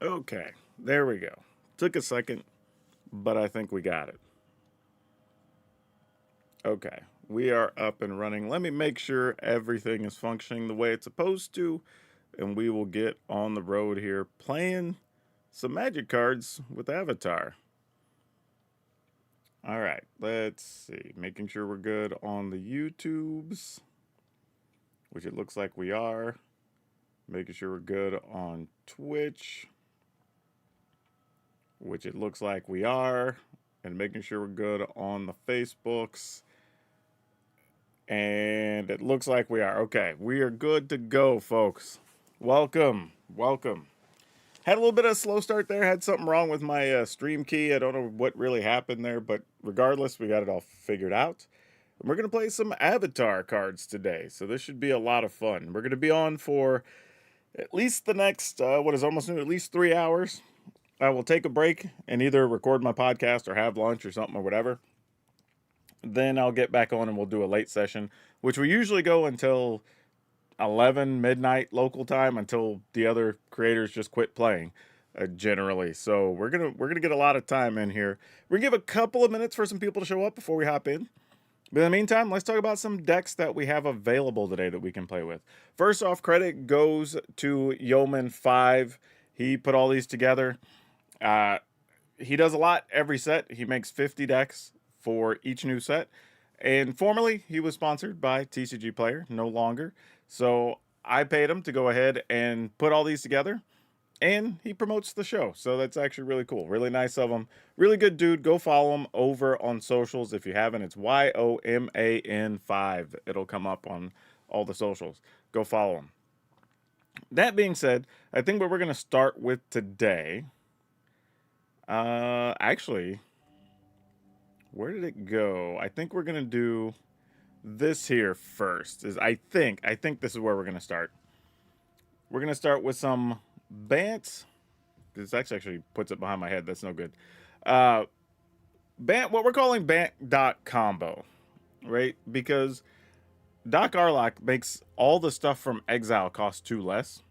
Okay, there we go. Took a second, but I think we got it. Okay, we are up and running. Let me make sure everything is functioning the way it's supposed to, and we will get on the road here playing some magic cards with Avatar. All right, let's see. Making sure we're good on the YouTubes, which it looks like we are. Making sure we're good on Twitch, which it looks like we are. And making sure we're good on the Facebooks. And it looks like we are. Okay, we are good to go, folks. Welcome. Welcome. Had a little bit of a slow start there. Had something wrong with my stream key. I don't know what really happened there, but regardless, we got it all figured out. And we're going to play some Avatar cards today, so this should be a lot of fun. We're going to be on for at least the next, what is almost at least 3 hours. I will take a break and either record my podcast or have lunch or something or whatever. Then I'll get back on and we'll do a late session, which we usually go until 11 midnight local time until the other creators just quit playing, generally. So we're gonna get a lot of time in here. We're gonna give a couple of minutes for some people to show up before we hop in. But in the meantime, let's talk about some decks that we have available today that we can play with. First off, credit goes to Yeoman5. He put all these together. He does a lot every set. He makes 50 decks for each new set. And formerly, he was sponsored by TCG Player, no longer. So I paid him to go ahead and put all these together. And he promotes the show. So that's actually really cool. Really nice of him. Really good dude. Go follow him over on socials if you haven't. It's YOMAN5. It'll come up on all the socials. Go follow him. That being said, I think what we're going to start with today. Actually, where did it go? I think we're going to do this here first. I think this is where we're going to start. We're going to start with some Bance. This actually puts it behind my head. That's no good. What we're calling Bant Doc combo, right? Because Doc Arlock makes all the stuff from Exile cost 2 less,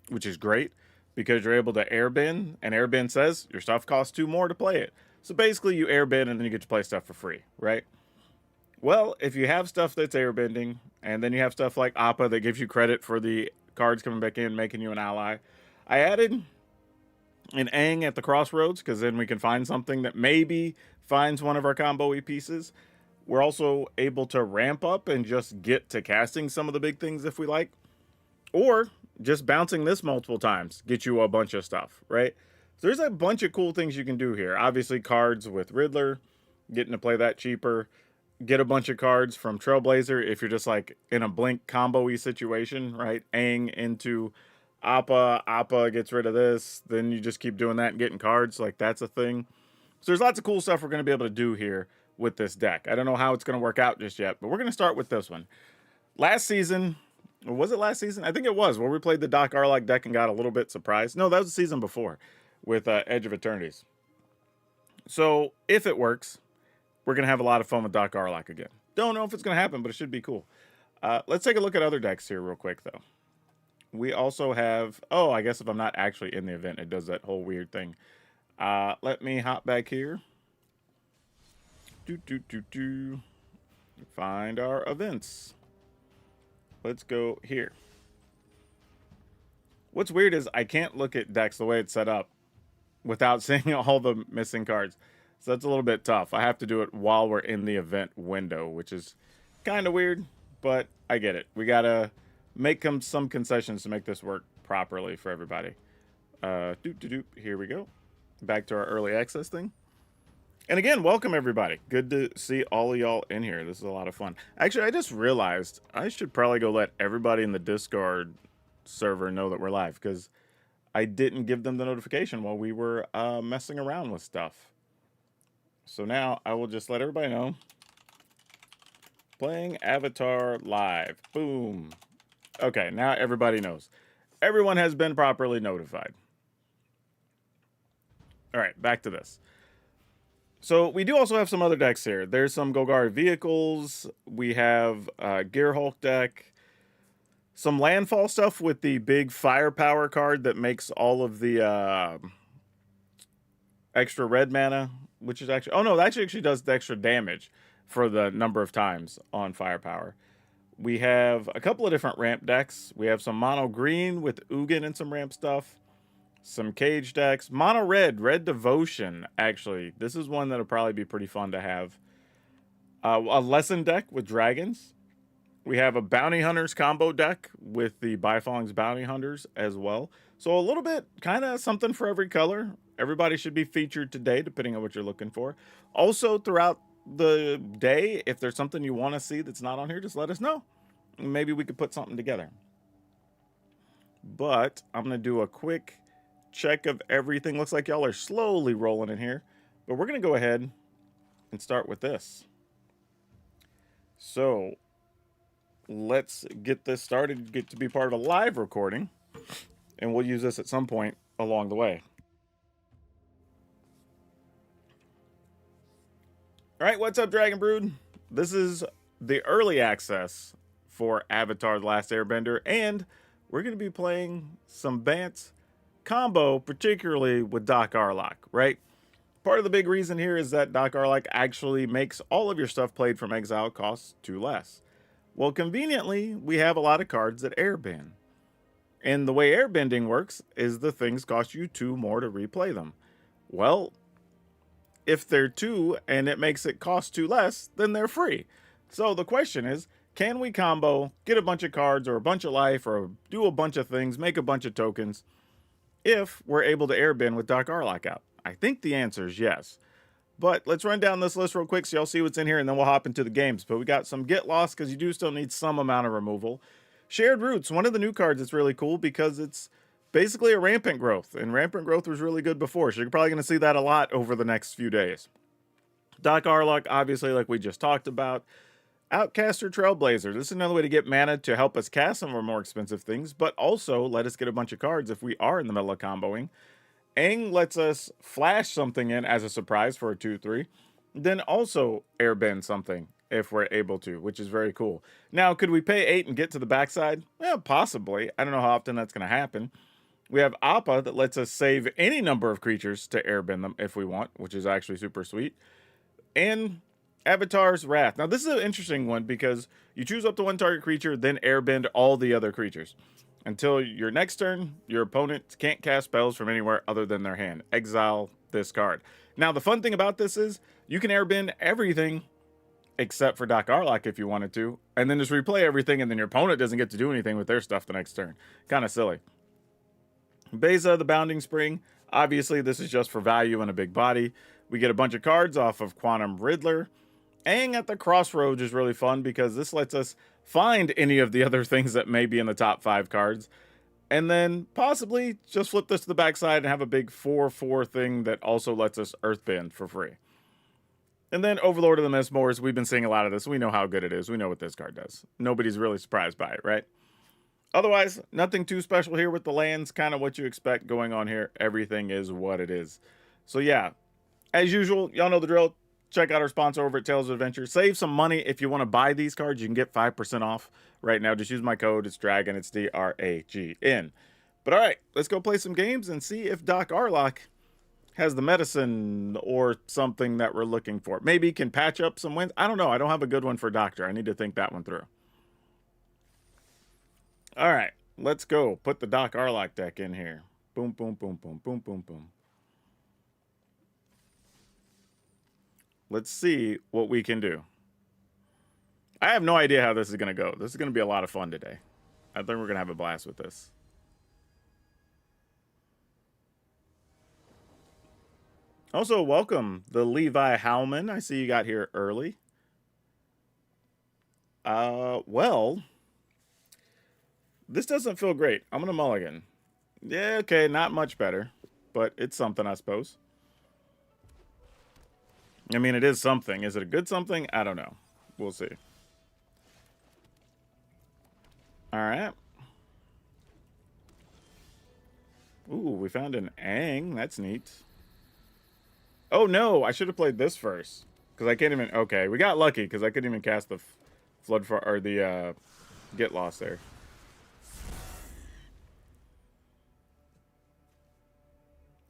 which is great because you're able to airbin, and airbin says your stuff costs 2 more to play it. So basically, you airbin and then you get to play stuff for free, right? Well, if you have stuff that's airbending, and then you have stuff like Appa that gives you credit for the cards coming back in, making you an ally, I added an Aang at the crossroads because then we can find something that maybe finds one of our combo-y pieces. We're also able to ramp up and just get to casting some of the big things if we like. Or just bouncing this multiple times get you a bunch of stuff, right? So there's a bunch of cool things you can do here. Obviously, cards with Riddler, getting to play that cheaper. Get a bunch of cards from Trailblazer if you're just like in a blink combo-y situation, right? Aang into Appa. Appa gets rid of this. Then you just keep doing that and getting cards. Like, that's a thing. So there's lots of cool stuff we're going to be able to do here with this deck. I don't know how it's going to work out just yet, but we're going to start with this one. Last season, was it last season? I think it was, where we played the Doc Arlock deck and got a little bit surprised. No, that was the season before with Edge of Eternities. So if it works, we're going to have a lot of fun with Doc Arlock again. Don't know if it's going to happen, but it should be cool. Let's take a look at other decks here real quick, though. We also have... Oh, I guess if I'm not actually in the event, it does that whole weird thing. Let me hop back here. Find our events. Let's go here. What's weird is I can't look at decks the way it's set up without seeing all the missing cards. So that's a little bit tough. I have to do it while we're in the event window, which is kind of weird, but I get it. We got to make some concessions to make this work properly for everybody. Here we go. Back to our early access thing. And again, welcome everybody. Good to see all of y'all in here. This is a lot of fun. Actually, I just realized I should probably go let everybody in the Discord server know that we're live because I didn't give them the notification while we were messing around with stuff. So now I will just let everybody know. Playing Avatar live. Boom. Okay, now everybody knows. Everyone has been properly notified. All right, back to this. So we do also have some other decks here. There's some Golgari vehicles. We have Gear Hulk deck. some landfall stuff with the big firepower card that makes all of the extra red mana, which is actually, oh no, that actually does the extra damage for the number of times on firepower. We have a couple of different ramp decks. We have some mono green with Ugin and some ramp stuff. Some cage decks. Mono red, red devotion, actually. This is one that'll probably be pretty fun to have. A lesson deck with dragons. We have a bounty hunters combo deck with the Bifong's bounty hunters as well. So a little bit, kind of something for every color. Everybody should be featured today, depending on what you're looking for. Also, throughout the day, if there's something you want to see that's not on here, just let us know. Maybe we could put something together. But I'm going to do a quick check of everything. Looks like y'all are slowly rolling in here. But we're going to go ahead and start with this. So let's get this started, get to be part of a live recording, and we'll use this at some point along the way. All right, what's up, Dragon Brood? This is the early access for Avatar the Last Airbender, and we're going to be playing some Bance combo, particularly with Doc Arlok, right? Part of the big reason here is that Doc Arlok actually makes all of your stuff played from exile costs 2 less. Well, conveniently, we have a lot of cards that airbend. And the way airbending works is the things cost you 2 more to replay them. Well, if they're 2 and it makes it cost 2 less, then they're free. So the question is, can we combo, get a bunch of cards or a bunch of life or do a bunch of things, make a bunch of tokens, if we're able to airbend with Doc Arlok out? I think the answer is yes. But let's run down this list real quick so y'all see what's in here, and then we'll hop into the games. But we got some Get Lost, because you do still need some amount of removal. Shared Roots, one of the new cards that's really cool because it's basically a Rampant Growth. And Rampant Growth was really good before, so you're probably going to see that a lot over the next few days. Doc Arlok, obviously, like we just talked about. Outcaster Trailblazer. This is another way to get mana to help us cast some of our more expensive things, but also let us get a bunch of cards if we are in the middle of comboing. Aang lets us flash something in as a surprise for a 2/3, then also airbend something if we're able to, which is very cool. Now, could we pay 8 and get to the backside? Well, possibly. I don't know how often that's going to happen. We have Appa that lets us save any number of creatures to airbend them if we want, which is actually super sweet. And Avatar's Wrath. Now, this is an interesting one because you choose up to 1 target creature, then airbend all the other creatures. Until your next turn, your opponent can't cast spells from anywhere other than their hand. Exile this card. Now, the fun thing about this is you can airbend everything except for Doc Arlok if you wanted to, and then just replay everything, and then your opponent doesn't get to do anything with their stuff the next turn. Kind of silly. Beza, the Bounding Spring. Obviously, this is just for value and a big body. We get a bunch of cards off of Quantum Riddler. Aang at the Crossroads is really fun because this lets us find any of the other things that may be in the top 5 cards, and then possibly just flip this to the backside and have a big 4/4 thing that also lets us earthbend for free. And then Overlord of the Mistmores, we've been seeing a lot of this. We know how good it is. We know what this card does. Nobody's really surprised by it, right? Otherwise, nothing too special here with the lands. Kind of what you expect going on here. Everything is what it is. So yeah, as usual, y'all know the drill. Check out our sponsor over at Tales of Adventure. Save some money if you want to buy these cards. You can get 5% off right now. Just use my code. It's Dragon. It's DRAGN. But all right, let's go play some games and see if Doc Arlok has the medicine or something that we're looking for. Maybe can patch up some wins. I don't know. I don't have a good one for Doctor. I need to think that one through. All right, let's go. Put the Doc Arlok deck in here. Boom, boom, boom, boom, boom, boom, boom. Let's see what we can do. I have no idea how this is going to go. This is going to be a lot of fun today. I think we're going to have a blast with this. Also, welcome, the Levi Howman. I see you got here early. Well, this doesn't feel great. I'm going to mulligan. Yeah, okay, not much better, but it's something, I suppose. I mean, it is something. Is it a good something? I don't know. We'll see. All right. Ooh, we found an Aang. That's neat. Oh, no. I should have played this first. Because I can't even... Okay, we got lucky because I couldn't even cast the Flood for or the Get Lost there.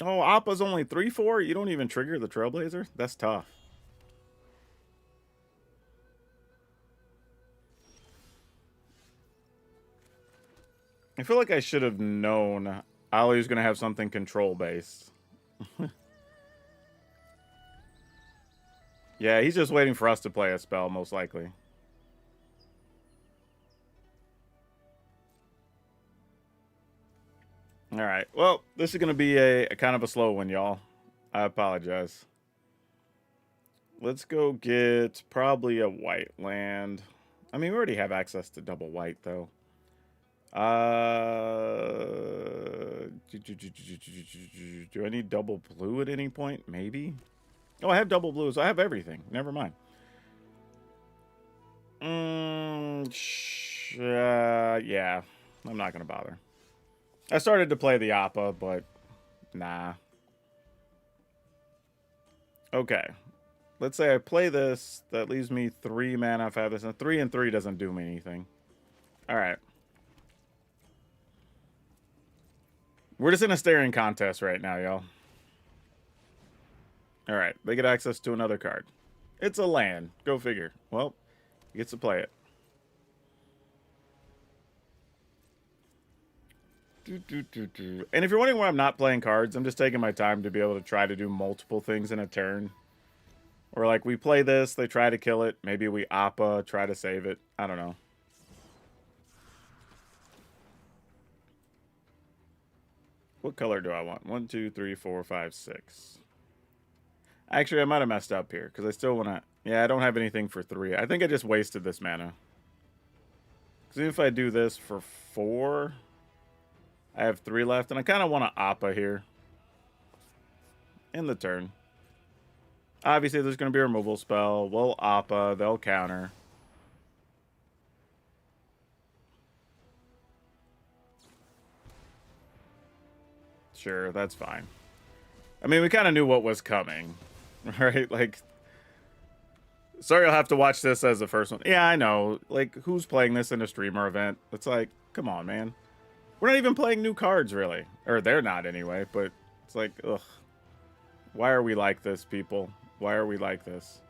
Oh, Appa's only 3/4? You don't even trigger the Trailblazer? That's tough. I feel like I should have known Ali was going to have something control-based. Yeah, he's just waiting for us to play a spell, most likely. Alright, well, this is going to be a kind of a slow one, y'all. I apologize. Let's go get probably a white land. I mean, we already have access to double white, though. Do I need double blue at any point? Maybe. Oh, I have double blue, so I have everything. Never mind. Yeah. I'm not going to bother. I started to play the Appa, but nah. Okay. Let's say I play this. That leaves me 3 mana if I have this. And 3 and 3 doesn't do me anything. Alright. We're just in a staring contest right now, y'all. Alright. They get access to another card. It's a land. Go figure. Well, he gets to play it. And if you're wondering why I'm not playing cards, I'm just taking my time to be able to try to do multiple things in a turn. Or like we play this, they try to kill it. Maybe we Appa, try to save it. I don't know. What color do I want? 1, 2, 3, 4, 5, 6. Actually, I might have messed up here because I still want to... Yeah, I don't have anything for 3. I think I just wasted this mana. Because even if I do this for 4... I have 3 left, and I kind of want to Appa here. In the turn. Obviously, there's going to be a removal spell. We'll Appa. They'll counter. Sure, that's fine. I mean, we kind of knew what was coming. Right? Like... Sorry, I'll have to watch this as the first one. Yeah, I know. Like, who's playing this in a streamer event? It's like, come on, man. We're not even playing new cards, really. Or they're not, anyway. But it's like, ugh. Why are we like this, people? Why are we like this?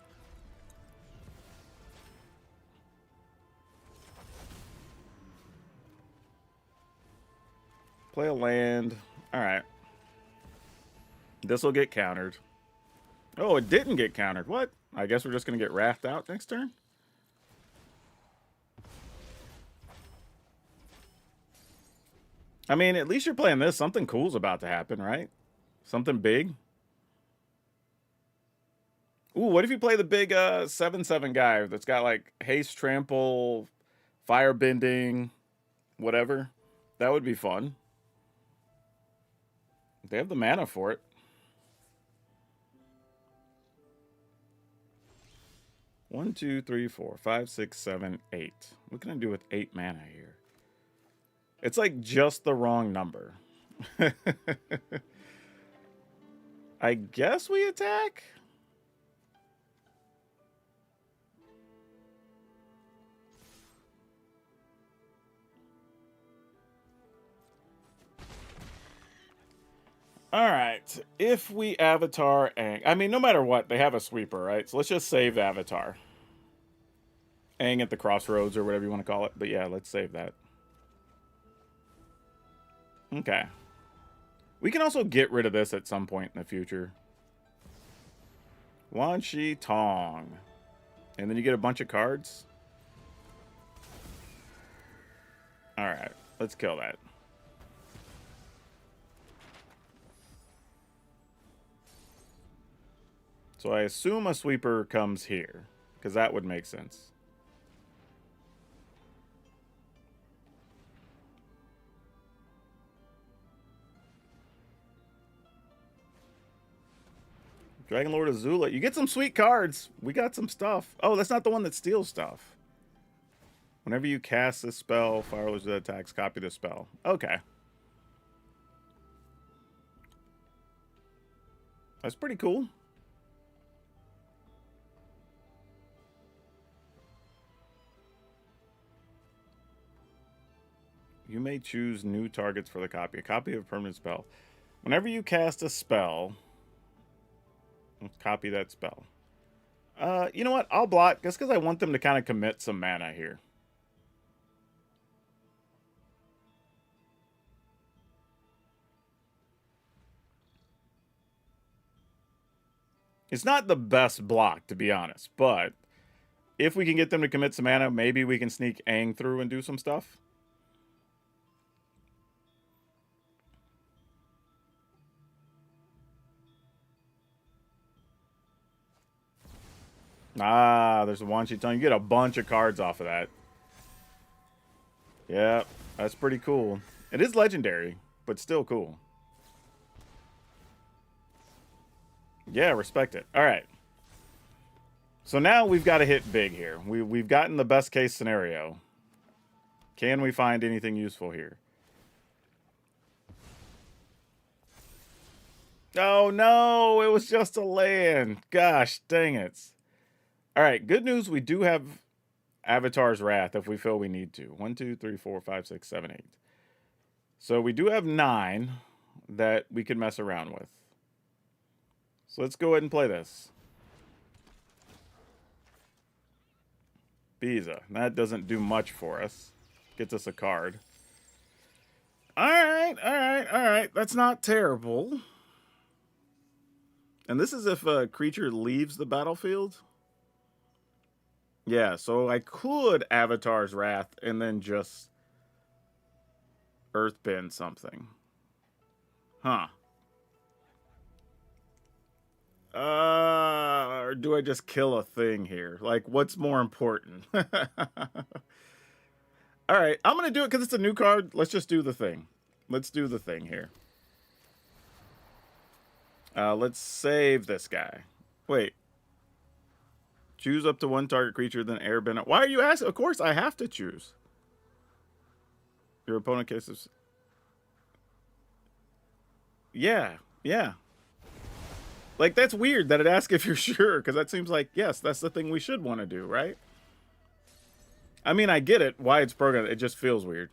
Play a land. Alright. This will get countered. Oh, it didn't get countered. What? I guess we're just going to get Wrathed out next turn? I mean, at least you're playing this. Something cool's about to happen, right? Something big. Ooh, what if you play the big 7/7 guy that's got like haste, trample, fire bending, whatever? That would be fun. They have the mana for it. 1, 2, 3, 4, 5, 6, 7, 8. What can I do with 8 mana here? It's like just the wrong number. I guess we attack? Alright. If we Avatar Aang... I mean, no matter what, they have a sweeper, right? So let's just save the Avatar. Aang at the crossroads or whatever you want to call it. But yeah, let's save that. Okay. We can also get rid of this at some point in the future. Wan Shi Tong. And then you get a bunch of cards. Alright, let's kill that. So I assume a sweeper comes here, because that would make sense. Dragon Lord Azula. You get some sweet cards. We got some stuff. Oh, that's not the one that steals stuff. Whenever you cast this spell, Fire Lizard attacks, copy the spell. Okay. That's pretty cool. You may choose new targets for the copy. A copy of a permanent spell. Whenever you cast a spell, let's copy that spell. You know what? I'll block just because I want them to kind of commit some mana here. It's not the best block, to be honest, but if we can get them to commit some mana, maybe we can sneak Aang through and do some stuff. Ah, there's a Wan Shi Tong. You get a bunch of cards off of that. Yeah, that's pretty cool. It is legendary, but still cool. Yeah, respect it. All right. So now we've got to hit big here. We've gotten the best case scenario. Can we find anything useful here? Oh no, it was just a land. Gosh, dang it. All right, good news. We do have Avatar's Wrath if we feel we need to. 1, 2, 3, 4, 5, 6, 7, 8. So we do have 9 that we can mess around with. So let's go ahead and play this. Biza. That doesn't do much for us. Gets us a card. Alright, alright, alright. That's not terrible. And this is if a creature leaves the battlefield. Yeah, so I could Avatar's Wrath and then just Earthbend something. Huh. Or do I just kill a thing here? Like, what's more important? Alright, I'm going to do it because it's a new card. Let's just do the thing. Let's do the thing here. Let's save this guy. Wait. Choose up to one target creature, then airbend. Why are you asking? Of course, I have to choose. Your opponent cases. Yeah, yeah. Like, that's weird that it asks if you're sure, because that seems like, yes, that's the thing we should want to do, right? I mean, I get it, why it's programmed. It just feels weird.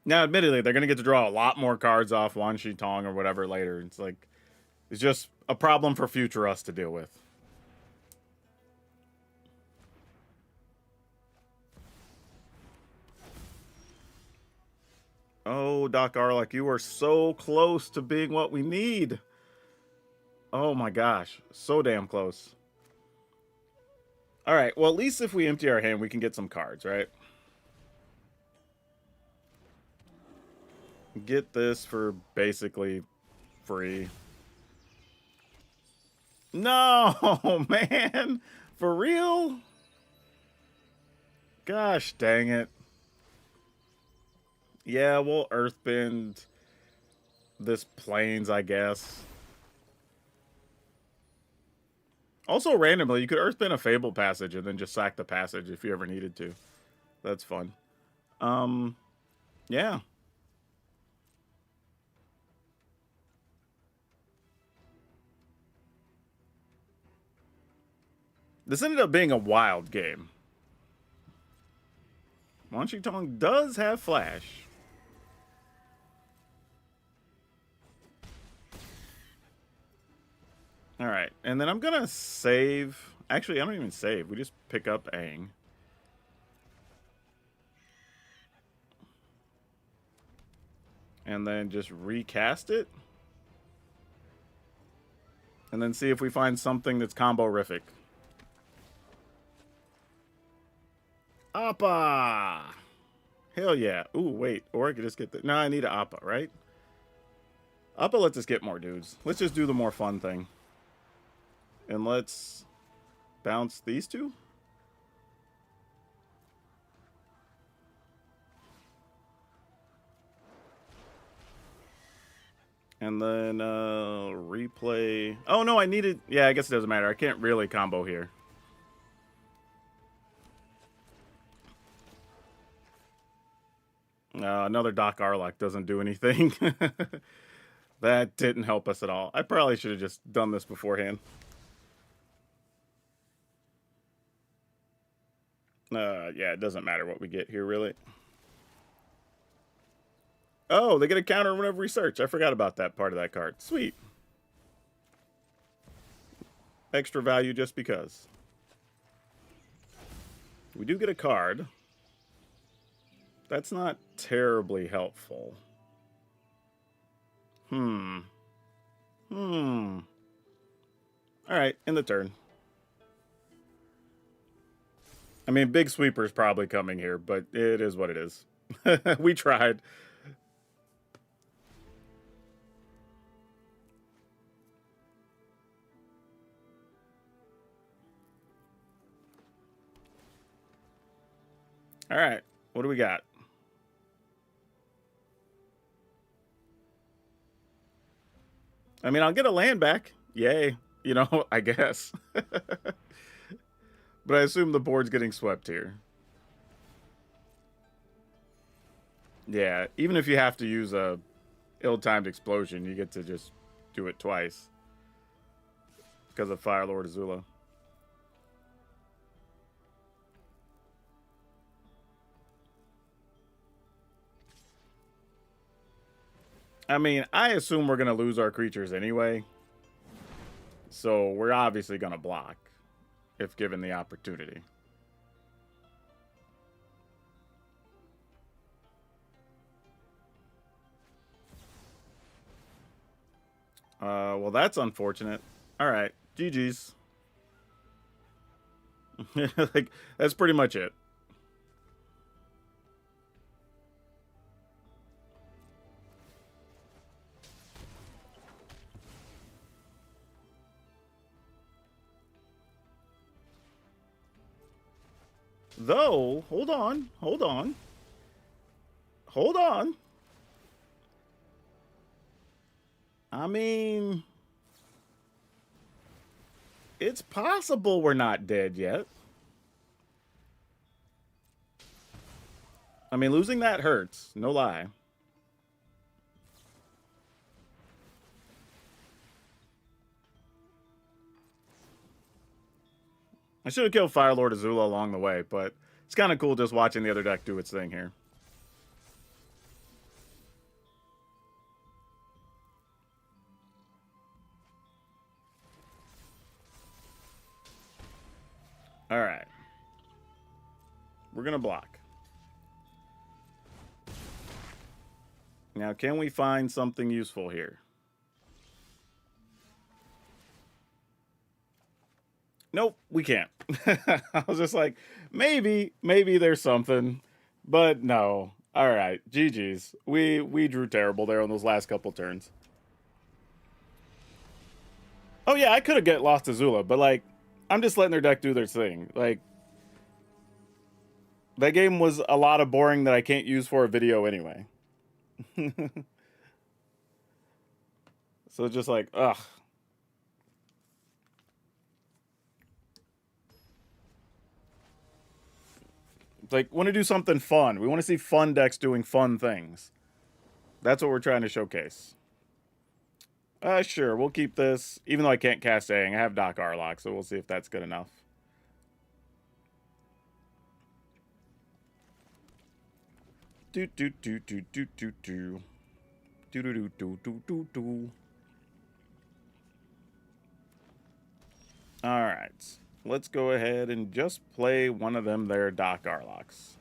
Now, admittedly, they're going to get to draw a lot more cards off Wan Shi Tong or whatever later. It's like, it's just a problem for future us to deal with. Oh, Doc Arlock, you are so close to being what we need. Oh my gosh, so damn close. All right, well, at least if we empty our hand, we can get some cards, right? Get this for basically free. No, man. For real? Gosh dang it. Yeah, we'll earthbend this plains, I guess. Also, randomly, you could earthbend a Fable Passage and then just sack the passage if you ever needed to. That's fun. Yeah. This ended up being a wild game. Wan Shi Tong does have flash. Alright, and then I'm gonna save. Actually, I don't even save. We just pick up Aang. And then just recast it. And then see if we find something that's combo-rific. Appa! Hell yeah. Ooh, wait. Or I could just get the... No, I need an Appa, right? Appa lets us get more dudes. Let's just do the more fun thing. And let's bounce these two. And then replay. Oh, no, I needed... Yeah, I guess it doesn't matter. I can't really combo here. Another Doc Arlock doesn't do anything. That didn't help us at all. I probably should have just done this beforehand. Yeah, it doesn't matter what we get here, really. Oh, they get a counter whenever we search. I forgot about that part of that card. Sweet. Extra value just because. We do get a card. That's not terribly helpful. Alright, in the turn. I mean, Big Sweeper's probably coming here, but it is what it is. We tried. Alright, what do we got? I mean, I'll get a land back. Yay. You know, I guess. But I assume the board's getting swept here. Yeah, even if you have to use a ill-timed explosion, you get to just do it twice. Because of Fire Lord Azula. I mean, I assume we're going to lose our creatures anyway. So we're obviously going to block if given the opportunity. Well, that's unfortunate. All right, GG's. Like, that's pretty much it. Though, hold on. I mean, it's possible we're not dead yet. I mean, losing that hurts, no lie. I should have killed Fire Lord Azula along the way, but it's kind of cool just watching the other deck do its thing here. All right. We're going to block. Now, can we find something useful here? Nope, we can't. I was just like, maybe there's something, but no. All right, GG's. We drew terrible there on those last couple turns. Oh yeah, I could have lost Azula, but like, I'm just letting their deck do their thing. Like, that game was a lot of boring that I can't use for a video anyway. So just like, ugh. Like, want to do something fun. We want to see fun decks doing fun things. That's what we're trying to showcase. Sure, we'll keep this. Even though I can't cast Aang, I have Doc Arlock, so we'll see if that's good enough. Do do do do do do do. Do do do do do do do. Alright. Let's go ahead and just play one of them there Doc Arlocks.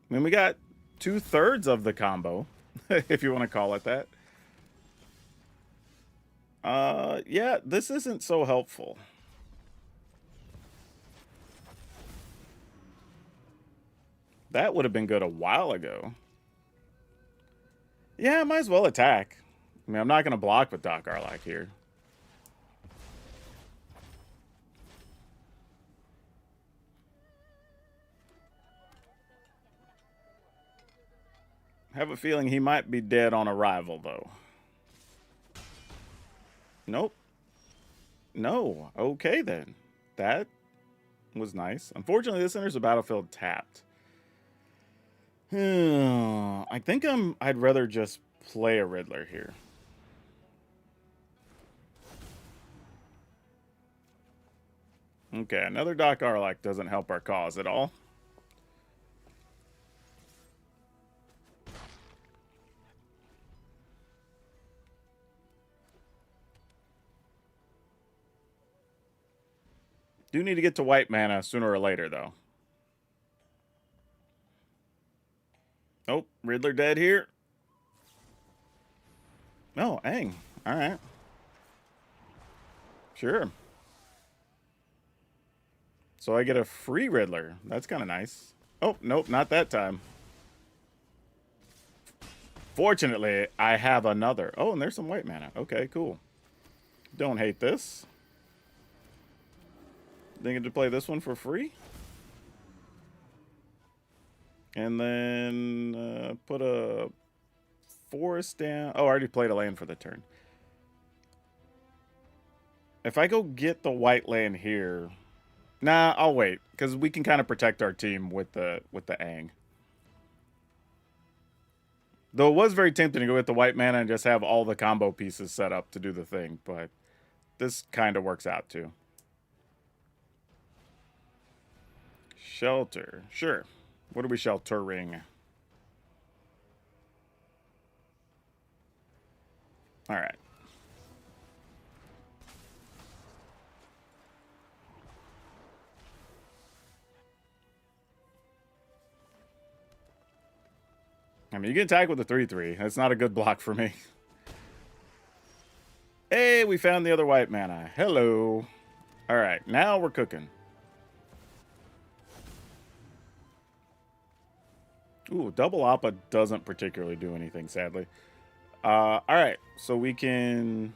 I mean, we got 2/3 of the combo, if you want to call it that. Yeah, this isn't so helpful. That would have been good a while ago. Yeah, might as well attack. I mean, I'm not going to block with Doc Arlock here. I have a feeling he might be dead on arrival, though. Nope. No. Okay, then. That was nice. Unfortunately, this enters the battlefield tapped. I think I'd rather just play a Riddler here. Okay, another Doc Arlak doesn't help our cause at all. Do need to get to white mana sooner or later, though. Oh, Riddler dead here. Oh, Aang. All right. Sure. So I get a free Riddler. That's kind of nice. Oh, nope, not that time. Fortunately, I have another. Oh, and there's some white mana. Okay, cool. Don't hate this. Thinking to play this one for free? And then put a forest down. Oh, I already played a land for the turn. If I go get the white land here... Nah, I'll wait. Because we can kind of protect our team with the Aang. Though it was very tempting to go get the white mana and just have all the combo pieces set up to do the thing. But this kind of works out too. Shelter. Sure. What are we sheltering? All right. I mean, you can attack with a 3/3. That's not a good block for me. Hey, we found the other white mana. Hello. All right, now we're cooking. Ooh, double Appa doesn't particularly do anything, sadly. All right, so we can...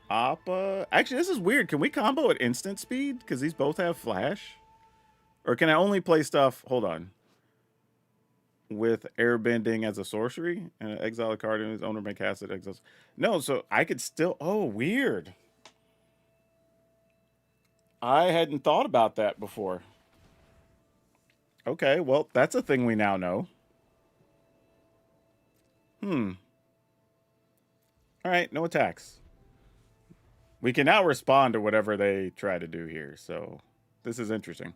Appa... Actually, this is weird. Can we combo at instant speed? Because these both have flash? Or can I only play stuff... Hold on. With airbending as a sorcery? And exile a card and his owner may cast it. Exiles. No, so I could still... Oh, weird. I hadn't thought about that before. Okay, well, that's a thing we now know. All right, no attacks. We can now respond to whatever they try to do here, so this is interesting.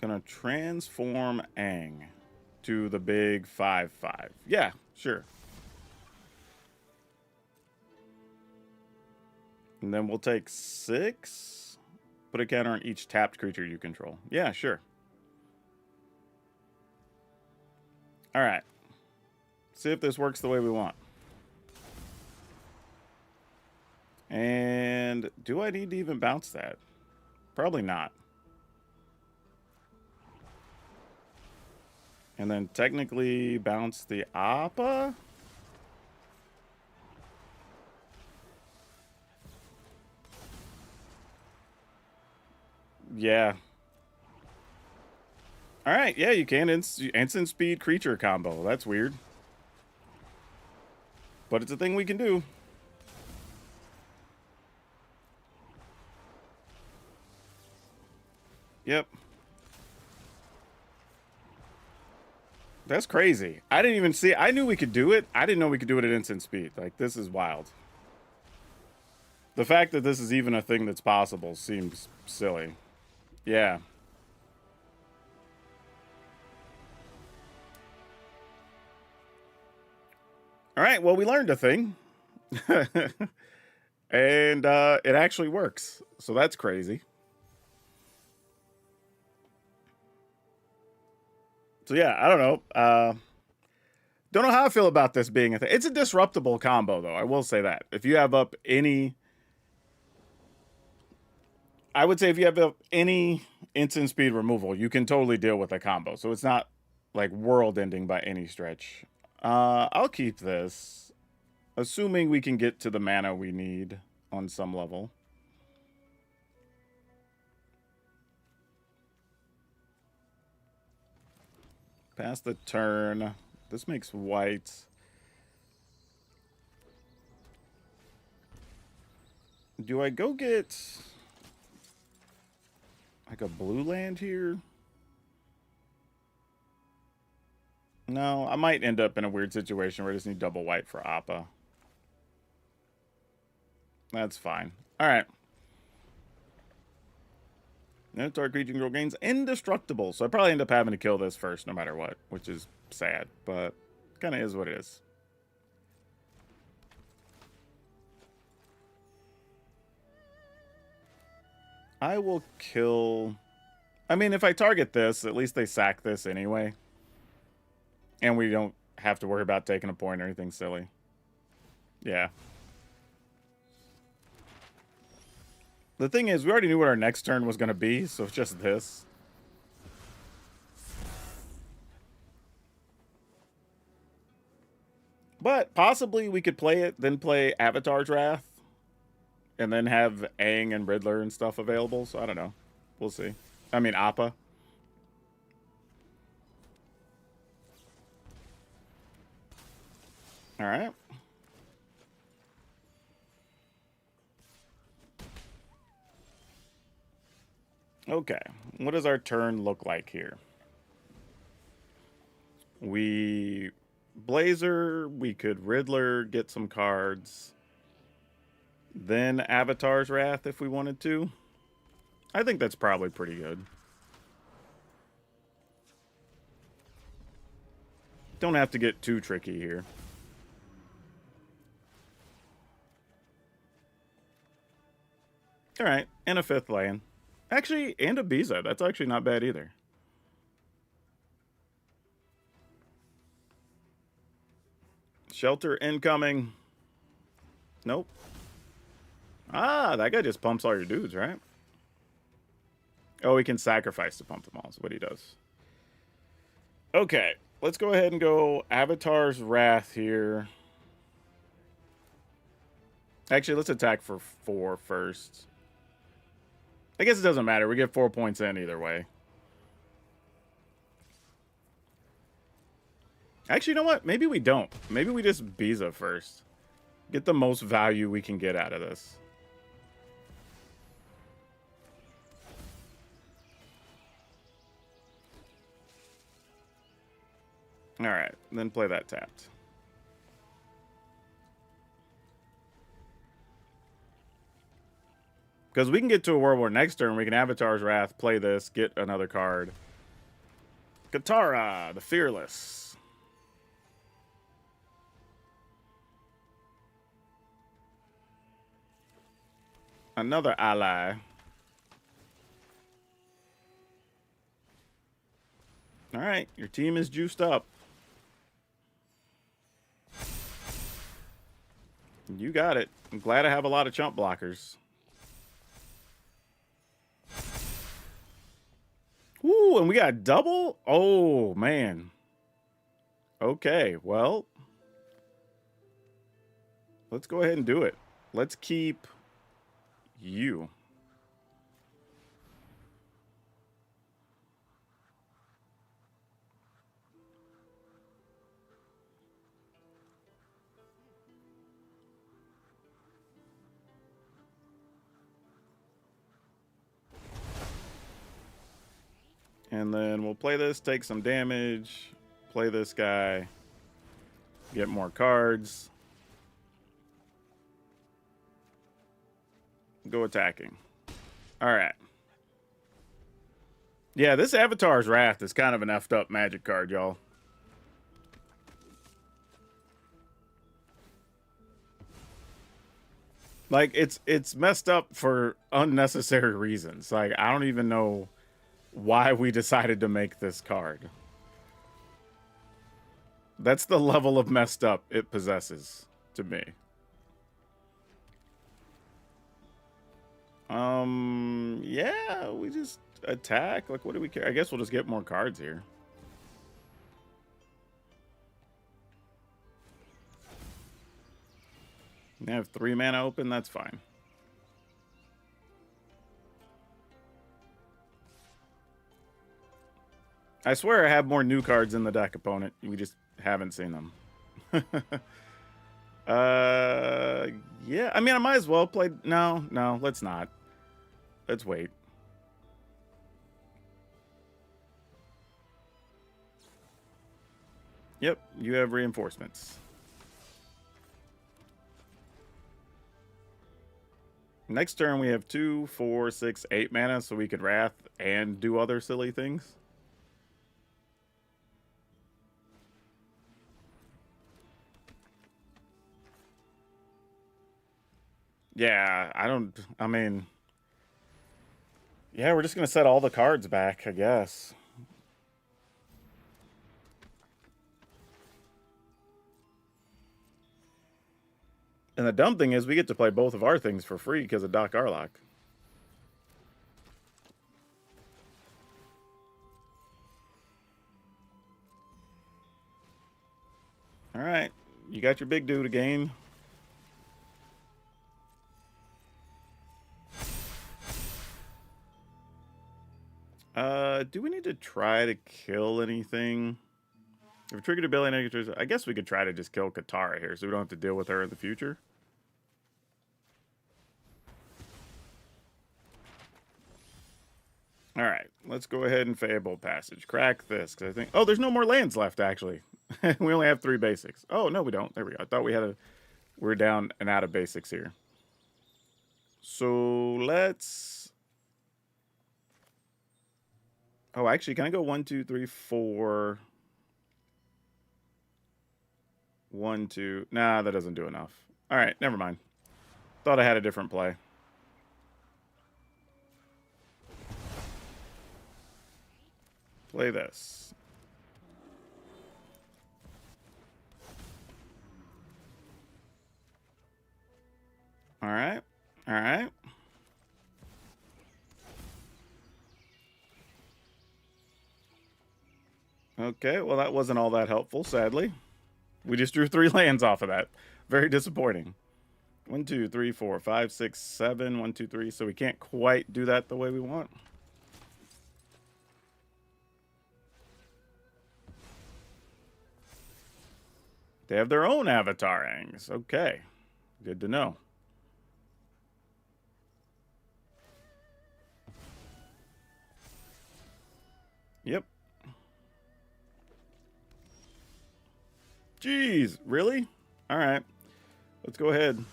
Gonna transform Aang to the big 5/5. Yeah, sure. And then we'll take 6. Put a counter on each tapped creature you control. Yeah, sure. All right. See if this works the way we want. And do I need to even bounce that? Probably not. And then technically bounce the Appa? Yeah. All right, yeah, you can instant speed creature combo. That's weird. But it's a thing we can do. Yep. That's crazy. I didn't even see... I knew we could do it. I didn't know we could do it at instant speed. Like, this is wild. The fact that this is even a thing that's possible seems silly. Yeah. All right, well, we learned a thing. And it actually works. So that's crazy. So yeah, I don't know. Don't know how I feel about this being a thing. It's a disruptible combo, though. I will say that. If you have up any... I would say if you have up any instant speed removal, you can totally deal with a combo. So it's not like world-ending by any stretch. I'll keep this. Assuming we can get to the mana we need on some level. Pass the turn. This makes white. Do I go get like a blue land here? No, I might end up in a weird situation where I just need double white for Appa. That's fine. Alright. Target creature control gains indestructible. So I probably end up having to kill this first no matter what, which is sad, but kind of is what it is. I will kill... I mean, if I target this, at least they sack this anyway. And we don't have to worry about taking a point or anything silly. Yeah. The thing is, we already knew what our next turn was going to be, so it's just this. But possibly we could play it, then play Avatar's Wrath. And then have Aang and Riddler and stuff available, so I don't know. We'll see. I mean, Appa. Alright. Okay. What does our turn look like here? We... Blazer, we could Riddler, get some cards. Then Avatar's Wrath if we wanted to. I think that's probably pretty good. Don't have to get too tricky here. Alright, and a 5th land. Actually, and a Biza. That's actually not bad either. Shelter incoming. Nope. Ah, that guy just pumps all your dudes, right? Oh, he can sacrifice to pump them all, is what he does. Okay, let's go ahead and go Avatar's Wrath here. Actually, let's attack for 4 first. I guess it doesn't matter. We get 4 points in either way. Actually, you know what? Maybe we don't. Maybe we just Biza first. Get the most value we can get out of this. Alright, then play that tapped. Because we can get to a world where next turn we can Avatar's Wrath, play this, get another card. Katara, the Fearless. Another ally. Alright, your team is juiced up. You got it. I'm glad I have a lot of chump blockers. Ooh, and we got double? Oh, man. Okay, well. Let's go ahead and do it. Let's keep you. And then we'll play this, take some damage, play this guy, get more cards. Go attacking. Alright. Yeah, this Avatar's Wrath is kind of an effed up magic card, y'all. Like, it's messed up for unnecessary reasons. Like, I don't even know why we decided to make this card. That's the level of messed up it possesses to me. Yeah, we just attack. Like, what do we care? I guess we'll just get more cards here. We have 3 mana open, that's fine. I swear I have more new cards in the deck, opponent. We just haven't seen them. Yeah. I mean, I might as well play... No, let's not. Let's wait. Yep, you have reinforcements. Next turn we have 2, 4, 6, 8 mana, so we could Wrath and do other silly things. Yeah, I mean, yeah, we're just going to set all the cards back, I guess. And the dumb thing is we get to play both of our things for free because of Doc Arlock. All right, you got your big dude again. Do we need to try to kill anything? If we triggered a billion negatives, I guess we could try to just kill Katara here so we don't have to deal with her in the future. All right, let's go ahead and Fable Passage. Crack this, because I think... Oh, there's no more lands left, actually. We only have 3 basics. Oh, no, we don't. There we go. I thought we had a... We're down and out of basics here. So, let's... Oh, actually, can I go 1, 2, 3, 4... 1, 2... Nah, that doesn't do enough. All right, never mind. Thought I had a different play. Play this. All right. All right. Okay, well, that wasn't all that helpful, sadly. We just drew 3 lands off of that. Very disappointing. 1, 2, 3, 4, 5, 6, 7. 1, 2, 3. So we can't quite do that the way we want. They have their own avatarings. Okay. Good to know. Yep. Jeez, really? All right. Let's go ahead.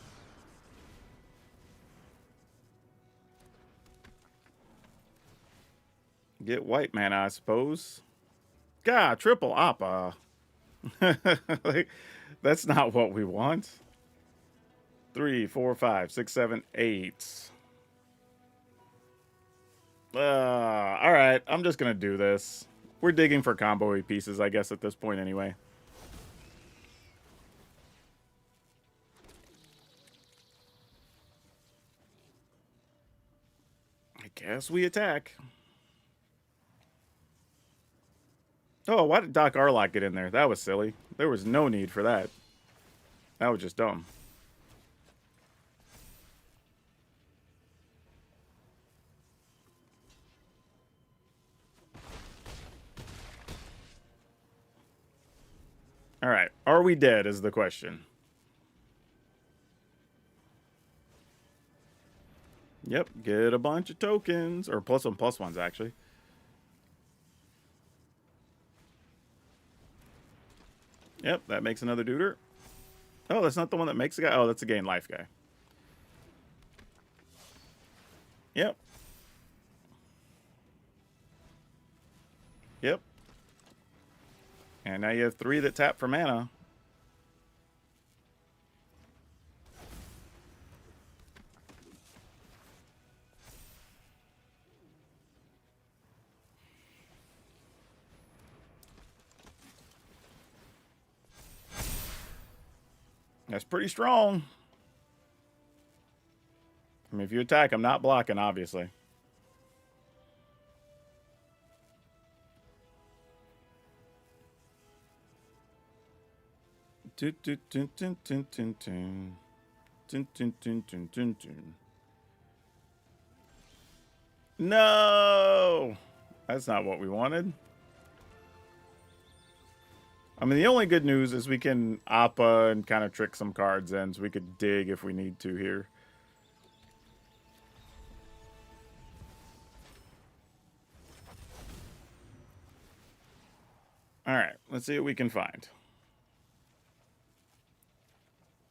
Get white mana, I suppose. God, triple Appa. Like, that's not what we want. 3, 4, 5, 6, 7, 8. All right, I'm just gonna do this. We're digging for combo pieces, I guess, at this point anyway. I guess we attack. Oh, why did Doc Arlock get in there? That was silly. There was no need for that. That was just dumb. All right. Are we dead is the question. Yep. Get a bunch of tokens. Or +1/+1s, actually. Yep. That makes another duder. Oh, that's not the one that makes a guy. Oh, that's a gain life guy. Yep. Yep. And now you have 3 that tap for mana. That's pretty strong. I mean, if you attack, I'm not blocking, obviously. No! That's not what we wanted. I mean, the only good news is we can Appa and kind of trick some cards in, so we could dig if we need to here. All right, let's see what we can find.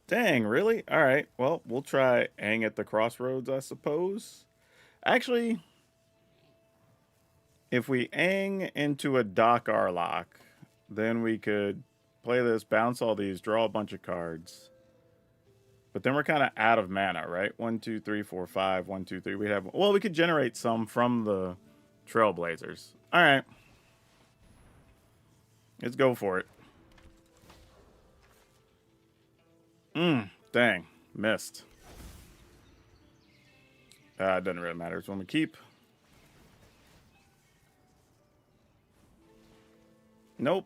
Dang, really? All right, well, we'll try Aang at the Crossroads, I suppose. Actually, if we Aang into a Doc Arlock, then we could play this, bounce all these, draw a bunch of cards. But then we're kind of out of mana, right? 1, 2, 3, 4, 5. 1, 2, 3. We have. Well, we could generate some from the Trailblazers. All right. Let's go for it. Dang. Missed. It doesn't really matter. It's when we keep. Nope.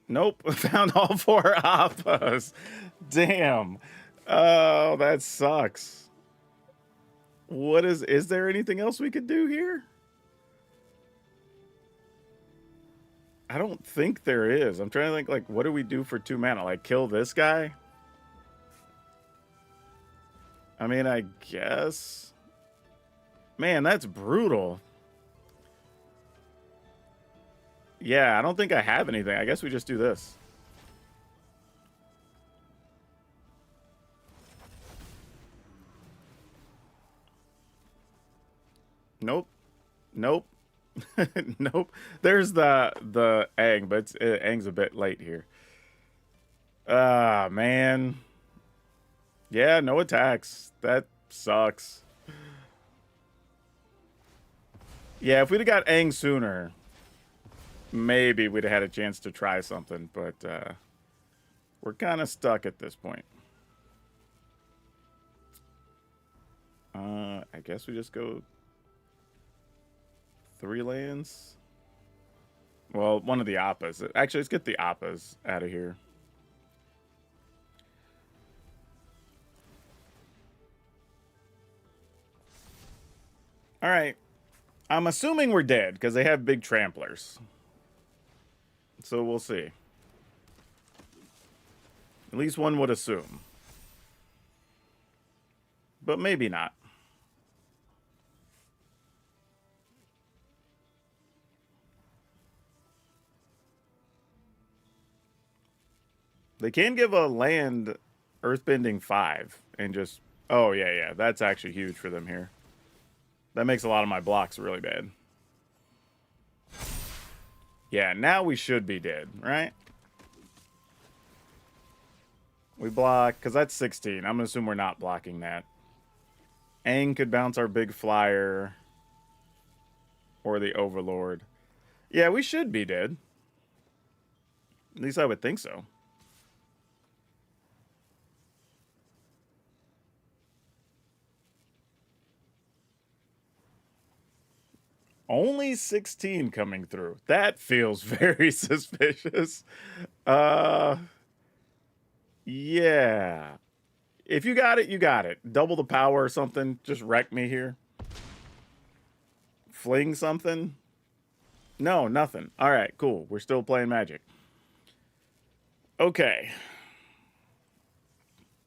Nope. Found all 4 Appas. Damn. Oh, that sucks. What is there anything else we could do here? I don't think there is. I'm trying to think, like, what do we do for 2 mana? Like, kill this guy? I mean, I guess. Man, that's brutal. Yeah, I don't think I have anything. I guess we just do this. Nope. Nope. Nope. There's the Aang, but Aang's a bit late here. Ah, man. Yeah, no attacks. That sucks. Yeah, if we'd have got Aang sooner, maybe we'd have had a chance to try something, but we're kind of stuck at this point. I guess we just go 3 lands. Well, one of the Appas. Actually, let's get the Appas out of here. All right. I'm assuming we're dead because they have big tramplers. So we'll see. At least one would assume. But maybe not. They can give a land Earthbending 5 and just... Oh, yeah. That's actually huge for them here. That makes a lot of my blocks really bad. Yeah, now we should be dead, right? We block, because that's 16. I'm going to assume we're not blocking that. Aang could bounce our big flyer. Or the Overlord. Yeah, we should be dead. At least I would think so. Only 16 coming through. That feels very suspicious. Yeah. If you got it, you got it. Double the power or something. Just wreck me here. Fling something. No, nothing. All right, cool. We're still playing Magic. Okay.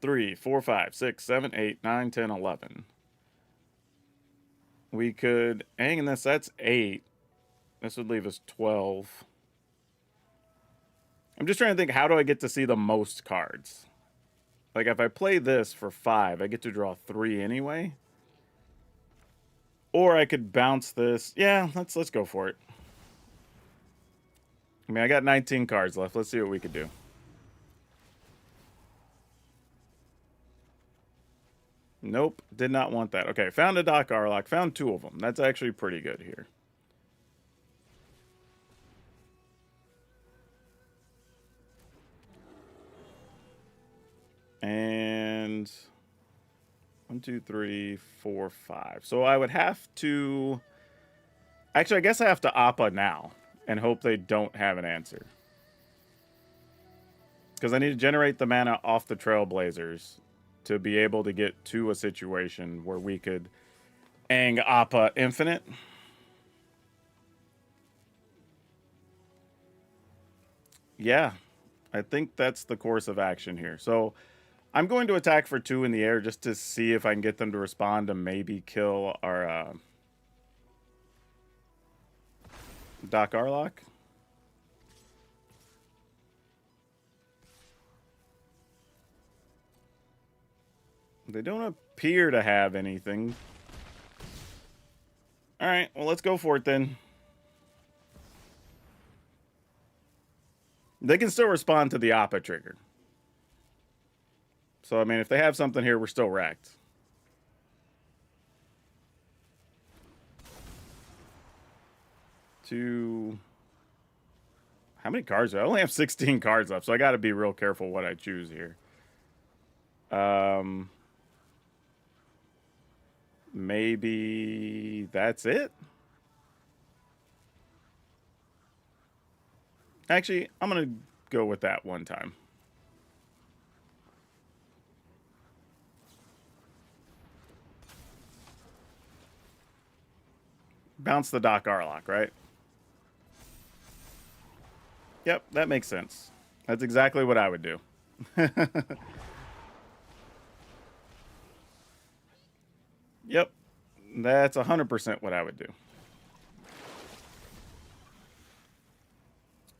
3, 4, 5, 6, 7, 8, 9, 10, 11. We could hang in this. That's 8. This would leave us 12. I'm just trying to think, how do I get to see the most cards? Like, if I play this for 5, I get to draw 3 anyway. Or I could bounce this. Yeah, let's go for it. I mean, I got 19 cards left. Let's see what we could do. Nope, did not want that. Okay, found a Doc Arlock. Found 2 of them. That's actually pretty good here. And 1, 2, 3, 4, 5. So I would have to... Actually, I guess I have to Appa now and hope they don't have an answer. Because I need to generate the mana off the Trailblazers to be able to get to a situation where we could Aang Appa Infinite. Yeah, I think that's the course of action here. So I'm going to attack for 2 in the air just to see if I can get them to respond to maybe kill our Doc Arlock. They don't appear to have anything. Alright, well, let's go for it then. They can still respond to the Appa trigger. So, I mean, if they have something here, we're still wrecked. How many cards do I only have 16 cards left, so I got to be real careful what I choose here. Maybe that's it? Actually, I'm going to go with that one time. Bounce the Doc Arlock, right? Yep, that makes sense. That's exactly what I would do. Yep, that's 100% what I would do.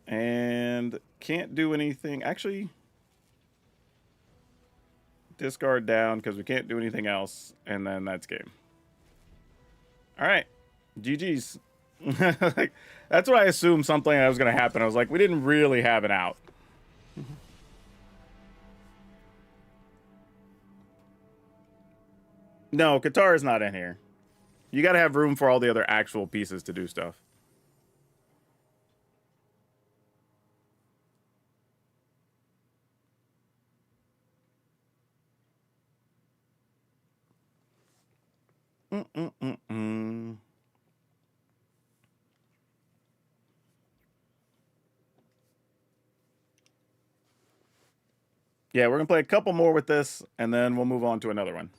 And can't do anything. Actually, discard down because we can't do anything else. And then that's game. All right. GG's. Like, that's what I assumed something that was going to happen. I was like, we didn't really have it out. No, Qatar is not in here. You got to have room for all the other actual pieces to do stuff. Yeah, we're going to play a couple more with this, and then we'll move on to another one.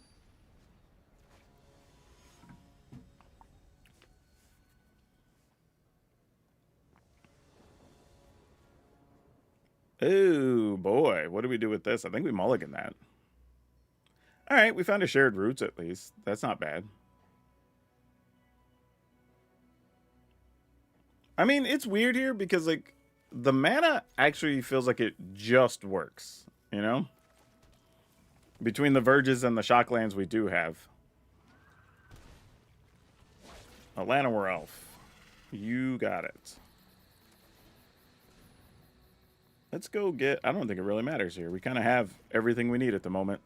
Oh, boy. What do we do with this? I think we mulligan that. All right, we found a shared roots at least. That's not bad. I mean, it's weird here because, like, the mana actually feels like it just works, you know? Between the Verges and the Shocklands we do have. Atlanta War Elf. You got it. Let's go get... I don't think it really matters here. We kind of have everything we need at the moment.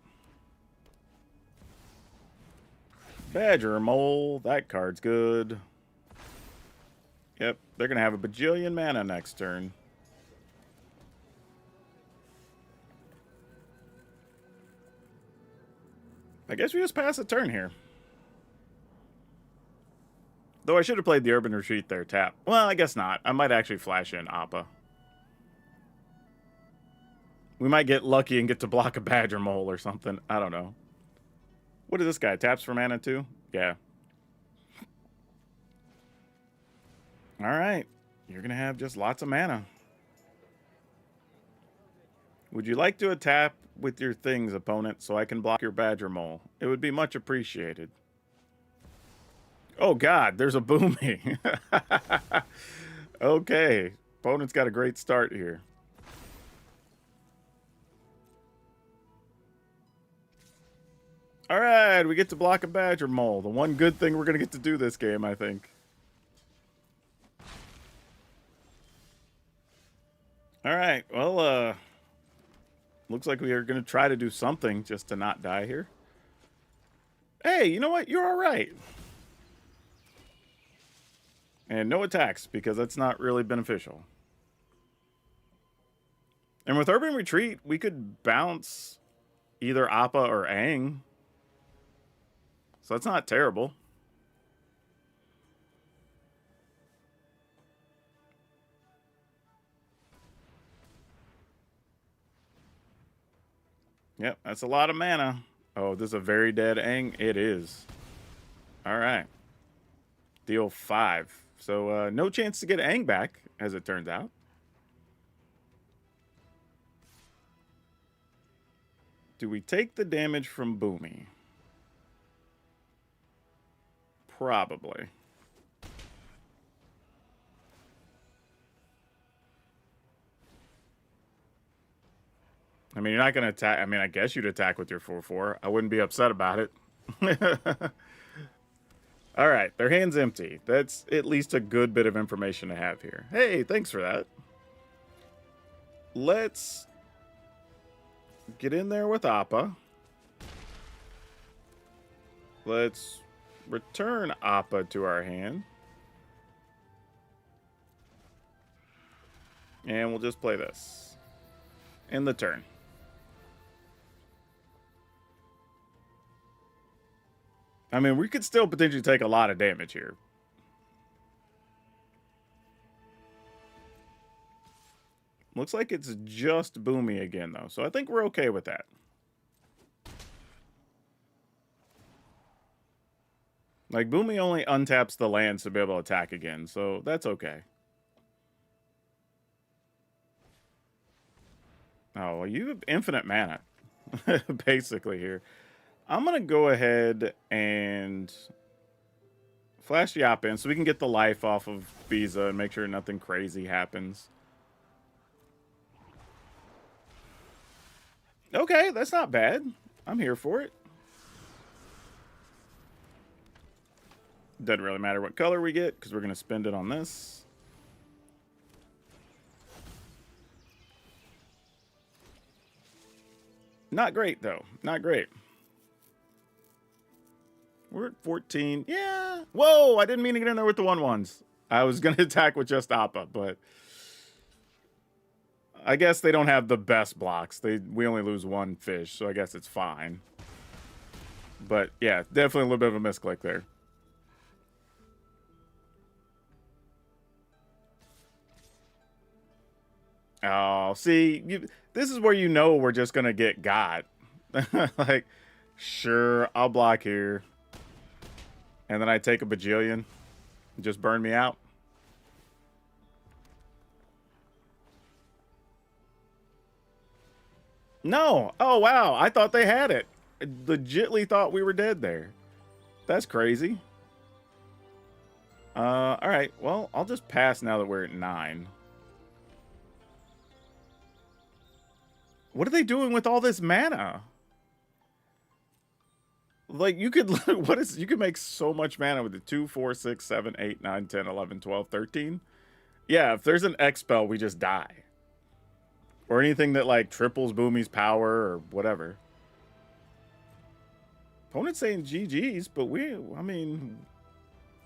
Badger Mole. That card's good. Yep, they're going to have a bajillion mana next turn. I guess we just pass a turn here. Though I should have played the Urban Retreat there, tap. Well, I guess not. I might actually flash in Appa. We might get lucky and get to block a Badger Mole or something. I don't know. What is this guy? Taps for mana too? Yeah. All right. You're going to have just lots of mana. Would you like to tap with your things, opponent, so I can block your Badger Mole? It would be much appreciated. Oh, God, there's a Boomy. Okay. Opponent's got a great start here. All right, we get to block a Badger Mole. The one good thing we're going to get to do this game, I think. All right, well, looks like we are going to try to do something just to not die here. Hey, you know what? You're all right. And no attacks, because that's not really beneficial. And with Urban Retreat, we could bounce either Appa or Aang. So that's not terrible. Yep, that's a lot of mana. Oh, this is a very dead Aang? It is. All right. Deal 5. So no chance to get Aang back, as it turns out. Do we take the damage from Boomy? Probably. I mean, you're not going to attack. I mean, I guess you'd attack with your 4/4. I wouldn't be upset about it. All right, their hand's empty. That's at least a good bit of information to have here. Hey, thanks for that. Let's get in there with Appa. Let's return Appa to our hand. And we'll just play this. In the turn. I mean, we could still potentially take a lot of damage here. Looks like it's just Boomy again, though. So I think we're okay with that. Like, Boomy only untaps the lands to be able to attack again. So that's okay. Oh, well, you have infinite mana, basically, here. I'm going to go ahead and flash Yop in so we can get the life off of Visa and make sure nothing crazy happens. Okay, that's not bad. I'm here for it. Doesn't really matter what color we get because we're going to spend it on this. Not great, though. Not great. We're at 14. Yeah. Whoa, I didn't mean to get in there with the 1/1s. I was going to attack with just Appa, but I guess they don't have the best blocks. We only lose one fish, so I guess it's fine. But yeah, definitely a little bit of a misclick there. Oh, see, this is where you know we're just going to get got. Like, sure, I'll block here. And then I take a bajillion. Just burn me out. No. Oh, wow. I thought they had it. I legitly thought we were dead there. That's crazy. All right. Well, I'll just pass now that we're at 9. What are they doing with all this mana? Like, you could you could make so much mana with the 2, 4, 6, 7, 8, 9, 10, 11, 12, 13. Yeah, if there's an X spell, we just die. Or anything that like triples Boomy's power or whatever. Opponent's saying GG's, but I mean,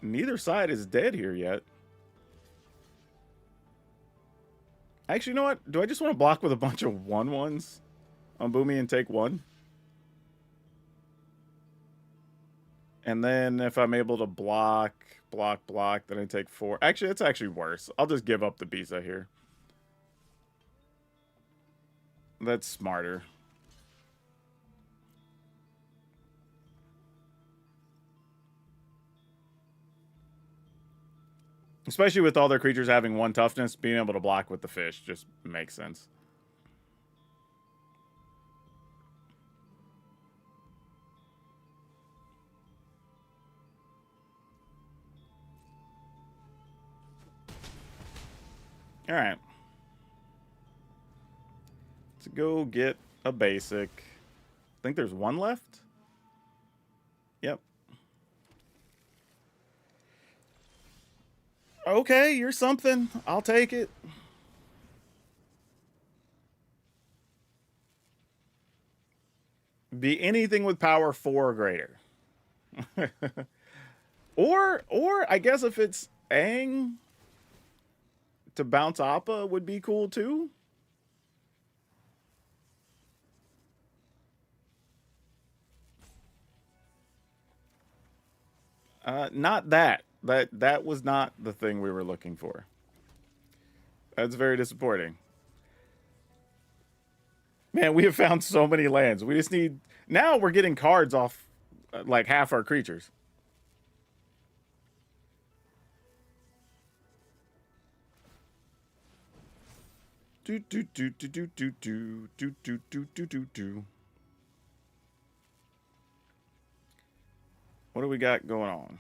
neither side is dead here yet. Actually, you know what? Do I just want to block with a bunch of 1/1s on Boomy and take 1? And then if I'm able to block, then I take 4. Actually, it's actually worse. I'll just give up the Bisa here. That's smarter. Especially with all their creatures having 1 toughness, being able to block with the fish just makes sense. All right. Let's go get a basic. I think there's 1 left. Yep. Okay, you're something. I'll take it. Be anything with power 4 or greater. or I guess if it's Aang to bounce Appa would be cool too. Not that. That was not the thing we were looking for. That's very disappointing. Man, we have found so many lands. We just need... Now we're getting cards off like half our creatures. Do do do do do do do do do do do do do. What do we got going on?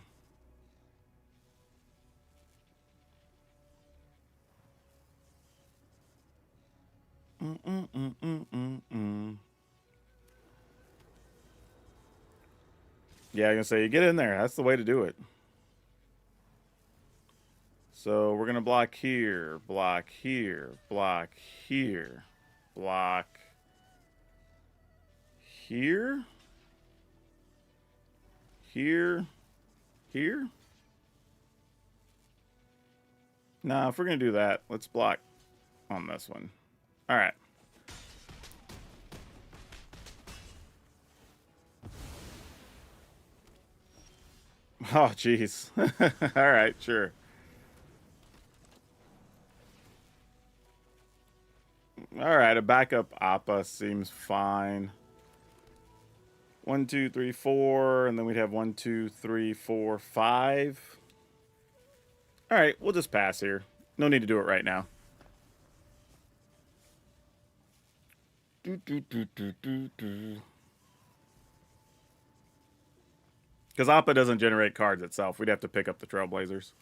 Yeah, I'm gonna say, you get in there. That's the way to do it. So we're gonna block here, block here, block here, block here, here, here. Nah, if we're gonna do that, let's block on this one. All right. Oh, jeez. All right, sure. All right, a backup Appa seems fine. 1, 2, 3, 4, and then we'd have 1, 2, 3, 4, 5. All right, we'll just pass here. No need to do it right now. Because Appa doesn't generate cards itself. We'd have to pick up the Trailblazers.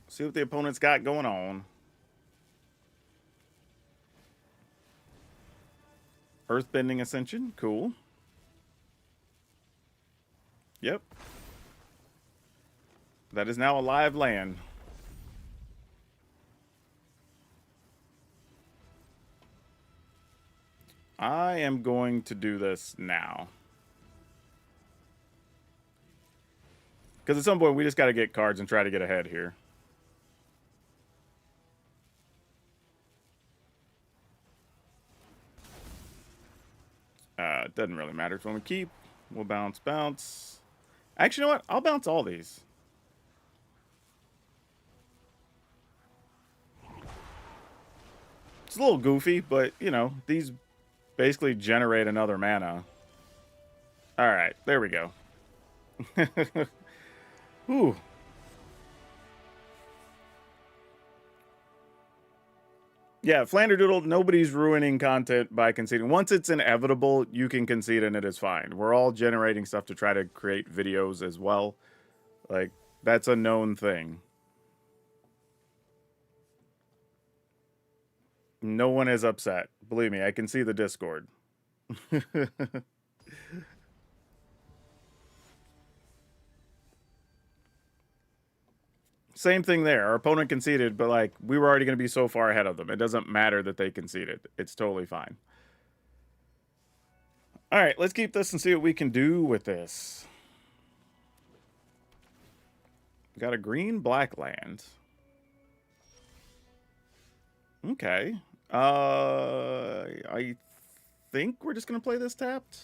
See what the opponent's got going on. Earthbending Ascension, cool. Yep. That is now a live land. I am going to do this now. Because at some point, we just got to get cards and try to get ahead here. It doesn't really matter if we want to keep. We'll bounce. Actually, you know what? I'll bounce all these. It's a little goofy, but, you know, these basically generate another mana. All right, there we go. Whew. Yeah, Flanderdoodle, nobody's ruining content by conceding. Once it's inevitable, you can concede and it is fine. We're all generating stuff to try to create videos as well. Like, that's a known thing. No one is upset. Believe me, I can see the Discord. Same thing there. Our opponent conceded, but like we were already going to be so far ahead of them. It doesn't matter that they conceded. It's totally fine. All right, let's keep this and see what we can do with this. We got a green-black land. Okay. I think we're just going to play this tapped.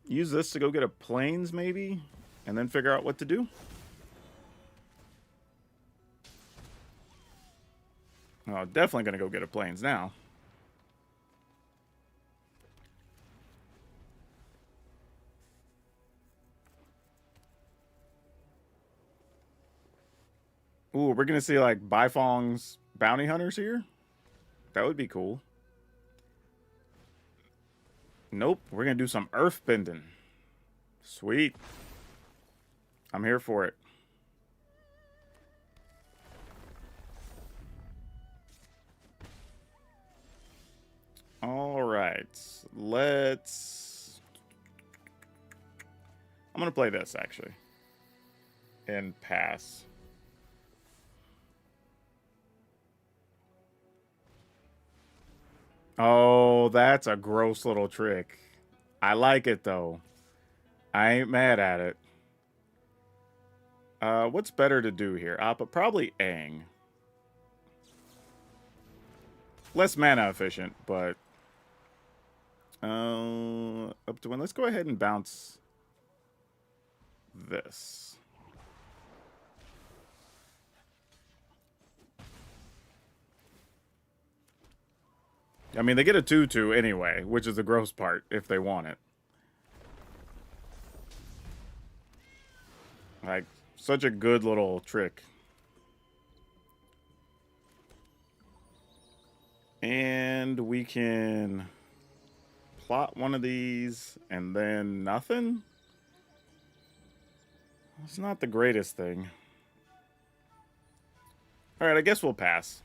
Use this to go get a plains, maybe, and then figure out what to do. Oh, definitely going to go get a plains now. Ooh, we're going to see, like, Bifong's bounty hunters here? That would be cool. Nope, we're going to do some earthbending. Sweet. I'm here for it. All right, let's... I'm going to play this, actually. And pass. Oh, that's a gross little trick. I like it, though. I ain't mad at it. What's better to do here? Probably Aang. Less mana efficient, but... up to 1. Let's go ahead and bounce this. I mean, they get a 2/2 anyway, which is the gross part if they want it. Like, such a good little trick. And we can plot one of these and then nothing? It's not the greatest thing. Alright, I guess we'll pass.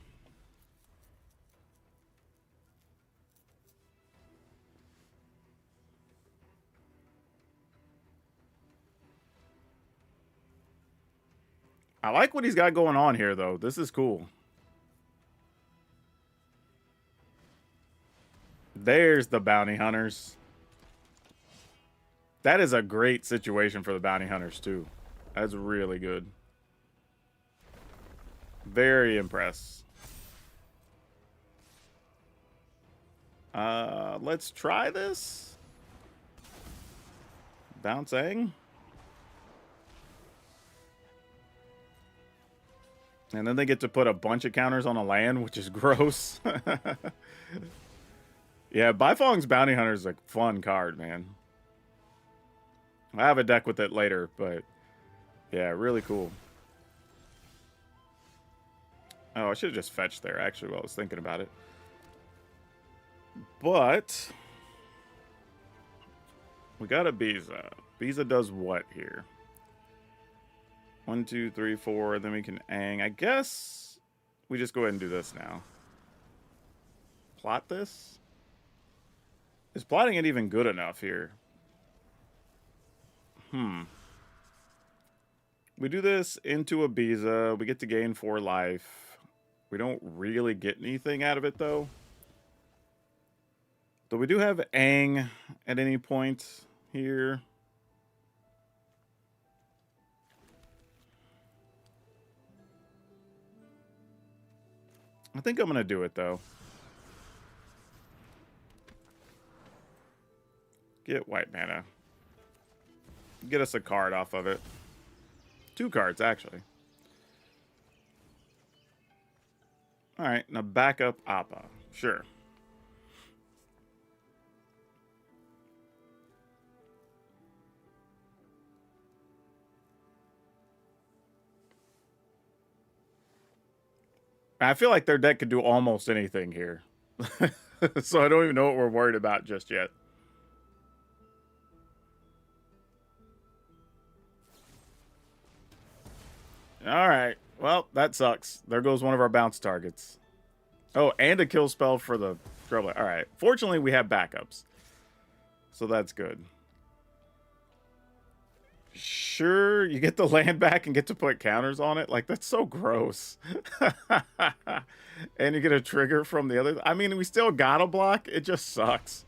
I like what he's got going on here, though. This is cool. There's the bounty hunters. That is a great situation for the bounty hunters, too. That's really good. Very impressed. Let's try this. Bouncing. And then they get to put a bunch of counters on a land, which is gross. Yeah, Bifong's Bounty Hunter is a fun card, man. I have a deck with it later, but yeah, really cool. Oh, I should have just fetched there, actually, while I was thinking about it. But we got a Biza. Biza does what here? 1, 2, 3, 4. Then we can Aang. I guess we just go ahead and do this now. Plot this? Is plotting it even good enough here? We do this into a Biza. We get to gain 4 life. We don't really get anything out of it, though. Though we do have Aang at any point here. I think I'm going to do it, though. Get white mana. Get us a card off of it. 2 cards, actually. Alright, now back up Appa. Sure. I feel like their deck could do almost anything here. So I don't even know what we're worried about just yet. Alright. Well, that sucks. There goes one of our bounce targets. Oh, and a kill spell for the Trailblazer. Alright. Fortunately, we have backups. So that's good. Sure, you get the land back and get to put counters on it. Like, that's so gross. And you get a trigger from the other. I mean, we still got a block. It just sucks.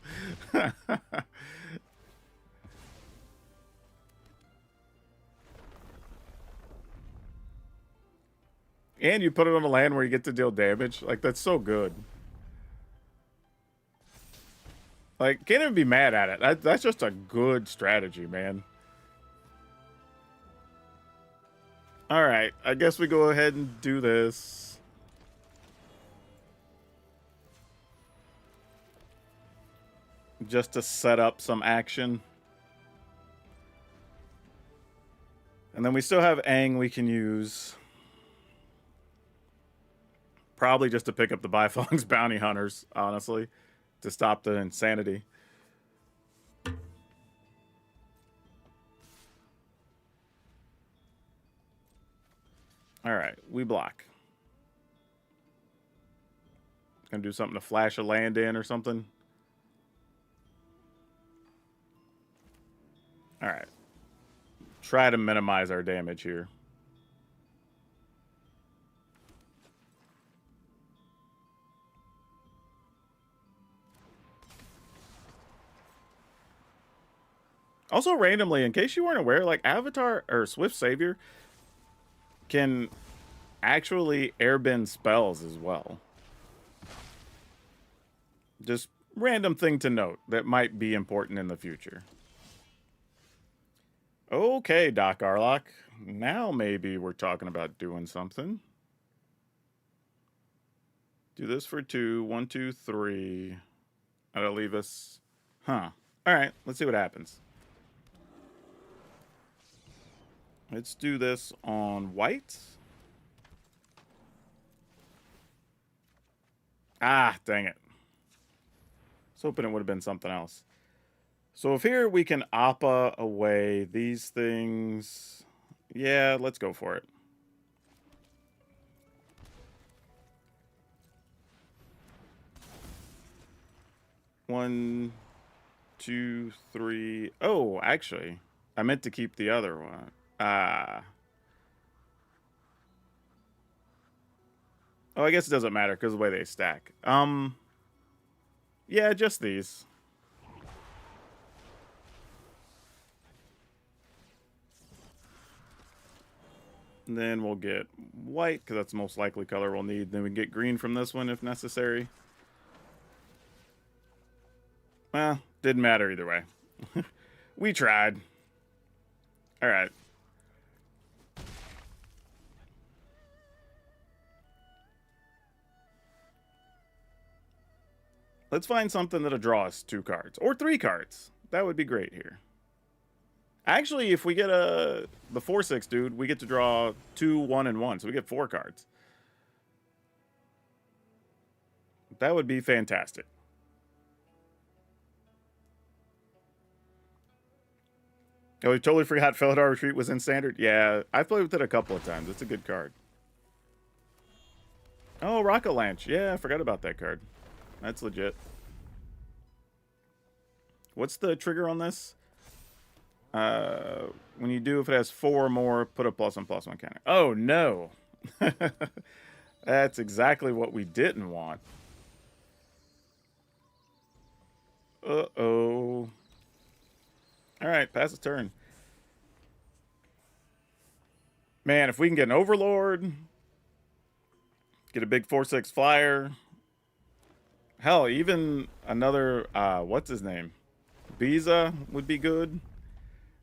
And you put it on a land where you get to deal damage. Like, that's so good. Like, can't even be mad at it. That's just a good strategy, man. Alright, I guess we go ahead and do this. Just to set up some action. And then we still have Aang we can use. Probably just to pick up the Bifong's Bounty Hunters, honestly. To stop the insanity. Alright, we block. Gonna do something to flash a land in or something. Alright. Try to minimize our damage here. Also, randomly, in case you weren't aware, like, Avatar or Swift Savior can actually airbend spells as well. Just random thing to note that might be important in the future. Okay, Doc Arlock. Now maybe we're talking about doing something. Do this for 2. 1, 2, 3. That'll leave us... Huh. Alright, let's see what happens. Let's do this on white. Ah, dang it. I was hoping it would have been something else. So if here we can Appa away these things, yeah, let's go for it. One, two, three. Oh, actually, I meant to keep the other one. Ah. Oh, I guess it doesn't matter because of the way they stack. Yeah, just these. And then we'll get white because that's the most likely color we'll need. Then we get green from this one if necessary. Well, didn't matter either way. We tried. All right. Let's find something that'll draw us 2 cards. Or 3 cards. That would be great here. Actually, if we get the 4/6 dude, we get to draw 2, 1, and 1. So we get 4 cards. That would be fantastic. Oh, we totally forgot Felidar Retreat was in Standard? Yeah, I've played with it a couple of times. It's a good card. Oh, Rocket Launch. Yeah, I forgot about that card. That's legit. What's the trigger on this? When you do, if it has 4 or more, put a +1/+1 counter. Oh, no. That's exactly what we didn't want. Uh-oh. All right, pass the turn. Man, if we can get an Overlord, get a big 4/6 flyer. Hell, even another, what's his name? Biza would be good.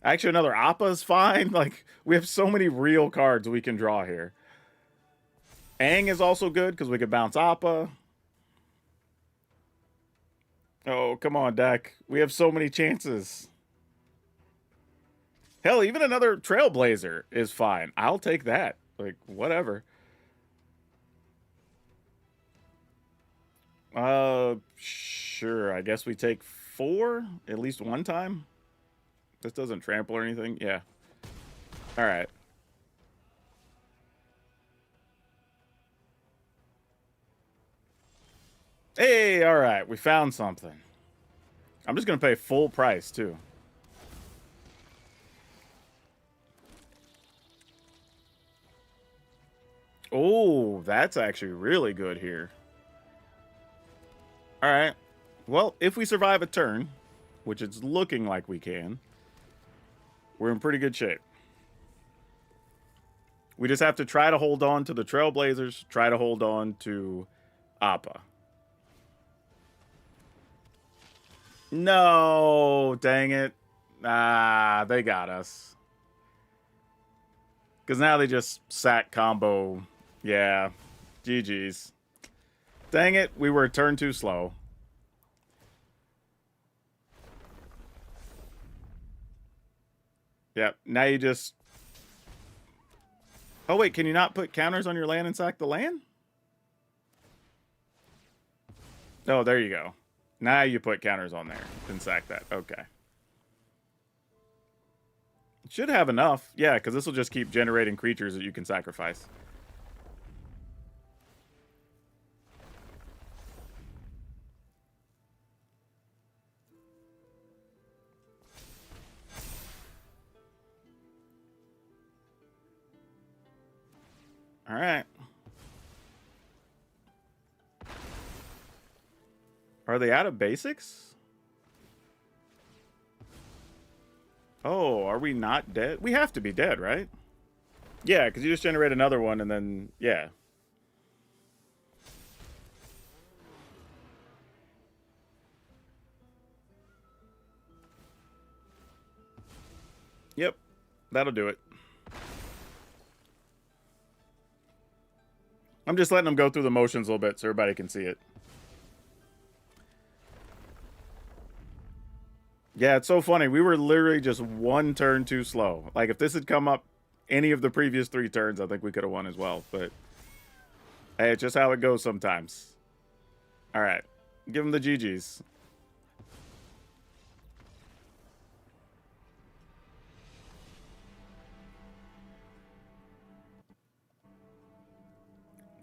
Actually, another Appa's fine. Like, we have so many real cards we can draw here. Aang is also good because we could bounce Appa. Oh, come on, deck. We have so many chances. Hell, even another Trailblazer is fine. I'll take that. Like, whatever. Sure. I guess we take 4 at least one time. This doesn't trample or anything. Yeah. All right. Hey, all right. We found something. I'm just going to pay full price, too. Oh, that's actually really good here. All right. Well, if we survive a turn, which it's looking like we can, we're in pretty good shape. We just have to try to hold on to the Trailblazers, try to hold on to Appa. No, dang it. Ah, they got us. Because now they just sack combo. Yeah, GG's. Dang it, we were a turn too slow. Yep, now you just... Oh, wait, can you not put counters on your land and sack the land? Oh, there you go. Now you put counters on there and sack that. Okay. Should have enough. Yeah, because this will just keep generating creatures that you can sacrifice. All right. Are they out of basics? Oh, are we not dead? We have to be dead, right? Yeah, because you just generate another one and then, yeah. Yep, that'll do it. I'm just letting them go through the motions a little bit so everybody can see it. Yeah, it's so funny. We were literally just one turn too slow. Like, if this had come up any of the previous 3 turns, I think we could have won as well. But, hey, it's just how it goes sometimes. All right. Give them the GGs.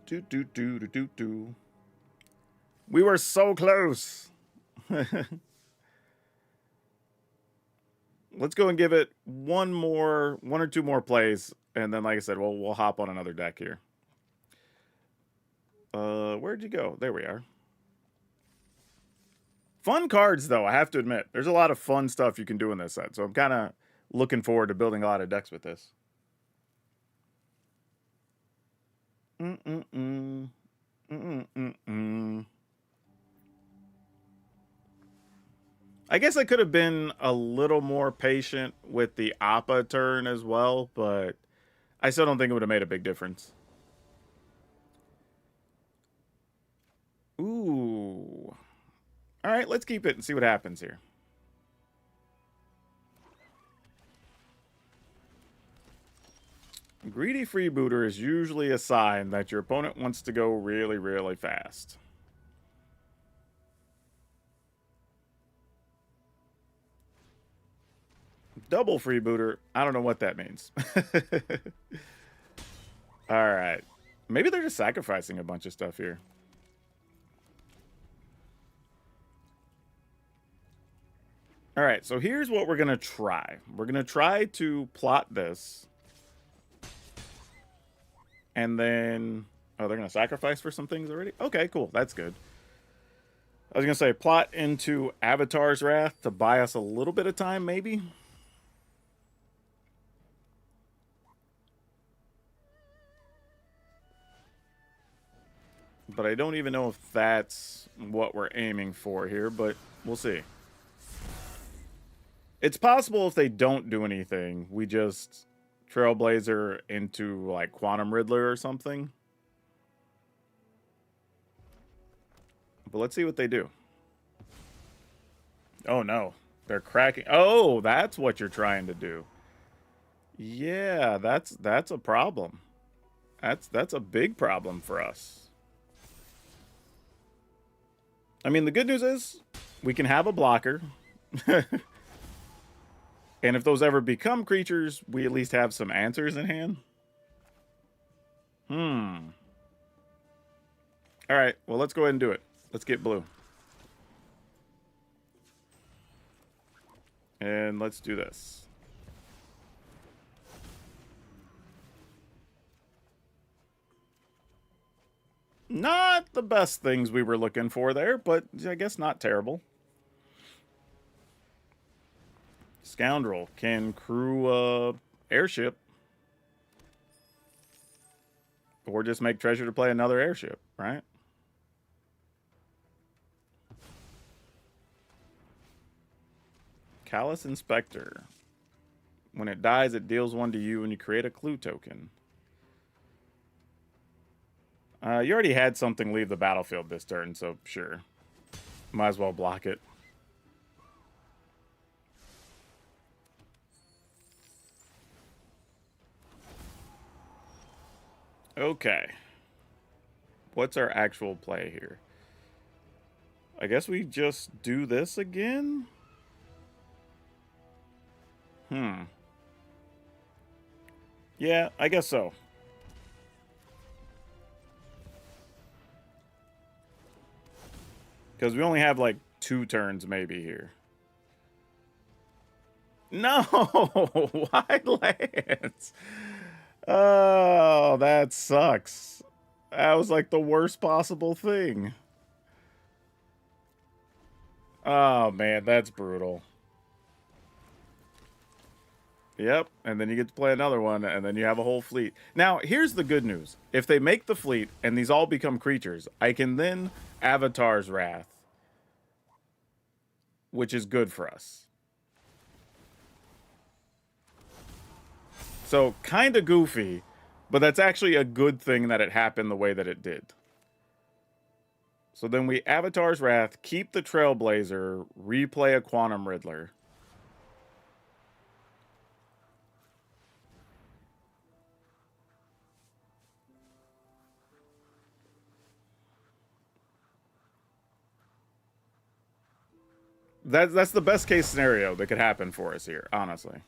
Do, do, do, do, do, do. We were so close. Let's go and give it one or two more plays, and then, like I said, we'll hop on another deck here. Where'd you go? There we are. Fun cards, though, I have to admit. There's a lot of fun stuff you can do in this set, so I'm kind of looking forward to building a lot of decks with this. I guess I could have been a little more patient with the Appa turn as well, but I still don't think it would have made a big difference. Ooh. All right, let's keep it and see what happens here. Greedy freebooter is usually a sign that your opponent wants to go really, really fast. Double freebooter, I don't know what that means. All right. Maybe they're just sacrificing a bunch of stuff here. All right, so here's what we're going to try. We're going to try to plot this. And then... Oh, they're going to sacrifice for some things already? Okay, cool. That's good. I was going to say, plot into Avatar's Wrath to buy us a little bit of time, maybe? But I don't even know if that's what we're aiming for here, but we'll see. It's possible if they don't do anything, we just Trailblazer into, like, Quantum Riddler or something. But let's see what they do. Oh, no. They're cracking. Oh, that's what you're trying to do. Yeah, that's a problem. That's a big problem for us. I mean, the good news is we can have a blocker. And if those ever become creatures, we at least have some answers in hand. All right, well, let's go ahead and do it. Let's get blue. And let's do this. Not the best things we were looking for there, but I guess not terrible. Scoundrel can crew airship. Or just make treasure to play another airship, right? Callous Inspector. When it dies, it deals 1 to you and you create a clue token. You already had something leave the battlefield this turn, so sure. Might as well block it. Okay. What's our actual play here? I guess we just do this again? Yeah, I guess so. Because we only have like 2 turns maybe here. No! Why lands? Oh, that sucks. That was like the worst possible thing. Oh, man, that's brutal. Yep, and then you get to play another one, and then you have a whole fleet. Now, here's the good news. If they make the fleet, and these all become creatures, I can then Avatar's Wrath, which is good for us. So, kind of goofy, but that's actually a good thing that it happened the way that it did. So then we Avatar's Wrath, keep the Trailblazer, replay a Quantum Riddler. That's the best case scenario that could happen for us here, honestly.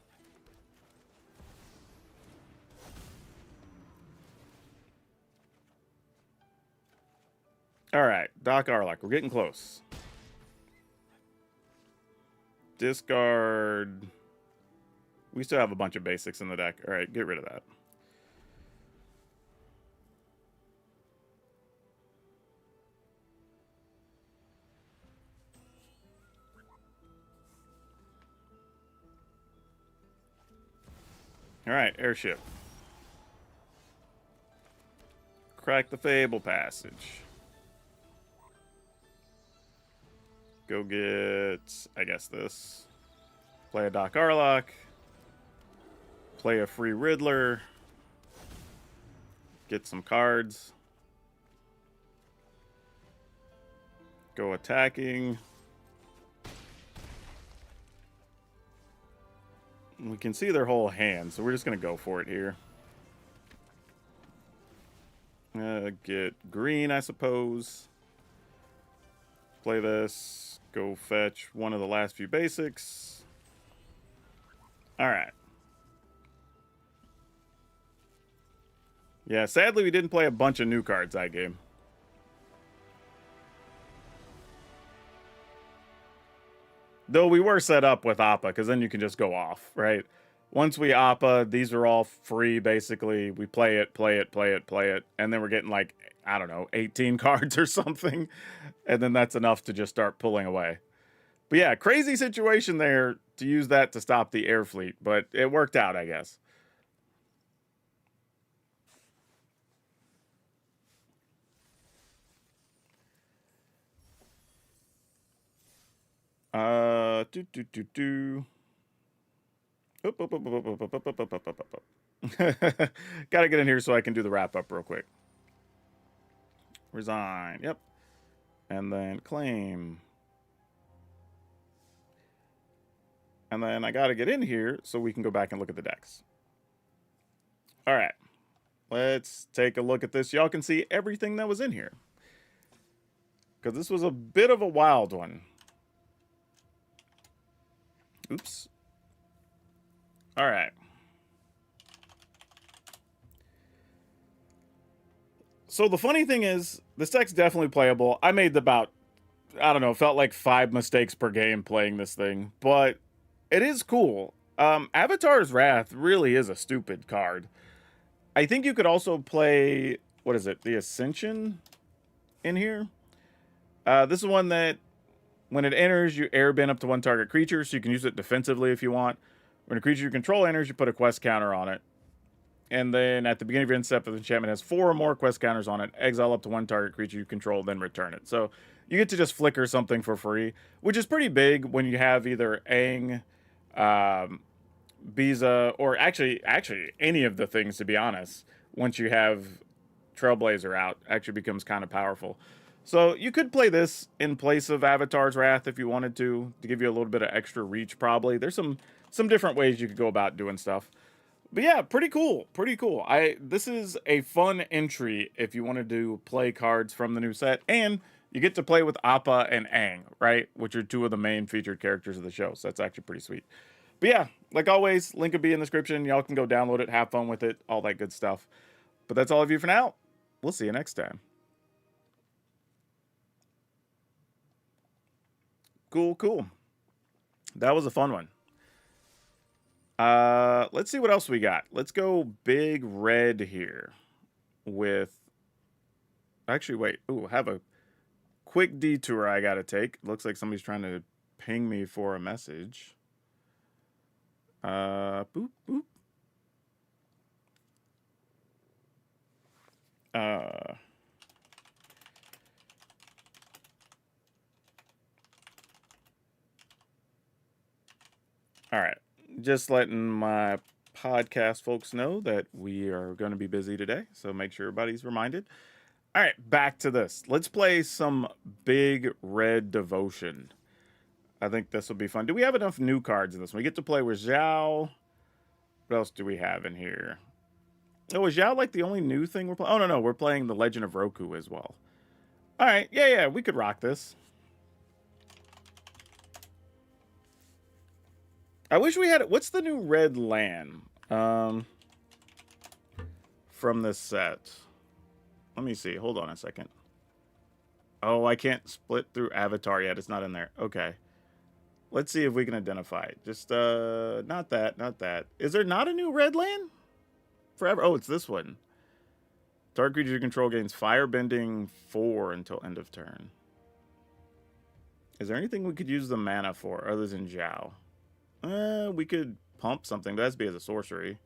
All right, Doc Arlock. We're getting close. Discard. We still have a bunch of basics in the deck. All right, get rid of that. All right, Airship. Crack the Fable Passage. Go get, I guess, this. Play a Doc Arlock. Play a free Riddler. Get some cards. Go attacking. We can see their whole hand, so we're just going to go for it here. Get green, I suppose. Play this. Go fetch one of the last few basics. All right. Yeah, sadly we didn't play a bunch of new cards that game. Though we were set up with Appa, because then you can just go off, right? Once we Appa, these are all free, basically. We play it, play it, play it, play it. And then we're getting like, I don't know, 18 cards or something. And then that's enough to just start pulling away. But yeah, crazy situation there to use that to stop the air fleet. But it worked out, I guess. Do do do do. Gotta get in here so I can do the wrap up real quick. Resign. Yep. And then claim. And then I gotta get in here so we can go back and look at the decks. All right. Let's take a look at this. Y'all can see everything that was in here. Because this was a bit of a wild one. Oops. All right. So the funny thing is, this deck's definitely playable. I made about, I don't know, felt like 5 mistakes per game playing this thing. But it is cool. Avatar's Wrath really is a stupid card. I think you could also play, what is it, the Ascension in here. This is one that, when it enters, you airbend up to 1 target creature, so you can use it defensively if you want. When a creature you control enters, you put a quest counter on it. And then at the beginning of your end step, the enchantment has 4 or more quest counters on it. Exile up to 1 target creature you control, then return it. So you get to just flicker something for free, which is pretty big when you have either Aang, Biza, or actually any of the things, to be honest. Once you have Trailblazer out, actually becomes kind of powerful. So you could play this in place of Avatar's Wrath if you wanted to give you a little bit of extra reach, probably. There's some different ways you could go about doing stuff. But yeah, pretty cool. Pretty cool. This is a fun entry if you wanted to play cards from the new set. And you get to play with Appa and Aang, right? Which are 2 of the main featured characters of the show. So that's actually pretty sweet. But yeah, like always, link will be in the description. Y'all can go download it, have fun with it, all that good stuff. But that's all of you for now. We'll see you next time. Cool. That was a fun one. Let's see what else we got. Let's go big red here with... Actually, wait. Ooh, have a quick detour I gotta take. Looks like somebody's trying to ping me for a message. Boop. All right. Just letting my podcast folks know that we are going to be busy today, so make sure everybody's reminded. All right, back to this. Let's play some Big Red Devotion. I think this will be fun. Do we have enough new cards in this one? We get to play with Zhao. What else do we have in here? Oh, is Zhao like the only new thing we're playing? Oh, no. We're playing The Legend of Roku as well. All right. Yeah. We could rock this. I wish we had it. What's the new red land from this set? Let me see. Hold on a second. Oh, I can't split through Avatar yet. It's not in there. Okay. Let's see if we can identify it. Just, not that, not that. Is there not a new red land? Forever? Oh, it's this one. Target creature you control gains firebending 4 until end of turn. Is there anything we could use the mana for other than Zhao? We could pump something. That has to be as a sorcery.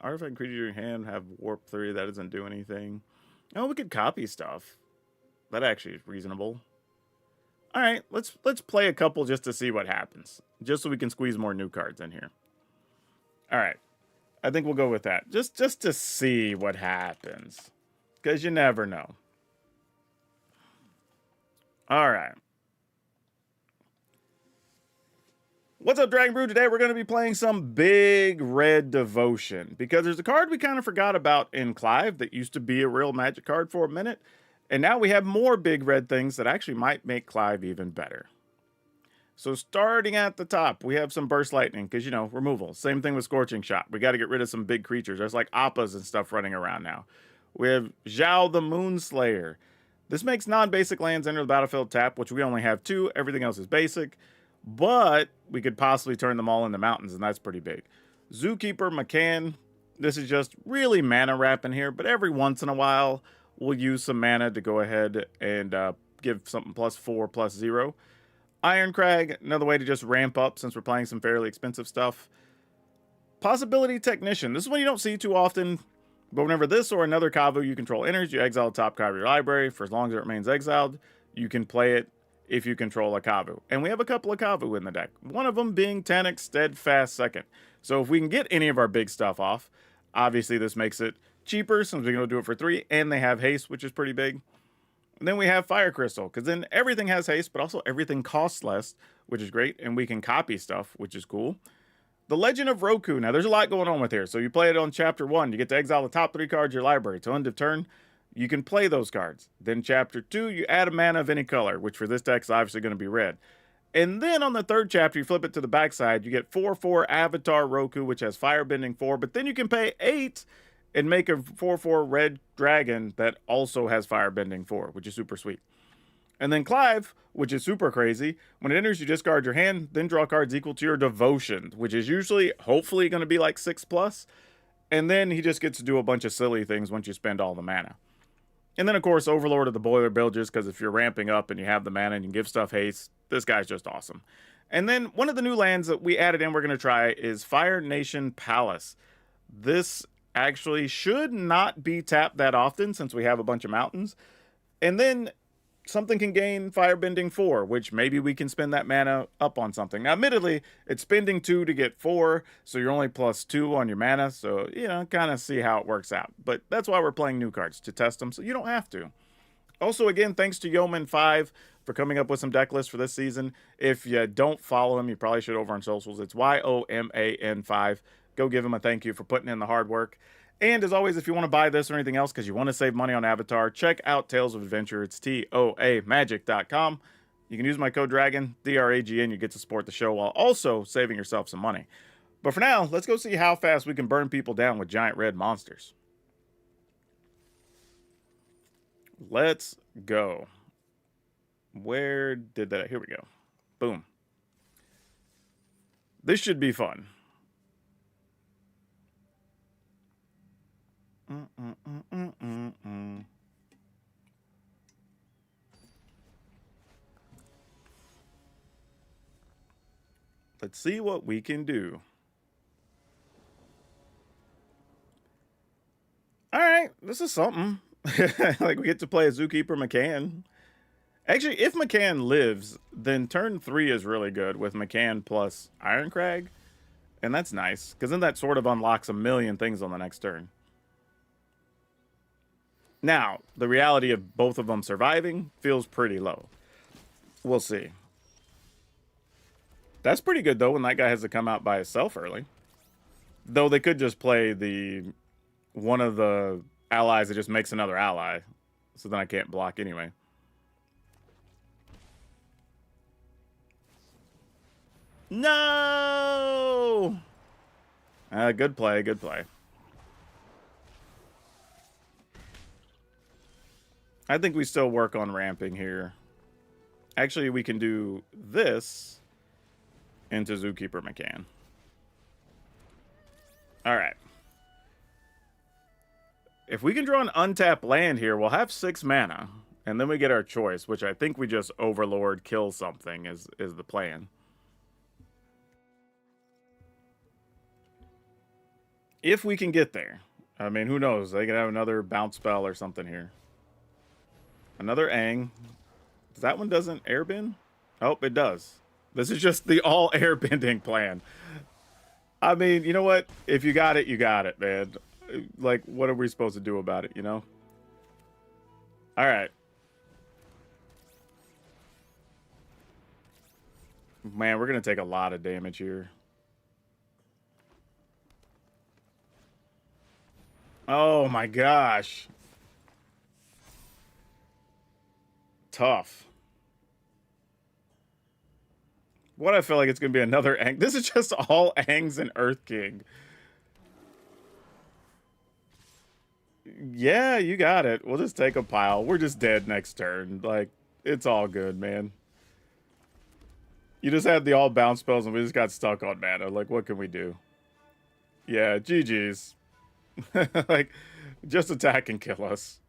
Artifact creature in your hand have warp 3. That doesn't do anything. Oh, we could copy stuff. That actually is reasonable. All right, let's play a couple just to see what happens. Just so we can squeeze more new cards in here. All right. I think we'll go with that. Just to see what happens. Because you never know. All right. What's up, Dragon Brew? Today we're going to be playing some Big Red Devotion. Because there's a card we kind of forgot about in Clive that used to be a real Magic card for a minute. And now we have more Big Red things that actually might make Clive even better. So starting at the top, we have some Burst Lightning, because, you know, removal. Same thing with Scorching Shot. We got to get rid of some big creatures. There's like Appas and stuff running around now. We have Zhao the Moonslayer. This makes non-basic lands enter the battlefield tap, which we only have 2. Everything else is basic. But we could possibly turn them all into mountains, and that's pretty big. Zookeeper McCann. This is just really mana wrapping here, but every once in a while, we'll use some mana to go ahead and give something +4, +0. Iron Crag, another way to just ramp up since we're playing some fairly expensive stuff. Possibility Technician. This is one you don't see too often, but whenever this or another Kavu you control enters, you exile the top card of your library. For as long as it remains exiled, you can play it if you control a Kavu. And we have a couple of Kavu in the deck. One of them being Tanic Steadfast Second. So if we can get any of our big stuff off, obviously this makes it cheaper since we can do it for 3, and they have haste, which is pretty big. And then we have Fire Crystal, because then everything has haste, but also everything costs less, which is great, and we can copy stuff, which is cool. The Legend of Roku. Now, there's a lot going on with here. So you play it on Chapter 1. You get to exile the top 3 cards of your library. Till end of turn, you can play those cards. Then Chapter 2, you add a mana of any color, which for this deck is obviously going to be red. And then on the 3rd chapter, you flip it to the backside. You get 4/4 Avatar Roku, which has Firebending 4, but then you can pay 8 and make a 4/4 red dragon that also has Firebending 4, which is super sweet. And then Clive, which is super crazy. When it enters, you discard your hand, then draw cards equal to your devotion, which is usually, hopefully, going to be like 6+. And then he just gets to do a bunch of silly things once you spend all the mana. And then, of course, Overlord of the Boiler Builders, because if you're ramping up and you have the mana and you can give stuff haste, this guy's just awesome. And then one of the new lands that we added in we're going to try is Fire Nation Palace. This actually should not be tapped that often since we have a bunch of mountains. And then something can gain Firebending 4, which maybe we can spend that mana up on something. Now, admittedly, it's spending 2 to get 4, so you're only +2 on your mana, so, you know, kind of see how it works out. But that's why we're playing new cards, to test them, so you don't have to. Also, again, thanks to Yeoman5 for coming up with some deck lists for this season. If you don't follow him, you probably should over on socials. It's YOMAN5. Go give him a thank you for putting in the hard work. And as always, if you want to buy this or anything else because you want to save money on Avatar, check out Tales of Adventure. It's TOAMagic.com. You can use my code DRAGON, DRAGN. You get to support the show while also saving yourself some money. But for now, let's go see how fast we can burn people down with giant red monsters. Let's go. Where did that? Here we go. Boom. This should be fun. Let's see what we can do. All right, this is something. Like, we get to play a Zookeeper McCann. Actually, if McCann lives, then turn 3 is really good with McCann plus Iron Crag. And that's nice, because then that sort of unlocks a million things on the next turn. Now, the reality of both of them surviving feels pretty low. We'll see. That's pretty good, though, when that guy has to come out by himself early. Though they could just play one of the allies that just makes another ally. So then I can't block anyway. No! Good play, good play. I think we still work on ramping here. Actually, we can do this into Zookeeper McCann. All right. If we can draw an untapped land here, we'll have 6 mana. And then we get our choice, which I think we just Overlord kill something is the plan. If we can get there. I mean, who knows? They could have another bounce spell or something here. Another Aang. That one doesn't airbend? Oh, it does. This is just the all airbending plan. I mean, you know what? If you got it, you got it, man. Like, what are we supposed to do about it, you know? All right. Man, we're going to take a lot of damage here. Oh, my gosh. Tough. What I feel like it's going to be another Aang. This is just all Aangs and Earth King. Yeah, you got it. We'll just take a pile. We're just dead next turn. Like, it's all good, man. You just had the all bounce spells and we just got stuck on mana. Like, what can we do? Yeah, GG's. Like, just attack and kill us.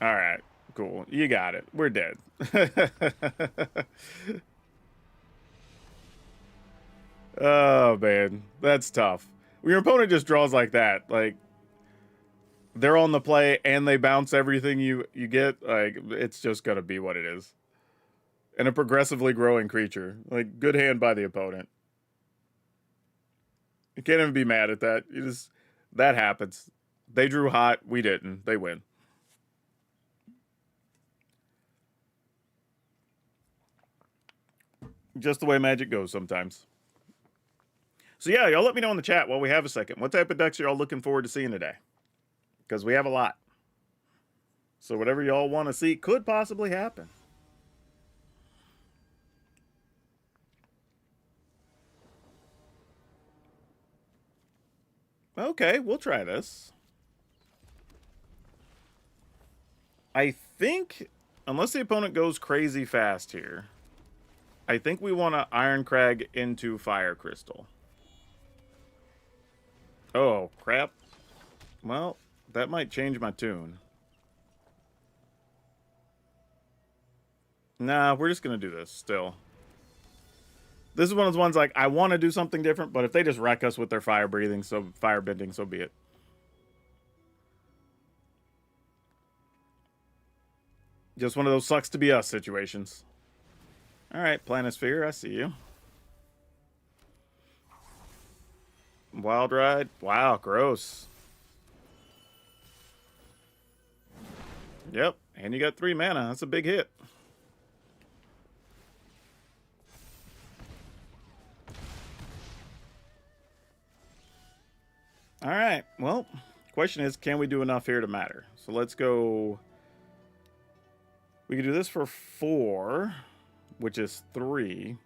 All right, cool. You got it. We're dead. Oh, man. That's tough. When your opponent just draws like that, like, they're on the play and they bounce everything you get, like, it's just going to be what it is. And a progressively growing creature. Like, good hand by the opponent. You can't even be mad at that. You just, that happens. They drew hot. We didn't. They win. Just the way Magic goes sometimes. So yeah, y'all let me know in the chat while we have a second. What type of decks are y'all looking forward to seeing today? Because we have a lot. So whatever y'all want to see could possibly happen. Okay, we'll try this. I think, unless the opponent goes crazy fast here, I think we want to Iron Crag into Fire Crystal. Oh, crap. Well, that might change my tune. Nah, we're just going to do this still. This is one of those ones like, I want to do something different, but if they just wreck us with their fire breathing, so fire bending, so be it. Just one of those sucks to be us situations. All right, Planisphere, I see you. Wild Ride. Wow, gross. Yep, and you got 3 mana. That's a big hit. All right, well, question is, can we do enough here to matter? So let's go. We can do this for 4, which is 3.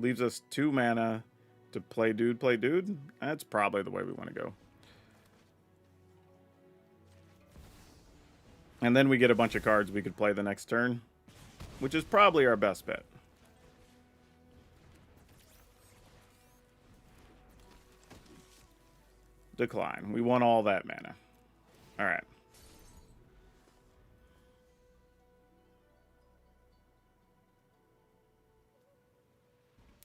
Leaves us 2 mana to play dude, play dude. That's probably the way we want to go. And then we get a bunch of cards we could play the next turn, which is probably our best bet. Decline. We want all that mana. All right.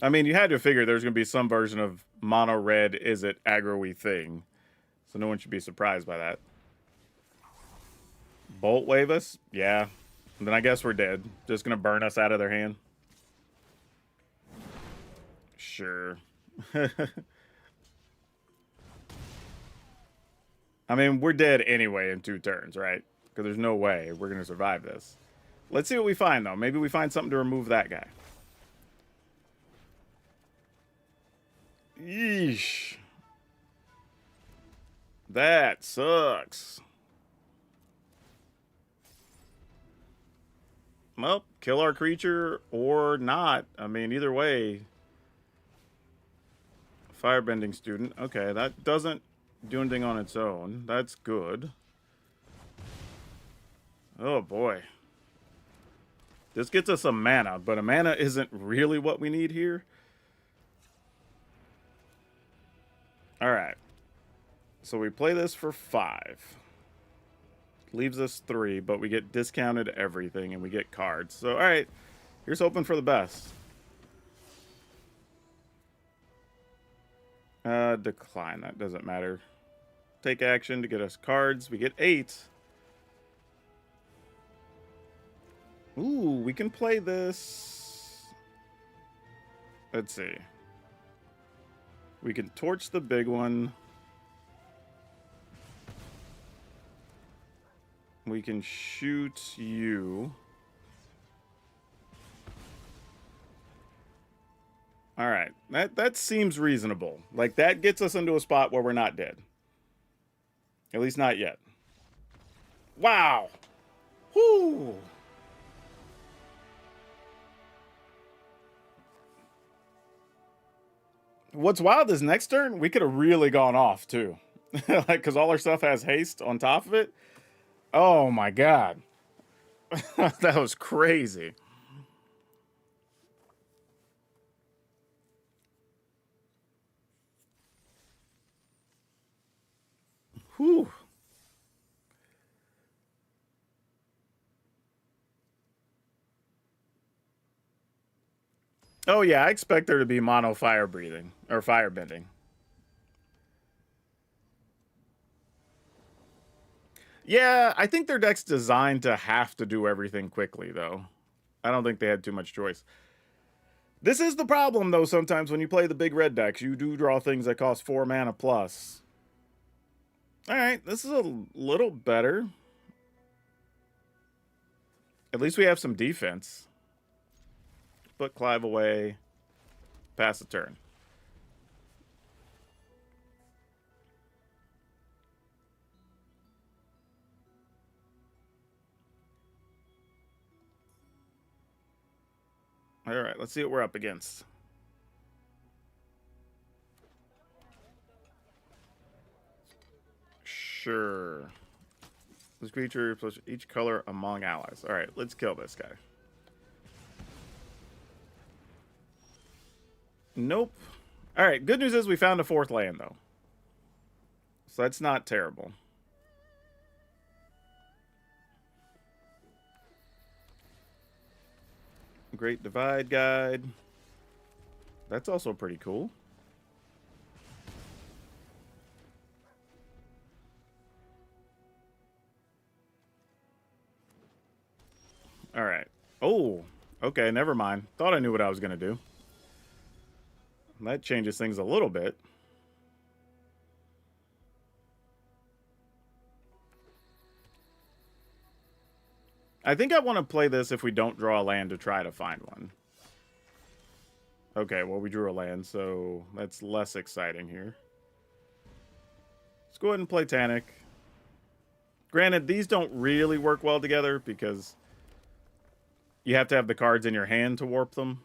I mean, you had to figure there's going to be some version of mono red is it aggro-y thing. So no one should be surprised by that. Bolt wave us? Yeah. And then I guess we're dead. Just going to burn us out of their hand. Sure. I mean, we're dead anyway in 2 turns, right? Because there's no way we're going to survive this. Let's see what we find, though. Maybe we find something to remove that guy. Yeesh. That sucks. Well, kill our creature or not. I mean, either way. Firebending student. Okay, that doesn't do anything on its own. That's good. Oh boy. This gets us some mana, but a mana isn't really what we need here. Alright. So we play this for 5. Leaves us 3, but we get discounted everything and we get cards. So, alright. Here's hoping for the best. Decline. That doesn't matter. Take action to get us cards. We get 8. Ooh, we can play this. Let's see. We can torch the big one. We can shoot you. All right. That seems reasonable. Like, that gets us into a spot where we're not dead. At least not yet. Wow. Whoo. What's wild is next turn, we could have really gone off, too. Like, because all our stuff has haste on top of it. Oh, my God. That was crazy. Whew. Oh, yeah, I expect there to be mono fire breathing, or fire bending. Yeah, I think their deck's designed to have to do everything quickly, though. I don't think they had too much choice. This is the problem, though, sometimes when you play the big red decks. You do draw things that cost 4 mana plus. Alright, this is a little better. At least we have some defense. Put Clive away. Pass the turn. Alright, let's see what we're up against. Sure. This creature plus each color among allies. Alright, let's kill this guy. Nope. Alright, good news is we found a 4th land, though. So that's not terrible. Great Divide Guide. That's also pretty cool. Alright. Oh, okay, never mind. Thought I knew what I was going to do. That changes things a little bit. I think I want to play this if we don't draw a land to try to find one. Okay, well, we drew a land, so that's less exciting here. Let's go ahead and play Tanic. Granted, these don't really work well together because you have to have the cards in your hand to warp them.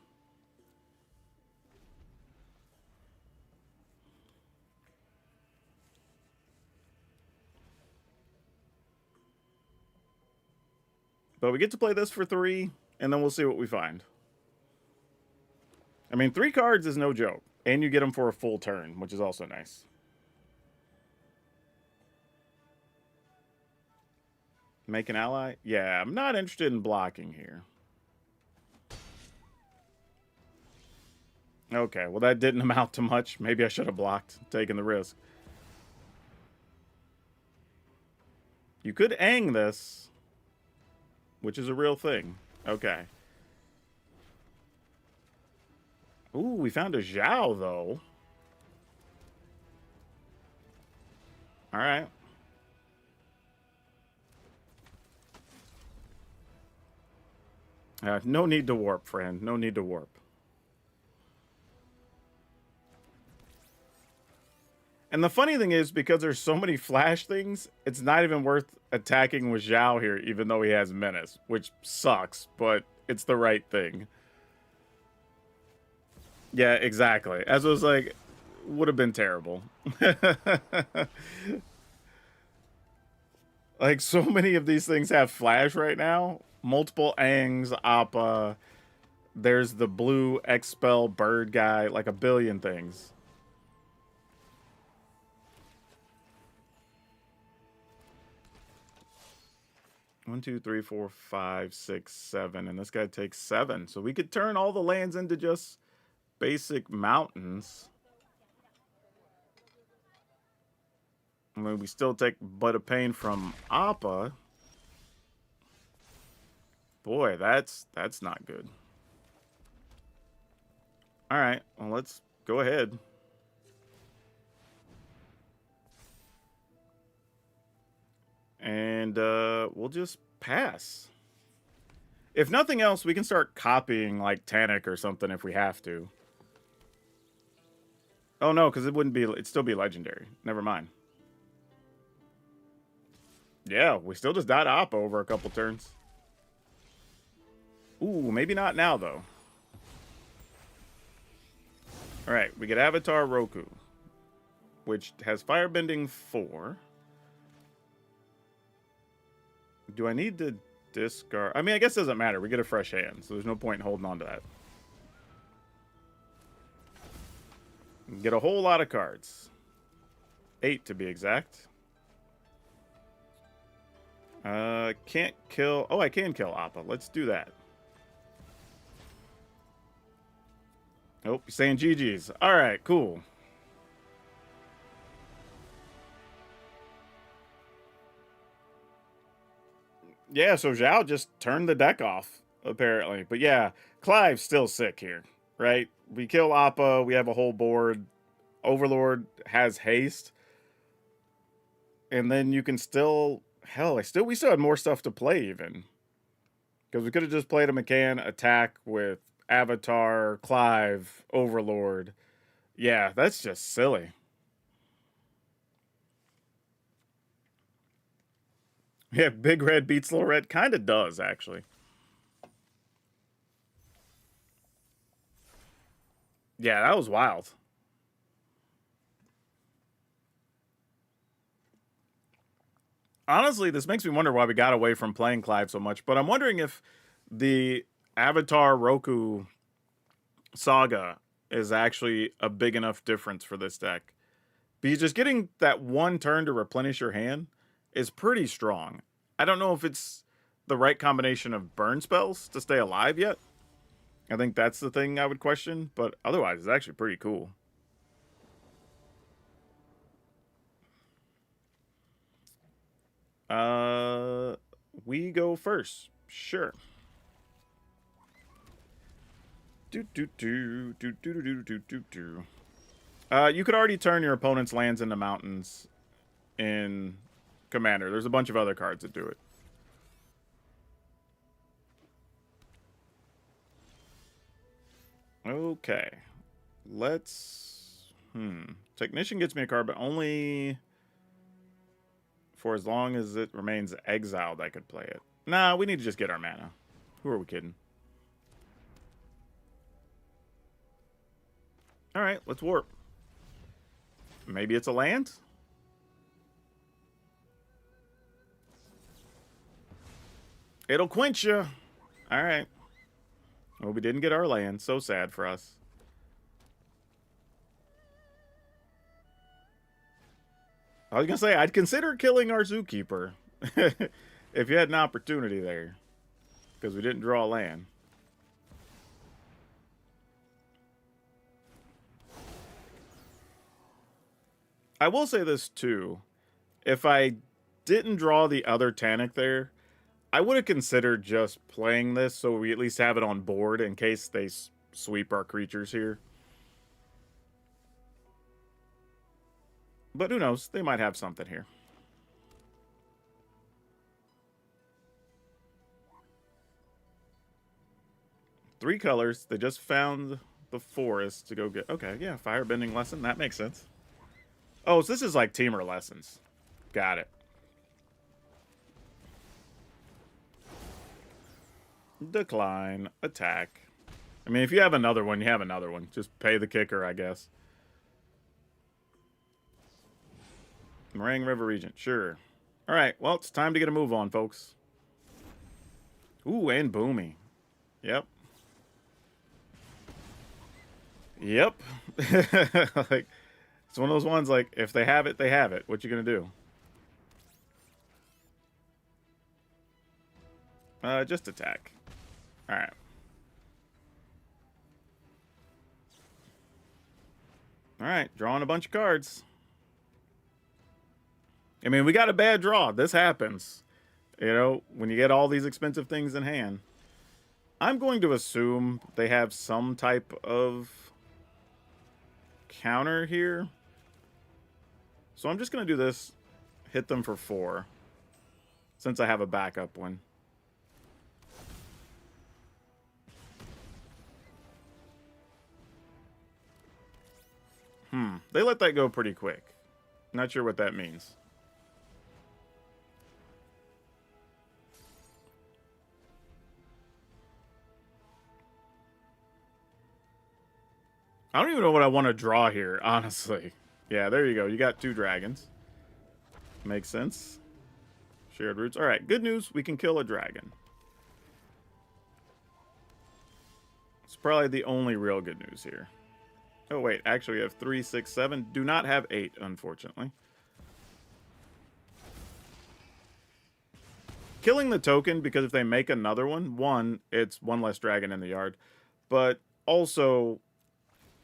But we get to play this for 3, and then we'll see what we find. I mean, 3 cards is no joke. And you get them for a full turn, which is also nice. Make an ally? Yeah, I'm not interested in blocking here. Okay, well, that didn't amount to much. Maybe I should have blocked, taken the risk. You could Aang this, which is a real thing. Okay. Ooh, we found a Zhao, though. Alright. No need to warp, friend. No need to warp. And the funny thing is, because there's so many flash things, it's not even worth attacking with Zhao here, even though he has Menace, which sucks, but it's the right thing. Yeah, exactly. As I was like, would have been terrible. Like, so many of these things have flash right now. Multiple Angs, Appa. There's the blue Expel bird guy. Like, a billion things. One, two, three, four, five, six, seven. And this guy takes 7. So we could turn all the lands into just basic mountains. I mean, we still take Bud of Pain from Appa. Boy, that's not good. All right, well, let's go ahead. And we'll just pass. If nothing else, we can start copying, like, Tanic or something if we have to. Oh, no, because it'd still be legendary. Never mind. Yeah, we still just died Appa over a couple turns. Ooh, maybe not now, though. Alright, we get Avatar Roku, which has Firebending 4. Do I need to discard? I mean, I guess it doesn't matter. We get a fresh hand, so there's no point in holding on to that. Get a whole lot of cards. 8 to be exact. Can't kill... Oh, I can kill Appa. Let's do that. Nope, you're saying GG's. Alright, cool. Yeah, so Zhao just turned the deck off, apparently. But yeah, Clive's still sick here, right? We kill Appa, we have a whole board. Overlord has haste. And then you can still... Hell, we still had more stuff to play, even. Because we could have just played a McCann attack with Avatar, Clive, Overlord. Yeah, that's just silly. Yeah, Big Red beats Little Red. Kind of does, actually. Yeah, that was wild. Honestly, this makes me wonder why we got away from playing Clive so much. But I'm wondering if the Avatar Roku saga is actually a big enough difference for this deck. Because just getting that one turn to replenish your hand is pretty strong. I don't know if it's the right combination of burn spells to stay alive yet. I think that's the thing I would question, but otherwise it's actually pretty cool. We go first. Sure. You could already turn your opponent's lands into mountains in Commander. There's a bunch of other cards that do it. Okay. Let's... Technician gets me a card, but only for as long as it remains exiled I could play it. Nah, we need to just get our mana. Who are we kidding? Alright, let's warp. Maybe it's a land? It'll quench you. Alright. Well, we didn't get our land. So sad for us. I was going to say, I'd consider killing our Zookeeper. If you had an opportunity there. Because we didn't draw land. I will say this, too. If I didn't draw the other Tanic there, I would have considered just playing this so we at least have it on board in case they sweep our creatures here. But who knows? They might have something here. Three colors. They just found the forest to go get... Okay, yeah, firebending lesson. That makes sense. Oh, so this is like Teamer lessons. Got it. Decline. Attack. I mean, if you have another one, you have another one. Just pay the kicker, I guess. Meringue River Regent, sure. All right, well, it's time to get a move on, folks. Ooh, and Boomy. Yep. Yep. Like, it's one of those ones, like, if they have it, they have it. What you gonna do? Just attack. All right. All right, drawing a bunch of cards. I mean, we got a bad draw. This happens. You know, when you get all these expensive things in hand. I'm going to assume they have some type of counter here. So I'm just going to do this. Hit them for 4. Since I have a backup one. They let that go pretty quick. Not sure what that means. I don't even know what I want to draw here, honestly. Yeah, there you go. You got 2 dragons. Makes sense. Shared roots. All right, good news. We can kill a dragon. It's probably the only real good news here. Oh, wait. Actually, we have 3, 6, 7. Do not have 8, unfortunately. Killing the token, because if they make another one, it's 1 less dragon in the yard. But also,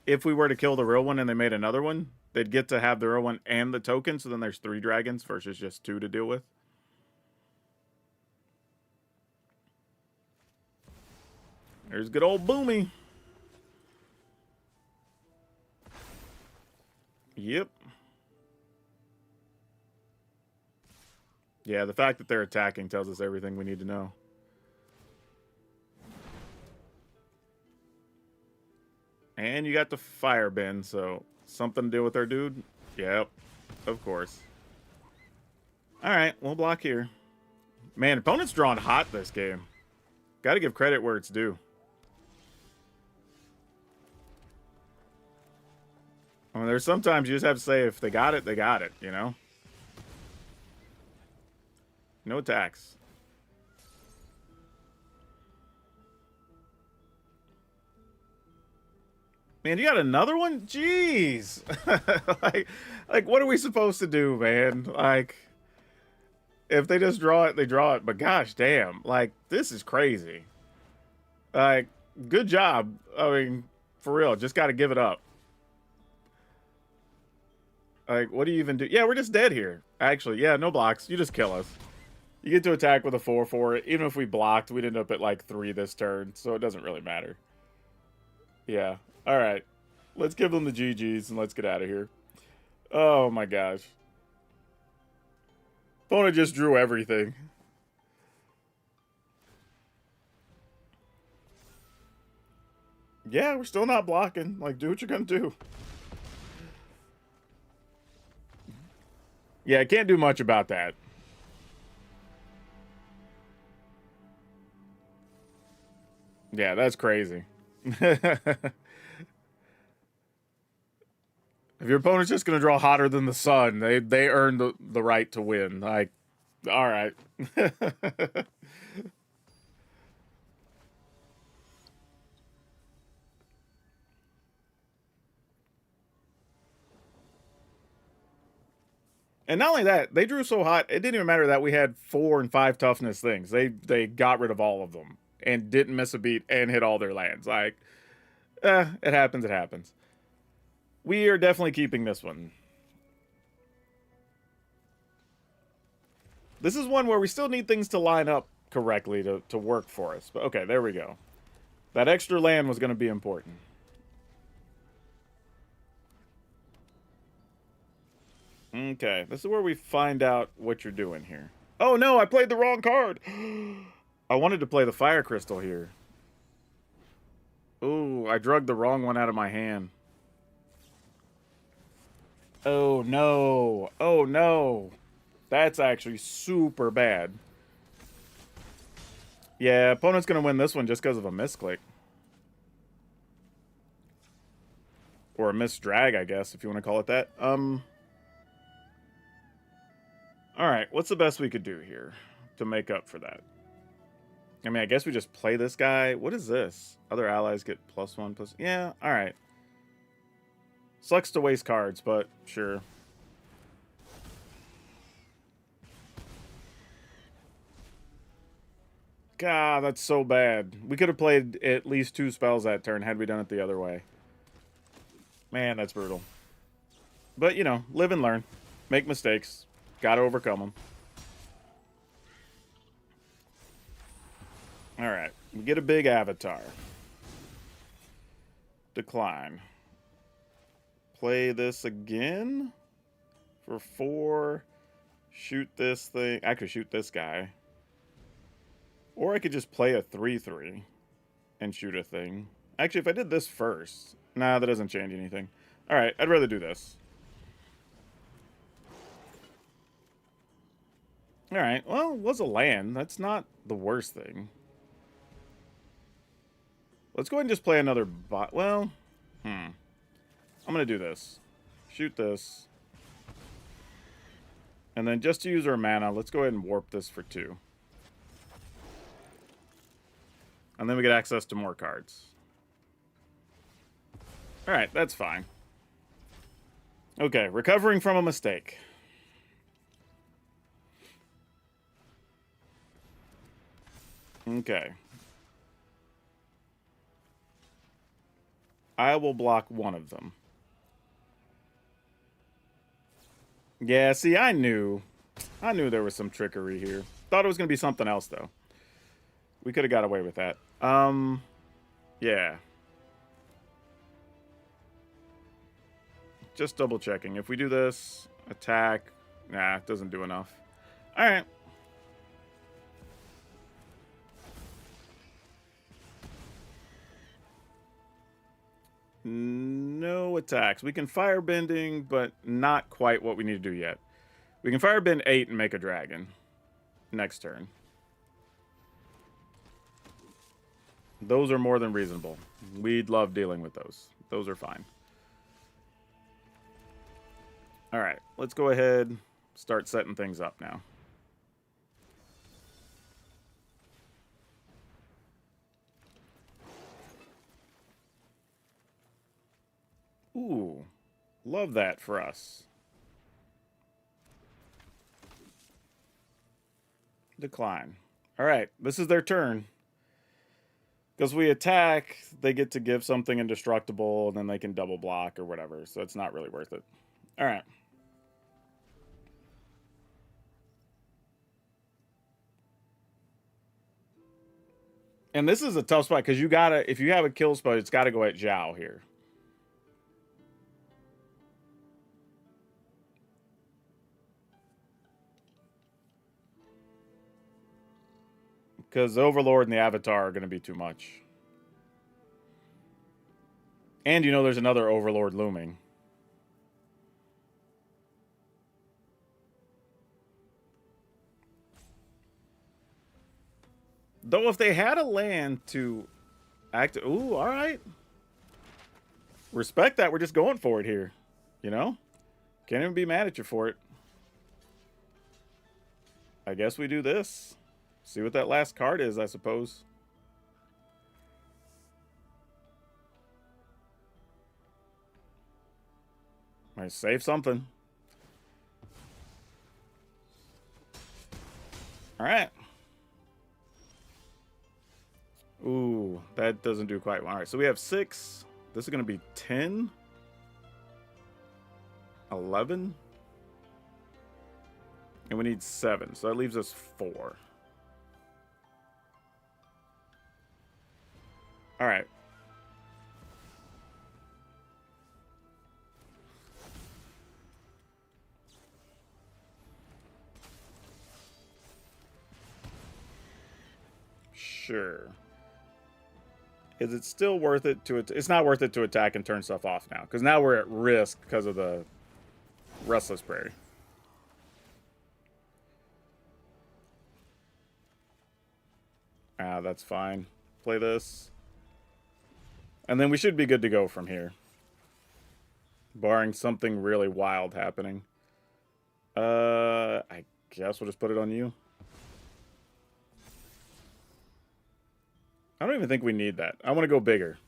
if we were to kill the real one and they made another one, they'd get to have the real one and the token, so then there's 3 dragons versus just 2 to deal with. There's good old Boomy. Yep. Yeah, the fact that they're attacking tells us everything we need to know. And you got the fire bin, so something to deal with our dude? Yep, of course. Alright, we'll block here. Man, opponent's drawn hot this game. Gotta give credit where it's due. I mean, there's sometimes you just have to say if they got it, you know? No attacks. Man, you got another one? Jeez. like, what are we supposed to do, man? Like, if they just draw it, they draw it. But gosh damn, like, this is crazy. Like, good job. I mean, for real, just got to give it up. Like, what do you even do? Yeah, we're just dead here. Actually, yeah, no blocks. You just kill us. You get to attack with a 4/4. Even if we blocked, we'd end up at like 3 this turn, so it doesn't really matter. Yeah. All right. Let's give them the GGs and let's get out of here. Oh my gosh. Opponent just drew everything. Yeah, we're still not blocking. Like, do what you're gonna do. Yeah, I can't do much about that. Yeah, that's crazy. If your opponent's just going to draw hotter than the sun, they earn the right to win. Like, all right. And not only that, they drew so hot, it didn't even matter that we had 4 and 5 toughness things. They got rid of all of them and didn't miss a beat and hit all their lands. Like, it happens, it happens. We are definitely keeping this one. This is one where we still need things to line up correctly to work for us. But okay, there we go. That extra land was going to be important. Okay, this is where we find out what you're doing here. Oh no, I played the wrong card! I wanted to play the fire crystal here. Ooh, I drugged the wrong one out of my hand. Oh no. Oh no. That's actually super bad. Yeah, opponent's gonna win this one just because of a misclick. Or a misdrag, I guess, if you want to call it that. Alright, what's the best we could do here to make up for that? I mean, I guess we just play this guy. What is this? Other allies get +1, plus... Yeah, alright. Sucks to waste cards, but sure. God, that's so bad. We could have played at least 2 spells that turn had we done it the other way. Man, that's brutal. But, you know, live and learn. Make mistakes. Gotta overcome them. Alright, we get a big avatar. Decline. Play this again for 4. Shoot this thing. Actually, shoot this guy. Or I could just play a 3/3 and shoot a thing. Actually, if I did this first... Nah, that doesn't change anything. Alright, I'd rather do this. Alright, well, it was a land. That's not the worst thing. Let's go ahead and just play another bot. Well, I'm going to do this. Shoot this. And then just to use our mana, let's go ahead and warp this for 2. And then we get access to more cards. Alright, that's fine. Okay, recovering from a mistake. Okay. I will block one of them. Yeah, see, I knew there was some trickery here. Thought it was going to be something else, though. We could have got away with that. Yeah. Just double checking. If we do this, attack, nah, it doesn't do enough. All right. No attacks. We can firebending, but not quite what we need to do yet. We can firebend 8 and make a dragon. Next turn. Those are more than reasonable. We'd love dealing with those. Those are fine. Alright, let's go ahead, start setting things up now. Ooh, love that for us. Decline. Alright, this is their turn. Because we attack, they get to give something indestructible, and then they can double block or whatever, so it's not really worth it. Alright. And this is a tough spot, because you gotta, if you have a kill spell, it's gotta go at Zhao here. Because the Overlord and the Avatar are going to be too much. And you know there's another Overlord looming. Though if they had a land to act... Ooh, alright. Respect that. We're just going for it here. You know? Can't even be mad at you for it. I guess we do this. See what that last card is, I suppose. Might save something. Alright. Ooh, that doesn't do quite well. Alright, so we have 6. This is going to be 10. 11. And we need 7. So that leaves us 4. All right. Sure. Is it still worth it to... It's not worth it to attack and turn stuff off now. Because now we're at risk because of the Restless Prairie. Ah, that's fine. Play this. And then we should be good to go from here. Barring something really wild happening. I guess we'll just put it on you. I don't even think we need that. I want to go bigger.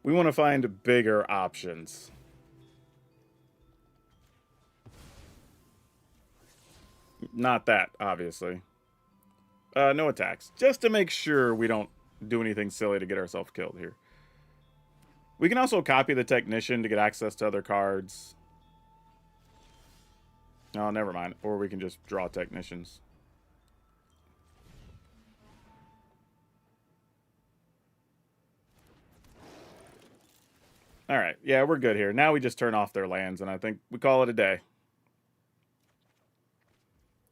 We want to find bigger options. Not that, obviously. No attacks. Just to make sure we don't do anything silly to get ourselves killed here. We can also copy the Technician to get access to other cards. Oh, never mind. Or we can just draw Technicians. Alright, yeah, we're good here. Now we just turn off their lands, and I think we call it a day.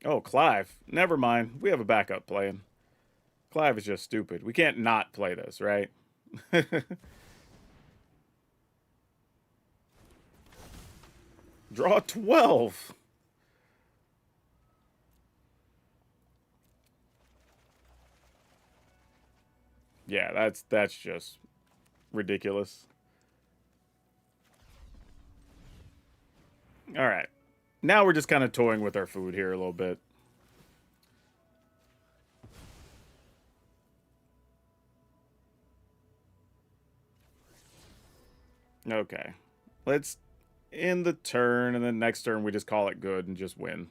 Oh, Clive. Never mind. We have a backup playing. Clive is just stupid. We can't not play this, right? Draw 12. Yeah, that's just ridiculous. All right. Now we're just kind of toying with our food here a little bit. Okay. Let's end the turn, and then next turn we just call it good and just win.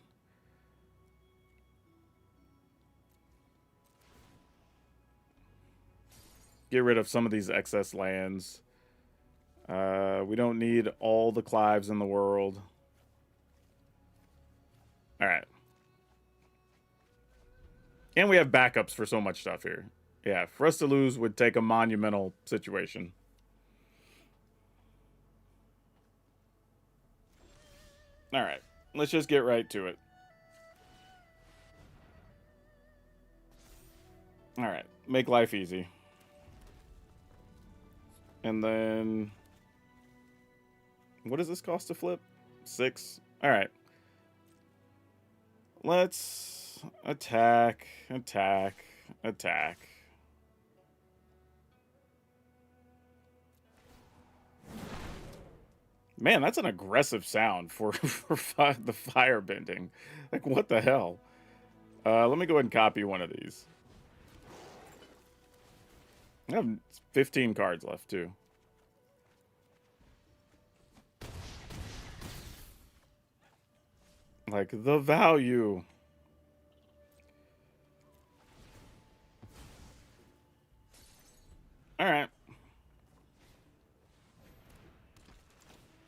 Get rid of some of these excess lands. We don't need all the Clives in the world. Alright. And we have backups for so much stuff here. Yeah, for us to lose would take a monumental situation. Alright, let's just get right to it. Alright, make life easy. And then... what does this cost to flip? 6. Alright. Let's attack, attack, attack. Man, that's an aggressive sound for the firebending. Like, what the hell? Let me go ahead and copy one of these. I have 15 cards left, too. Like, the value. Alright.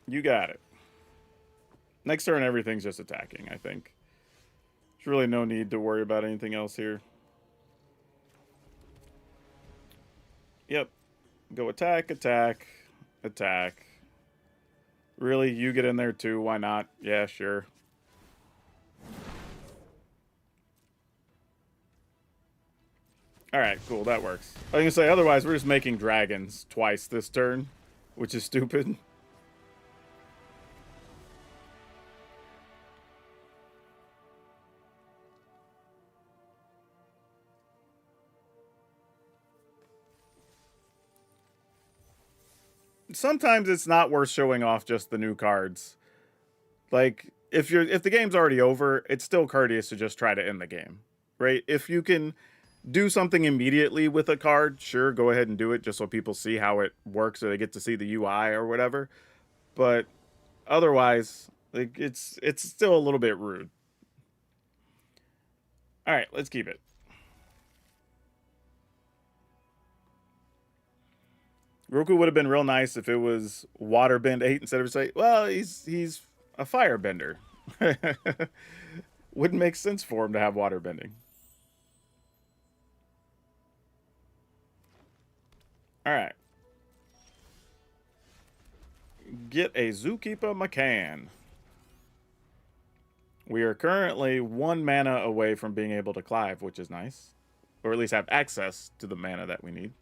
You got it. Next turn, everything's just attacking, I think. There's really no need to worry about anything else here. Yep. Go attack, attack, attack. Really? You get in there too? Why not? Yeah, sure. Alright, cool. That works. I was going to say, otherwise we're just making dragons twice this turn, which is stupid. Sometimes it's not worth showing off just the new cards. Like, if the game's already over, it's still courteous to just try to end the game, right? If you can do something immediately with a card, sure, go ahead and do it just so people see how it works, so they get to see the UI or whatever. But otherwise, like, it's still a little bit rude. All right, let's keep it. Roku would have been real nice if it was Waterbend 8 instead of say, well, he's a firebender. Wouldn't make sense for him to have waterbending. Alright. Get a Zookeeper McCann. We are currently 1 mana away from being able to Clive, which is nice. Or at least have access to the mana that we need.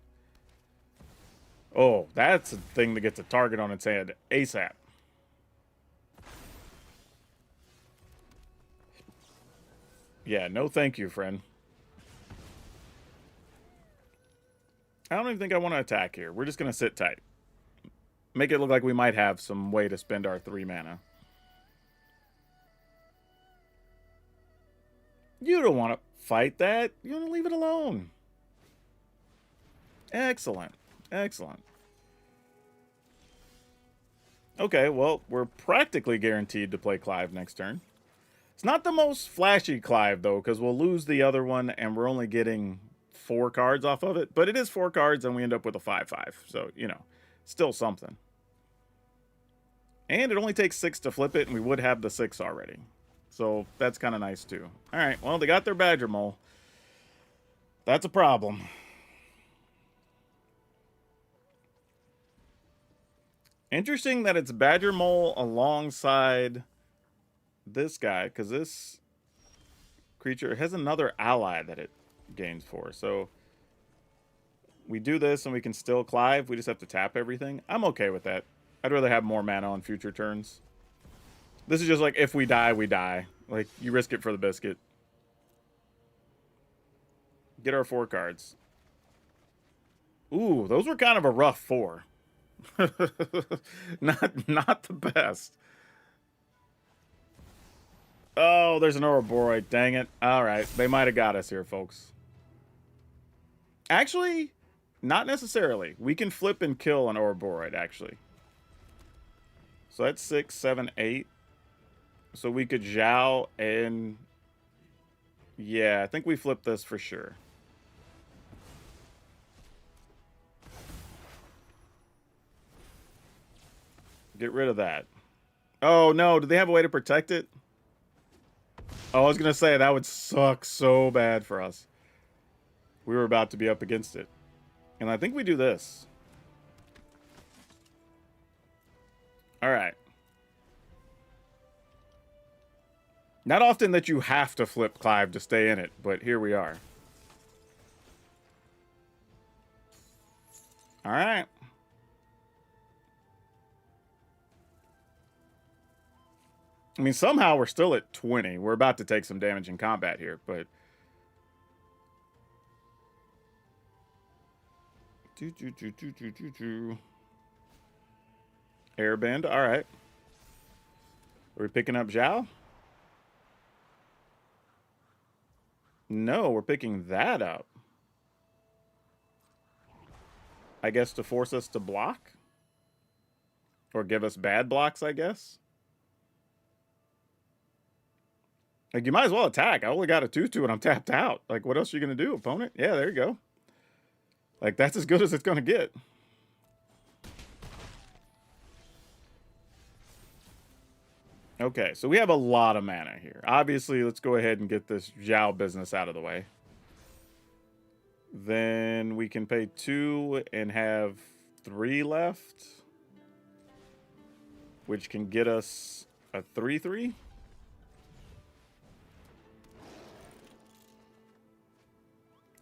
Oh, that's a thing that gets a target on its head ASAP. Yeah, no thank you, friend. I don't even think I want to attack here. We're just going to sit tight. Make it look like we might have some way to spend our 3 mana. You don't want to fight that. You want to leave it alone. Excellent. Excellent. Okay, well, we're practically guaranteed to play Clive next turn. It's not the most flashy Clive, though, because we'll lose the other one, and we're only getting 4 cards off of it. But it is 4 cards, and we end up with a 5/5. So, you know, still something. And it only takes 6 to flip it, and we would have the 6 already. So that's kind of nice, too. All right, well, they got their Badger Mole. That's a problem. Interesting that it's Badger Mole alongside this guy, because this creature has another ally that it gains for. So we do this and we can still Clive. We just have to tap everything. I'm okay with that. I'd rather have more mana on future turns. This is just like, if we die, we die. Like, you risk it for the biscuit. Get our 4 cards. Ooh, those were kind of a rough 4. not the best. Oh, there's an Ouroboros. Dang it. All right. They might have got us here, folks. Actually, not necessarily. We can flip and kill an Ouroboros, actually. So that's 6, 7, 8. So we could Zhao and... Yeah, I think we flip this for sure. Get rid of that. Oh, no. Do they have a way to protect it? Oh, I was going to say, that would suck so bad for us. We were about to be up against it. And I think we do this. All right. Not often that you have to flip Clive to stay in it, but here we are. All right. I mean, somehow we're still at 20. We're about to take some damage in combat here, but... Airbend, all right. Are we picking up Zhao? No, we're picking that up. I guess to force us to block? Or give us bad blocks, I guess? Like, you might as well attack. I only got a 2/2 and I'm tapped out. Like, what else are you going to do, opponent? Yeah, there you go. Like, that's as good as it's going to get. Okay, so we have a lot of mana here. Obviously, let's go ahead and get this Zhao business out of the way. Then we can pay 2 and have 3 left. Which can get us a 3/3.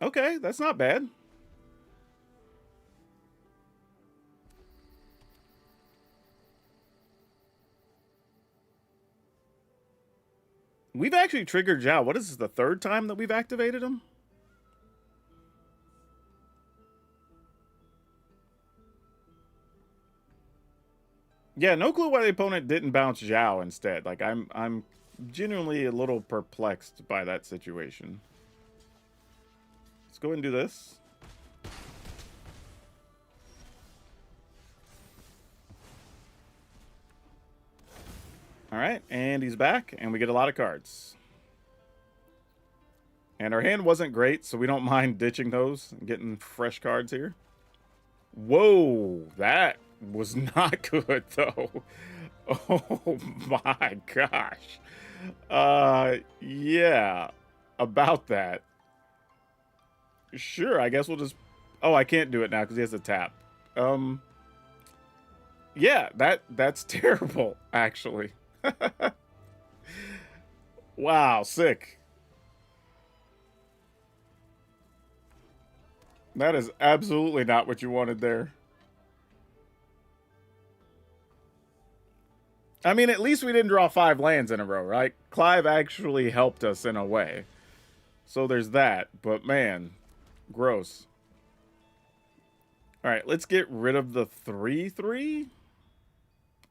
Okay, that's not bad. We've actually triggered Zhao. What is this, the 3rd time that we've activated him? Yeah, no clue why the opponent didn't bounce Zhao instead. Like, I'm genuinely a little perplexed by that situation. Let's go ahead and do this. All right, and he's back, and we get a lot of cards. And our hand wasn't great, so we don't mind ditching those and getting fresh cards here. Whoa, that was not good, though. Oh, my gosh. Yeah, about that. Sure, I guess we'll just... Oh, I can't do it now because he has a tap. Yeah, that's terrible, actually. Wow, sick. That is absolutely not what you wanted there. I mean, at least we didn't draw 5 lands in a row, right? Clive actually helped us in a way. So there's that. But man, gross. All right, let's get rid of the 3/3,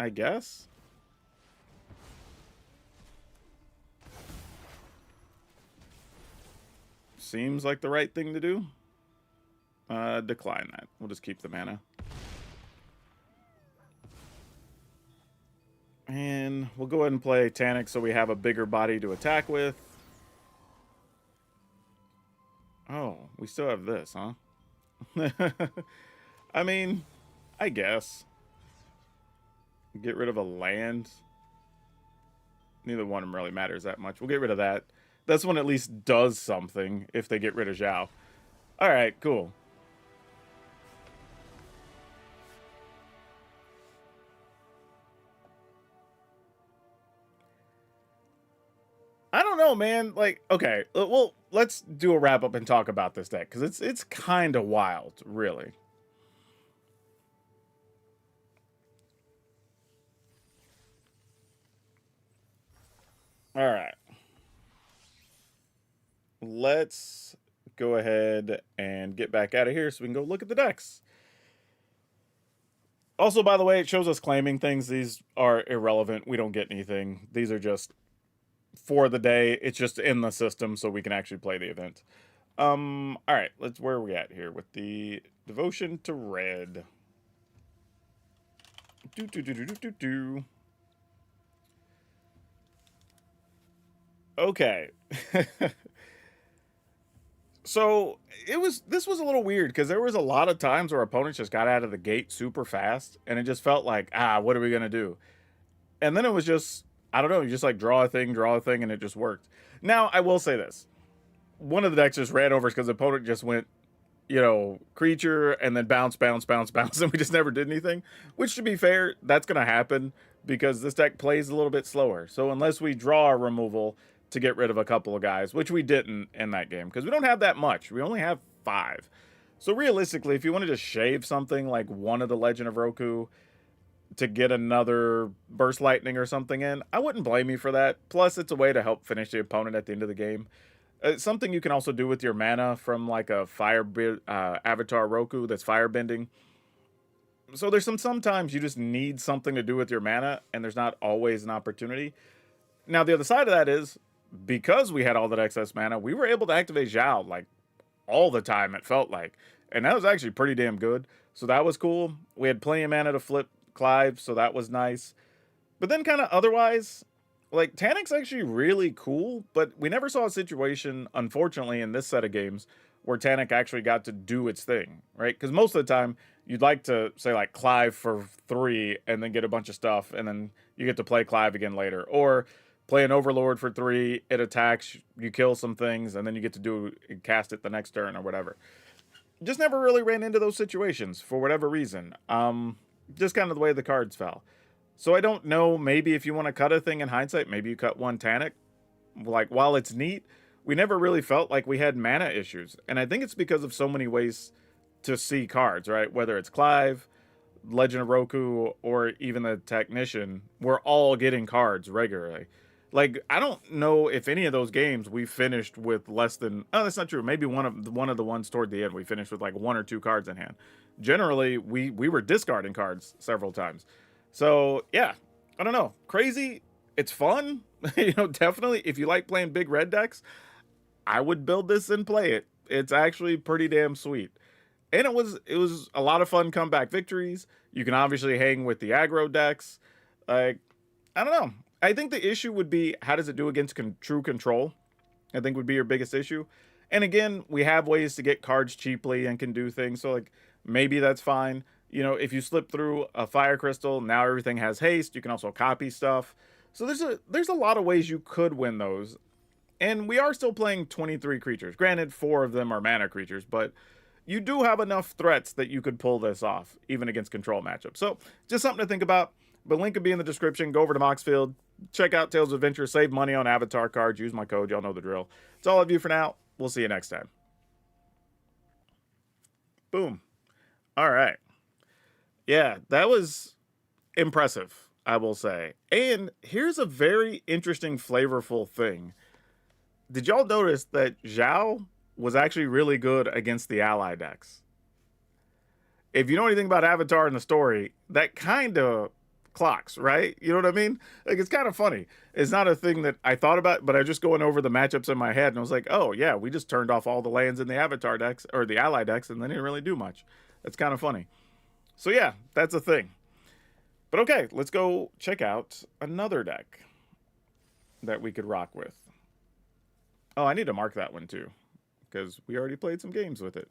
I guess. seems like the right thing to do. Decline that. We'll just keep the mana. And we'll go ahead and play Tanic so we have a bigger body to attack with. Oh, we still have this, huh? I mean, I guess. Get rid of a land. Neither one of them really matters that much. We'll get rid of that. This one at least does something if they get rid of Zhao. Alright, cool. I don't know, man. Like, okay, well, let's do a wrap up and talk about this deck because it's kind of wild, really. All right, let's go ahead and get back out of here so we can go look at the decks. Also, by the way, it shows us claiming things. These are irrelevant. We don't get anything. These are just for the day. It's just in the system so we can actually play the event. All right, where are we at here with the devotion to red? Okay. So this was a little weird because there was a lot of times where opponents just got out of the gate super fast and it just felt like, what are we gonna do? And then it was just, I don't know, you just like draw a thing, and it just worked. Now, I will say this. One of the decks just ran over because the opponent just went, creature and then bounce, and we just never did anything. Which, to be fair, that's going to happen because this deck plays a little bit slower. So unless we draw a removal to get rid of a couple of guys, which we didn't in that game because we don't have that much. We only have 5. So realistically, if you want to just shave something like one of the Legend of Roku to get another Burst Lightning or something in, I wouldn't blame you for that. Plus, it's a way to help finish the opponent at the end of the game. It's something you can also do with your mana from like a Avatar Roku that's firebending. So there's sometimes you just need something to do with your mana, and there's not always an opportunity. Now, the other side of that is, because we had all that excess mana, we were able to activate Zhao like all the time, it felt like. And that was actually pretty damn good. So that was cool. We had plenty of mana to flip Clive, so that was nice. But then kind of otherwise, like, Tanic's actually really cool, but we never saw a situation, unfortunately, in this set of games where Tanic actually got to do its thing, right? Because most of the time, you'd like to, say, like, Clive for 3 and then get a bunch of stuff, and then you get to play Clive again later. Or play an Overlord for 3, it attacks, you kill some things, and then you get to cast it the next turn or whatever. Just never really ran into those situations for whatever reason. Just kind of the way the cards fell. So I don't know, maybe if you want to cut a thing in hindsight, maybe you cut one Tanic. Like, while it's neat, we never really felt like we had mana issues. And I think it's because of so many ways to see cards, right? Whether it's Clive, Legend of Roku, or even the Technician, we're all getting cards regularly. Like, I don't know if any of those games we finished with less than... Oh, that's not true. Maybe one of the ones toward the end we finished with like 1 or 2 cards in hand. Generally, we were discarding cards several times. So, yeah, I don't know. Crazy. It's fun. Definitely, if you like playing big red decks, I would build this and play it. It's actually pretty damn sweet. And it was a lot of fun comeback victories. You can obviously hang with the aggro decks. Like, I don't know. I think the issue would be, how does it do against true control? I think would be your biggest issue. And again, we have ways to get cards cheaply and can do things. So, like, maybe that's fine. If you slip through a fire crystal, now everything has haste. You can also copy stuff. So there's a lot of ways you could win those. And we are still playing 23 creatures. Granted, 4 of them are mana creatures, but you do have enough threats that you could pull this off, even against control matchups. So just something to think about. The link will be in the description. Go over to Moxfield. Check out Tales of Adventure. Save money on Avatar cards. Use my code. Y'all know the drill. It's all of you for now. We'll see you next time. Boom. All right. Yeah, that was impressive, I will say. And here's a very interesting, flavorful thing. Did y'all notice that Zhao was actually really good against the ally decks? If you know anything about Avatar in the story, that kind of clocks, right? You know what I mean? Like, it's kind of funny. It's not a thing that I thought about, but I just going over the matchups in my head, and I was like, oh yeah, we just turned off all the lands in the Avatar decks or the Ally decks, and they didn't really do much. That's kind of funny. So yeah, that's a thing. But okay, let's go check out another deck that we could rock with. Oh, I need to mark that one too, because we already played some games with it.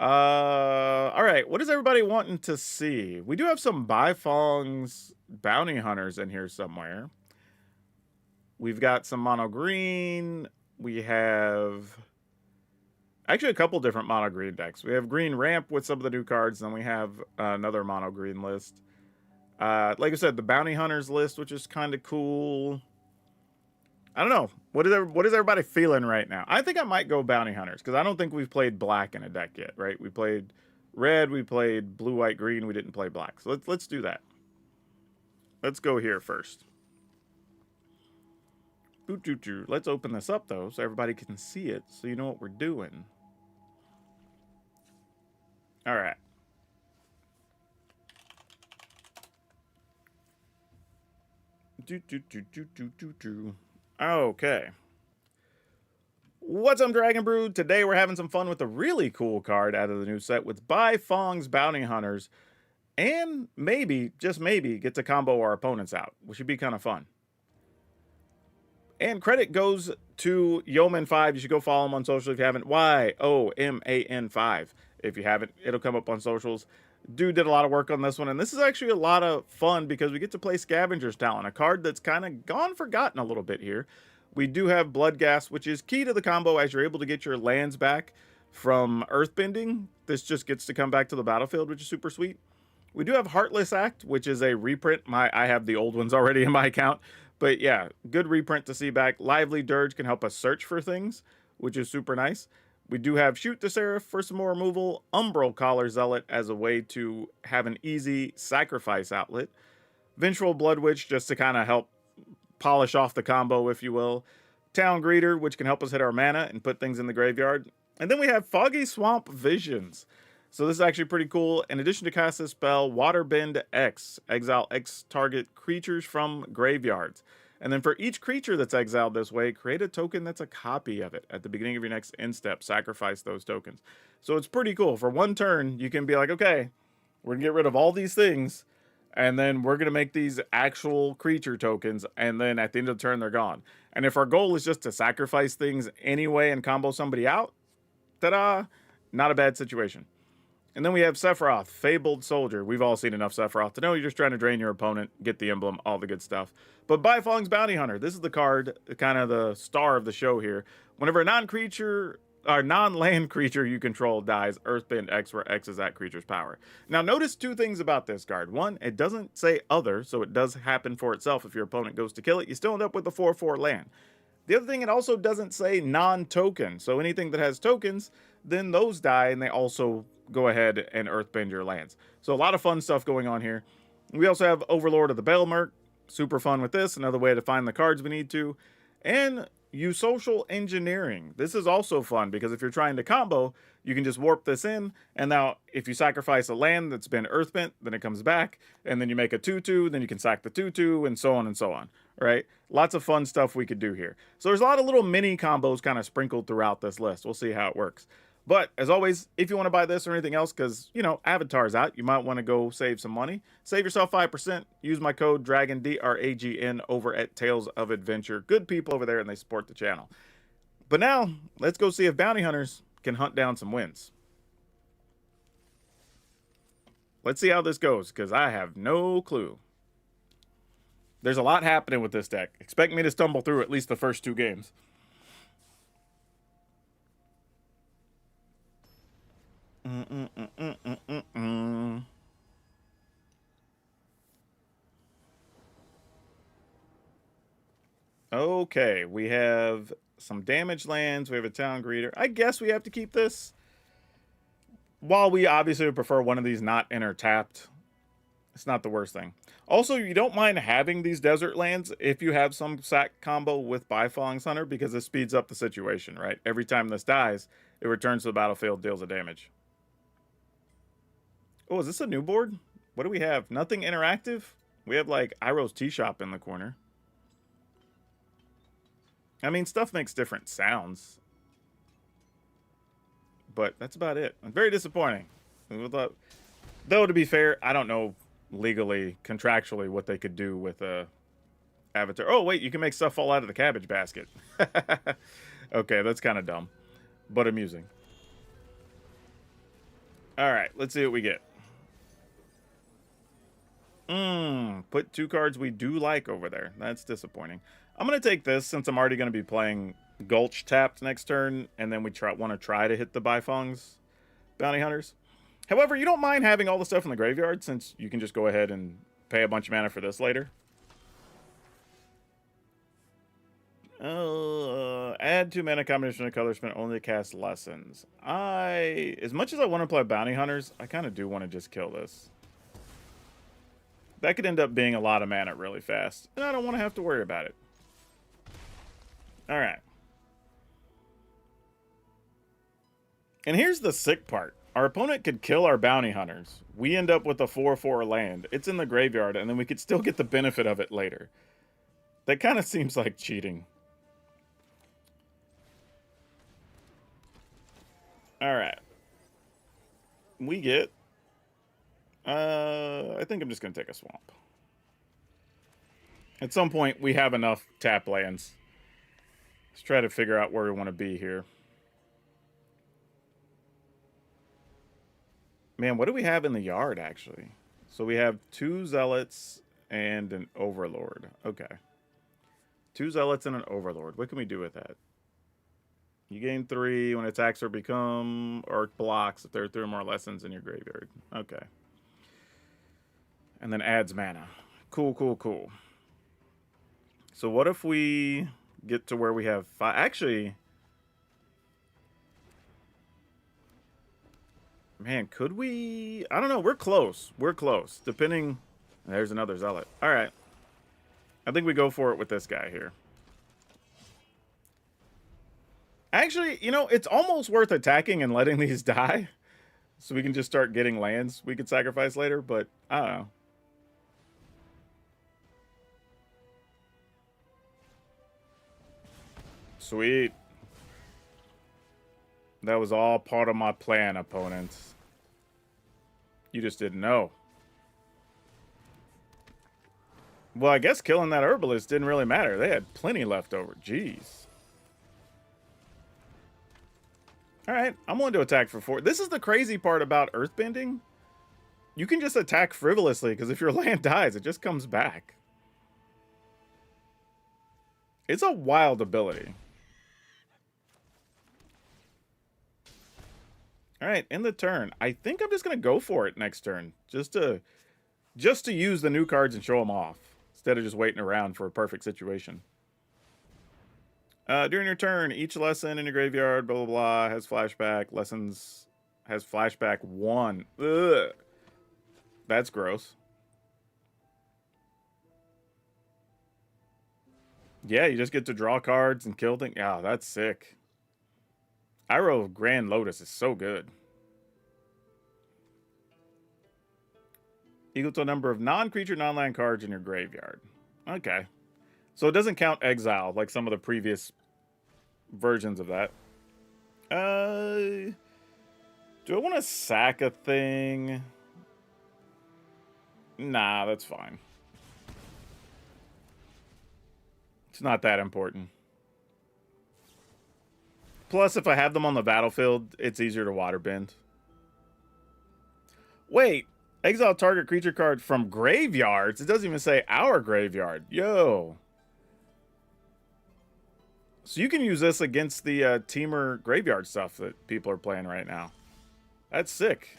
All right, what is everybody wanting to see? We do have some Bifong's bounty hunters in here somewhere. We've got some mono green. We have actually a couple different mono green decks. We have green ramp with some of the new cards, and then we have another mono green list. Like I said, the bounty hunters list, which is kind of cool. I don't know. What is everybody feeling right now? I think I might go bounty hunters because I don't think we've played black in a deck yet, right? We played red, we played blue, white, green. We didn't play black. So let's do that. Let's go here first. Let's open this up though so everybody can see it so you know what we're doing. All right. Okay. What's up, Dragon Brood? Today we're having some fun with a really cool card out of the new set with Bifong's Bounty Hunters. And maybe, just maybe, get to combo our opponents out, which would be kind of fun. And credit goes to Yeoman5. You should go follow him on social if you haven't. YOMAN5. If you haven't, it'll come up on socials. Dude did a lot of work on this one, and this is actually a lot of fun because we get to play Scavenger's Talent, a card that's kind of gone forgotten a little bit here. We do have Bloodghast, which is key to the combo as you're able to get your lands back from Earthbending. This just gets to come back to the battlefield, which is super sweet. We do have Heartless Act, which is a reprint. I have the old ones already in my account. But yeah, good reprint to see back. Lively Dirge can help us search for things, which is super nice. We do have Shoot the Seraph for some more removal. Umbral Collar Zealot as a way to have an easy sacrifice outlet. Vengeful Blood Witch just to kind of help polish off the combo, if you will. Town Greeter, which can help us hit our mana and put things in the graveyard. And then we have Foggy Swamp Visions. So this is actually pretty cool. In addition to cast this spell, Waterbend X. Exile X target creatures from graveyards. And then for each creature that's exiled this way, create a token that's a copy of it. At the beginning of your next end step, sacrifice those tokens. So it's pretty cool. For one turn, you can be like, okay, we're going to get rid of all these things, and then we're going to make these actual creature tokens, and then at the end of the turn, they're gone. And if our goal is just to sacrifice things anyway and combo somebody out, ta-da, not a bad situation. And then we have Sephiroth, Fabled Soldier. We've all seen enough Sephiroth to know you're just trying to drain your opponent, get the emblem, all the good stuff. But Bifong's Bounty Hunter, this is the card, kind of the star of the show here. Whenever a non-creature or non-land creature you control dies, Earthbend X, where X is that creature's power. Now notice two things about this card. One, it doesn't say other, so it does happen for itself. If your opponent goes to kill it, you still end up with a 4/4 land. The other thing, it also doesn't say non-token. So anything that has tokens, then those die, and they also go ahead and Earthbend your lands. So a lot of fun stuff going on here. We also have Overlord of the Baelmerk. Super fun with this. Another way to find the cards we need to. And use Social Engineering. This is also fun because if you're trying to combo, you can just warp this in. And now if you sacrifice a land that's been Earthbent, then it comes back. And then you make a 2/2, then you can sack the 2/2, and so on and so on. Right? Lots of fun stuff we could do here. So there's a lot of little mini combos kind of sprinkled throughout this list. We'll see how it works. But as always, if you want to buy this or anything else, because, you know, Avatar's out, you might want to go save some money. Save yourself 5%. Use my code DRAGON, DRAGN, over at Tales of Adventure. Good people over there, and they support the channel. But now, let's go see if Bounty Hunters can hunt down some wins. Let's see how this goes, because I have no clue. There's a lot happening with this deck. Expect me to stumble through at least the first 2 games. Okay, we have some damaged lands. We have a town greeter. I guess we have to keep this. While we obviously would prefer one of these not enter tapped, it's not the worst thing. Also, you don't mind having these desert lands if you have some sack combo with Bifong's Hunter, because it speeds up the situation, right? Every time this dies, it returns to the battlefield, deals a damage. Oh, is this a new board? What do we have? Nothing interactive? We have like Iroh's Tea Shop in the corner. I mean, stuff makes different sounds. But that's about it. Very disappointing. Though, to be fair, I don't know legally, contractually, what they could do with Avatar. Oh, wait, you can make stuff fall out of the cabbage basket. Okay, that's kind of dumb, but amusing. All right, let's see what we get. Put 2 cards we do like over there. That's disappointing. I'm going to take this since I'm already going to be playing Gulch tapped next turn, and then we want to try to hit the Bifong's Bounty Hunters. However, you don't mind having all the stuff in the graveyard since you can just go ahead and pay a bunch of mana for this later. Add 2 mana combination of color spent only to cast Lessons. As much as I want to play Bounty Hunters, I kind of do want to just kill this. That could end up being a lot of mana really fast, and I don't want to have to worry about it. Alright. And here's the sick part. Our opponent could kill our Bounty Hunters. We end up with a 4/4 land. It's in the graveyard, and then we could still get the benefit of it later. That kind of seems like cheating. Alright. We get... I think I'm just going to take a swamp. At some point, we have enough tap lands. Let's try to figure out where we want to be here. Man, what do we have in the yard, actually? So we have 2 Zealots and an Overlord. Okay. 2 Zealots and an Overlord. What can we do with that? You gain 3 when attacks or blocks if there are 3 or more Lessons in your graveyard. Okay. And then adds mana. Cool, cool, cool. So what if we get to where we have 5? Actually, man, could we? I don't know. We're close. We're close. Depending. There's another Zealot. All right. I think we go for it with this guy here. Actually, you know, it's almost worth attacking and letting these die. So we can just start getting lands we could sacrifice later. But I don't know. Sweet. That was all part of my plan, opponents. You just didn't know. Well, I guess killing that herbalist didn't really matter. They had plenty left over. Jeez. Alright, I'm willing to attack for 4. This is the crazy part about earthbending. You can just attack frivolously, because if your land dies, it just comes back. It's a wild ability. Alright, in the turn. I think I'm just going to go for it next turn. Just to use the new cards and show them off. Instead of just waiting around for a perfect situation. During your turn, each lesson in your graveyard, blah, blah, blah, has flashback. Lessons has flashback 1. Ugh. That's gross. Yeah, you just get to draw cards and kill things. Yeah, that's sick. Iroh Grand Lotus is so good. Equal to a number of non-creature, non-land cards in your graveyard. Okay. So it doesn't count exile like some of the previous versions of that. Do I want to sack a thing? Nah, that's fine. It's not that important. Plus, if I have them on the battlefield, it's easier to waterbend. Wait, exile target creature card from graveyards? It doesn't even say our graveyard. Yo. So you can use this against the Teamer graveyard stuff that people are playing right now. That's sick.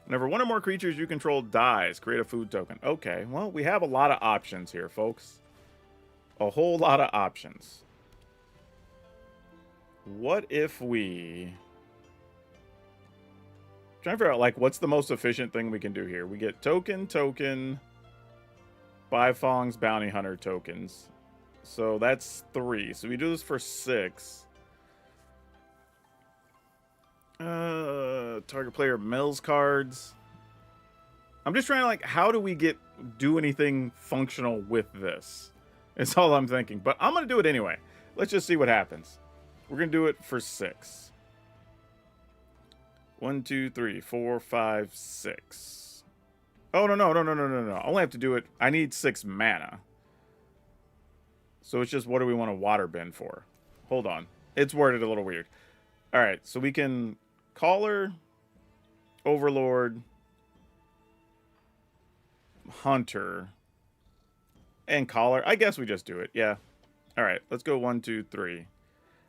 Whenever one or more creatures you control dies, create a food token. Okay, well, we have a lot of options here, folks. A whole lot of options. What if we... trying to figure out, like, what's the most efficient thing we can do here? We get token, Bifong's Bounty Hunter tokens. So that's 3. So we do this for 6. Target player mills cards. I'm just trying to, like, how do we do anything functional with this? It's all I'm thinking. But I'm going to do it anyway. Let's just see what happens. We're going to do it for 6. 1, 2, 3, 4, 5, 6. Oh, no. I only have to do it. I need 6 mana. So it's just, what do we want a water bin for? Hold on. It's worded a little weird. All right, so we can Caller, Overlord, Hunter, and Caller. I guess we just do it. Yeah. All right, let's go 1, 2, 3.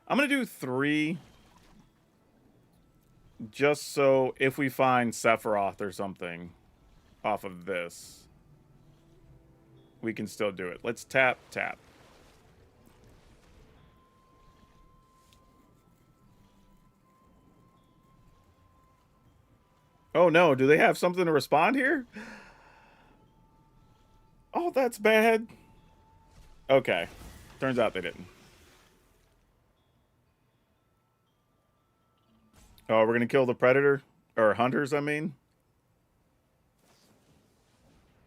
I'm going to do 3 just so if we find Sephiroth or something off of this, we can still do it. Let's tap. Oh no, do they have something to respond here? Oh, that's bad. Okay. Turns out they didn't. Oh, we're going to kill the predator? Or hunters, I mean?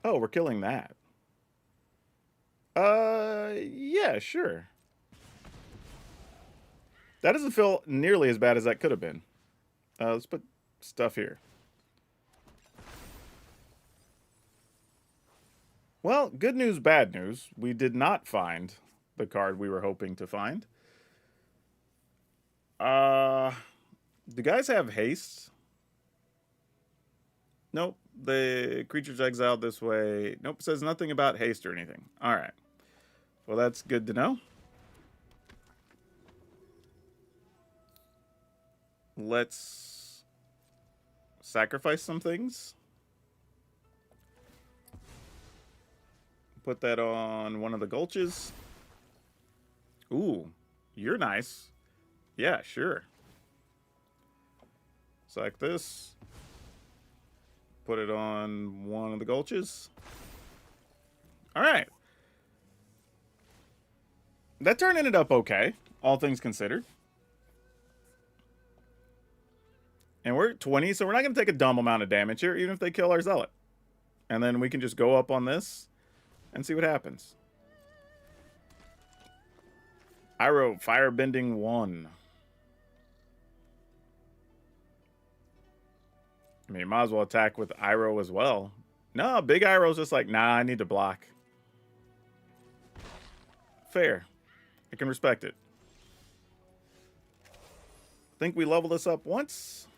Oh, we're killing that. Yeah, sure. That doesn't feel nearly as bad as that could have been. Let's put stuff here. Well, good news, bad news. We did not find the card we were hoping to find. Do guys have haste? Nope. The creature's exiled this way. Nope, says nothing about haste or anything. All right. Well, that's good to know. Let's sacrifice some things. Put that on one of the gulches. Ooh, you're nice. Yeah, sure. Select this. Put it on one of the gulches. All right. That turn ended up okay, all things considered. And we're at 20, so we're not going to take a dumb amount of damage here, even if they kill our zealot. And then we can just go up on this and see what happens. Iroh, Firebending 1. I mean, you might as well attack with Iroh as well. No, Big Iroh's just like, nah, I need to block. Fair. I can respect it. Think we level this up once.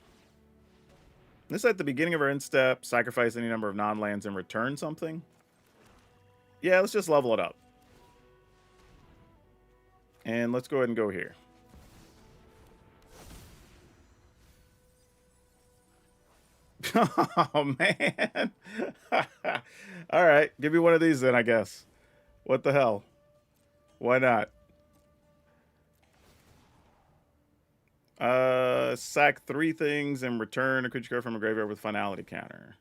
This at the beginning of our end step. Sacrifice any number of non-lands and return something. Yeah, let's just level it up. And let's go ahead and go here. Oh, man. All right. Give me one of these then, I guess. What the hell? Why not? Sack 3 things and return a creature card from a graveyard with finality counter.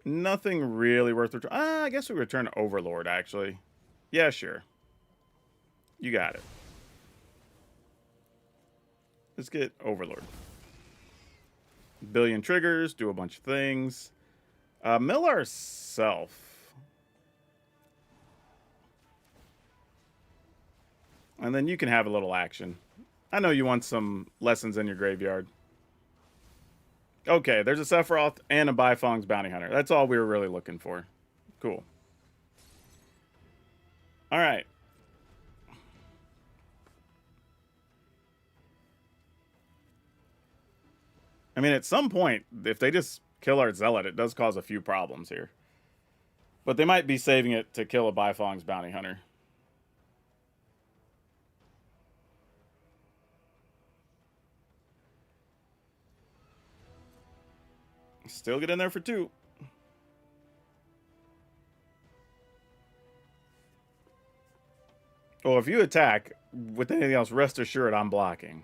Nothing really worth return. I guess we return Overlord, actually. Yeah, sure. You got it. Let's get Overlord. Billion triggers, do a bunch of things. Mill ourself. And then you can have a little action. I know you want some lessons in your graveyard. Okay, there's a Sephiroth and a Bifong's Bounty Hunter. That's all we were really looking for. Cool. All right. I mean, at some point, if they just kill our Zealot, it does cause a few problems here. But they might be saving it to kill a Bifong's Bounty Hunter. Still get in there for 2. Oh, if you attack with anything else, rest assured I'm blocking.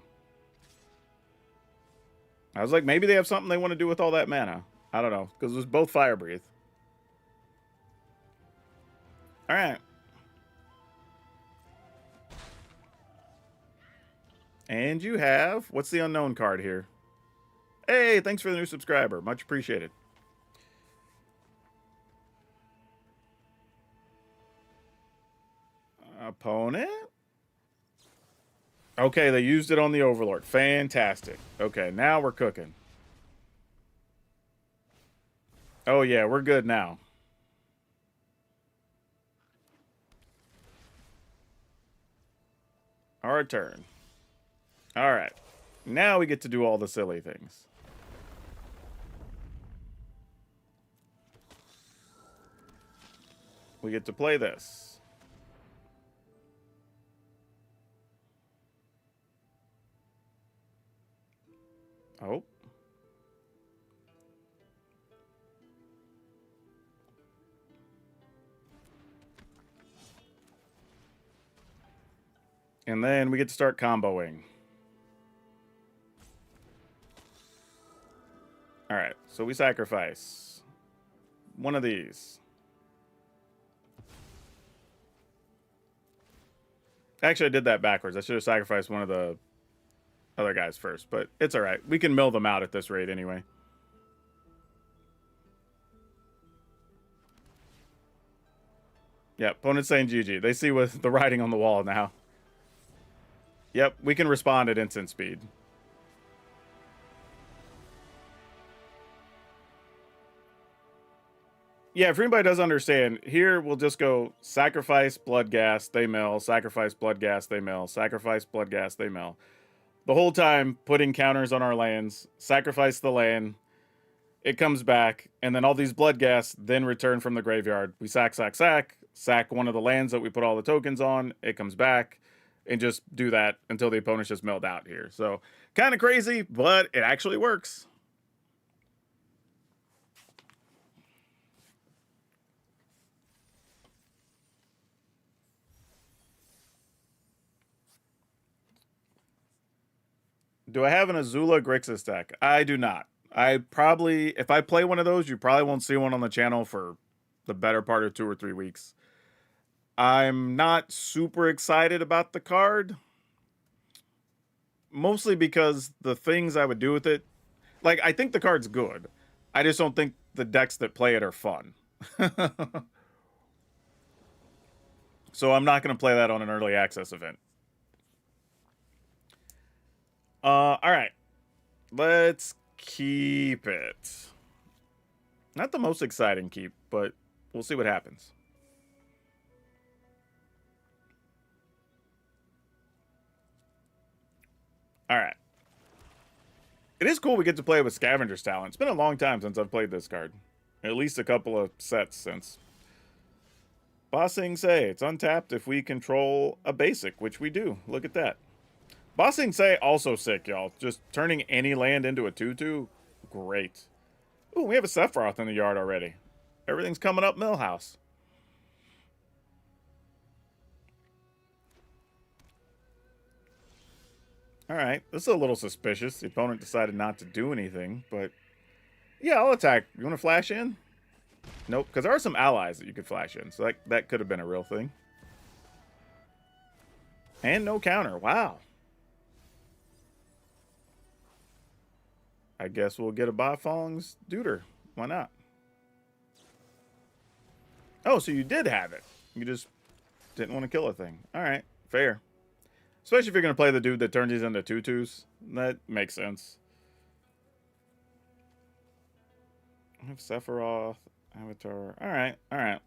I was like, maybe they have something they want to do with all that mana. I don't know, because it was both Fire Breathe. All right. And you have... What's the unknown card here? Hey, thanks for the new subscriber. Much appreciated. Opponent? Okay, they used it on the Overlord. Fantastic. Okay, now we're cooking. Oh, yeah, we're good now. Our turn. All right. Now we get to do all the silly things. We get to play this. Oh. And then we get to start comboing. All right, so we sacrifice one of these. Actually, I did that backwards. I should have sacrificed one of the other guys first, but it's all right. We can mill them out at this rate anyway. Yep, opponent's saying GG. They see with the writing on the wall now. Yep, we can respond at instant speed. Yeah, if anybody doesn't understand, here we'll just go sacrifice, blood gas, they mill, sacrifice, blood gas, they mill, sacrifice, blood gas, they mill. The whole time putting counters on our lands, sacrifice the land, it comes back, and then all these blood gas then return from the graveyard. We sack one of the lands that we put all the tokens on, it comes back, and just do that until the opponent's just milled out here. So, kind of crazy, but it actually works. Do I have an Azula Grixis deck? I do not. I probably, if I play one of those, you probably won't see one on the channel for the better part of 2 or 3 weeks. I'm not super excited about the card. Mostly because the things I would do with it, like, I think the card's good. I just don't think the decks that play it are fun. So I'm not going to play that on an early access event. All right. Let's keep it. Not the most exciting keep, but we'll see what happens. All right. It is cool we get to play with Scavenger's Talent. It's been a long time since I've played this card. At least a couple of sets since. Bossing Say, it's untapped if we control a basic, which we do. Look at that. Bossing Say, also sick, y'all. Just turning any land into a 2/2, great. Ooh, we have a Sephiroth in the yard already. Everything's coming up Millhouse. Alright, this is a little suspicious. The opponent decided not to do anything, but... yeah, I'll attack. You want to flash in? Nope, because there are some allies that you could flash in, so that could have been a real thing. And no counter, wow. I guess we'll get a Bafong's Duder. Why not? Oh, so you did have it. You just didn't want to kill a thing. Alright, fair. Especially if you're going to play the dude that turns these into 2/2s. That makes sense. I have Sephiroth, Avatar. Alright, alright.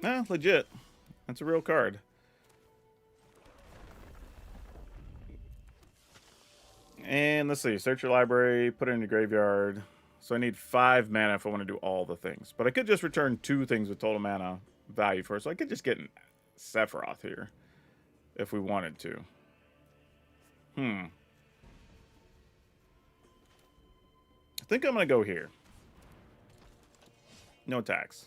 Nah, legit. That's a real card. And let's see. Search your library. Put it in your graveyard. So I need 5 mana if I want to do all the things. But I could just return 2 things with total mana value for it. So I could just get Sephiroth here. If we wanted to. I think I'm going to go here. No tax.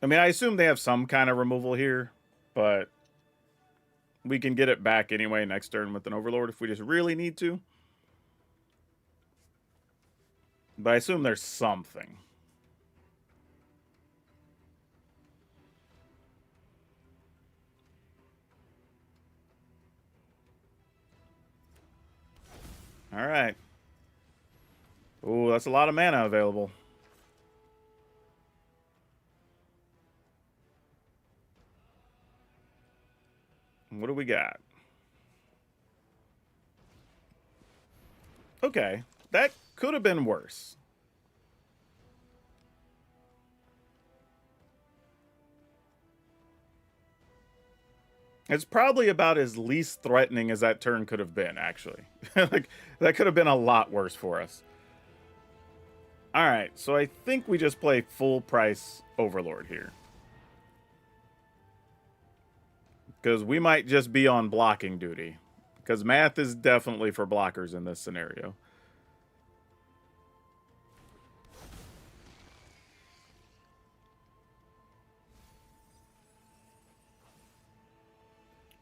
I mean, I assume they have some kind of removal here, but we can get it back anyway next turn with an Overlord if we just really need to. But I assume there's something. All right. Ooh, that's a lot of mana available. What do we got? Okay, that could have been worse. It's probably about as least threatening as that turn could have been, actually. Like, that could have been a lot worse for us. Alright, so I think we just play full price Overlord here. Because we might just be on blocking duty. Because math is definitely for blockers in this scenario.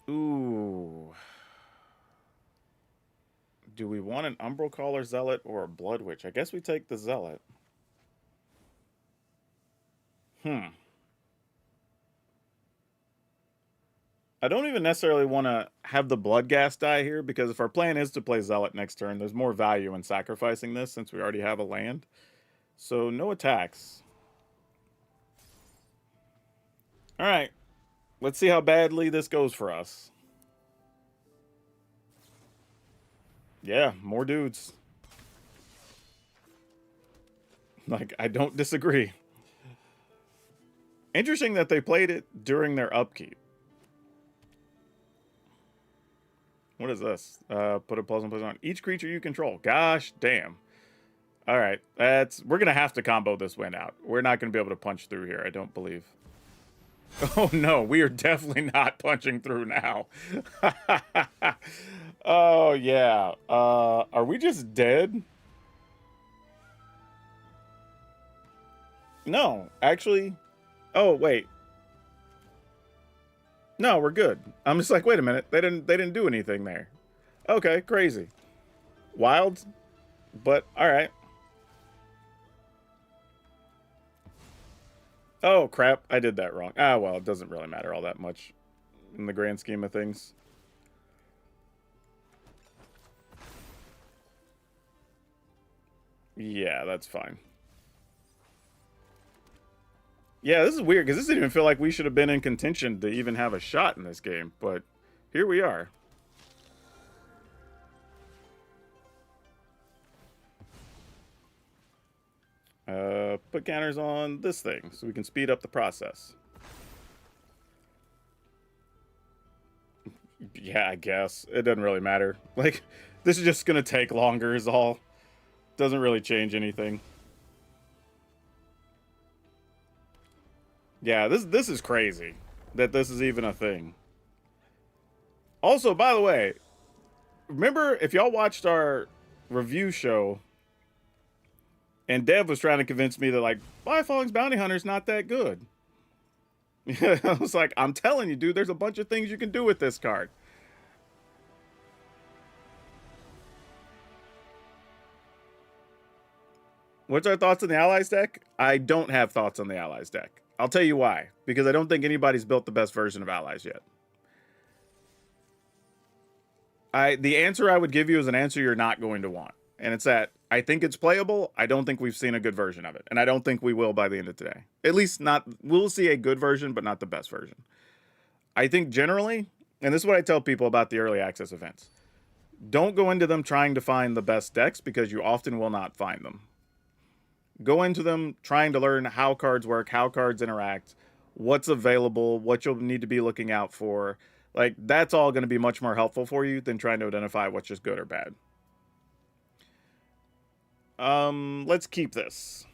Ooh. Do we want an Umbral Caller Zealot or a Blood Witch? I guess we take the Zealot. I don't even necessarily want to have the Bloodghast die here, because if our plan is to play Zealot next turn, there's more value in sacrificing this since we already have a land. So no attacks. Alright. Let's see how badly this goes for us. Yeah, more dudes. Like, I don't disagree. Interesting that they played it during their upkeep. What is this? Put a plus on each creature you control. Gosh damn. Alright, we're gonna have to combo this win out. We're not gonna be able to punch through here, I don't believe. Oh no, we are definitely not punching through now. Oh yeah. Are we just dead? No, actually. Oh wait. No, we're good. I'm just like, wait a minute. They didn't do anything there. Okay, crazy. Wild, but all right. Oh crap, I did that wrong. Ah, well, it doesn't really matter all that much in the grand scheme of things. Yeah, that's fine. Yeah, this is weird, because this didn't even feel like we should have been in contention to even have a shot in this game, but here we are. Put counters on this thing so we can speed up the process. Yeah, I guess. It doesn't really matter. Like, this is just going to take longer is all. Doesn't really change anything. Yeah, this is crazy that this is even a thing. Also, by the way, remember if y'all watched our review show and Dev was trying to convince me that, like, Firefalling's Bounty Hunter's not that good. I was like, I'm telling you, dude, there's a bunch of things you can do with this card. What's our thoughts on the Allies deck? I don't have thoughts on the Allies deck. I'll tell you why. Because I don't think anybody's built the best version of Allies yet. The answer I would give you is an answer you're not going to want. And it's that I think it's playable. I don't think we've seen a good version of it. And I don't think we will by the end of today. At least not, we'll see a good version, but not the best version. I think generally, and this is what I tell people about the early access events, don't go into them trying to find the best decks, because you often will not find them. Go into them trying to learn how cards work, how cards interact, what's available, what you'll need to be looking out for. Like, that's all going to be much more helpful for you than trying to identify what's just good or bad. Let's keep this.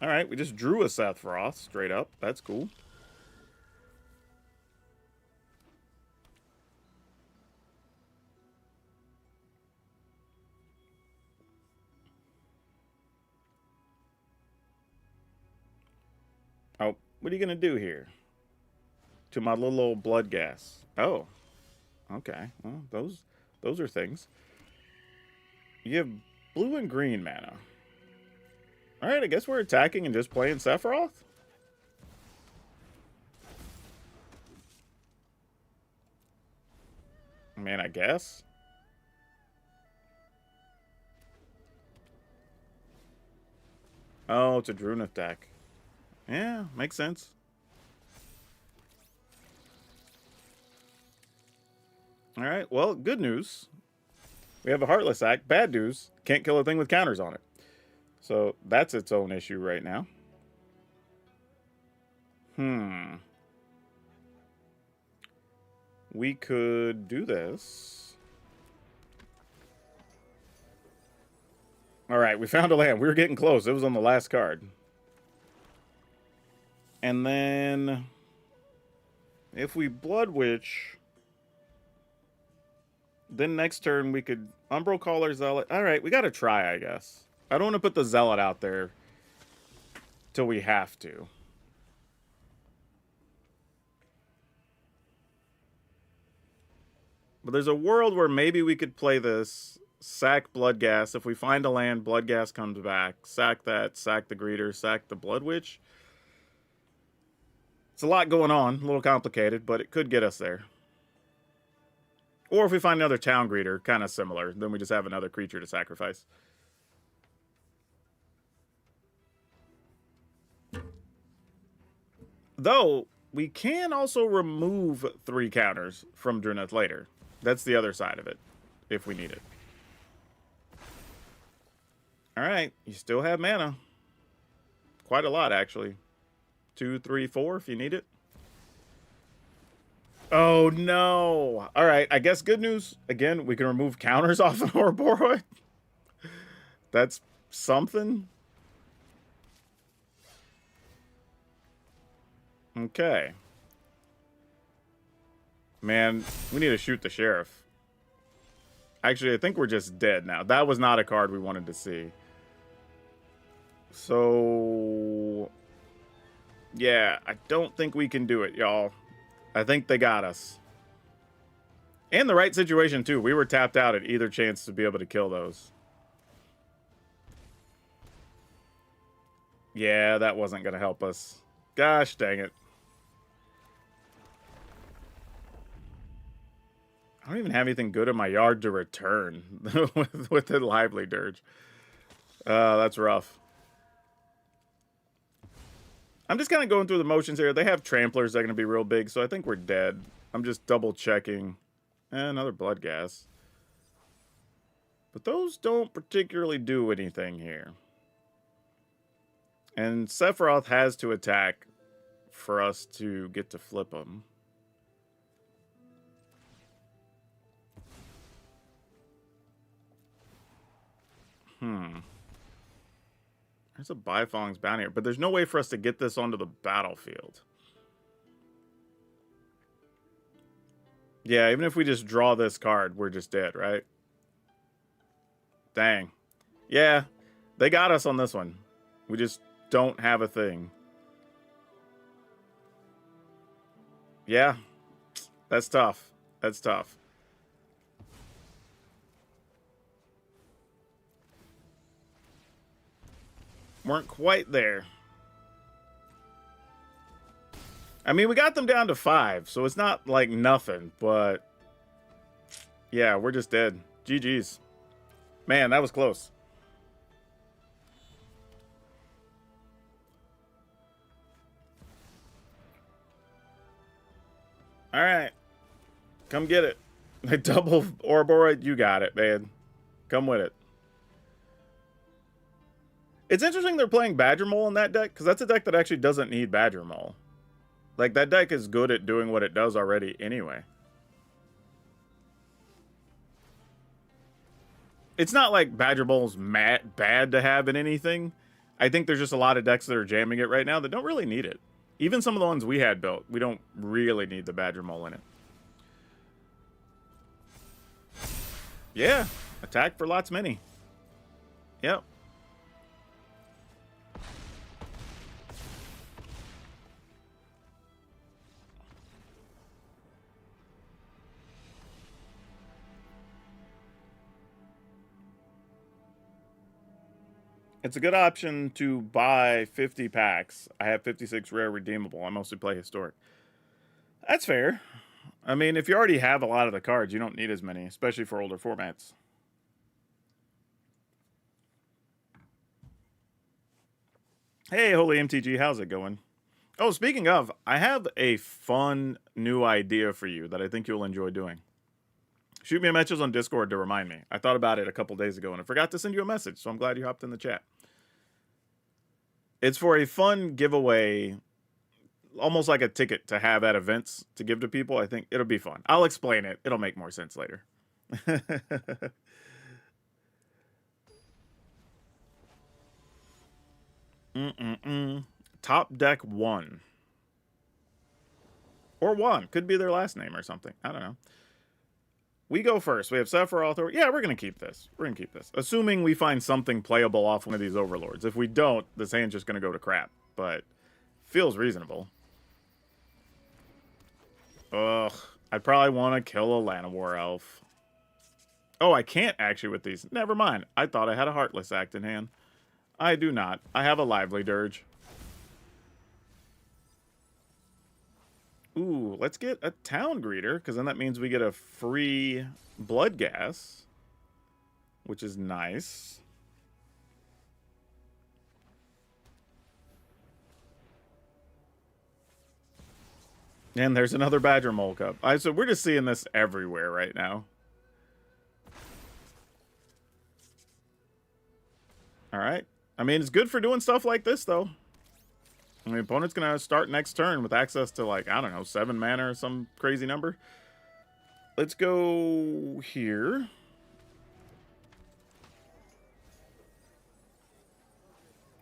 Alright, we just drew a Seth Frost straight up. That's cool. Oh, what are you gonna do here? To my little old blood gas. Oh. Okay. Well, those are things. You have blue and green mana. Alright, I guess we're attacking and just playing Sephiroth? mean, I guess. Oh, it's a Drunith deck. Yeah, makes sense. All right, well, good news. We have a Heartless Act. Bad news, can't kill a thing with counters on it. So that's its own issue right now. We could do this. All right, we found a land. We were getting close. It was on the last card. And then if we Blood Witch, then next turn we could Umbral Caller Zealot. All right, we got to try, I guess. I don't want to put the Zealot out there till we have to. But there's a world where maybe we could play this, sack Bloodghast. If we find a land, Bloodghast comes back. Sack that, sack the Greeter, sack the Blood Witch. It's a lot going on, a little complicated, but it could get us there. Or if we find another Town Greeter, kind of similar, then we just have another creature to sacrifice. Though, we can also remove 3 counters from Drunith later. That's the other side of it, if we need it. Alright, you still have mana. Quite a lot, actually. 2, 3, 4 if you need it. Oh, no. Alright, I guess good news. Again, we can remove counters off an Ouroboros. That's something. Okay. Man, we need to shoot the sheriff. Actually, I think we're just dead now. That was not a card we wanted to see. So... yeah, I don't think we can do it, y'all. I think they got us. And the right situation, too. We were tapped out at either chance to be able to kill those. Yeah, that wasn't going to help us. Gosh dang it. I don't even have anything good in my yard to return with the Lively Dirge. That's rough. I'm just kind of going through the motions here. They have Tramplers that are going to be real big, so I think we're dead. I'm just double checking. Another Bloodghast. But those don't particularly do anything here. And Sephiroth has to attack for us to get to flip them. There's a Bifong's Bounty here, but there's no way for us to get this onto the battlefield. Yeah, even if we just draw this card, we're just dead, right? Dang. Yeah, they got us on this one. We just don't have a thing. Yeah, that's tough. That's tough. Weren't quite there. I mean, we got them down to 5, so it's not like nothing, but yeah, we're just dead. GG's. Man, that was close. All right. Come get it. Double Ouroboros, you got it, man. Come with it. It's interesting they're playing Badger Mole in that deck, because that's a deck that actually doesn't need Badger Mole. Like, that deck is good at doing what it does already anyway. It's not like Badger Mole's bad to have in anything. I think there's just a lot of decks that are jamming it right now that don't really need it. Even some of the ones we had built, we don't really need the Badger Mole in it. Yeah, attack for lots many. Yep. It's a good option to buy 50 packs. I have 56 rare redeemable. I mostly play historic. That's fair. I mean, if you already have a lot of the cards, you don't need as many, especially for older formats. Hey, Holy MTG, how's it going? Oh, speaking of, I have a fun new idea for you that I think you'll enjoy doing. Shoot me a message on Discord to remind me. I thought about it a couple days ago and I forgot to send you a message, so I'm glad you hopped in the chat. It's for a fun giveaway, almost like a ticket to have at events to give to people. I think it'll be fun. I'll explain it. It'll make more sense later. Top Deck 1. Or 1. Could be their last name or something. I don't know. We go first. We have Sephiroth. Yeah, we're going to keep this. We're going to keep this. Assuming we find something playable off one of these overlords. If we don't, this hand's just going to go to crap. But feels reasonable. Ugh. I'd probably want to kill a Llanowar elf. Oh, I can't actually with these. Never mind. I thought I had a Heartless Act in hand. I do not. I have a Lively Dirge. Ooh, let's get a Town Greeter, because then that means we get a free Blood Gas, which is nice. And there's another Badger Mole Cup. So we're just seeing this everywhere right now. All right. I mean, it's good for doing stuff like this, though. I mean, opponent's going to start next turn with access to, like, I don't know, 7 mana or some crazy number. Let's go here.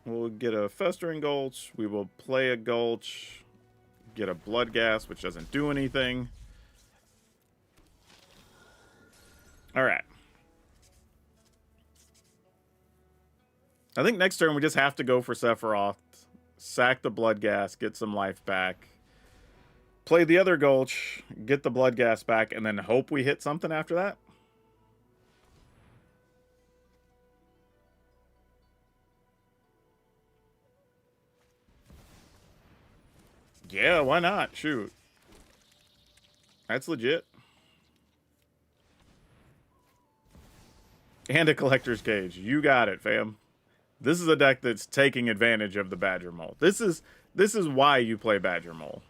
We'll get a Festering Gulch. We will play a Gulch. Get a Blood Gas, which doesn't do anything. All right. I think next turn we just have to go for Sephiroth. Sack the Blood Gas, get some life back. Play the other Gulch, get the Blood Gas back, and then hope we hit something after that. Yeah, why not? Shoot. That's legit. And a Collector's Cage. You got it, fam. This is a deck that's taking advantage of the Badger Mole. This is why you play Badger Mole.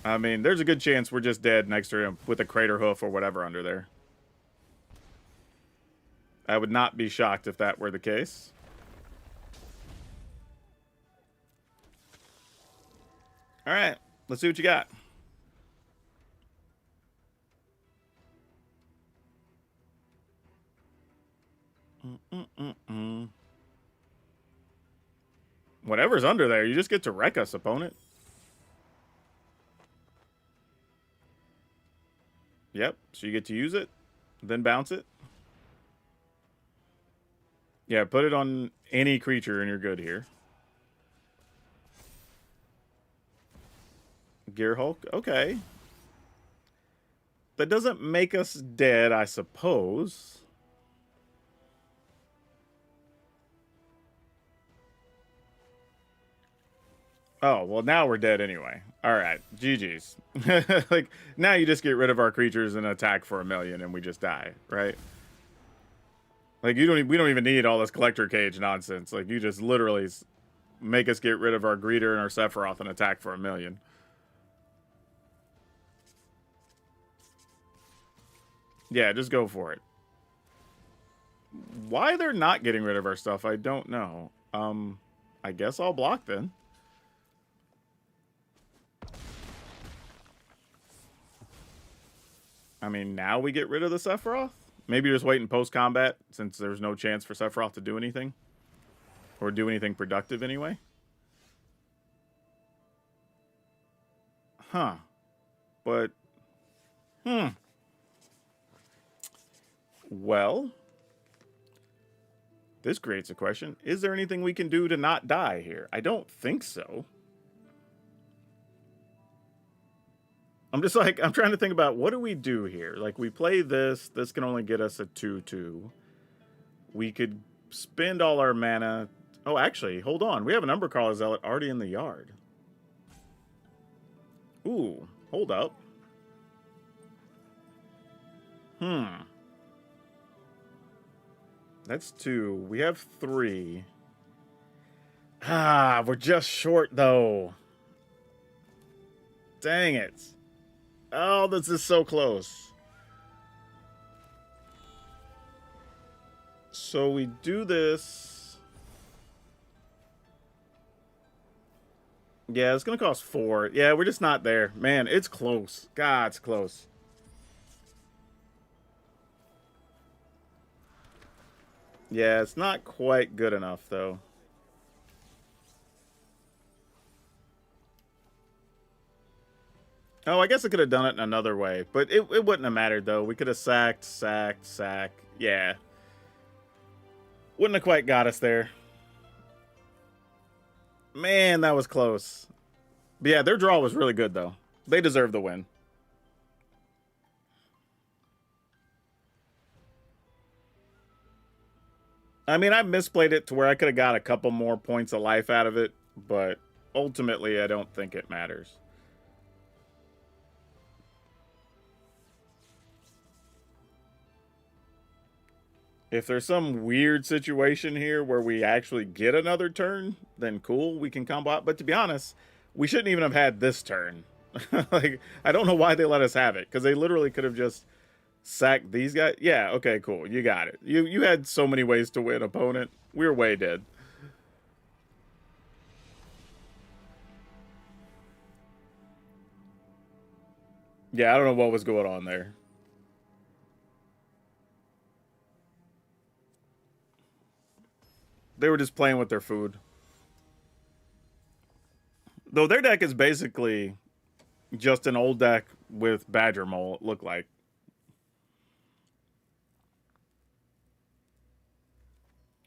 I mean, there's a good chance we're just dead next to him with a Crater Hoof or whatever under there. I would not be shocked if that were the case. All right, let's see what you got. Whatever's under there, you just get to wreck us, opponent. Yep, so you get to use it, then bounce it. Yeah, put it on any creature and you're good here. Gear Hulk, okay. That doesn't make us dead, I suppose. Oh, well, now we're dead anyway. All right, GG's. Like, now you just get rid of our creatures and attack for 1,000,000 and we just die, right? Like, we don't even need all this Collector Cage nonsense. Like, you just literally make us get rid of our Greeter and our Sephiroth and attack for 1,000,000. Yeah, just go for it. Why they're not getting rid of our stuff, I don't know. I guess I'll block then. I mean, now we get rid of the Sephiroth? Maybe just wait in post-combat, since there's no chance for Sephiroth to do anything. Or do anything productive anyway. Huh. But, well, this creates a question. Is there anything we can do to not die here? I don't think so. I'm just like, I'm trying to think about what do we do here? Like, we play this. This can only get us a 2/2. We could spend all our mana. Oh, actually, hold on. We have an Umbercaller Zealot already in the yard. Ooh, hold up. That's 2. We have 3. Ah, we're just short, though. Dang it. Oh, this is so close. So we do this. Yeah, it's going to cost 4. Yeah, we're just not there. Man, it's close. God, it's close. Yeah, it's not quite good enough, though. Oh, I guess I could have done it in another way, but it wouldn't have mattered, though. We could have sacked. Yeah. Wouldn't have quite got us there. Man, that was close. But yeah, their draw was really good, though. They deserve the win. I mean, I misplayed it to where I could have got a couple more points of life out of it, but ultimately, I don't think it matters. If there's some weird situation here where we actually get another turn, then cool, we can combo out. But to be honest, we shouldn't even have had this turn. Like, I don't know why they let us have it, because they literally could have just sacked these guys. Yeah, okay, cool. You got it. You had so many ways to win, opponent. We were way dead. Yeah, I don't know what was going on there. They were just playing with their food. Though their deck is basically just an old deck with Badger Mole, it looked like.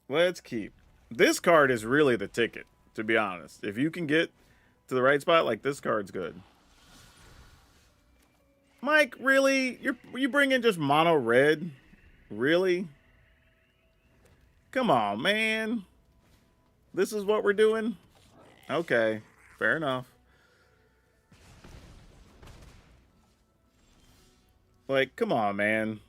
Let's keep. This card is really the ticket, to be honest. If you can get to the right spot, like, this card's good. Mike, really? You bring in just mono red? Really? Come on, man. This is what we're doing? Okay, fair enough. Like, come on, man.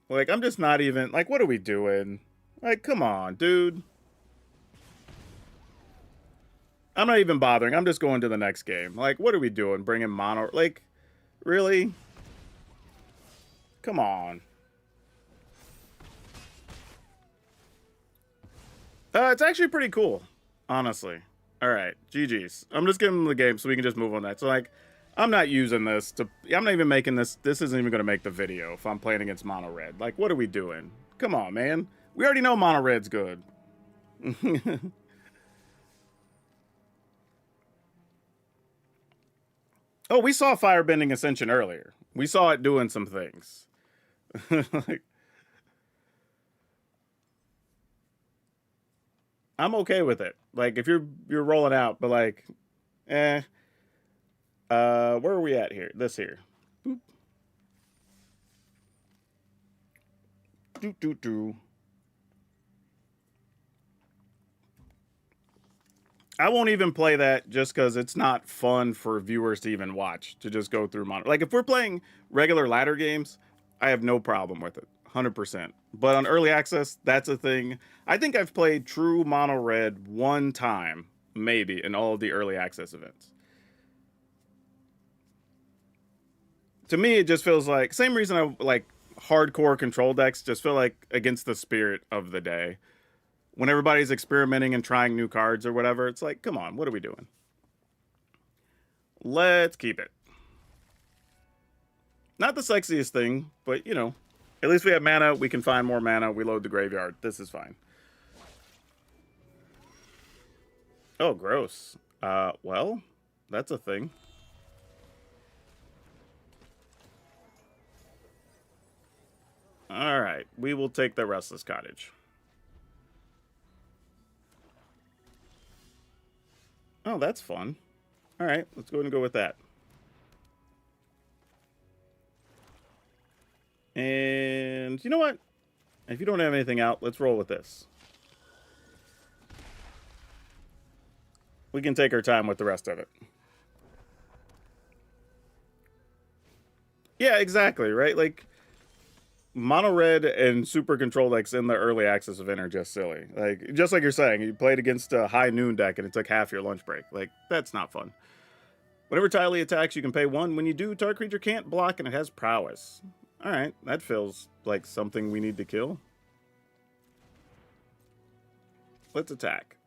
Like, I'm just not even... Like, what are we doing? Like, come on, dude. I'm not even bothering. I'm just going to the next game. Like, what are we doing? Bringing mono... Like, really? Come on. It's actually pretty cool, honestly. All right, GG's. I'm just giving them the game so we can just move on that. So, like, I'm not using this to... I'm not even making this... This isn't even going to make the video if I'm playing against mono red. Like, what are we doing? Come on, man. We already know mono red's good. Oh, we saw Firebending Ascension earlier. We saw it doing some things. Like, I'm okay with it. Like, if you're rolling out, but like, eh. Where are we at here? This here. Boop. Do. I won't even play that just because it's not fun for viewers to even watch, to just go through mono. Like, if we're playing regular ladder games, I have no problem with it. 100%. But on early access, that's a thing. I think I've played true mono red one time, maybe, in all of the early access events. To me, it just feels like... Same reason I like hardcore control decks, just feel like against the spirit of the day. When everybody's experimenting and trying new cards or whatever, it's like, come on, what are we doing? Let's keep it. Not the sexiest thing, but, you know, at least we have mana. We can find more mana. We load the graveyard. This is fine. Oh, gross. Well, that's a thing. All right, we will take the Restless Cottage. Oh, that's fun. All right, let's go ahead and go with that. And you know what? If you don't have anything out, let's roll with this. We can take our time with the rest of it. Yeah, exactly, right? Like, mono red and super control decks in the early access event are just silly. Like, just like you're saying, you played against a high noon deck and it took half your lunch break. Like, that's not fun. Whenever Tylee attacks, you can pay 1. When you do, target creature can't block and it has prowess. Alright, that feels like something we need to kill. Let's attack.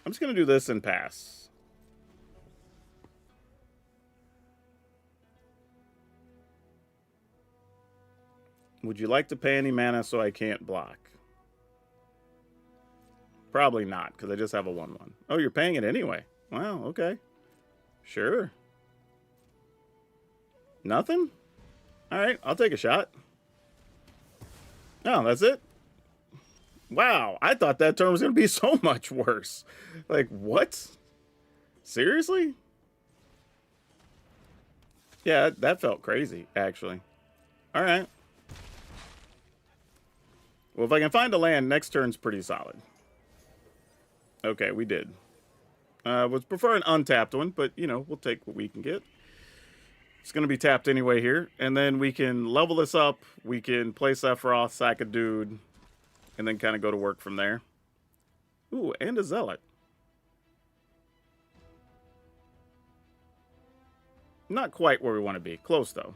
I'm just going to do this and pass. Would you like to pay any mana so I can't block? Probably not, because I just have a 1-1. Oh, you're paying it anyway. Wow, okay. Sure. Nothing? Alright, I'll take a shot. Oh, that's it? Wow, I thought that turn was going to be so much worse. Like, what? Seriously? Yeah, that felt crazy, actually. Alright. Well, if I can find a land, next turn's pretty solid. Okay, we did. Would prefer an untapped one, but, you know, we'll take what we can get. It's going to be tapped anyway here. And then we can level this up. We can play Sephiroth, sack a dude, and then kind of go to work from there. Ooh, and a Zealot. Not quite where we want to be. Close, though.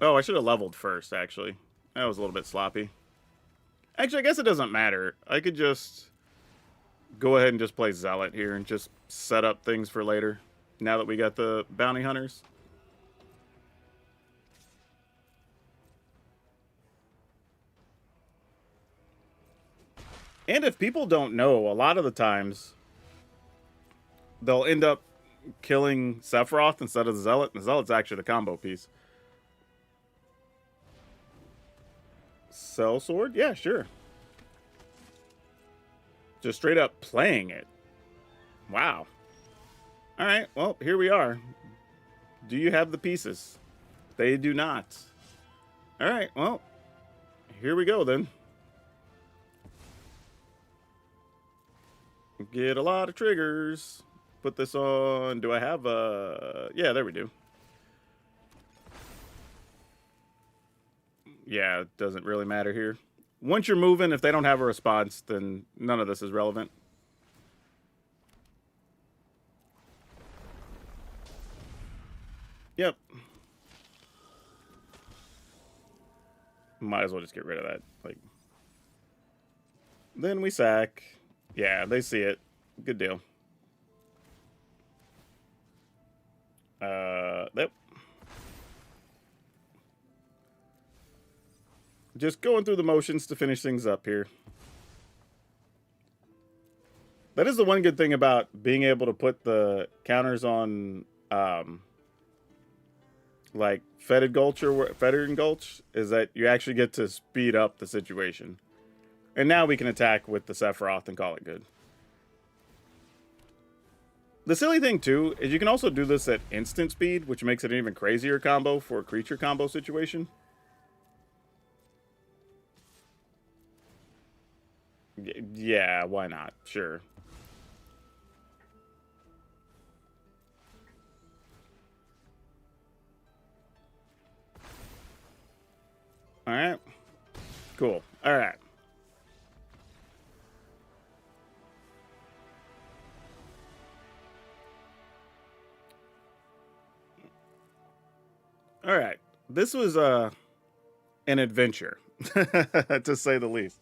Oh, I should have leveled first, actually. That was a little bit sloppy. Actually, I guess it doesn't matter. I could just go ahead and just play Zealot here and just set up things for later, now that we got the bounty hunters. And if people don't know, a lot of the times they'll end up killing Sephiroth instead of the Zealot, and the Zealot's actually the combo piece. Cell Sword? Yeah, sure. Just straight up playing it. Wow. Alright, well, here we are. Do you have the pieces? They do not. Alright, well, here we go then. Get a lot of triggers. Put this on. Do I have a... Yeah, there we do. Yeah, it doesn't really matter here. Once you're moving, if they don't have a response, then none of this is relevant. Yep. Might as well just get rid of that. Like, then we sack. Yeah, they see it. Good deal. Yep. Just going through the motions to finish things up here. That is the one good thing about being able to put the counters on, like Fetid Gulch or Fetid Gulch, is that you actually get to speed up the situation. And now we can attack with the Sephiroth and call it good. The silly thing, too, is you can also do this at instant speed, which makes it an even crazier combo for a creature combo situation. Yeah, why not? Sure. Alright. Cool. Alright. Alright. This was an adventure, to say the least.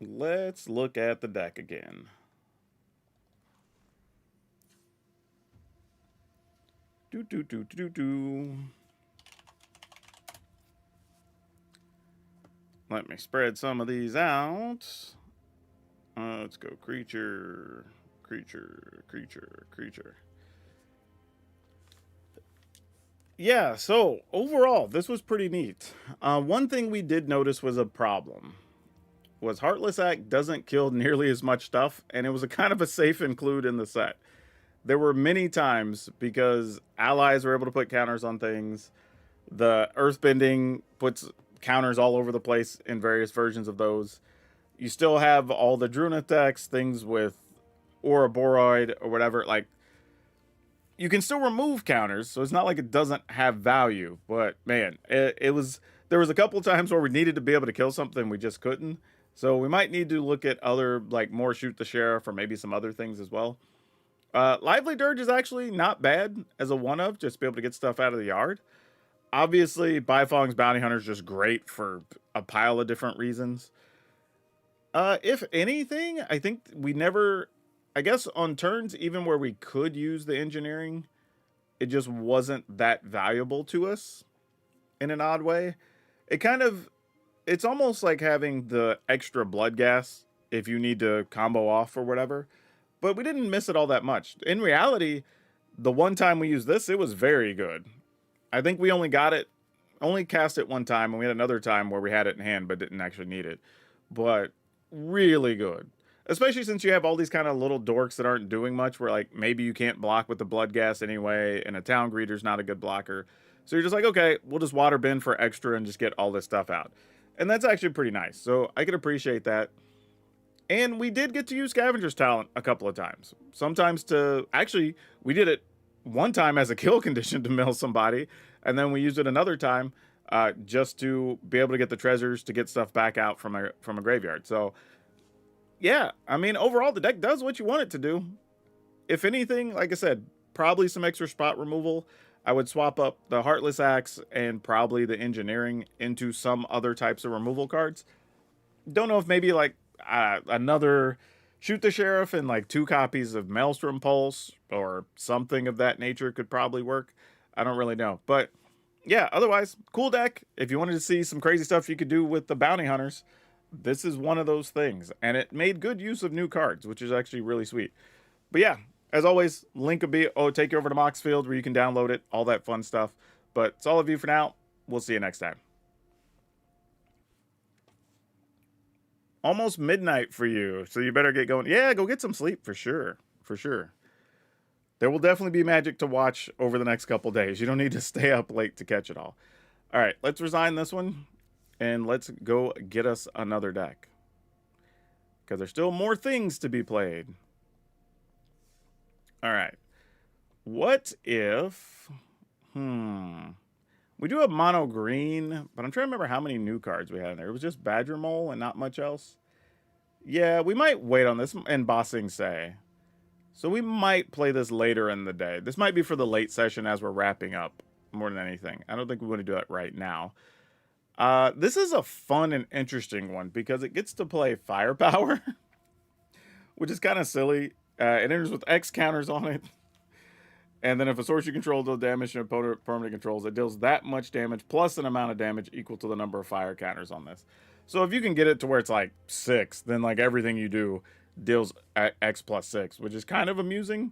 Let's look at the deck again. Let me spread some of these out. Let's go creature, creature, creature, creature. Yeah, so overall, this was pretty neat. One thing we did notice was a problem. Was Heartless Act doesn't kill nearly as much stuff, and it was a kind of a safe include in the set. there were many times because allies were able to put counters on things. The earthbending puts counters all over the place in various versions of those. You still have all the Druna decks, things with Ouroboros or whatever. Like, you can still remove counters, so it's not like it doesn't have value. But man, it was there was a couple of times where we needed to be able to kill something, we just couldn't. So we might need to look at other, like, more shoot the sheriff or maybe some other things as well. Lively Dirge is actually not bad as a one of, just to be able to get stuff out of the yard. Obviously, Bifong's Bounty Hunter is just great for a pile of different reasons. If anything, I think we never, I guess on turns, even where we could use the engineering, it just wasn't that valuable to us in an odd way. It kind of, it's almost like having the extra blood gas if you need to combo off or whatever. But we didn't miss it all that much. In reality, the one time we used this, it was very good. I think we only cast it one time, and we had another time where we had it in hand but didn't actually need it. But really good. Especially since you have all these kind of little dorks that aren't doing much, where like maybe you can't block with the blood gas anyway, and a town greeter's not a good blocker. So you're just like, okay, we'll just water bend for extra and just get all this stuff out. And that's actually pretty nice. So I can appreciate that. And we did get to use Scavenger's Talent a couple of times. Sometimes actually, we did it one time as a kill condition to mill somebody, and then we used it another time just to be able to get the treasures to get stuff back out from a graveyard. So yeah, I mean, overall, the deck does what you want it to do. If anything, like I said, probably some extra spot removal. I would swap up the Heartless Axe and probably the Engineering into some other types of removal cards. Don't know if maybe like another Shoot the Sheriff and like 2 copies of Maelstrom Pulse or something of that nature could probably work. I don't really know. But yeah, otherwise, cool deck. If you wanted to see some crazy stuff you could do with the Bounty Hunters, this is one of those things. And it made good use of new cards, which is actually really sweet. But yeah, as always, link will be, take you over to Moxfield where you can download it, all that fun stuff. But it's all of you for now. We'll see you next time. Almost midnight for you, so you better get going. Yeah, go get some sleep for sure. For sure. There will definitely be Magic to watch over the next couple days. You don't need to stay up late to catch it all. All right, let's resign this one, and let's go get us another deck. Because there's still more things to be played. All right. What if... We do have mono green, but I'm trying to remember how many new cards we had in there. It was just Badger Mole and not much else. Yeah, we might wait on this and Bossing Say. So we might play this later in the day. This might be for the late session as we're wrapping up more than anything. I don't think we want to do that right now. This is a fun and interesting one because it gets to play Firepower, which is kind of silly. It enters with X counters on it. And then if a source you control deals damage to an opponent permanent controls, it deals that much damage plus an amount of damage equal to the number of fire counters on this. So if you can get it to where it's like 6, then like everything you do deals X plus 6, which is kind of amusing.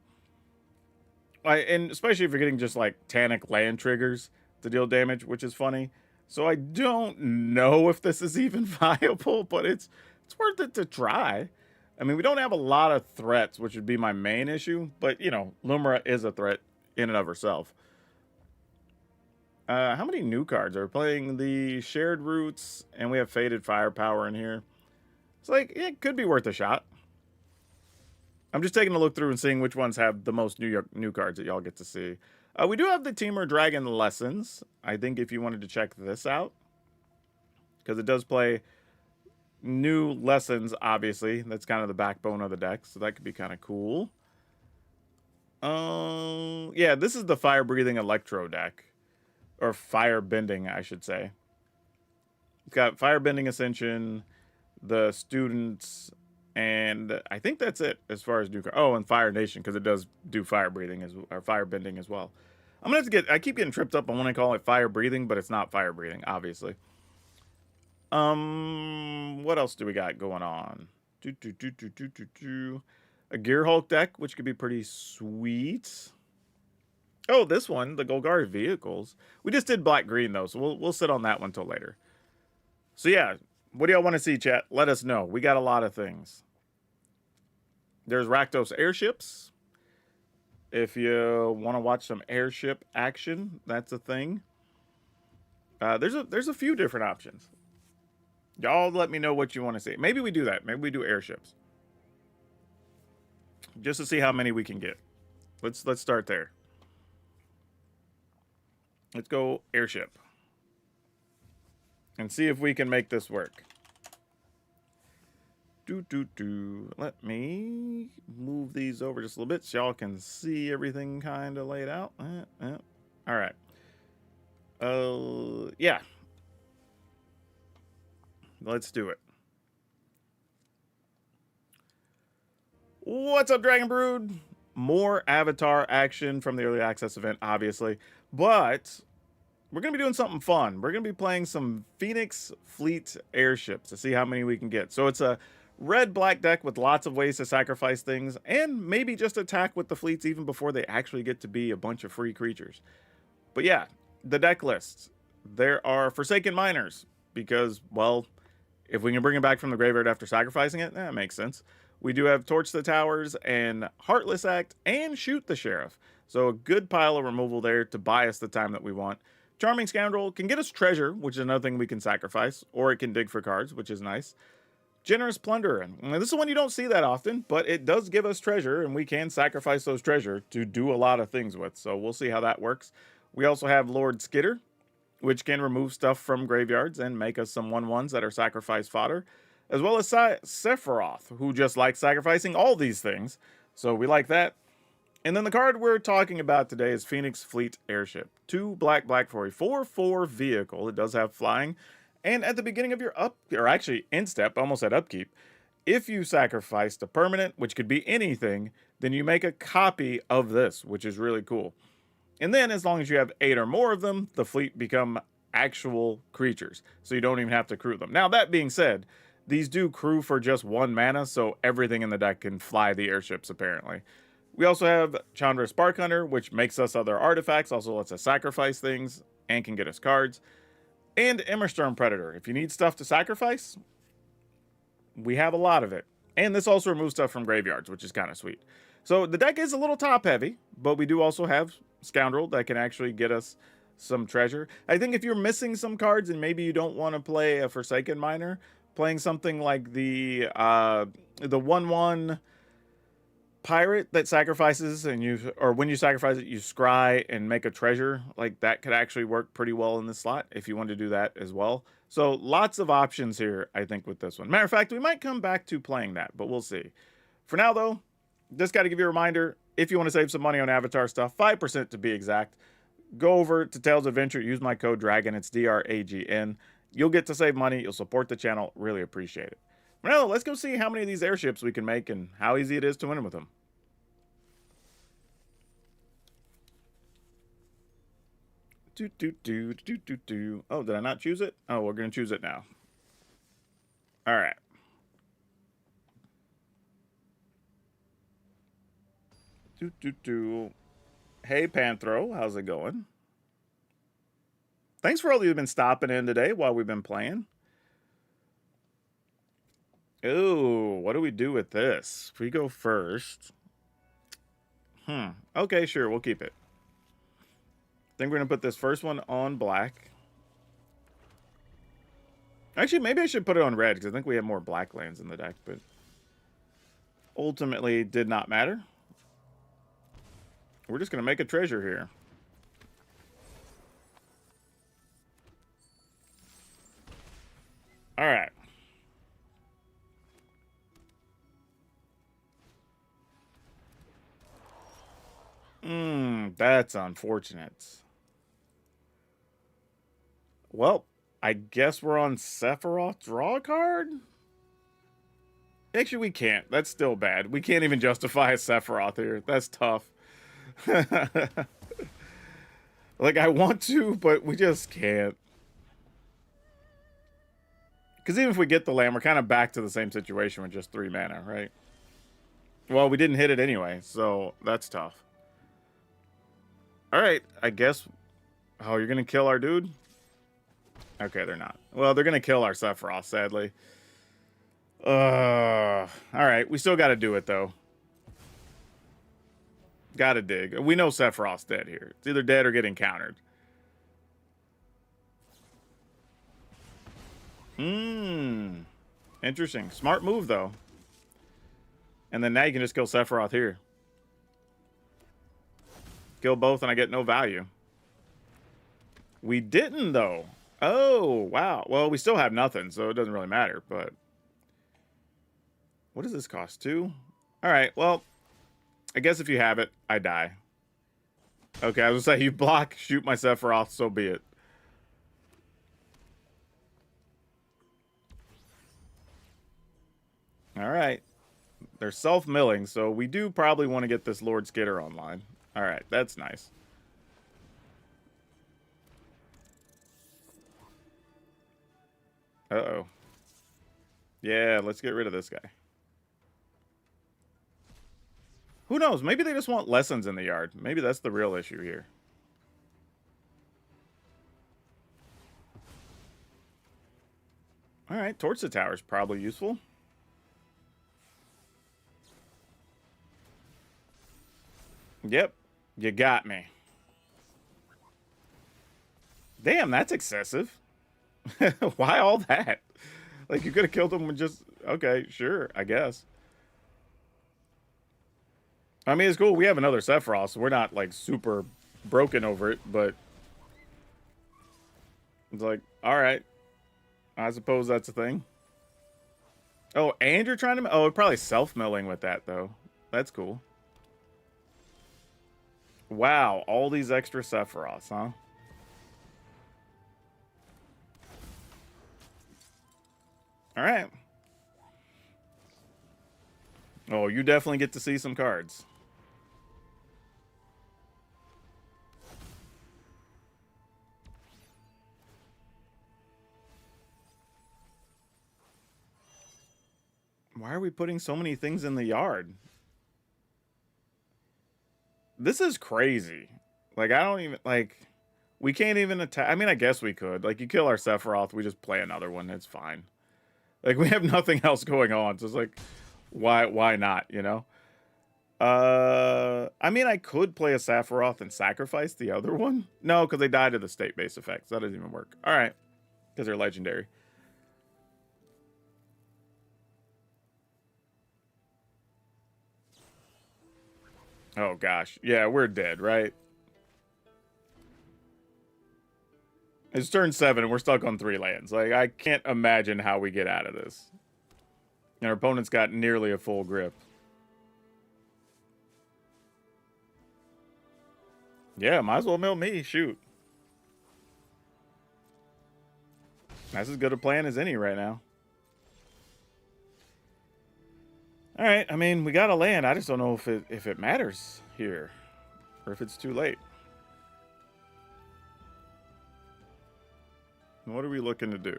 And especially if you're getting just like Tannic land triggers to deal damage, which is funny. So I don't know if this is even viable, but it's worth it to try. I mean, we don't have a lot of threats, which would be my main issue. But, you know, Lumira is a threat in and of herself. How many new cards? Are we playing the Shared Roots, and we have Faded Firepower in here. It's like, it could be worth a shot. I'm just taking a look through and seeing which ones have the most new cards that y'all get to see. We do have the Teamer Dragon Lessons. I think if you wanted to check this out. Because it does play... new lessons, obviously. That's kind of the backbone of the deck, so that could be kind of cool. Yeah, this is the Fire Breathing Electro deck. Or Fire Bending, I should say. It's got Fire Bending Ascension, the Students, and I think that's it as far as new cards. Oh, and Fire Nation, because it does do Fire Breathing, or Fire Bending as well. I'm going to have to I keep getting tripped up on when I call it Fire Breathing, but it's not Fire Breathing, obviously. What else do we got going on? A Gear Hulk deck, which could be pretty sweet. Oh, this one, the Golgari Vehicles. We just did black-green, though, so we'll sit on that one till later. So, yeah, what do y'all want to see, chat? Let us know. We got a lot of things. There's Rakdos Airships. If you want to watch some airship action, that's a thing. There's a few different options. Y'all let me know what you want to see. Maybe we do that. Maybe we do airships. Just to see how many we can get. Let's start there. Let's go airship. And see if we can make this work. Let me move these over just a little bit so y'all can see everything kind of laid out. All right. Yeah. Let's do it. What's up, Dragon Brood? More Avatar action from the early access event, obviously. But we're going to be doing something fun. We're going to be playing some Phoenix Fleet airships to see how many we can get. So it's a red-black deck with lots of ways to sacrifice things, and maybe just attack with the fleets even before they actually get to be a bunch of free creatures. But yeah, the deck lists. There are Forsaken Miners, because, well, if we can bring it back from the graveyard after sacrificing it, that makes sense. We do have Torch the Towers and Heartless Act and Shoot the Sheriff. So a good pile of removal there to buy us the time that we want. Charming Scoundrel can get us treasure, which is another thing we can sacrifice, or it can dig for cards, which is nice. Generous Plunderer. And this is one you don't see that often, but it does give us treasure, and we can sacrifice those treasure to do a lot of things with. So we'll see how that works. We also have Lord Skitter, which can remove stuff from graveyards and make us some 1/1s that are sacrifice fodder, as well as Sephiroth, who just likes sacrificing all these things. So we like that. And then the card we're talking about today is Phoenix Fleet Airship. 2 black for a 4/4 vehicle. It does have flying. And at the beginning of your end step, almost at upkeep, if you sacrificed a permanent, which could be anything, then you make a copy of this, which is really cool. And then as long as you have 8 or more of them, the fleet become actual creatures. So you don't even have to crew them. Now, that being said, these do crew for just 1 mana, so everything in the deck can fly the airships, apparently. We also have Chandra Spark Hunter, which makes us other artifacts, also lets us sacrifice things, and can get us cards. And Immersturm Predator. If you need stuff to sacrifice, we have a lot of it. And this also removes stuff from graveyards, which is kind of sweet. So the deck is a little top heavy, but we do also have Scoundrel that can actually get us some treasure. I think if you're missing some cards and maybe you don't want to play a Forsaken Miner, playing something like the 1/1 pirate that sacrifices, and when you sacrifice it, you scry and make a treasure, like that could actually work pretty well in this slot if you want to do that as well. So lots of options here, I think, with this one. Matter of fact, we might come back to playing that, but we'll see. For now, though, just got to give you a reminder, if you want to save some money on Avatar stuff, 5% to be exact, go over to Tales Adventure, use my code DRAGON, it's DRAGN. You'll get to save money, you'll support the channel, really appreciate it. Well, let's go see how many of these airships we can make and how easy it is to win with them. Oh, did I not choose it? Oh, we're going to choose it now. All right. Hey, Panthro, how's it going? Thanks for all you've been stopping in today while we've been playing. Ooh, what do we do with this? If we go first. Okay, sure, we'll keep it. I think we're going to put this first one on black. Actually, maybe I should put it on red, because I think we have more black lands in the deck, but ultimately did not matter. We're just going to make a treasure here. All right. That's unfortunate. Well, I guess we're on Sephiroth draw a card? Actually, we can't. That's still bad. We can't even justify a Sephiroth here. That's tough. Like, I want to, but we just can't. Because even if we get the land, we're kind of back to the same situation with just 3 mana, right? Well, we didn't hit it anyway, so that's tough. Alright, I guess... Oh, you're going to kill our dude? Okay, they're not. Well, they're going to kill our Sephiroth, sadly. Alright, we still got to do it, though. Gotta dig. We know Sephiroth's dead here. It's either dead or getting countered. Interesting. Smart move, though. And then now you can just kill Sephiroth here. Kill both and I get no value. We didn't, though. Oh, wow. Well, we still have nothing, so it doesn't really matter, but... What does this cost? 2? Alright, well... I guess if you have it, I die. Okay, I was gonna say, you block, shoot my Sephiroth, so be it. Alright. They're self-milling, so we do probably want to get this Lord Skitter online. Alright, that's nice. Uh-oh. Yeah, let's get rid of this guy. Who knows? Maybe they just want lessons in the yard. Maybe that's the real issue here. Alright, Torch the Tower is probably useful. Yep, you got me. Damn, that's excessive. Why all that? Like, you could have killed him with just... Okay, sure, I guess. I mean, it's cool. We have another Sephiroth, so we're not, like, super broken over it, but... It's like, alright. I suppose that's a thing. Oh, and you're trying to... Oh, we're probably self-milling with that, though. That's cool. Wow, all these extra Sephiroths, huh? Alright. Oh, you definitely get to see some cards. Why are we putting so many things in the yard? This is crazy. Like, I don't even, like, we can't even attack. I mean, I guess we could. Like, you kill our Sephiroth, we just play another one. It's fine. Like, we have nothing else going on. So it's like, why not, you know? I mean, I could play a Sephiroth and sacrifice the other one. No, because they die to the state-based effects. That doesn't even work. All right. Because they're legendary. Oh, gosh. Yeah, we're dead, right? It's turn 7, and we're stuck on 3 lands. Like, I can't imagine how we get out of this. And our opponent's got nearly a full grip. Yeah, might as well mill me. Shoot. That's as good a plan as any right now. Alright, I mean, we got a land. I just don't know if it matters here. Or if it's too late. What are we looking to do?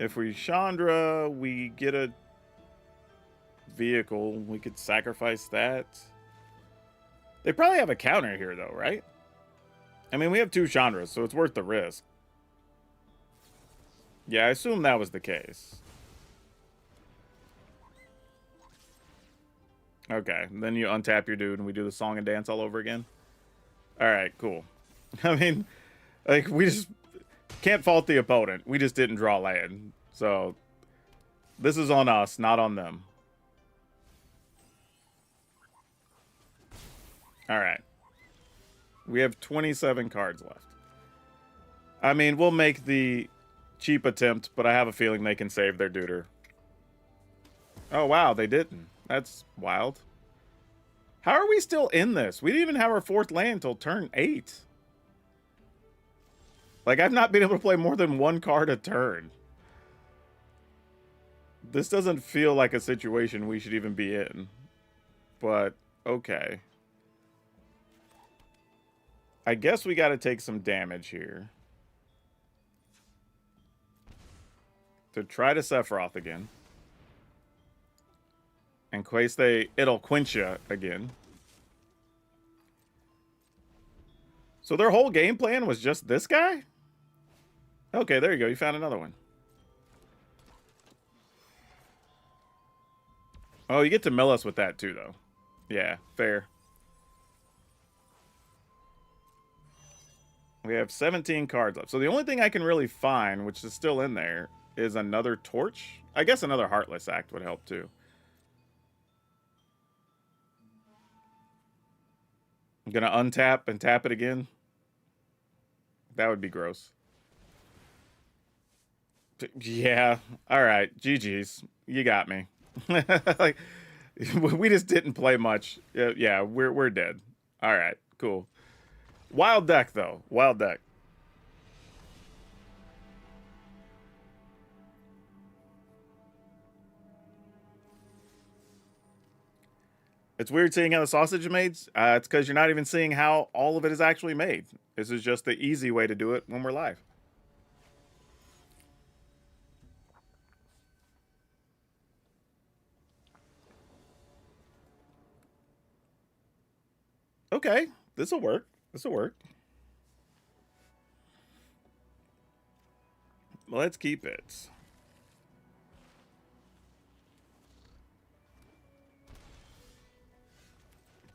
If we Chandra, we get a vehicle. We could sacrifice that. They probably have a counter here, though, right? I mean, we have 2 Chandras, so it's worth the risk. Yeah, I assume that was the case. Okay, then you untap your dude and we do the song and dance all over again. Alright, cool. I mean, like, we just can't fault the opponent. We just didn't draw land. So, this is on us, not on them. Alright. We have 27 cards left. I mean, we'll make the cheap attempt, but I have a feeling they can save their duder. Oh, wow, they didn't. That's wild. How are we still in this? We didn't even have our 4th land until turn 8. Like, I've not been able to play more than 1 card a turn. This doesn't feel like a situation we should even be in. But, okay. I guess we got to take some damage here. To try to Sephiroth again. And Quaste, it'll quench you again. So their whole game plan was just this guy? Okay, there you go. You found another one. Oh, you get to mill us with that too, though. Yeah, fair. We have 17 cards left. So the only thing I can really find, which is still in there, is another torch. I guess another Heartless Act would help too. I'm gonna untap and tap it again. That would be gross. Yeah. All right. GG's. You got me. Like, we just didn't play much. Yeah, we're dead. All right. Cool. Wild deck though. Wild deck. It's weird seeing how the sausage is made. It's because you're not even seeing how all of it is actually made. This is just the easy way to do it when we're live. Okay, this will work. This will work. Let's keep it.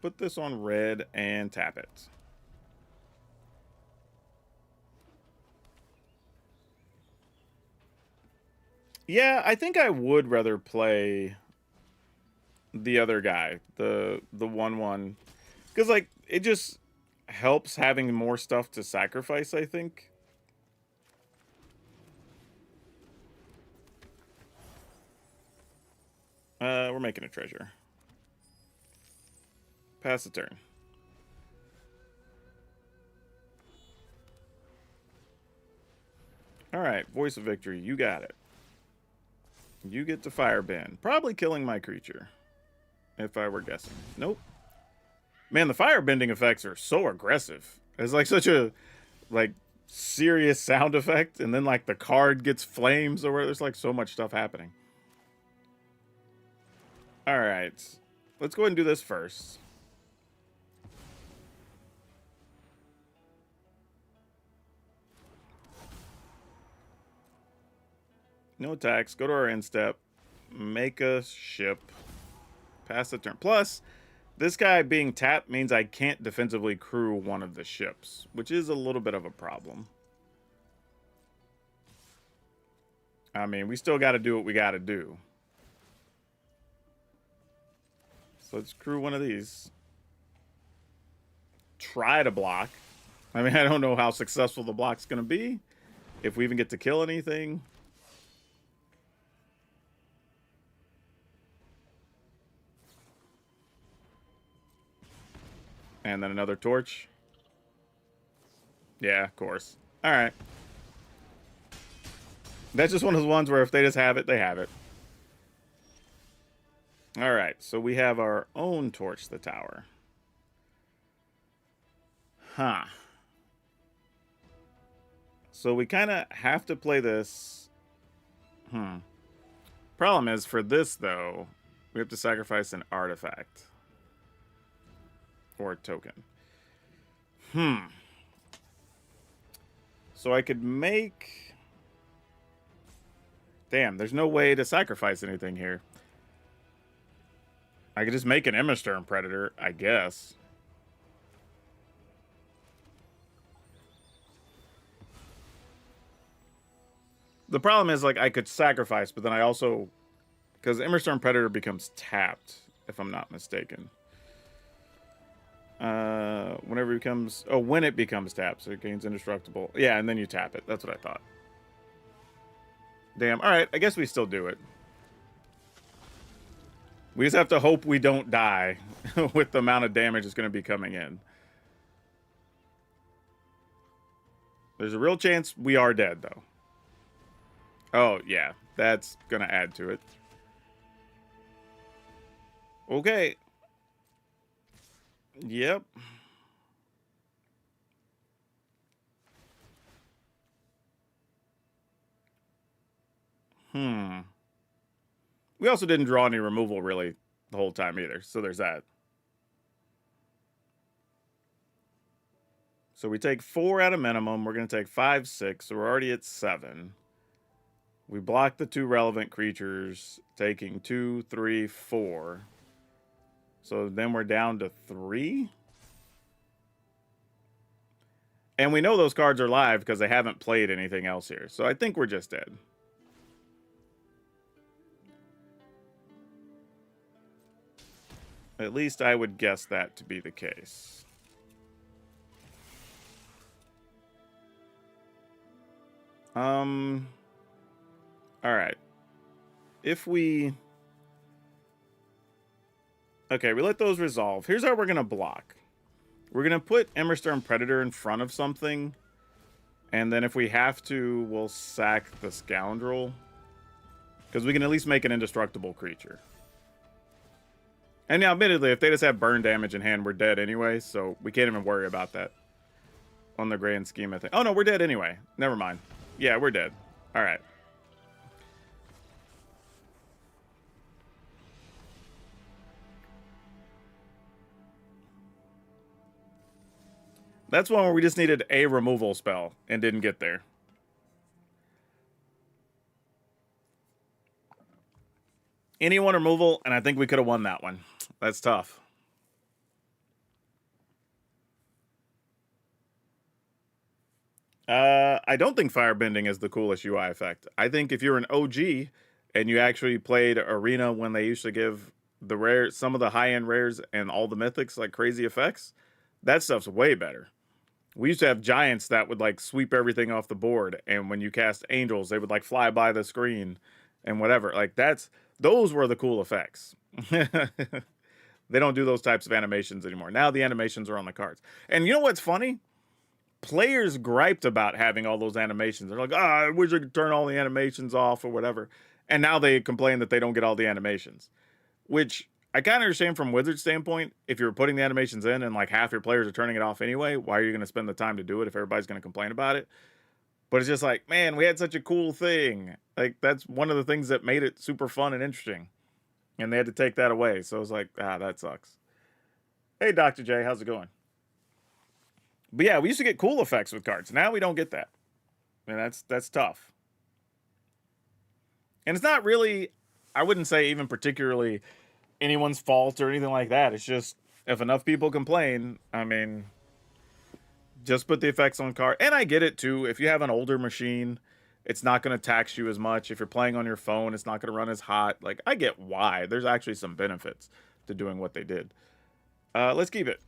Put this on red and tap it. Yeah, I think I would rather play the other guy, the 1/1, because like it just helps having more stuff to sacrifice. I think. We're making a treasure. Pass the turn. All right, Voice of Victory, you got it. You get to Firebend, probably killing my creature, if I were guessing. Nope. Man, the firebending effects are so aggressive. It's like such a like serious sound effect, and then like the card gets flames, or there's like so much stuff happening. All right, let's go ahead and do this first. No attacks. Go to our end step. Make a ship. Pass the turn. Plus, this guy being tapped means I can't defensively crew one of the ships, which is a little bit of a problem. I mean, we still got to do what we got to do. So let's crew one of these. Try to block. I mean, I don't know how successful the block's going to be. If we even get to kill anything. And then another torch. Yeah, of course. All right. That's just one of the ones where if they just have it, they have it. All right, so we have our own Torch the Tower. Huh. So we kind of have to play this. Problem is, for this, though, we have to sacrifice an artifact. Or a token. So I could make... Damn, there's no way to sacrifice anything here. I could just make an Immersturm Predator, I guess. The problem is, like, I could sacrifice, but then I also... Because Immersturm Predator becomes tapped, if I'm not mistaken. Whenever it becomes... Oh, when it becomes tapped, so it gains indestructible. Yeah, and then you tap it. That's what I thought. Damn. All right, I guess we still do it. We just have to hope we don't die with the amount of damage that's going to be coming in. There's a real chance we are dead, though. Oh, yeah. That's going to add to it. Okay. Yep. We also didn't draw any removal, really, the whole time either. So there's that. So we take 4 at a minimum. We're going to take 5, 6. So we're already at 7. We block the 2 relevant creatures, taking 2, 3, 4. So then we're down to 3. And we know those cards are live because they haven't played anything else here. So I think we're just dead. At least I would guess that to be the case. All right. If we... Okay, we let those resolve. Here's how we're going to block. We're going to put Emberstorm Predator in front of something. And then if we have to, we'll sack the Scoundrel. Because we can at least make an indestructible creature. And now, admittedly, if they just have burn damage in hand, we're dead anyway. So we can't even worry about that on the grand scheme of things. Oh, no, we're dead anyway. Never mind. Yeah, we're dead. All right. That's one where we just needed a removal spell and didn't get there. Any one removal, and I think we could have won that one. That's tough. I don't think firebending is the coolest UI effect. I think if you're an OG and you actually played Arena when they used to give the rare, some of the high-end rares and all the mythics like crazy effects, that stuff's way better. We used to have giants that would like sweep everything off the board, and when you cast angels, they would like fly by the screen and whatever. Like those were the cool effects. They don't do those types of animations anymore. Now the animations are on the cards. And you know what's funny? Players griped about having all those animations. They're like, I wish I could turn all the animations off or whatever. And now they complain that they don't get all the animations, which I kind of understand from Wizard's standpoint. If you're putting the animations in and like half your players are turning it off anyway, why are you going to spend the time to do it if everybody's going to complain about it? But it's just like, man, we had such a cool thing. Like, that's one of the things that made it super fun and interesting. And they had to take that away. So I was like, that sucks. Hey, Dr. J, how's it going? But yeah, we used to get cool effects with cards. Now we don't get that. And that's tough. And it's not really, I wouldn't say even particularly anyone's fault or anything like that. It's just if enough people complain, I mean, just put the effects on card. And I get it too. If you have an older machine, it's not going to tax you as much. If you're playing on your phone, it's not going to run as hot. Like, I get why. There's actually some benefits to doing what they did. Let's keep it.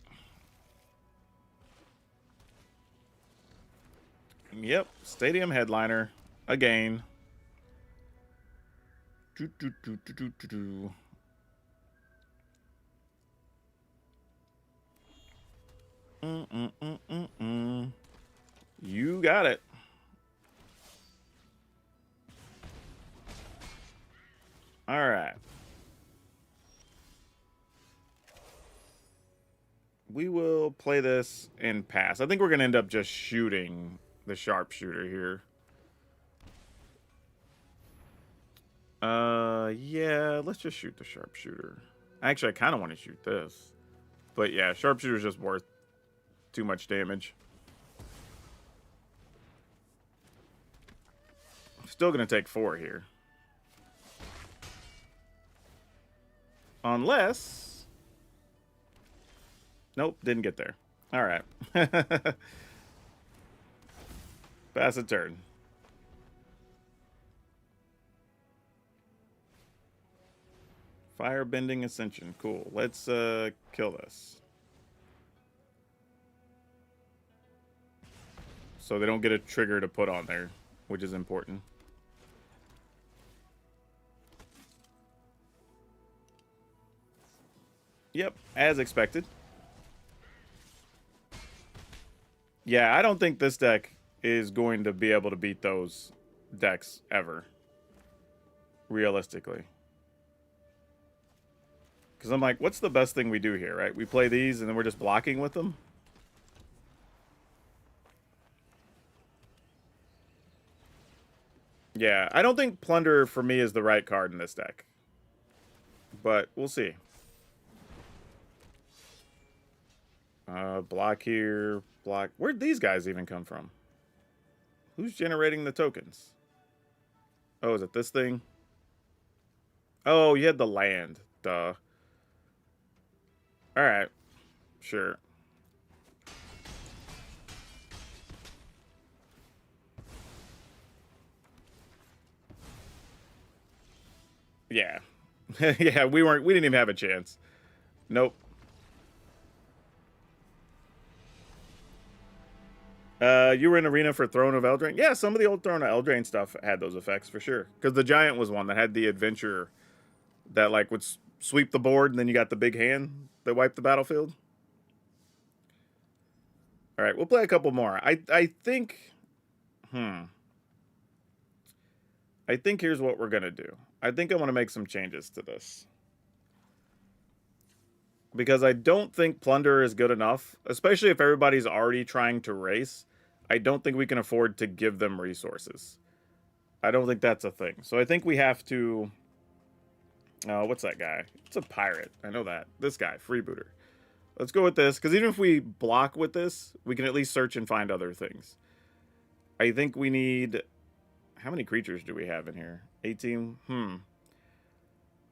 Yep, stadium headliner again. You got it. All right. We will play this and pass. I think we're going to end up just shooting the sharpshooter here. Yeah, let's just shoot the sharpshooter. Actually, I kind of want to shoot this. But yeah, sharpshooter's just worth too much damage. Still going to take 4 here. Unless... Nope, didn't get there. All right. Pass a turn. Firebending Ascension. Cool. Let's kill this. So they don't get a trigger to put on there, which is important. Yep, as expected. Yeah, I don't think this deck is going to be able to beat those decks ever. Realistically. Because I'm like, what's the best thing we do here, right? We play these and then we're just blocking with them. Yeah, I don't think Plunder for me is the right card in this deck. But we'll see. Block here, block. Where'd these guys even come from? Who's generating the tokens? Oh, is it this thing? Oh, you had the land. Duh. Alright. Sure. Yeah. Yeah, we didn't even have a chance. Nope. You were in Arena for Throne of Eldraine? Yeah, some of the old Throne of Eldraine stuff had those effects for sure. Because the Giant was one that had the adventure that like would sweep the board, and then you got the big hand that wiped the battlefield. All right, we'll play a couple more. I think, I think here's what we're gonna do. I think I want to make some changes to this because I don't think Plunder is good enough, especially if everybody's already trying to race. I don't think we can afford to give them resources. I don't think that's a thing. So I think we have to. Oh, what's that guy? It's a pirate. I know that. This guy, freebooter. Let's go with this, because even if we block with this, we can at least search and find other things. I think we need... How many creatures do we have in here? 18?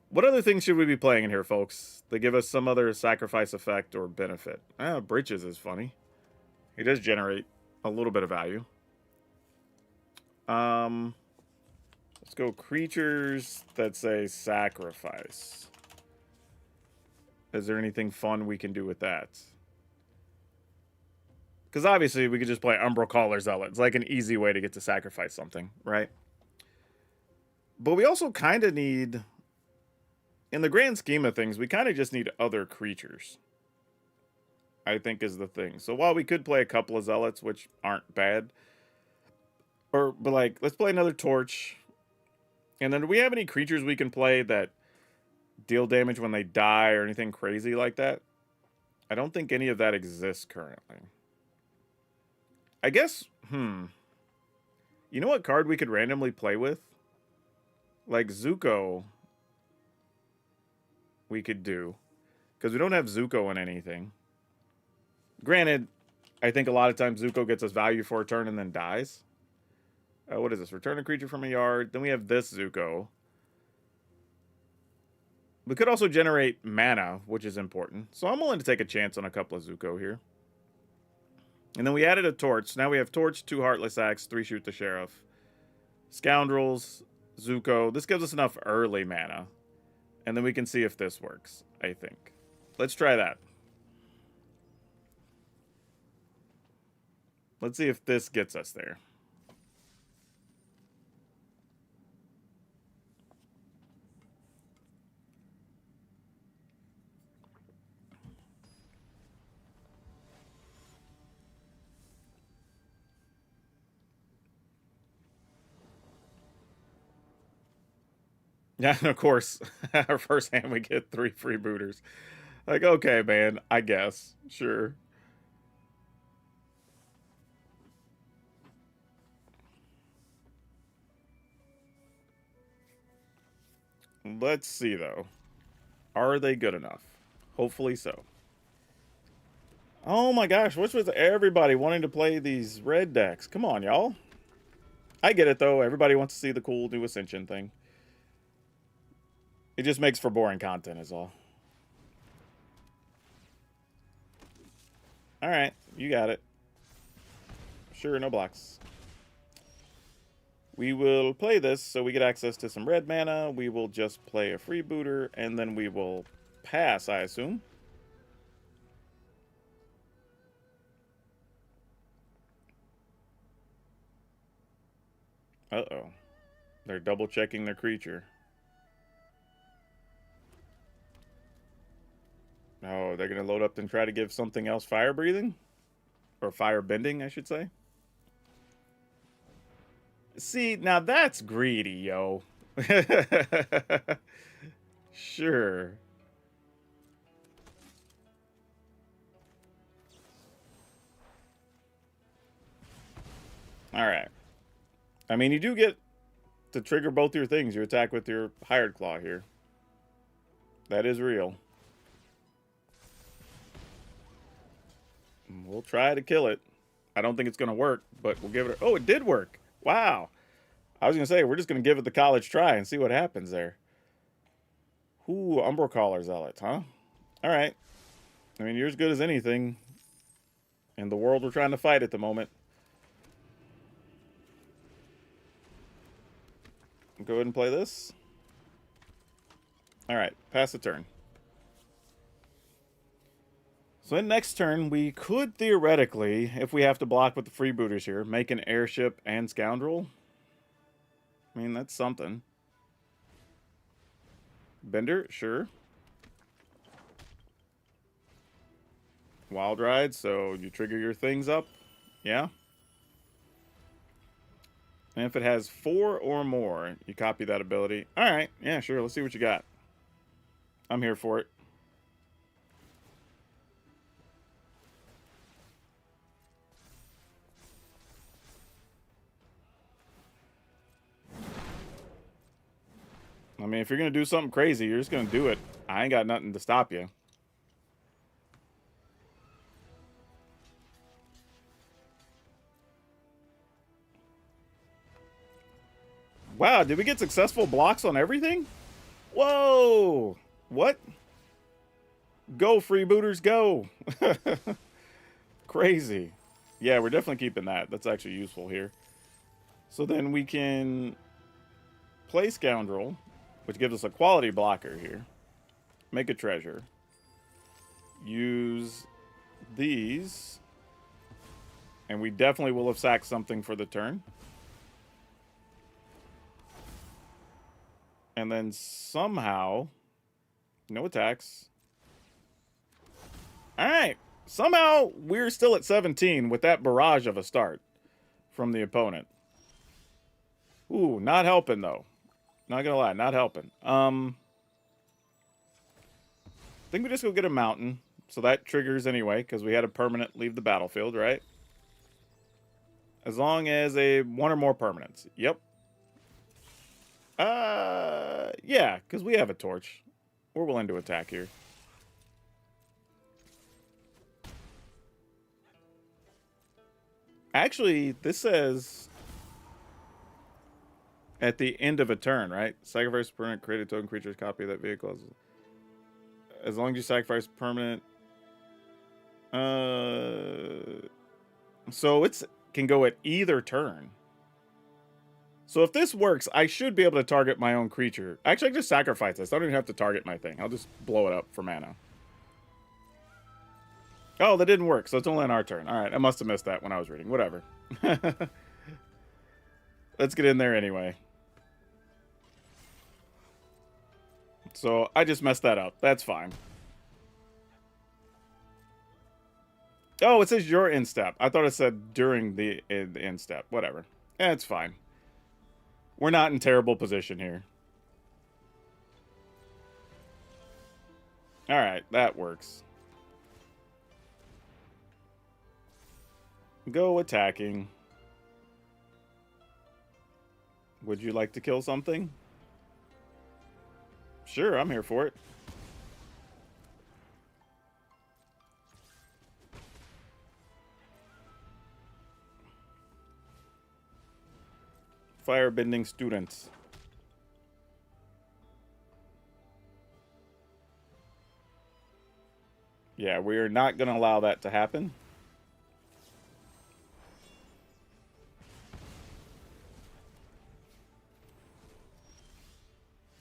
What other things should we be playing in here, folks? That give us some other sacrifice effect or benefit. Breaches is funny. He does generate a little bit of value. Let's go creatures that say sacrifice. Is there anything fun we can do with that? Because obviously we could just play Umbral Caller Zealot. It's like an easy way to get to sacrifice something, right? But we also kind of need, in the grand scheme of things, we kind of just need other creatures, I think is the thing. So while we could play a couple of Zealots, which aren't bad, but like, let's play another Torch. And then do we have any creatures we can play that deal damage when they die or anything crazy like that? I don't think any of that exists currently. I guess, You know what card we could randomly play with? Like Zuko, we could do. Because we don't have Zuko in anything. Granted, I think a lot of times Zuko gets us value for a turn and then dies. What is this? Return a creature from a yard. Then we have this Zuko. We could also generate mana, which is important. So I'm willing to take a chance on a couple of Zuko here. And then we added a Torch. Now we have Torch, 2 Heartless Axe, 3 Shoot the Sheriff. Scoundrels, Zuko. This gives us enough early mana. And then we can see if this works, I think. Let's try that. Let's see if this gets us there. Yeah, and of course, our first hand we get 3 freebooters. Like, okay, man, I guess. Sure. Let's see, though. Are they good enough? Hopefully so. Oh my gosh, what's with everybody wanting to play these red decks? Come on, y'all. I get it, though. Everybody wants to see the cool new Ascension thing. It just makes for boring content is all. Alright, you got it. Sure, no blocks. We will play this so we get access to some red mana. We will just play a freebooter, and then we will pass, I assume. Uh-oh. They're double-checking their creature. Oh, they're going to load up and try to give something else fire breathing? Or fire bending, I should say. See, now that's greedy, yo. Sure. Alright. I mean, you do get to trigger both your things. You attack with your Hired Claw here. That is real. We'll try to kill it. I don't think it's going to work, but we'll give it a... Oh, it did work. Wow. I was going to say, we're just going to give it the college try and see what happens there. Ooh, Umbral Caller Zealot, huh? All right. I mean, you're as good as anything in the world we're trying to fight at the moment. Go ahead and play this. All right, pass the turn. So in next turn, we could theoretically, if we have to block with the freebooters here, make an airship and scoundrel. I mean, that's something. Bender, sure. Wild ride, so you trigger your things up. Yeah. And if it has 4 or more, you copy that ability. All right, yeah, sure. Let's see what you got. I'm here for it. I mean, if you're going to do something crazy, you're just going to do it. I ain't got nothing to stop you. Wow, did we get successful blocks on everything? Whoa! What? Go, freebooters, go! Crazy. Yeah, we're definitely keeping that. That's actually useful here. So then we can play Scoundrel, which gives us a quality blocker here. Make a treasure. Use these. And we definitely will have sacked something for the turn. And then somehow, no attacks. All right. Somehow we're still at 17 with that barrage of a start from the opponent. Ooh, not helping though. Not gonna lie, not helping. I think we just go get a mountain. So that triggers anyway, because we had a permanent leave the battlefield, right? As long as a 1 or more permanents. Yep. Yeah, because we have a torch. We're willing to attack here. Actually, this says at the end of a turn, right? Sacrifice permanent, create a token creature's copy of that vehicle. As long as you sacrifice permanent. So it's can go at either turn. So if this works, I should be able to target my own creature. Actually, I can just sacrifice this. I don't even have to target my thing. I'll just blow it up for mana. Oh, that didn't work, so it's only on our turn. All right, I must have missed that when I was reading. Whatever. Let's get in there anyway. So I just messed that up. That's fine. Oh, it says your end step. I thought it said during the end step. Whatever. It's fine. We're not in terrible position here. All right, that works. Go attacking. Would you like to kill something? Sure, I'm here for it. Firebending students. Yeah, we are not going to allow that to happen.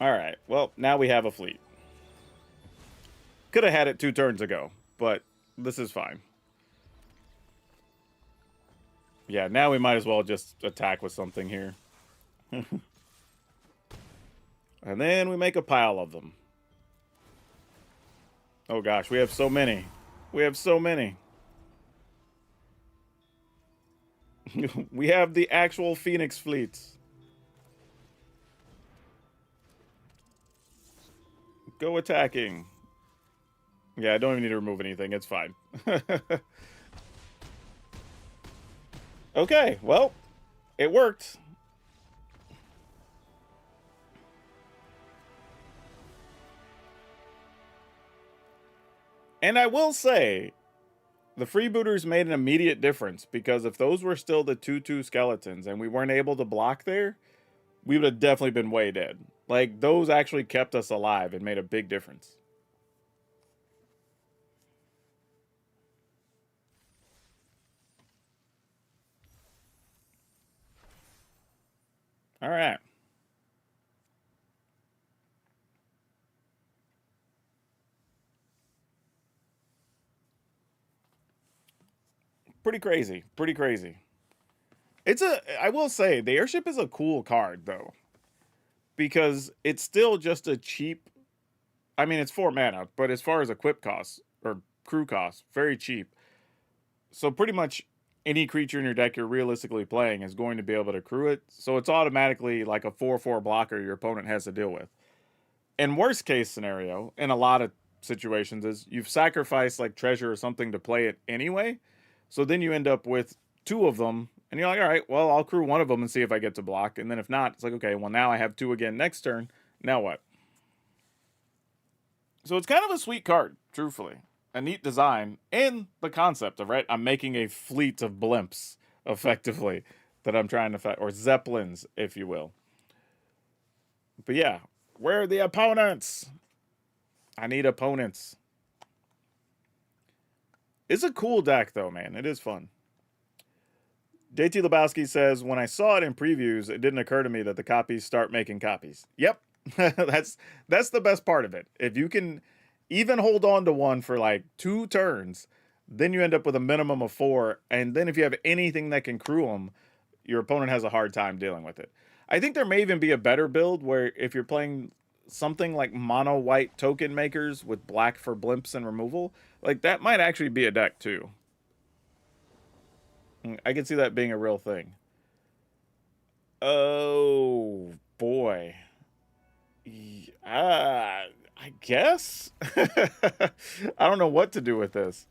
All right, well, now we have a fleet. Could have had it 2 turns ago, but this is fine. Yeah, now we might as well just attack with something here. And then we make a pile of them. Oh gosh, we have so many. We have so many. We have the actual Phoenix fleets. Go attacking. Yeah, I don't even need to remove anything. It's fine. Okay, well, it worked. And I will say, the freebooters made an immediate difference, because if those were still the 2/2 skeletons and we weren't able to block there, we would have definitely been way dead. Like, those actually kept us alive and made a big difference. All right. Pretty crazy. Pretty crazy. I will say, the Airship is a cool card, though. Because it's still just a cheap, I mean, it's 4 mana, but as far as equip costs, or crew costs, very cheap. So pretty much any creature in your deck you're realistically playing is going to be able to crew it. So it's automatically like a 4/4 blocker your opponent has to deal with. And worst case scenario, in a lot of situations, is you've sacrificed like treasure or something to play it anyway. So then you end up with 2 of them, and you're like, all right, well, I'll crew one of them and see if I get to block. And then if not, it's like, okay, well, now I have 2 again next turn. Now what? So it's kind of a sweet card, truthfully. A neat design, and the concept of, right, I'm making a fleet of blimps, effectively, that I'm trying to fight, or zeppelins, if you will. But yeah, where are the opponents? I need opponents. It's a cool deck, though, man. It is fun. JT Lebowski says, when I saw it in previews, it didn't occur to me that the copies start making copies. Yep. that's the best part of it. If you can even hold on to one for like 2 turns, then you end up with a minimum of 4. And then if you have anything that can crew them, your opponent has a hard time dealing with it. I think there may even be a better build where if you're playing something like mono white token makers with black for blimps and removal, like that might actually be a deck too. I can see that being a real thing. Oh boy. I guess. I don't know what to do with this.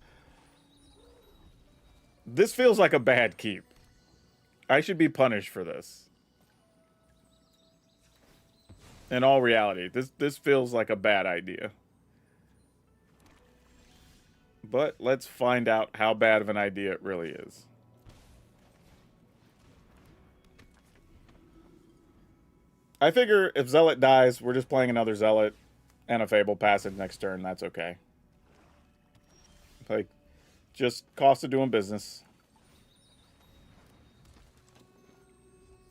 This feels like a bad keep. I should be punished for this. In all reality, this feels like a bad idea. But let's find out how bad of an idea it really is. I figure if Zealot dies, we're just playing another Zealot and a Fable Passage next turn. That's okay. Like, just cost of doing business.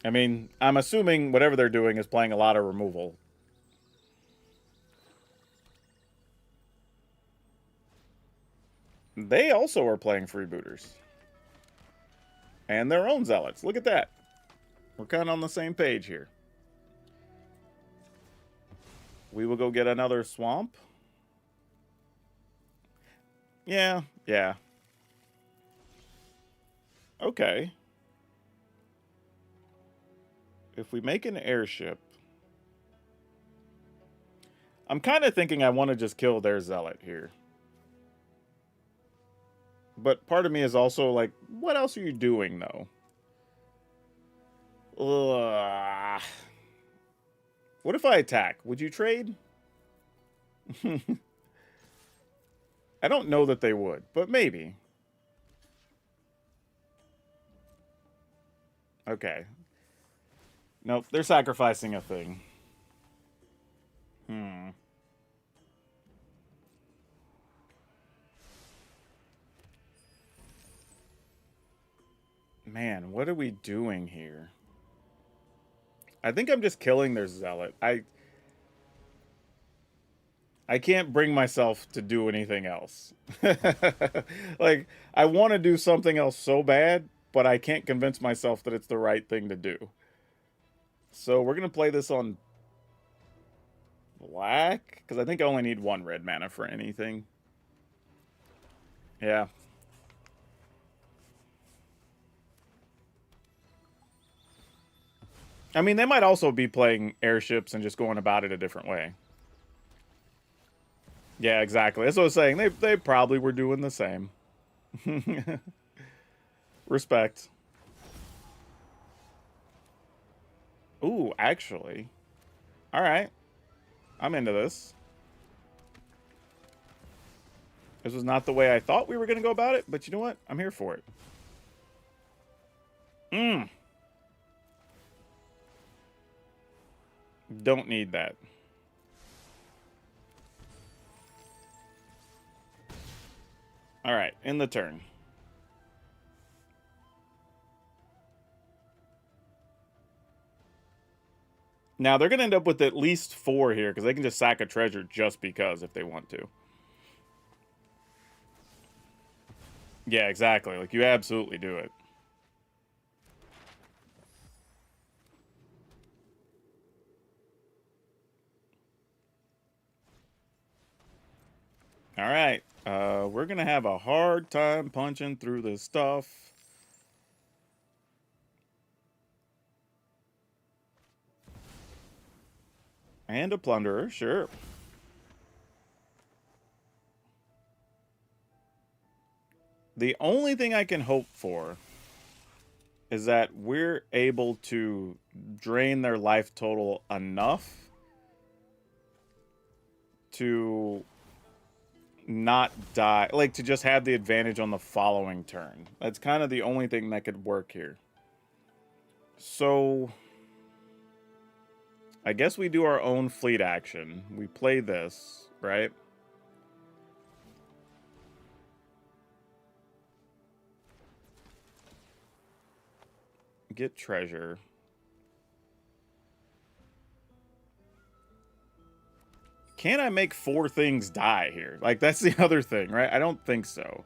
I mean, I'm assuming whatever they're doing is playing a lot of removal. They also are playing freebooters. And their own Zealots. Look at that. We're kind of on the same page here. We will go get another swamp. Yeah. Okay. If we make an airship, I'm kind of thinking I want to just kill their Zealot here. But part of me is also like, what else are you doing, though? Ugh. What if I attack? Would you trade? I don't know that they would, but maybe. Okay. Nope, they're sacrificing a thing. Man, what are we doing here? I think I'm just killing their Zealot. I can't bring myself to do anything else. Like, I want to do something else so bad, but I can't convince myself that it's the right thing to do. So we're going to play this on black, because I think I only need 1 red mana for anything. Yeah. I mean, they might also be playing airships and just going about it a different way. Yeah, exactly. That's what I was saying. They probably were doing the same. Respect. Ooh, actually. Alright. I'm into this. This was not the way I thought we were going to go about it, but you know what? I'm here for it. Don't need that. Alright, in the turn. Now, they're going to end up with at least 4 here, because they can just sack a treasure just because if they want to. Yeah, exactly. Like, you absolutely do it. All right. We're going to have a hard time punching through this stuff. And a plunderer, sure. The only thing I can hope for is that we're able to drain their life total enough to not die, like to just have the advantage on the following turn. That's kind of the only thing that could work here. So I guess we do our own fleet action. We play this, right? Get treasure. Can I make 4 things die here? Like, that's the other thing, right? I don't think so.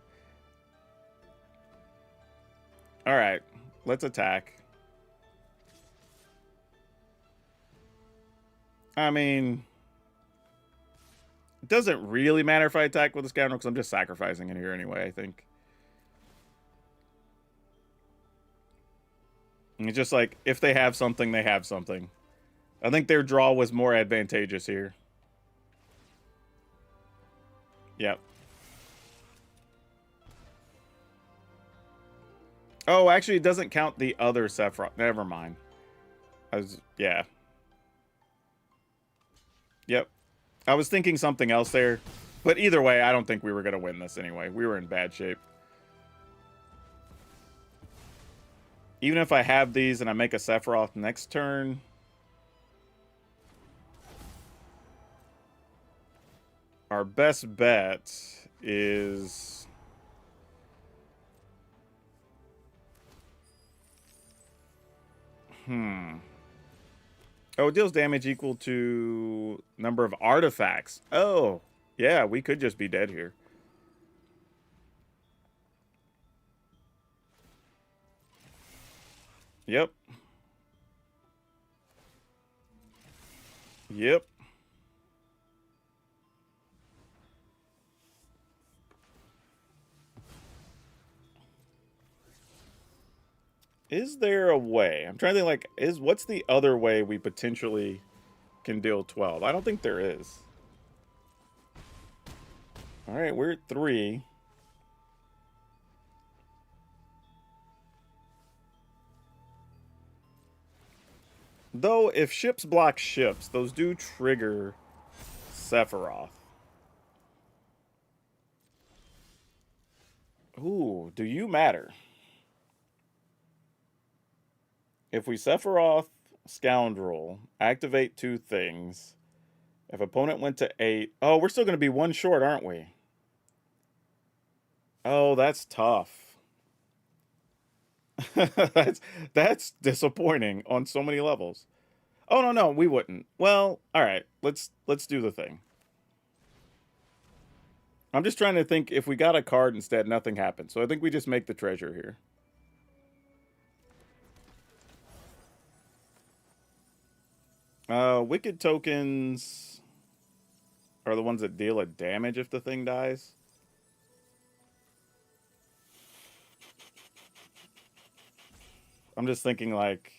All right, let's attack. I mean, it doesn't really matter if I attack with a scoundrel because I'm just sacrificing it here anyway, I think. And it's just like, if they have something, they have something. I think their draw was more advantageous here. Yep. Oh, actually, it doesn't count the other Sephiroth. Never mind. Yeah. Yep. I was thinking something else there. But either way, I don't think we were going to win this anyway. We were in bad shape. Even if I have these and I make a Sephiroth next turn, our best bet is... Oh, it deals damage equal to number of artifacts. Oh, yeah, we could just be dead here. Yep. Yep. Is there a way? I'm trying to think, like, what's the other way we potentially can deal 12? I don't think there is. All right, we're at 3. Though, if ships block ships, those do trigger Sephiroth. Ooh, do you matter? If we Sephiroth Scoundrel, activate 2 things. If opponent went to 8... Oh, we're still going to be 1 short, aren't we? Oh, that's tough. that's disappointing on so many levels. Oh, no, we wouldn't. Well, all right. Let's do the thing. I'm just trying to think, if we got a card instead, nothing happened. So I think we just make the treasure here. Wicked tokens are the ones that deal a damage if the thing dies. I'm just thinking, like,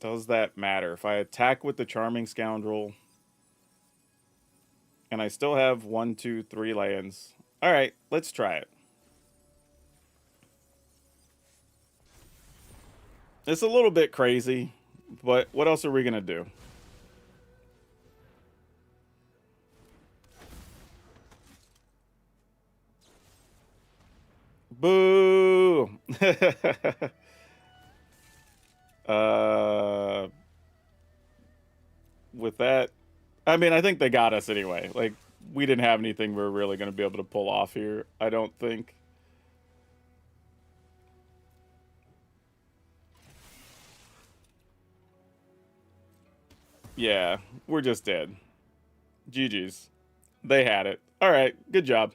does that matter? If I attack with the Charming Scoundrel and I still have 1, 2, 3 lands. All right, let's try it. It's a little bit crazy, but what else are we going to do? Boo! With that, I mean, I think they got us anyway. Like, we didn't have anything we were really going to be able to pull off here, I don't think. Yeah, we're just dead. GG's. They had it. All right, good job.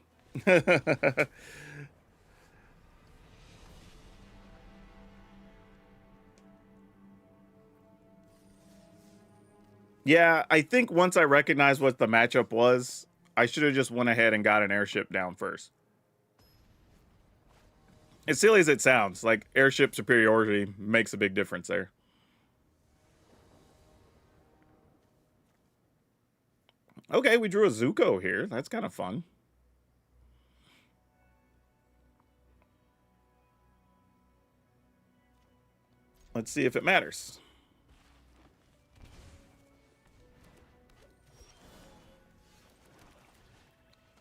Yeah, I think once I recognized what the matchup was, I should have just went ahead and got an airship down first. As silly as it sounds, like airship superiority makes a big difference there. Okay, we drew a Zuko here. That's kind of fun. Let's see if it matters.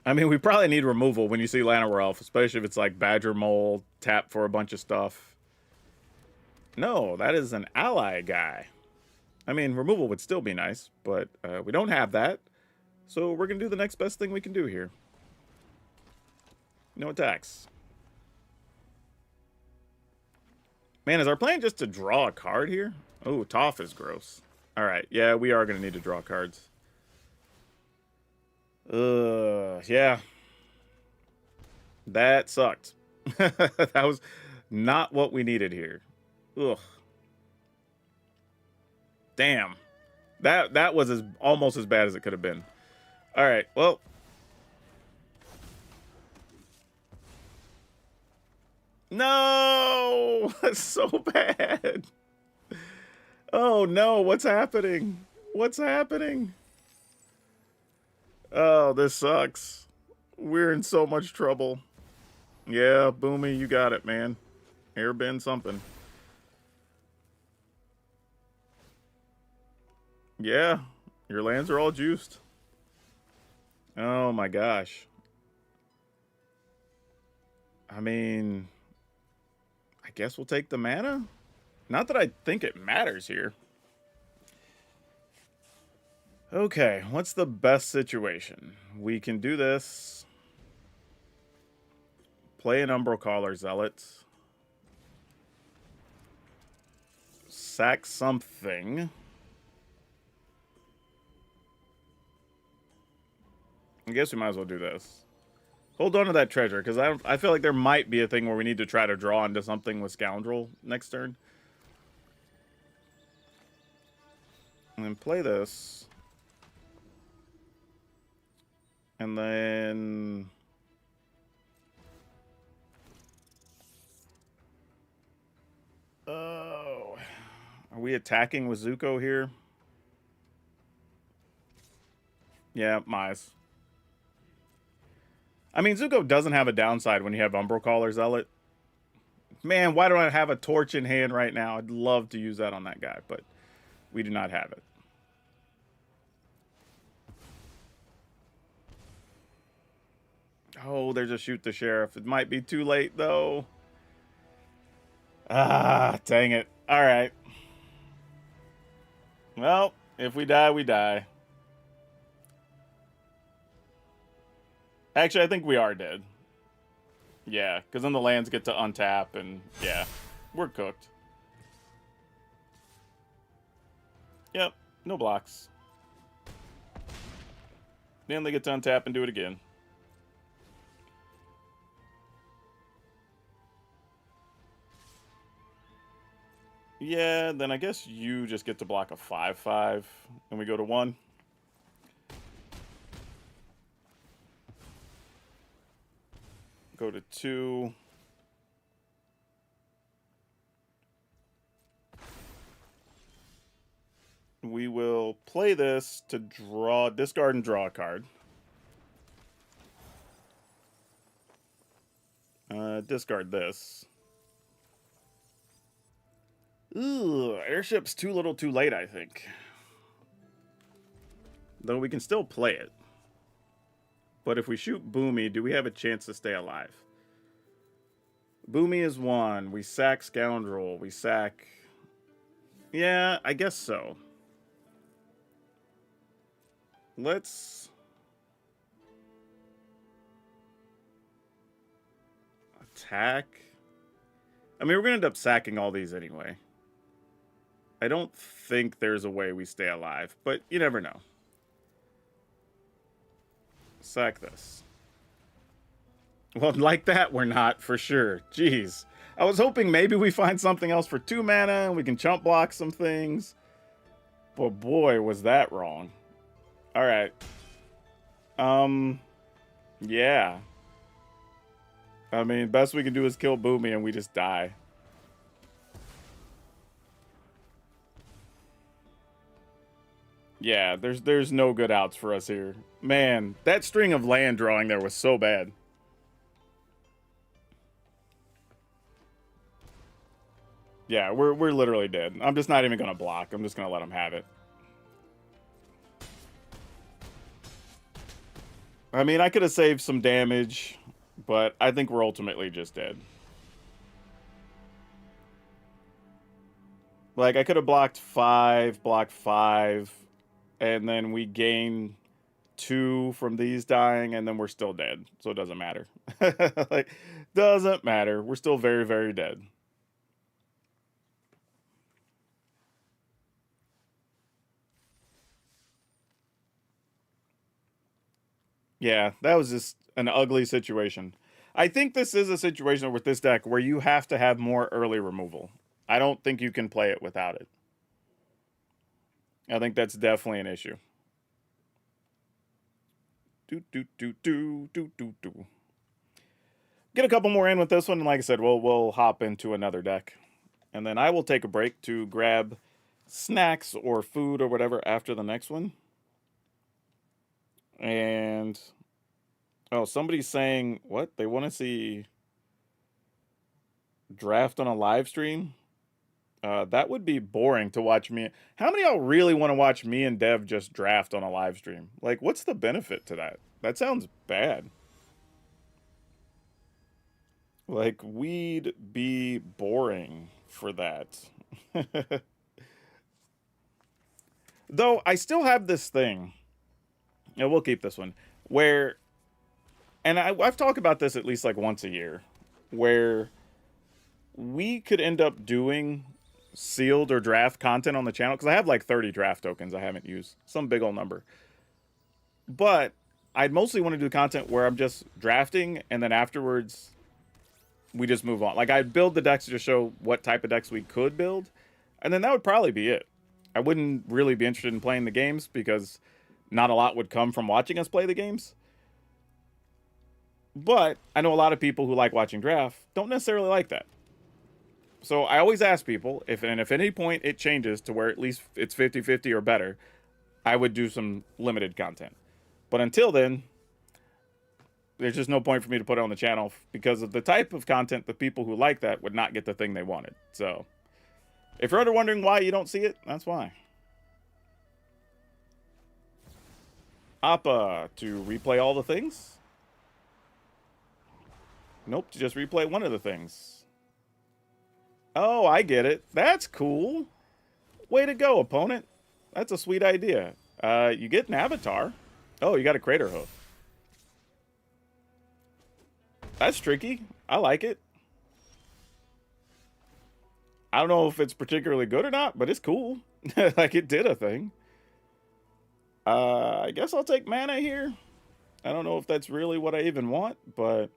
I mean, we probably need removal when you see Llanowar Elf, especially if it's like Badger Mole, tap for a bunch of stuff. No, that is an ally guy. I mean, removal would still be nice, but we don't have that. So we're going to do the next best thing we can do here. No attacks. Man, is our plan just to draw a card here? Oh, Toph is gross. All right, yeah, we are going to need to draw cards. Yeah. That sucked. That was not what we needed here. Ugh. Damn. That was almost as bad as it could have been. All right, well. No! That's so bad. Oh no, what's happening? What's happening? Oh, this sucks. We're in so much trouble. Yeah, Boomy, you got it, man. Airbend something. Yeah, your lands are all juiced. Oh my gosh. I mean, I guess we'll take the mana? Not that I think it matters here. Okay, what's the best situation? We can do this. Play an Umbral Caller Zealot. Sack something. I guess we might as well do this. Hold on to that treasure, because I feel like there might be a thing where we need to try to draw into something with Scoundrel next turn. And then play this. And then... Oh. Are we attacking with Zuko here? Yeah, Mize. I mean, Zuko doesn't have a downside when you have Umbral Caller Zealot. Man, why don't I have a torch in hand right now? I'd love to use that on that guy, but we do not have it. Oh, there's a Shoot the Sheriff. It might be too late, though. Ah, dang it. All right. Well, if we die, we die. Actually, I think we are dead. Yeah, because then the lands get to untap, and yeah, we're cooked. Yep, no blocks. Then they get to untap and do it again. Yeah, then I guess you just get to block a 5/5, and we go to 1. Go to 2. We will play this to draw, discard and draw a card. Discard this. Ooh, Airship's too little too late, I think. Though we can still play it. But if we shoot Boomy, do we have a chance to stay alive? Boomy is 1. We sack Scoundrel. We sack... Yeah, I guess so. Let's... attack. I mean, we're going to end up sacking all these anyway. I don't think there's a way we stay alive, but you never know. Sack this. Well, like that, we're not, for sure. Jeez. I was hoping maybe we find something else for 2 mana, and we can chump block some things. But boy, was that wrong. All right. Yeah. I mean, best we can do is kill Boomy and we just die. Yeah, there's no good outs for us here. Man, that string of land drawing there was so bad. Yeah, we're literally dead. I'm just not even gonna block. I'm just gonna let him have it. I mean, I could have saved some damage, but I think we're ultimately just dead. Like, I could have blocked 5, and then we gain 2 from these dying, and then we're still dead. So it doesn't matter. Like, doesn't matter. We're still very, very dead. Yeah, that was just an ugly situation. I think this is a situation with this deck where you have to have more early removal. I don't think you can play it without it. I think that's definitely an issue. Get a couple more in with this one, and like I said, we'll hop into another deck. And then I will take a break to grab snacks or food or whatever after the next one. And oh, somebody's saying what? They want to see draft on a live stream? That would be boring to watch me. How many of y'all really want to watch me and Dev just draft on a live stream? Like, what's the benefit to that? That sounds bad. Like, we'd be boring for that. Though, I still have this thing. Yeah, we'll keep this one. Where, and I've talked about this at least like once a year, where we could end up doing sealed or draft content on the channel, because I have like 30 draft tokens I haven't used, some big old number. But I'd mostly want to do content where I'm just drafting, and then afterwards we just move on. Like, I'd build the decks to just show what type of decks we could build, and then that would probably be it. I wouldn't really be interested in playing the games, because not a lot would come from watching us play the games. But I know a lot of people who like watching draft don't necessarily like that. So I always ask people, if at any point it changes to where at least it's 50-50 or better, I would do some limited content. But until then, there's just no point for me to put it on the channel, because of the type of content, the people who like that would not get the thing they wanted. So if you're ever wondering why you don't see it, that's why. Appa to replay all the things? Nope, to just replay one of the things. Oh, I get it. That's cool. Way to go, opponent. That's a sweet idea. You get an avatar. Oh, you got a crater hoof. That's tricky. I like it. I don't know if it's particularly good or not, but it's cool. Like, it did a thing. I guess I'll take mana here. I don't know if that's really what I even want, but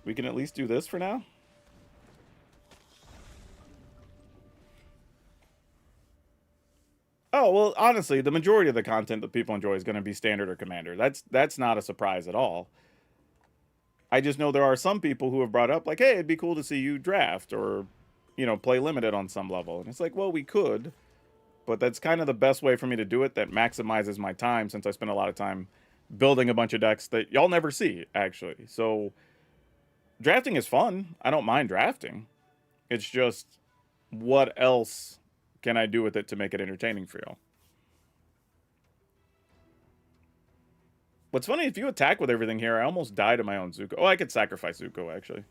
we can at least do this for now. Oh, well, honestly, the majority of the content that people enjoy is going to be standard or commander. That's not a surprise at all. I just know there are some people who have brought up, like, hey, it'd be cool to see you draft or, you know, play limited on some level. And it's like, well, we could, but that's kind of the best way for me to do it that maximizes my time, since I spend a lot of time building a bunch of decks that y'all never see, actually. So drafting is fun. I don't mind drafting. It's just, what else can I do with it to make it entertaining for y'all? What's funny, if you attack with everything here, I almost died to my own Zuko. Oh, I could sacrifice Zuko, actually.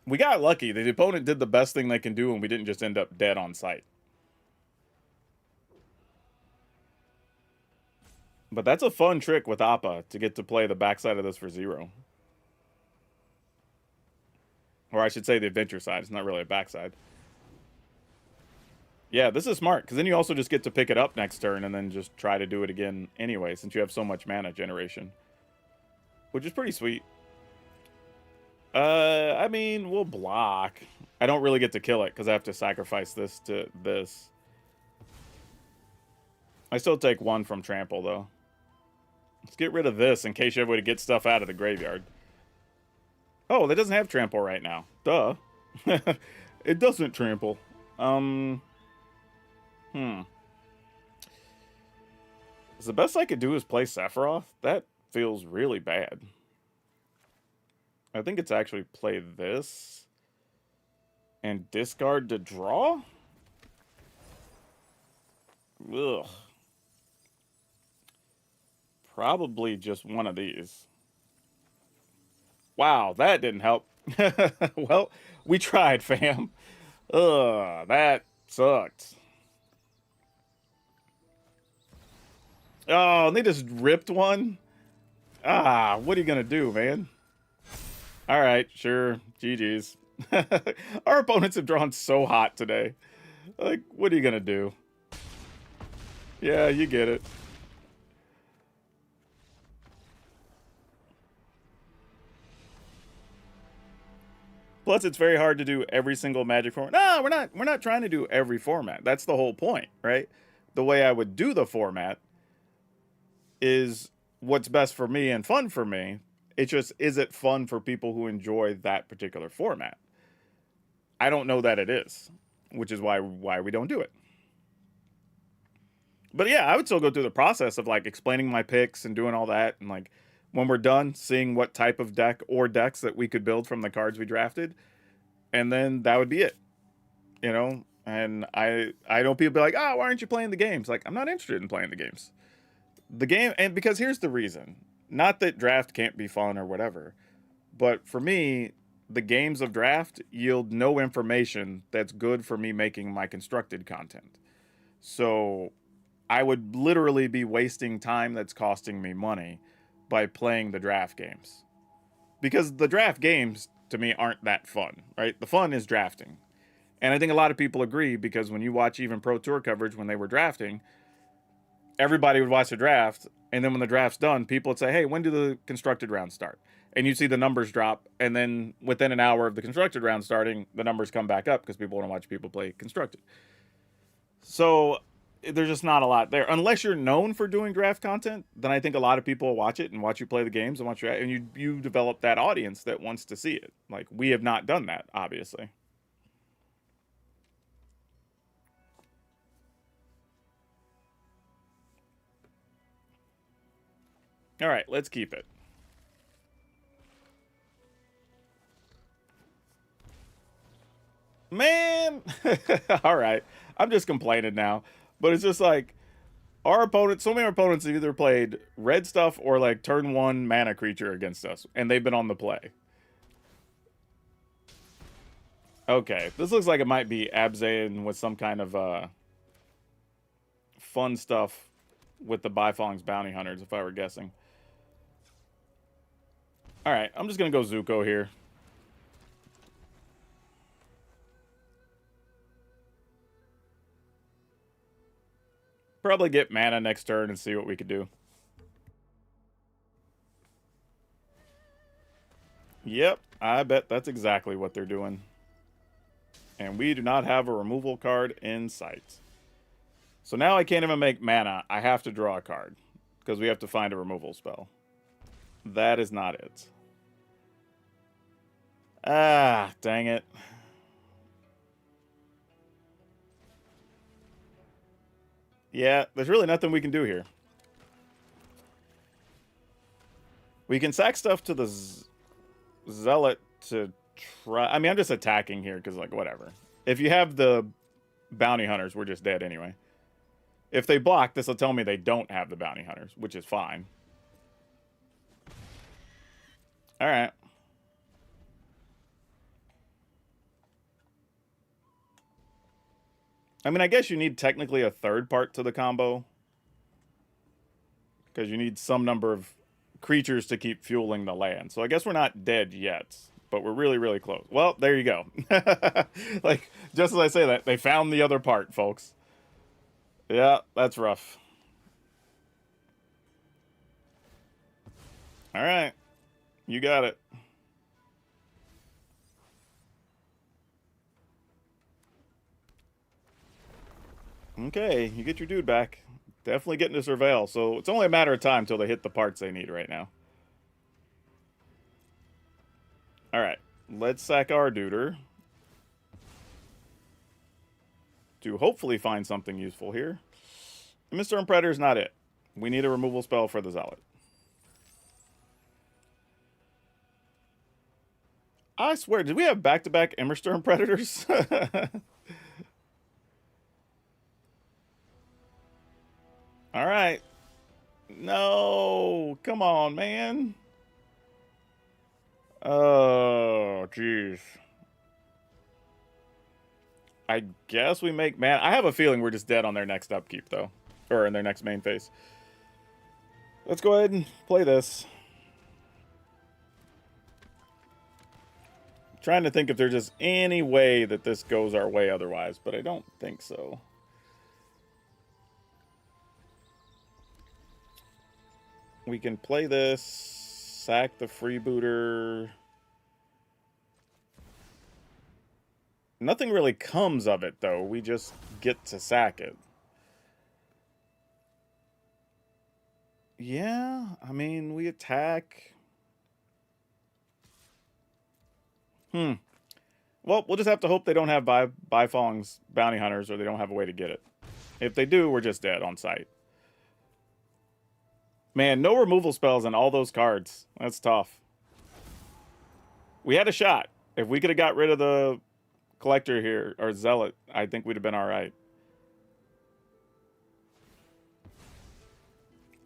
We got lucky. The opponent did the best thing they can do, and we didn't just end up dead on sight. But that's a fun trick with Appa, to get to play the backside of this for 0. Or I should say the adventure side. It's not really a backside. Yeah, this is smart, because then you also just get to pick it up next turn and then just try to do it again anyway, since you have so much mana generation. which is pretty sweet. I mean, we'll block. I don't really get to kill it because I have to sacrifice this to this. I still take 1 from trample, though. Let's get rid of this in case you have a way to get stuff out of the graveyard. Oh, that doesn't have trample right now. Duh. It doesn't trample. The best I could do is play Sephiroth. That feels really bad. I think it's actually play this and discard to draw? Ugh. Probably just one of these. Wow, that didn't help. Well, we tried, fam. Ugh, that sucked. Oh, and they just ripped one? Ah, what are you gonna do, man? Alright, sure. GG's. Our opponents have drawn so hot today. Like, what are you gonna do? Yeah, you get it. Plus, it's very hard to do every single Magic format. No, we're not trying to do every format. That's the whole point, right? The way I would do the format is what's best for me and fun for me. It's just, is it fun for people who enjoy that particular format? I don't know that it is, which is why we don't do it. But yeah, I would still go through the process of like explaining my picks and doing all that, and like when we're done, seeing what type of deck or decks that we could build from the cards we drafted, and then that would be it, you know. And I know people be like, oh, why aren't you playing the games? Like, I'm not interested in playing the games. The game, and because here's the reason: not that draft can't be fun or whatever, but for me, the games of draft yield no information that's good for me making my constructed content. So I would literally be wasting time that's costing me money by playing the draft games. Because the draft games, to me, aren't that fun, right? The fun is drafting. And I think a lot of people agree, because when you watch even Pro Tour coverage when they were drafting, everybody would watch the draft, and then when the draft's done, people would say, hey, when do the constructed rounds start? And you see the numbers drop, and then within an hour of the constructed round starting, the numbers come back up because people want to watch people play constructed. So there's just not a lot there. Unless you're known for doing draft content, then I think a lot of people will watch it and watch you play the games and watch you, and you develop that audience that wants to see it. Like, we have not done that, obviously. All right, let's keep it. Man! All right. I'm just complaining now. But it's just like, our opponents, so many opponents have either played red stuff or like turn 1 mana creature against us, and they've been on the play. Okay, this looks like it might be Abzain with some kind of fun stuff with the Bifong's Bounty Hunters, if I were guessing. Alright, I'm just going to go Zuko here. Probably get mana next turn and see what we could do. Yep, I bet that's exactly what they're doing. And we do not have a removal card in sight. So now I can't even make mana. I have to draw a card, because we have to find a removal spell. That is not it. Ah, dang it. Yeah, there's really nothing we can do here. We can sack stuff to the Zealot to try. I mean, I'm just attacking here because, like, whatever. If you have the Bounty Hunters, we're just dead anyway. If they block, this will tell me they don't have the Bounty Hunters, which is fine. Alright. I mean, I guess you need technically a third part to the combo, because you need some number of creatures to keep fueling the land. So I guess we're not dead yet, but we're really, really close. Well, there you go. Like, just as I say that, they found the other part, folks. Yeah, that's rough. All right. You got it. Okay, you get your dude back. Definitely getting to surveil, so it's only a matter of time till they hit the parts they need right now. Alright, let's sack our duder. To hopefully find something useful here. Mr. Predator's not it. We need a removal spell for the Zealot. I swear, did we have back-to-back Immersturm Predators? Alright. No! Come on, man. Oh, jeez. I guess we make... Man, I have a feeling we're just dead on their next upkeep, though. Or in their next main phase. Let's go ahead and play this. Trying to think if there's just any way that this goes our way otherwise, but I don't think so. We can play this, sack the freebooter. Nothing really comes of it, though. We just get to sack it. Yeah, I mean, we attack. Well, we'll just have to hope they don't have Bifong's bounty hunters, or they don't have a way to get it. If they do, we're just dead on sight. Man, no removal spells on all those cards. That's tough. We had a shot. If we could have got rid of the collector here, or zealot, I think we'd have been alright.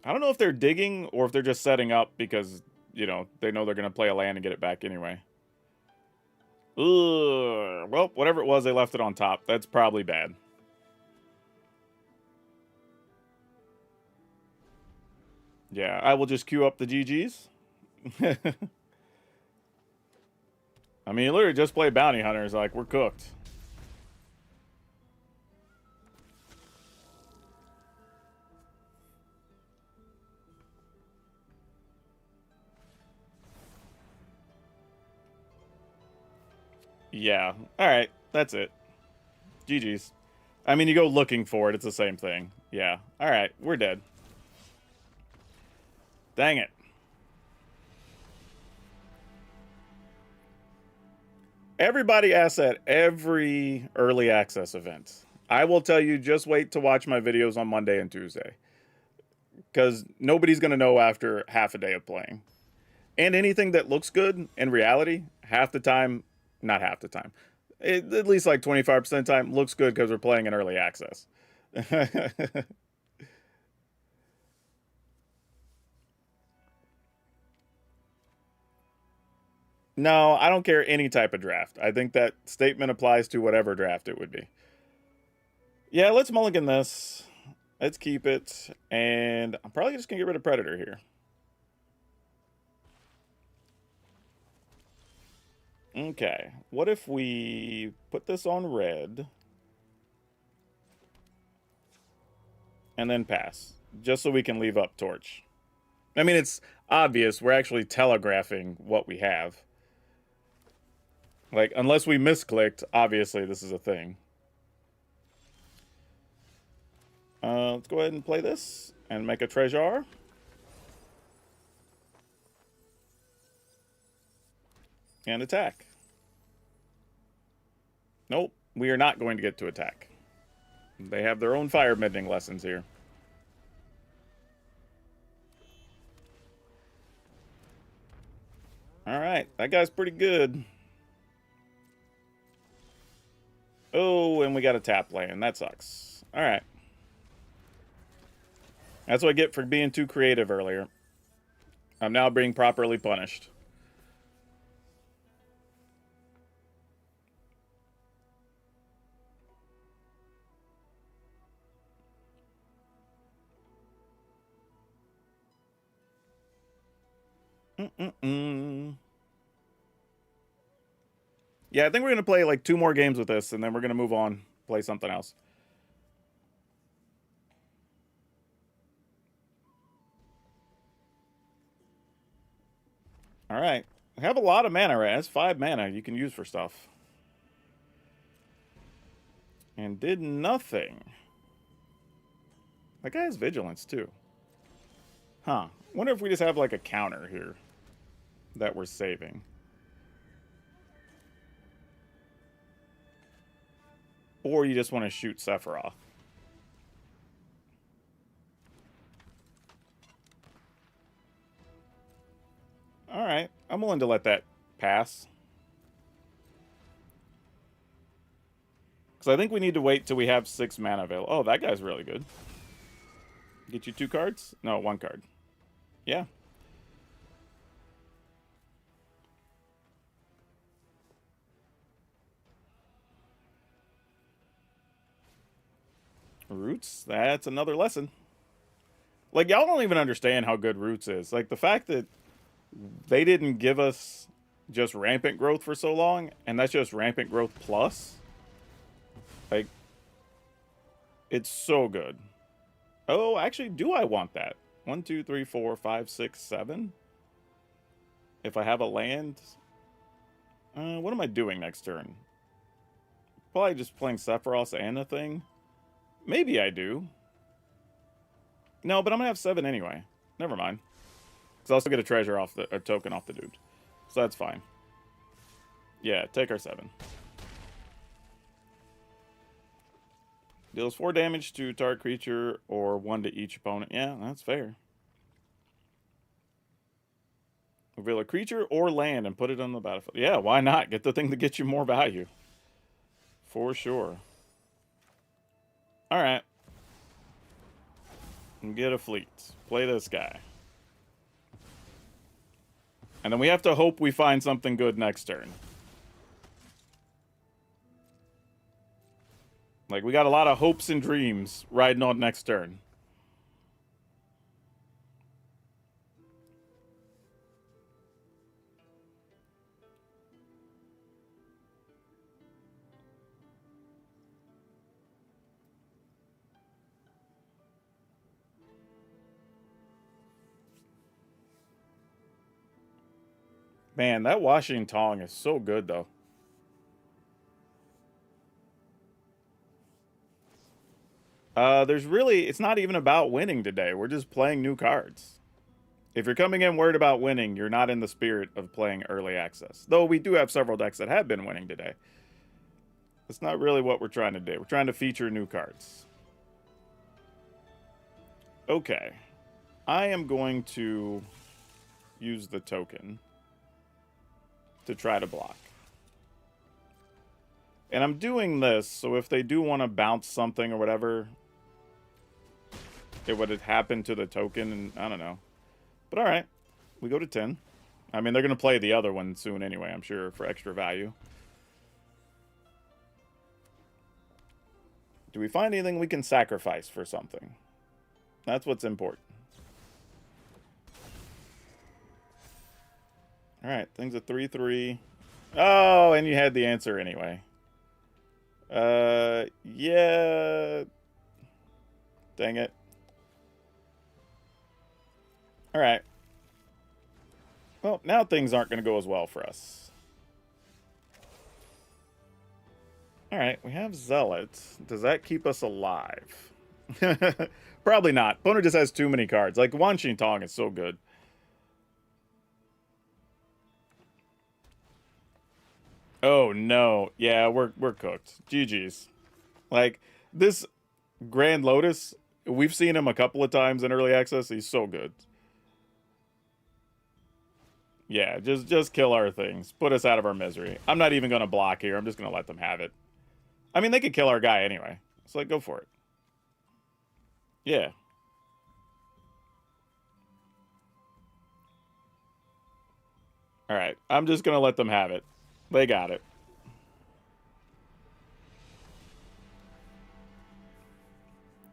I don't know if they're digging, or if they're just setting up because, you know, they know they're going to play a land and get it back anyway. Ugh. Well, whatever it was, they left it on top. That's probably bad. Yeah, I will just queue up the GGs. I mean, literally just play bounty hunters. Like, we're cooked. Yeah. All right. That's it. GG's. I mean, you go looking for it. It's the same thing. Yeah. All right. We're dead. Dang it. Everybody asks at every early access event. I will tell you, just wait to watch my videos on Monday and Tuesday. Because nobody's going to know after half a day of playing. And anything that looks good in reality, half the time, not half the time, at least like 25% of the time, looks good because we're playing in early access. No, I don't care any type of draft. I think that statement applies to whatever draft it would be. Yeah, let's mulligan this. Let's keep it. And I'm probably just going to get rid of Predator here. Okay. What if we put this on red? And then pass. Just so we can leave up Torch. I mean, it's obvious. We're actually telegraphing what we have. Like, unless we misclicked, obviously this is a thing. Let's go ahead and play this and make a treasure. And attack. Nope, we are not going to get to attack. They have their own fire bending lessons here. Alright, that guy's pretty good. Oh, and we got a tap land. That sucks. Alright. That's what I get for being too creative earlier. I'm now being properly punished. Yeah, I think we're going to play like 2 more games with this, and then we're going to move on, play something else. All right. We have a lot of mana, right? That's 5 mana you can use for stuff. And did nothing. That guy has vigilance, too. Huh. Wonder if we just have, like, a counter here that we're saving. Or you just want to shoot Sephiroth. Alright. I'm willing to let that pass. Because I think we need to wait till we have 6 mana available. Oh, that guy's really good. Get you 2 cards? No, 1 card. Yeah. Roots? That's another lesson. Like, y'all don't even understand how good Roots is. Like, the fact that they didn't give us just rampant growth for so long, and that's just rampant growth plus. Like, it's so good. Oh, actually, do I want that? 1, 2, 3, 4, 5, 6, 7? If I have a land... what am I doing next turn? Probably just playing Sephiroth and a thing. Maybe I do. No, but I'm gonna have 7 anyway. Never mind. Because I'll still get a treasure off a token off the dude. So that's fine. Yeah, take our 7. Deals 4 damage to target creature or 1 to each opponent. Yeah, that's fair. Reveal a creature or land and put it on the battlefield. Yeah, why not? Get the thing that gets you more value. For sure. Alright. Get a fleet. Play this guy. And then we have to hope we find something good next turn. Like, we got a lot of hopes and dreams riding on next turn. Man, that Washing Tong is so good, though. There's really... It's not even about winning today. We're just playing new cards. If you're coming in worried about winning, you're not in the spirit of playing early access. Though we do have several decks that have been winning today. That's not really what we're trying to do. We're trying to feature new cards. Okay. I am going to use the token to try to block. And I'm doing this, so if they do want to bounce something or whatever, it would have happened to the token, and I don't know. But alright, we go to 10. I mean, they're going to play the other one soon anyway, I'm sure, for extra value. Do we find anything we can sacrifice for something? That's what's important. Alright, thing's a 3/3. Oh, and you had the answer anyway. Yeah. Dang it. Alright. Well, now things aren't going to go as well for us. Alright, we have Zealot. Does that keep us alive? Probably not. Opponent just has too many cards. Like, Wan Xin Tong is so good. Oh, no. Yeah, we're cooked. GG's. Like, this Grand Lotus, we've seen him a couple of times in early access. He's so good. Yeah, just kill our things. Put us out of our misery. I'm not even going to block here. I'm just going to let them have it. I mean, they could kill our guy anyway. So, like, go for it. Yeah. Alright, I'm just going to let them have it. They got it.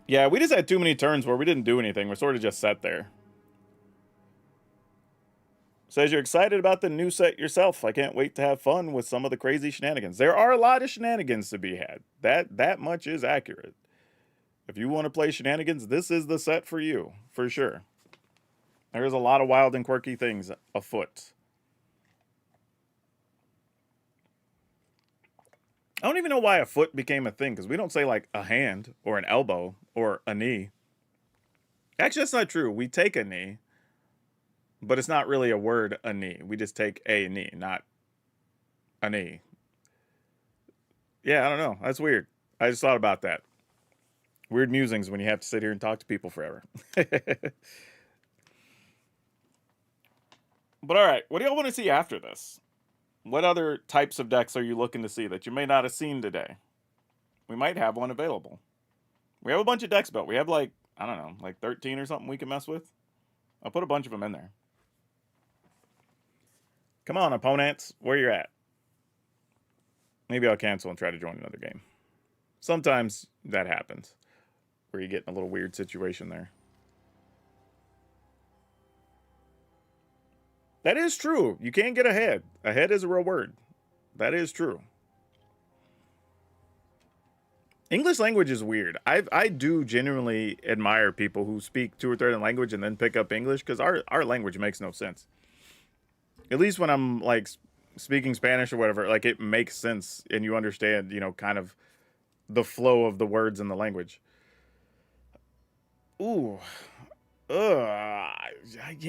Yeah, we just had too many turns where we didn't do anything. We're sort of just set there. Says you're excited about the new set yourself. I can't wait to have fun with some of the crazy shenanigans. There are a lot of shenanigans to be had. That much is accurate. If you want to play shenanigans, this is the set for you, for sure. There's a lot of wild and quirky things afoot. I don't even know why a foot became a thing, because we don't say like a hand or an elbow or a knee. Actually, that's not true. We take a knee, but it's not really a word, a knee. We just take a knee, not a knee. Yeah, I don't know. That's weird. I just thought about that. Weird musings when you have to sit here and talk to people forever. But all right, what do y'all want to see after this? What other types of decks are you looking to see that you may not have seen today? We might have one available. We have a bunch of decks built. We have like, I don't know, like 13 or something we can mess with. I'll put a bunch of them in there. Come on, opponents. Where you at? Maybe I'll cancel and try to join another game. Sometimes that happens, where you get in a little weird situation there. That is true. You can't get ahead. Ahead is a real word. That is true. English language is weird. I do genuinely admire people who speak two or third language and then pick up English, because our language makes no sense. At least when I'm like speaking Spanish or whatever, like it makes sense and you understand, you know, kind of the flow of the words in the language. Ooh. Yeah,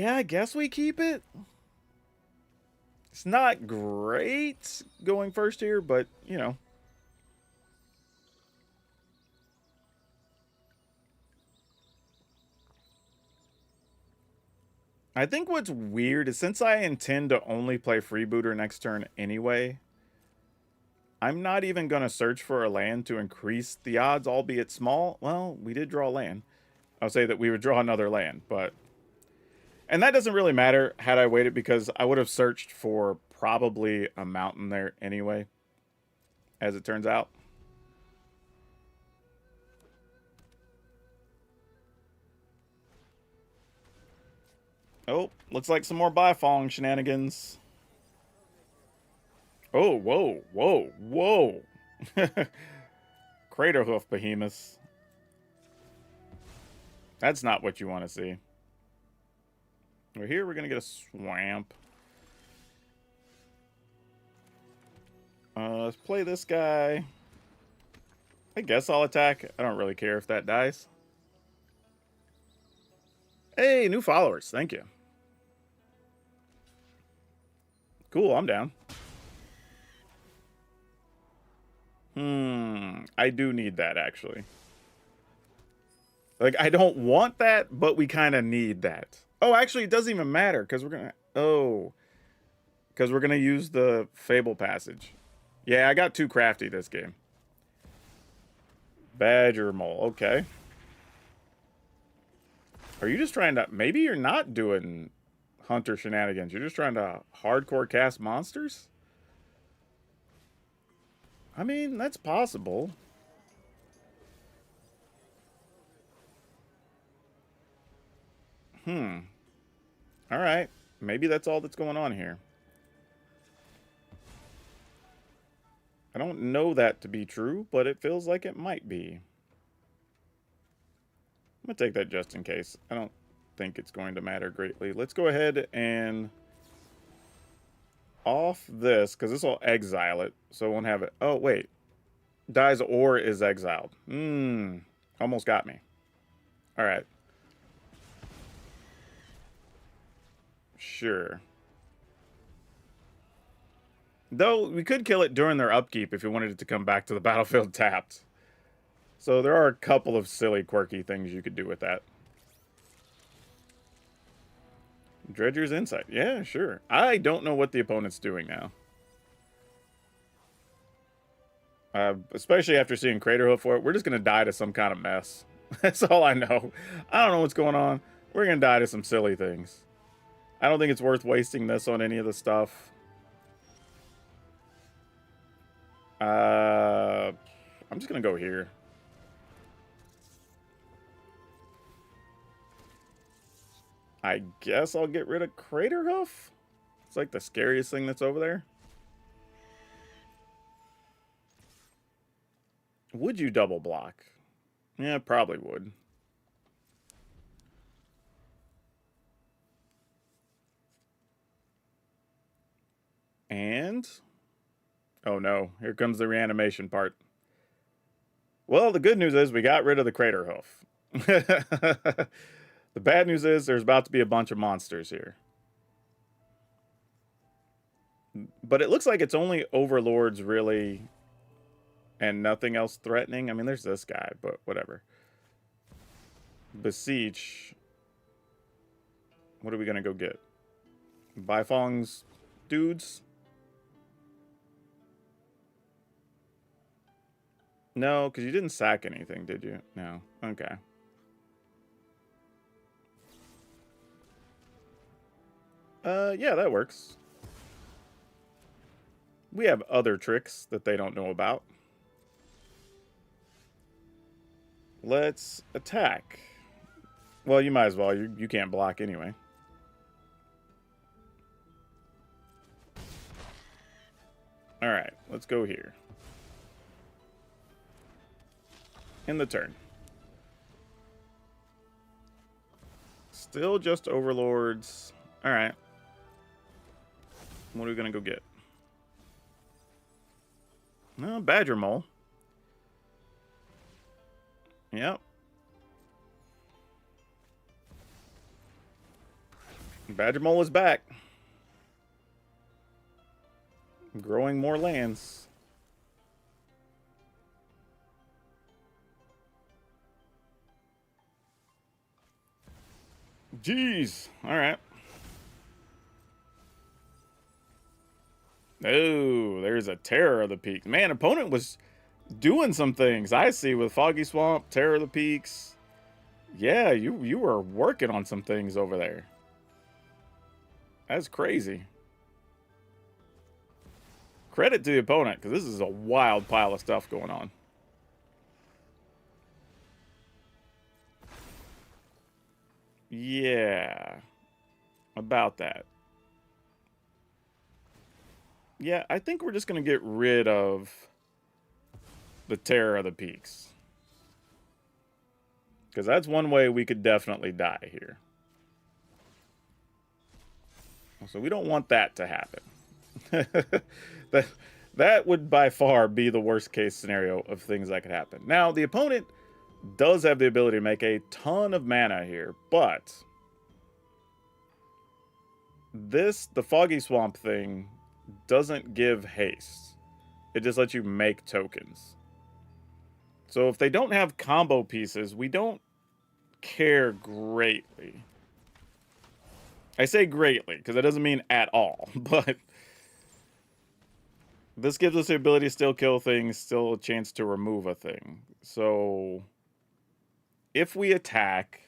I guess we keep it. It's not great going first here, but, you know. I think what's weird is, since I intend to only play Freebooter next turn anyway, I'm not even going to search for a land to increase the odds, albeit small. Well, we did draw a land. I'll say that we would draw another land, but... And that doesn't really matter had I waited, because I would have searched for probably a mountain there anyway, as it turns out. Oh, looks like some more Bifong shenanigans. Oh, whoa, whoa, whoa. Craterhoof behemoths. That's not what you want to see. We're here, we're going to get a swamp. Let's play this guy. I guess I'll attack. I don't really care if that dies. Hey, new followers. Thank you. Cool, I'm down. I do need that, actually. Like, I don't want that, but we kind of need that. Oh, actually, it doesn't even matter, because we're going to... Oh. Because we're going to use the Fable Passage. Yeah, I got too crafty this game. Badger Mole. Okay. Are you just trying to... Maybe you're not doing Hunter shenanigans. You're just trying to hardcore cast monsters? I mean, that's possible. Alright. Maybe that's all that's going on here. I don't know that to be true, but it feels like it might be. I'm going to take that just in case. I don't think it's going to matter greatly. Let's go ahead and off this, because this will exile it, so it won't have it. Oh, wait. Dies or is exiled. Almost got me. Alright. Sure. Though, we could kill it during their upkeep if you wanted it to come back to the battlefield tapped. So there are a couple of silly, quirky things you could do with that. Dredger's Insight. Yeah, sure. I don't know what the opponent's doing now. Especially after seeing Craterhoof for it. We're just going to die to some kind of mess. That's all I know. I don't know what's going on. We're going to die to some silly things. I don't think it's worth wasting this on any of the stuff. I'm just going to go here. I guess I'll get rid of Craterhoof. It's like the scariest thing that's over there. Would you double block? Yeah, probably would. And... Oh no, here comes the reanimation part. Well, the good news is we got rid of the crater hoof. The bad news is there's about to be a bunch of monsters here. But it looks like it's only overlords, really, and nothing else threatening. I mean, there's this guy, but whatever. Beseech. What are we going to go get? Bifong's dudes? No, because you didn't sack anything, did you? No. Okay. Yeah, that works. We have other tricks that they don't know about. Let's attack. Well, you might as well. You can't block anyway. Alright, let's go here. In the turn. Still just overlords. Alright. What are we going to go get? No, Badger Mole. Yep. Badger Mole is back. Growing more lands. Jeez. Alright. Oh, there's a Terror of the Peaks. Man, opponent was doing some things. I see with Foggy Swamp, Terror of the Peaks. Yeah, you were working on some things over there. That's crazy. Credit to the opponent, because this is a wild pile of stuff going on. Yeah. About that. Yeah, I think we're just going to get rid of the Terror of the Peaks. Because that's one way we could definitely die here. So we don't want that to happen. that would by far be the worst case scenario of things that could happen. Now, the opponent does have the ability to make a ton of mana here, but the Foggy Swamp thing doesn't give haste. It just lets you make tokens. So if they don't have combo pieces, we don't care greatly. I say greatly, because that doesn't mean at all, but this gives us the ability to still kill things, still a chance to remove a thing. So if we attack...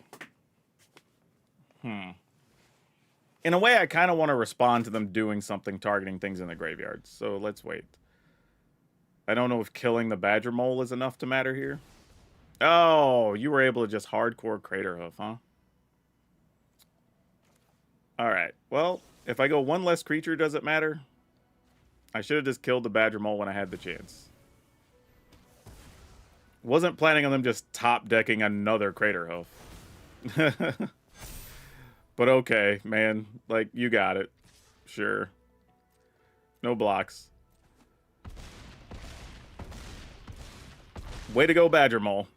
In a way, I kind of want to respond to them doing something, targeting things in the graveyard. So let's wait. I don't know if killing the Badger Mole is enough to matter here. Oh, you were able to just hardcore Crater Hoof, huh? Alright, well, if I go one less creature, does it matter? I should have just killed the Badger Mole when I had the chance. Wasn't planning on them just top-decking another Crater Hoof. But okay, man. Like, you got it. Sure. No blocks. Way to go, Badger Mole.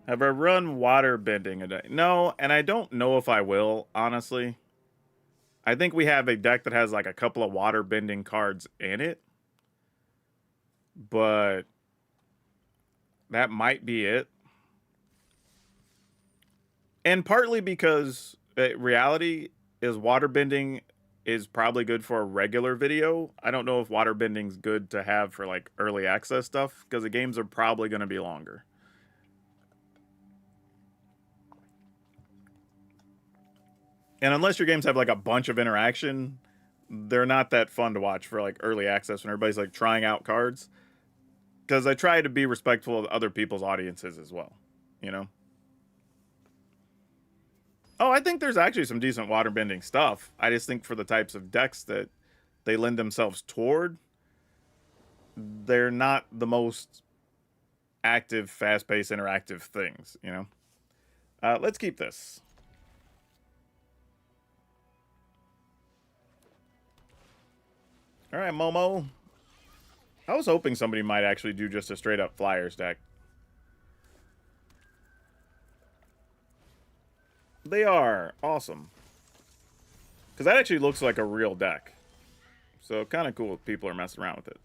Have I run water bending a day? No, and I don't know if I will, honestly. I think we have a deck that has like a couple of water bending cards in it. But that might be it. And partly because reality is waterbending is probably good for a regular video. I don't know if waterbending's good to have for like early access stuff, because the games are probably going to be longer. And unless your games have like a bunch of interaction, they're not that fun to watch for like early access when everybody's like trying out cards. Because I try to be respectful of other people's audiences as well, you know? Oh, I think there's actually some decent waterbending stuff. I just think for the types of decks that they lend themselves toward, they're not the most active, fast-paced, interactive things, you know? Let's keep this. All right, Momo. I was hoping somebody might actually do just a straight up Flyers deck. They are. Awesome. Because that actually looks like a real deck. So kind of cool if people are messing around with it.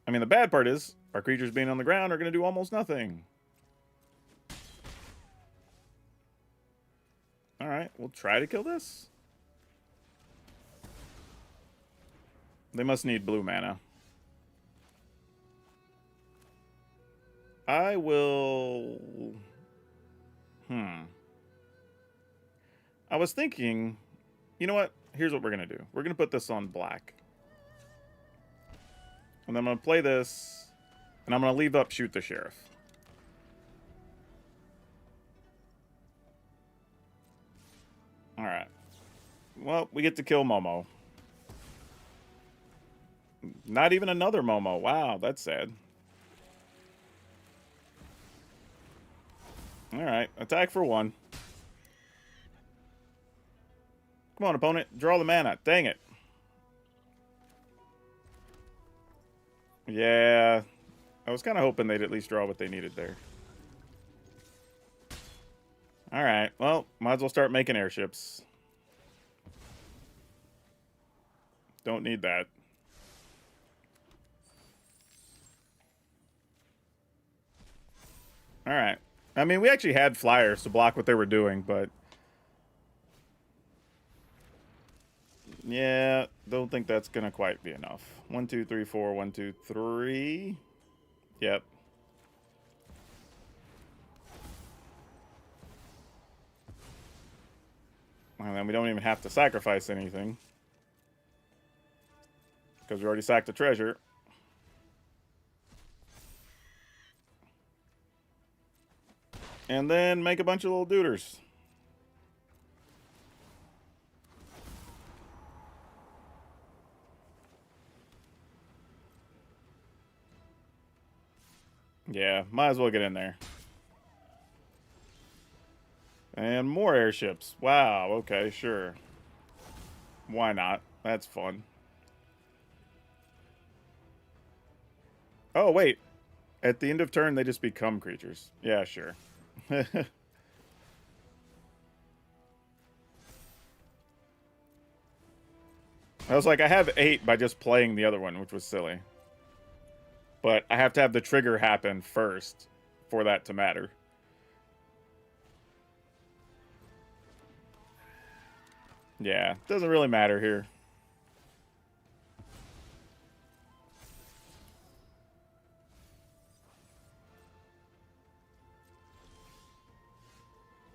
I mean, the bad part is our creatures being on the ground are going to do almost nothing. Alright, we'll try to kill this. They must need blue mana. I will... I was thinking... You know what? Here's what we're going to do. We're going to put this on black. And then I'm going to play this. And I'm going to leave up Shoot the Sheriff. Alright. Well, we get to kill Momo. Not even another Momo. Wow, that's sad. Alright, attack for 1. Come on, opponent. Draw the mana. Dang it. Yeah. I was kind of hoping they'd at least draw what they needed there. Alright, well, might as well start making airships. Don't need that. Alright. I mean, we actually had flyers to block what they were doing, but... Yeah, don't think that's gonna quite be enough. 1, 2, 3, 4, 1, 2, 3. Yep. And then we don't even have to sacrifice anything. Because we already sacked a treasure. And then make a bunch of little duders. Yeah, might as well get in there. And more airships. Wow, okay, sure. Why not? That's fun. Oh, wait. At the end of turn, they just become creatures. Yeah, sure. I was like, I have 8 by just playing the other one, which was silly. But I have to have the trigger happen first for that to matter. Yeah, doesn't really matter here.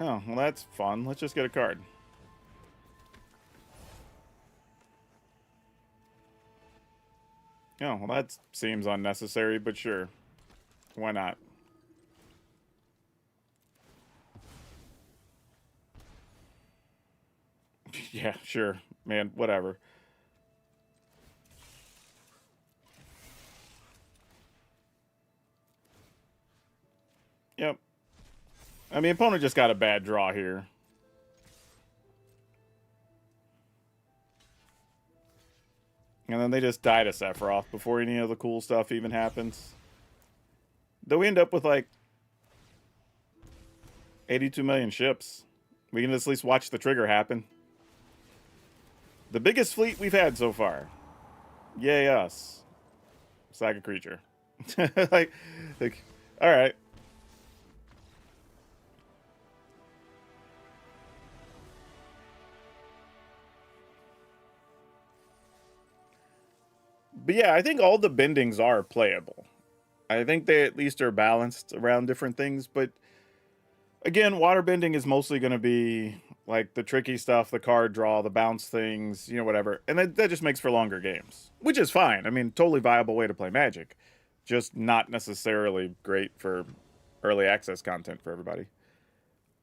Oh, well that's fun. Let's just get a card. Oh, well that seems unnecessary, but sure. Why not? Yeah, sure. Man, whatever. Yep. I mean, opponent just got a bad draw here. And then they just die to Sephiroth before any of the cool stuff even happens. Though we end up with like 82 million ships. We can at least watch the trigger happen. The biggest fleet we've had so far. Yay us. Sack a creature. like, all right. But yeah, I think all the bendings are playable. I think they at least are balanced around different things, but again, water bending is mostly going to be like the tricky stuff, the card draw, the bounce things, you know, whatever. And that just makes for longer games, which is fine. I mean, totally viable way to play Magic. Just not necessarily great for early access content for everybody.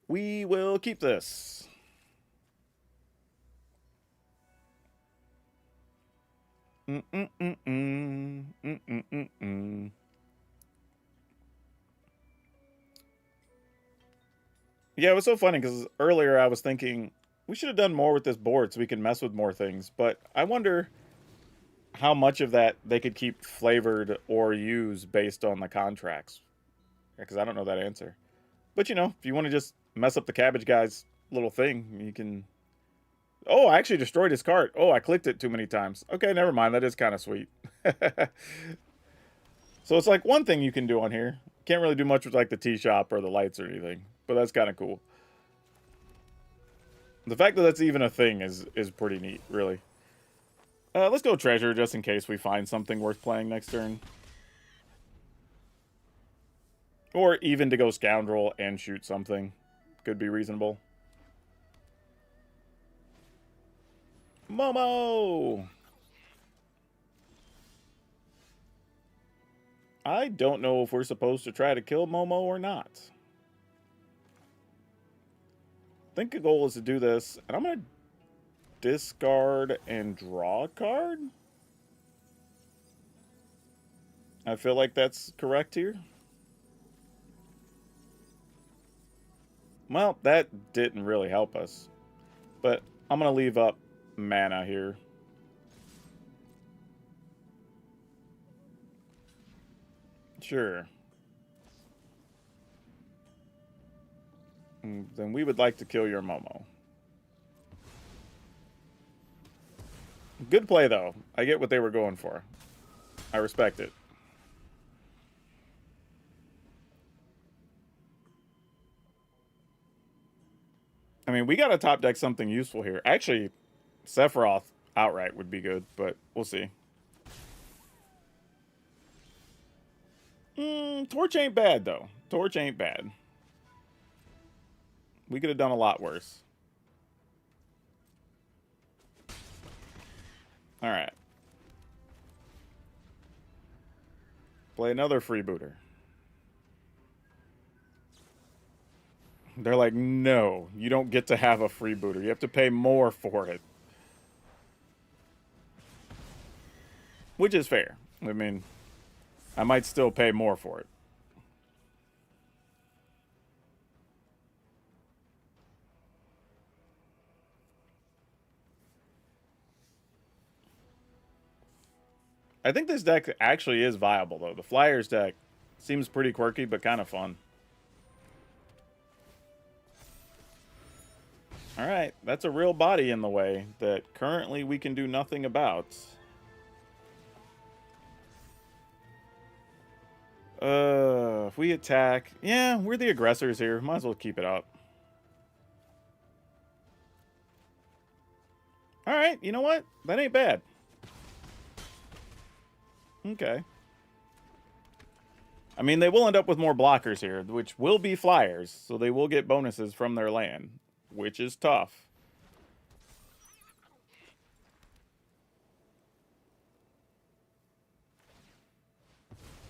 We will keep this. Yeah, it was so funny because earlier I was thinking we should have done more with this board so we can mess with more things. But I wonder how much of that they could keep flavored or use based on the contracts. Because I don't know that answer. But you know, if you want to just mess up the cabbage guy's little thing, you can. Oh, I actually destroyed his cart. Oh, I clicked it too many times. Okay, never mind. That is kind of sweet. So it's like one thing you can do on here. Can't really do much with like the tea shop or the lights or anything, but that's kind of cool. The fact that that's even a thing is pretty neat, really. Let's go treasure just in case we find something worth playing next turn. Or even to go scoundrel and shoot something. Could be reasonable. Momo! I don't know if we're supposed to try to kill Momo or not. I think the goal is to do this, and I'm going to discard and draw a card. I feel like that's correct here. Well, that didn't really help us. But I'm going to leave up mana here. Sure. Then we would like to kill your Momo. Good play, though. I get what they were going for. I respect it. I mean, we got to top deck something useful here. Actually, Sephiroth outright would be good, but we'll see. Torch ain't bad, though. Torch ain't bad. We could have done a lot worse. Alright. Play another freebooter. They're like, no, you don't get to have a freebooter. You have to pay more for it. Which is fair. I mean, I might still pay more for it. I think this deck actually is viable, though. The Flyers deck seems pretty quirky, but kind of fun. Alright, that's a real body in the way that currently we can do nothing about. If we attack... Yeah, we're the aggressors here. Might as well keep it up. Alright, you know what? That ain't bad. Okay. I mean, they will end up with more blockers here, which will be Flyers, so they will get bonuses from their land, which is tough.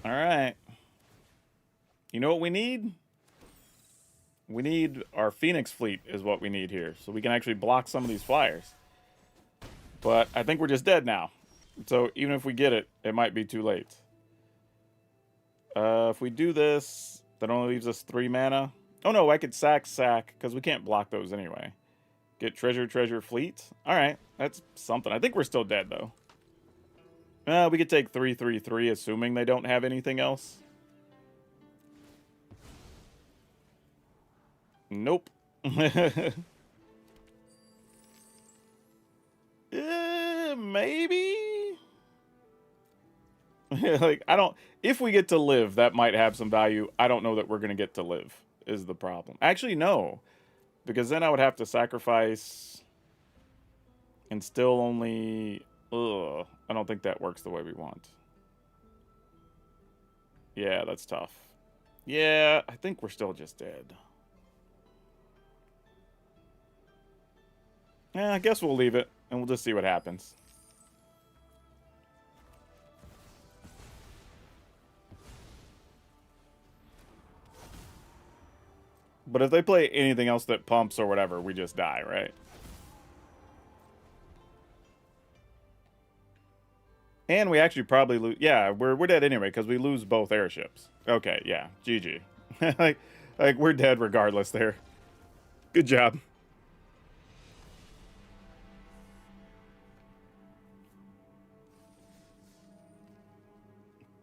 Alright. You know what we need? We need our Phoenix fleet is what we need here, so we can actually block some of these Flyers. But I think we're just dead now. So even if we get it, it might be too late. If we do this, that only leaves us 3 mana. Oh no, I could sack, because we can't block those anyway. Get treasure, fleet. Alright, that's something. I think we're still dead, though. We could take 3/3/3, assuming they don't have anything else. Nope. Maybe? Like, I don't... If we get to live, that might have some value. I don't know that we're going to get to live, is the problem. Actually, no. Because then I would have to sacrifice... And still only... Ugh. I don't think that works the way we want. Yeah, that's tough. Yeah, I think we're still just dead. Yeah, I guess we'll leave it, and we'll just see what happens. But if they play anything else that pumps or whatever, we just die, right? And we actually probably lose... Yeah, we're dead anyway, because we lose both airships. Okay, yeah. GG. like, we're dead regardless there. Good job.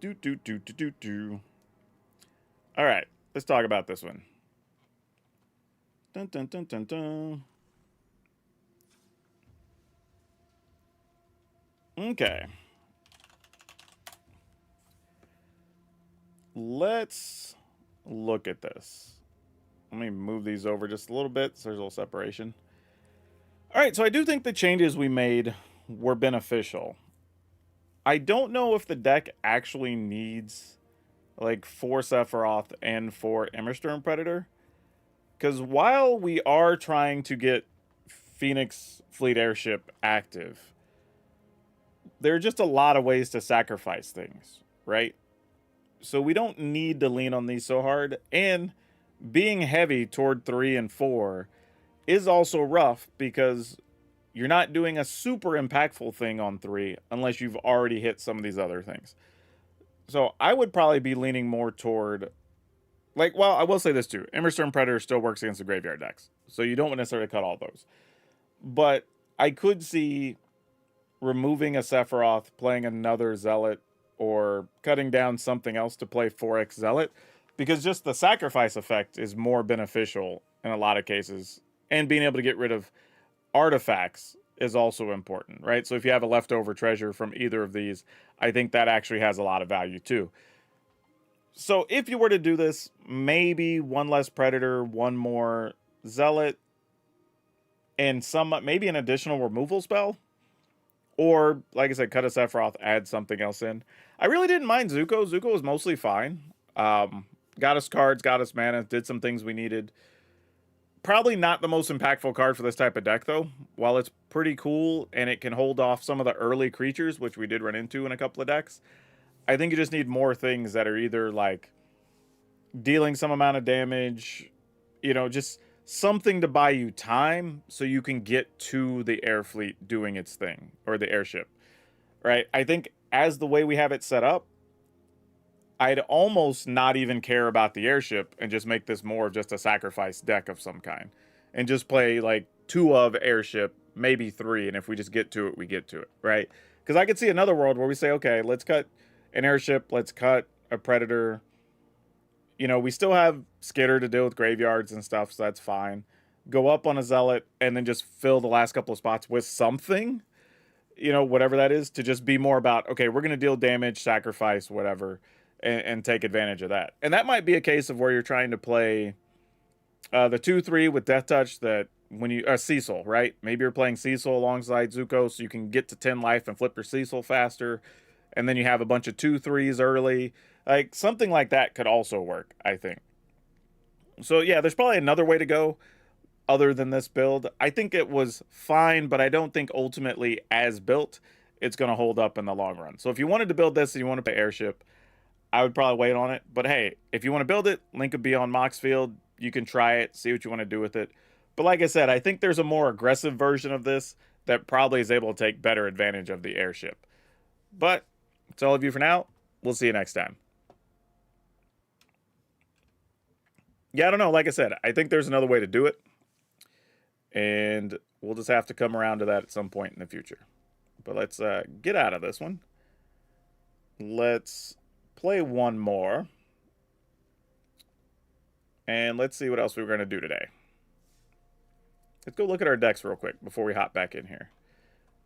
Do. All right, let's talk about this one. Dun dun dun dun dun. Okay. Let's look at this. Let me move these over just a little bit so there's a little separation. All right, so I do think the changes we made were beneficial. I don't know if the deck actually needs like 4 Sephiroth and 4 Immersturm Predator. Because while we are trying to get Phoenix Fleet Airship active, there are just a lot of ways to sacrifice things, right? So we don't need to lean on these so hard. And being heavy toward 3 and 4 is also rough because you're not doing a super impactful thing on 3 unless you've already hit some of these other things. So I would probably be leaning more toward, like, well, I will say this too. Immersturm Predator still works against the graveyard decks. So you don't necessarily cut all those. But I could see removing a Sephiroth, playing another Zealot, or cutting down something else to play 4x Zealot, because just the sacrifice effect is more beneficial in a lot of cases. And being able to get rid of artifacts is also important, right? So if you have a leftover treasure from either of these, I think that actually has a lot of value too. So if you were to do this, maybe one less Predator, one more Zealot, and some maybe an additional removal spell. Or, like I said, cut a Sephiroth, add something else in. I really didn't mind Zuko. Zuko was mostly fine. Got us cards, got us mana, did some things we needed. Probably not the most impactful card for this type of deck, though. While it's pretty cool and it can hold off some of the early creatures, which we did run into in a couple of decks, I think you just need more things that are either, like, dealing some amount of damage, you know, just something to buy you time so you can get to the air fleet doing its thing, or the airship, right? I think as the way we have it set up, I'd almost not even care about the airship and just make this more of just a sacrifice deck of some kind and just play like 2 of airship, maybe 3, and if we just get to it, we get to it, right? Because I could see another world where we say, okay, let's cut an airship, let's cut a predator. You know, we still have Skitter to deal with graveyards and stuff, so that's fine. Go up on a Zealot and then just fill the last couple of spots with something, you know, whatever that is, to just be more about, okay, we're going to deal damage, sacrifice, whatever, and take advantage of that. And that might be a case of where you're trying to play the 2-3 with Death Touch that when you, Cecil, right? Maybe you're playing Cecil alongside Zuko so you can get to 10 life and flip your Cecil faster. And then you have a bunch of 2-3s early. Like, something like that could also work, I think. So, yeah, there's probably another way to go other than this build. I think it was fine, but I don't think ultimately, as built, it's going to hold up in the long run. So if you wanted to build this and you want to play Airship, I would probably wait on it. But hey, if you want to build it, link would be on Moxfield. You can try it, see what you want to do with it. But like I said, I think there's a more aggressive version of this that probably is able to take better advantage of the Airship. But that's all of you for now. We'll see you next time. Yeah, I don't know. Like I said, I think there's another way to do it. And we'll just have to come around to that at some point in the future. But let's get out of this one. Let's play one more. And let's see what else we're going to do today. Let's go look at our decks real quick before we hop back in here.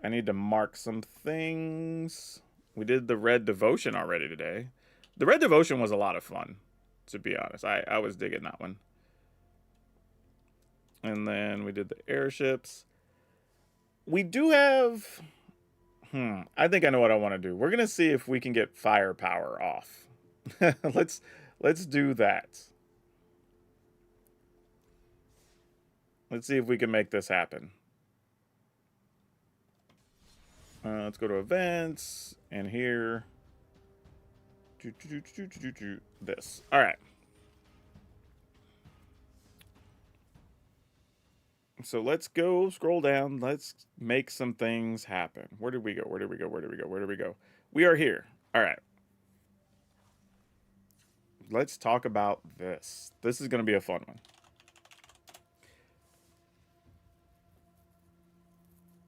I need to mark some things. We did the Red Devotion already today. The Red Devotion was a lot of fun, to be honest. I was digging that one. And then we did the airships. We do have... I think I know what I want to do. We're going to see if we can get firepower off. Let's do that. Let's see if we can make this happen. Let's go to events, and here. This. All right. So let's go scroll down. Let's make some things happen. Where did we go? Where did we go? Where did we go? Where did we go? We are here. All right. Let's talk about this. This is going to be a fun one.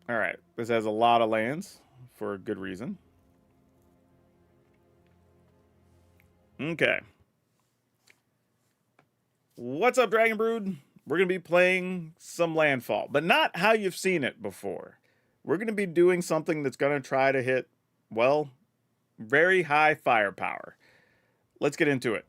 All right, this has a lot of lands for a good reason. Okay. What's up, Dragon Brood? We're going to be playing some Landfall, but not how you've seen it before. We're going to be doing something that's going to try to hit, well, very high firepower. Let's get into it.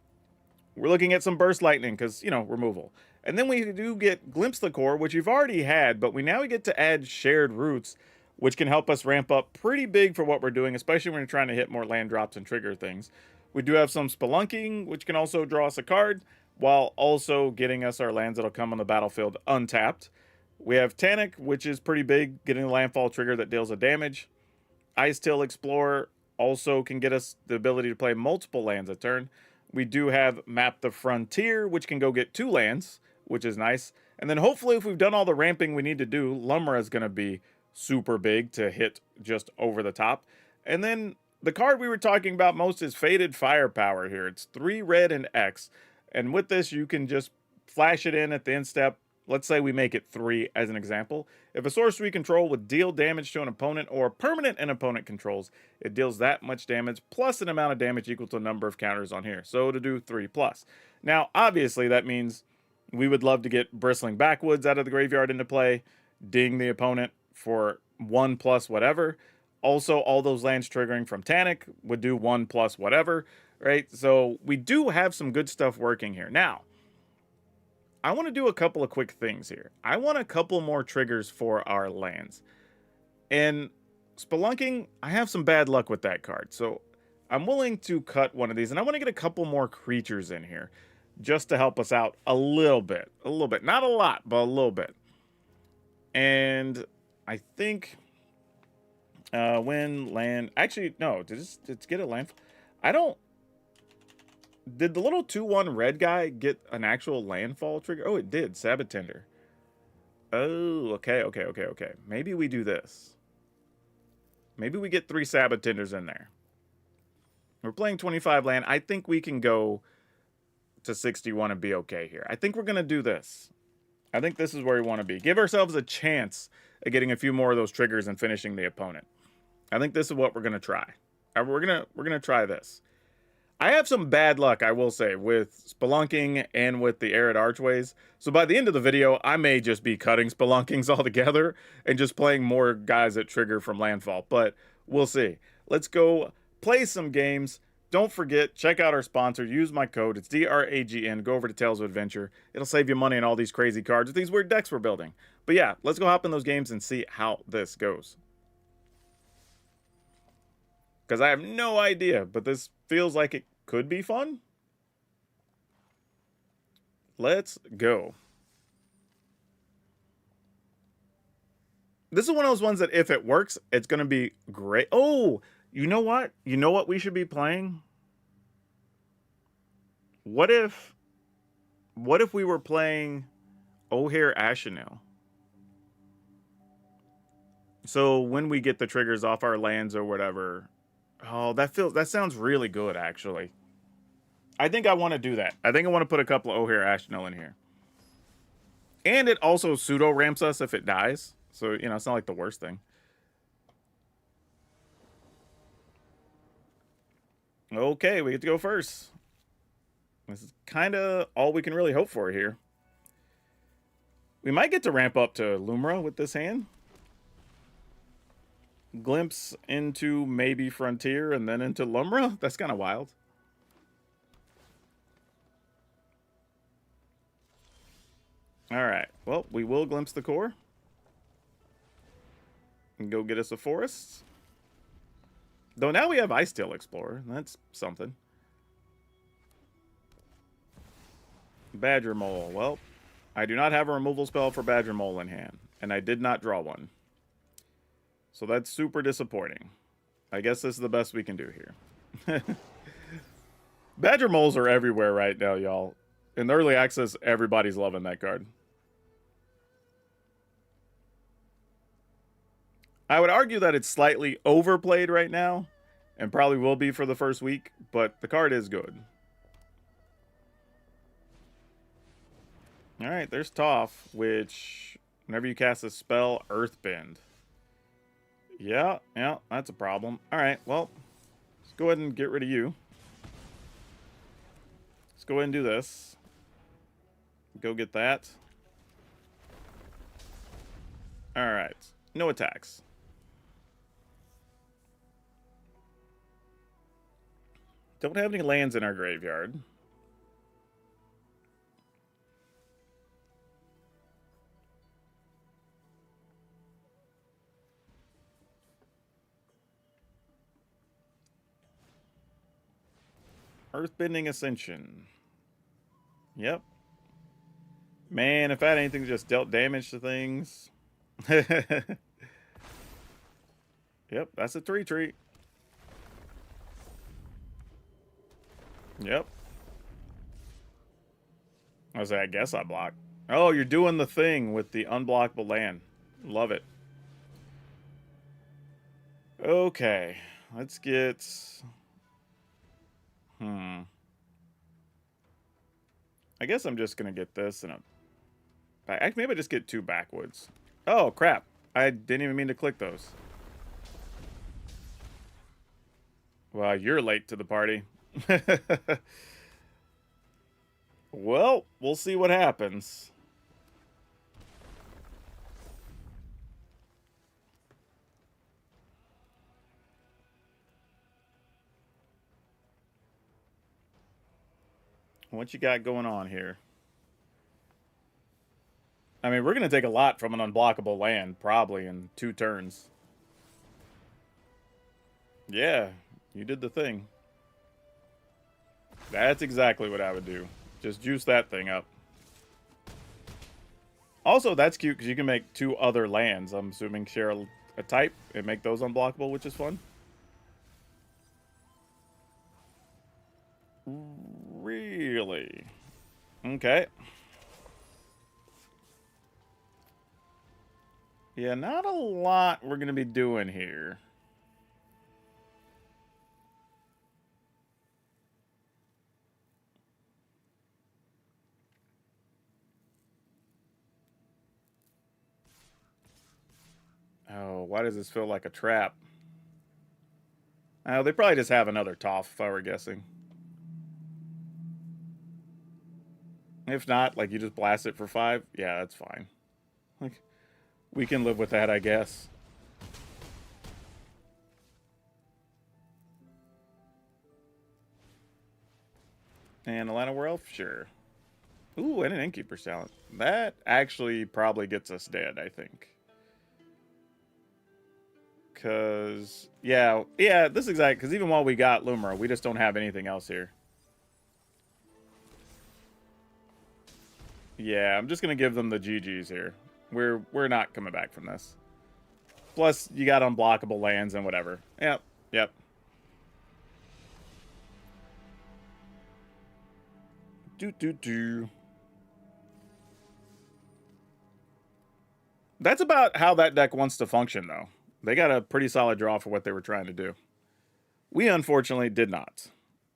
We're looking at some Burst Lightning because, you know, removal. And then we do get Glimpse the Core, which you've already had, but we get to add Shared Roots, which can help us ramp up pretty big for what we're doing, especially when we're trying to hit more land drops and trigger things. We do have some Spelunking, which can also draw us a card, while also getting us our lands that'll come on the battlefield untapped. We have Tanic, which is pretty big, getting the landfall trigger that deals a damage. Ice Till Explorer also can get us the ability to play multiple lands a turn. We do have Map the Frontier, which can go get 2 lands, which is nice. And then hopefully if we've done all the ramping we need to do, Lumra is going to be super big to hit just over the top. And then the card we were talking about most is Faded Firepower here. It's 3 red and X. And with this, you can just flash it in at the end step. Let's say we make it 3 as an example. If a sorcery we control would deal damage to an opponent or a permanent an opponent controls, it deals that much damage plus an amount of damage equal to a number of counters on here. So to do 3+. Now, obviously, that means we would love to get Bristling Backwoods out of the graveyard into play, ding the opponent for 1+ whatever. Also, all those lands triggering from Tanic would do 1+ whatever, right? So we do have some good stuff working here. Now, I want to do a couple of quick things here. I want a couple more triggers for our lands. And Spelunking, I have some bad luck with that card. So I'm willing to cut one of these. And I want to get a couple more creatures in here just to help us out a little bit. A little bit. Not a lot, but a little bit. And I think when land... Actually, no. Did it get a land... I don't... Did the little 2/1 red guy get an actual landfall trigger? Oh, it did. Sabotender. Oh, okay. Maybe we do this. Maybe we get 3 Sabotenders in there. We're playing 25 land. I think we can go to 61 and be okay here. I think we're going to do this. I think this is where we want to be. Give ourselves a chance at getting a few more of those triggers and finishing the opponent. I think this is what we're going to try. We're going to try this. I have some bad luck, I will say, with Spelunking and with the Arid Archways. So by the end of the video, I may just be cutting Spelunkings altogether and just playing more guys that trigger from landfall. But we'll see. Let's go play some games. Don't forget, check out our sponsor. Use my code. It's DRAGN. Go over to Tales of Adventure. It'll save you money on all these crazy cards with these weird decks we're building. But yeah, let's go hop in those games and see how this goes. Because I have no idea, but this feels like it could be fun. Let's go. This is one of those ones that if it works, it's going to be great. Oh, you know what? You know what we should be playing? What if we were playing O'Hare Ashenil? So when we get the triggers off our lands or whatever... Oh, that sounds really good, actually. I think I want to do that. I think I want to put a couple of O'Hare Ashenil in here. And it also pseudo ramps us if it dies. So, you know, it's not like the worst thing. Okay, we get to go first. This is kind of all we can really hope for here. We might get to ramp up to Lumra with this hand. Glimpse into maybe Frontier and then into Lumra? That's kind of wild. Alright, well, we will Glimpse the Core. And go get us a Forest. Though now we have Ice Tail Explorer. That's something. Badger Mole. Well, I do not have a removal spell for Badger Mole in hand. And I did not draw one. So that's super disappointing. I guess this is the best we can do here. Badger Moles are everywhere right now, y'all. In the early access, everybody's loving that card. I would argue that it's slightly overplayed right now, and probably will be for the first week, but the card is good. Alright, there's Toph, which, whenever you cast a spell, Earthbend. Yeah, that's a problem. All right, well, let's go ahead and get rid of you. Let's go ahead and do this. Go get that. All right, no attacks. Don't have any lands in our graveyard. Earthbending Ascension. Yep. Man, if I had anything that just dealt damage to things. Yep, that's a 3-treat. Yep. I guess I block. Oh, you're doing the thing with the unblockable land. Love it. Okay. Let's get... I guess I'm just going to get this and a... Maybe I just get 2 backwoods. Oh, crap. I didn't even mean to click those. Well, you're late to the party. Well, we'll see what happens. What you got going on here? I mean, we're going to take a lot from an unblockable land, probably, in 2 turns. Yeah, you did the thing. That's exactly what I would do. Just juice that thing up. Also, that's cute because you can make 2 other lands. I'm assuming share a type and make those unblockable, which is fun. Really? Okay. Yeah, not a lot we're going to be doing here. Oh, why does this feel like a trap? Oh, they probably just have another Toph, if I were guessing. If not, like, you just blast it for 5? Yeah, that's fine. Like, we can live with that, I guess. And Atlanta Werewolf? Sure. Ooh, and an Innkeeper's Talent. That actually probably gets us dead, I think. Because, yeah, this is exactly, because even while we got Lumra, we just don't have anything else here. Yeah, I'm just going to give them the GGs here. We're not coming back from this. Plus, you got unblockable lands and whatever. Yep. Do. That's about how that deck wants to function, though. They got a pretty solid draw for what they were trying to do. We, unfortunately, did not.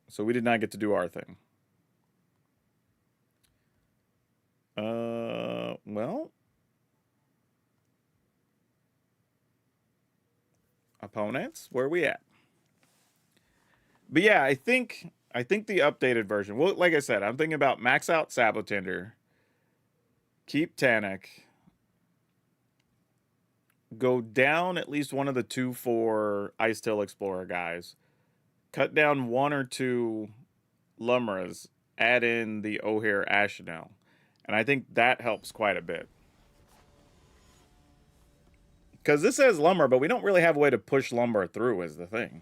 So we did not get to do our thing. Well. Opponents, where are we at? But yeah, I think the updated version. Well, like I said, I'm thinking about max out Sablotender, keep Tanic, go down at least one of the 2/4 Ice Tail Explorer guys, cut down 1 or 2 Lumras, add in the O'Hare Ashenel, and I think that helps quite a bit. Because this says Lumber, but we don't really have a way to push Lumber through is the thing.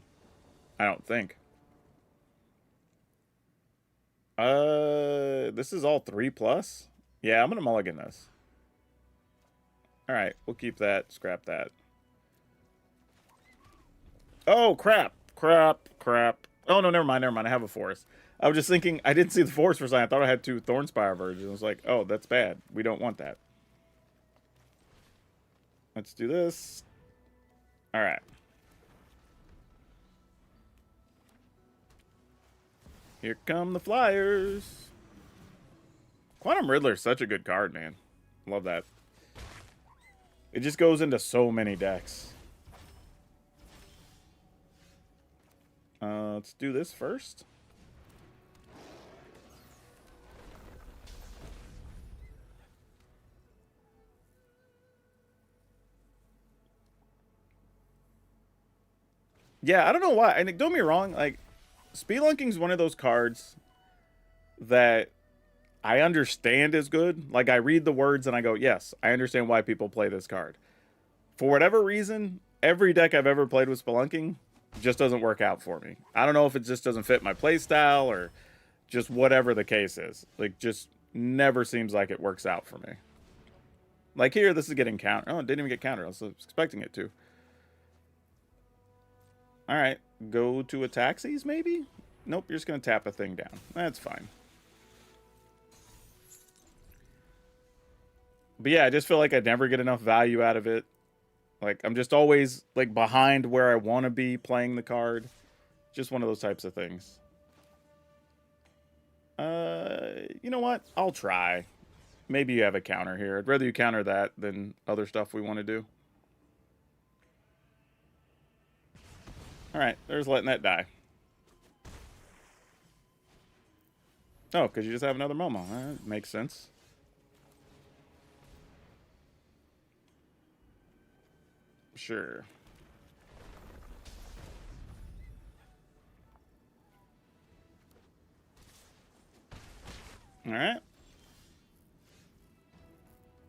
I don't think. This is all 3+? Yeah, I'm going to mulligan this. Alright, we'll keep that, scrap that. Oh, crap. Oh, no, never mind. I have a forest. I was just thinking, I didn't see the forest for a second. I thought I had 2 Thornspire Virgins. I was like, oh, that's bad. We don't want that. Let's do this. Alright. Here come the Flyers. Quantum Riddler's such a good card, man. Love that. It just goes into so many decks. Let's do this first. Yeah, I don't know why. And don't get me wrong, like, Spelunking's one of those cards that I understand is good. Like, I read the words and I go, yes, I understand why people play this card. For whatever reason, every deck I've ever played with Spelunking just doesn't work out for me. I don't know if it just doesn't fit my playstyle or just whatever the case is. Like, just never seems like it works out for me. Like here, this is getting counter. Oh, it didn't even get counter. I was expecting it to. All right, go to Ataxies, maybe? Nope, you're just going to tap a thing down. That's fine. But yeah, I just feel like I never get enough value out of it. Like, I'm just always, like, behind where I want to be playing the card. Just one of those types of things. You know what? I'll try. Maybe you have a counter here. I'd rather you counter that than other stuff we want to do. Alright, there's letting that die. Oh, because you just have another Momo. That makes sense. Sure. Alright.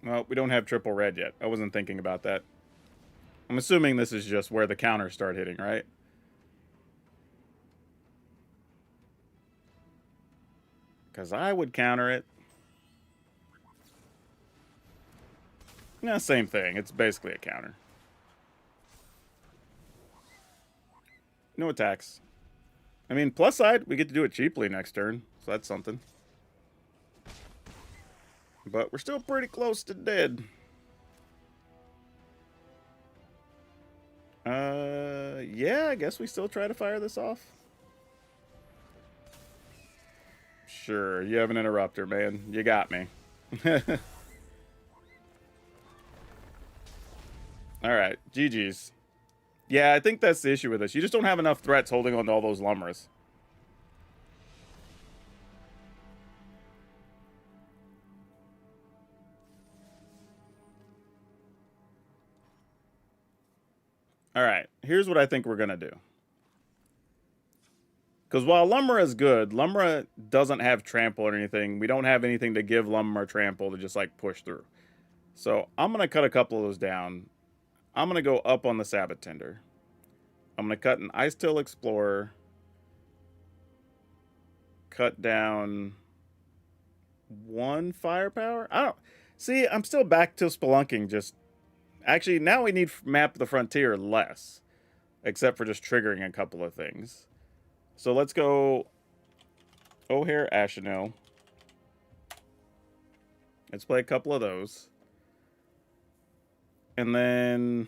Well, we don't have triple red yet. I wasn't thinking about that. I'm assuming this is just where the counters start hitting, right? Because I would counter it. No, same thing. It's basically a counter. No attacks. I mean, plus side, we get to do it cheaply next turn. So that's something. But we're still pretty close to dead. Yeah, I guess we still try to fire this off. Sure, you have an interrupter, man. You got me. Alright, GG's. Yeah, I think that's the issue with this. You just don't have enough threats holding on to all those Lumras. Alright, here's what I think we're going to do. Because while Lumra is good, Lumra doesn't have trample or anything. We don't have anything to give Lumra trample to just, like, push through. So I'm going to cut a couple of those down. I'm going to go up on the Sabbath Tender. I'm going to cut an Ice Tail Explorer. Cut down one firepower. I don't... See, I'm still back to Spelunking. Just... Actually, now we need Map the Frontier less. Except for just triggering a couple of things. So let's go O'Hare Ashenell. Let's play a couple of those. And then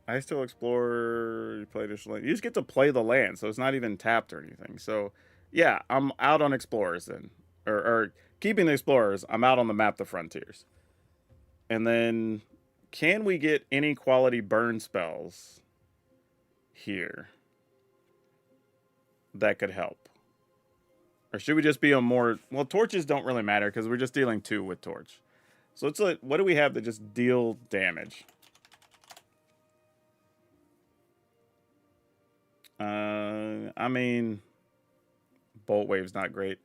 I still explore. You play additional. You just get to play the land, so it's not even tapped or anything. So yeah, I'm out on explorers then, or keeping the explorers. I'm out on the Map the Frontiers. And then can we get any quality burn spells here that could help? Or should we just be on more... Well, torches don't really matter because we're just dealing 2 with torch. So it's like, what do we have to just deal damage? I mean, Bolt Wave's not great.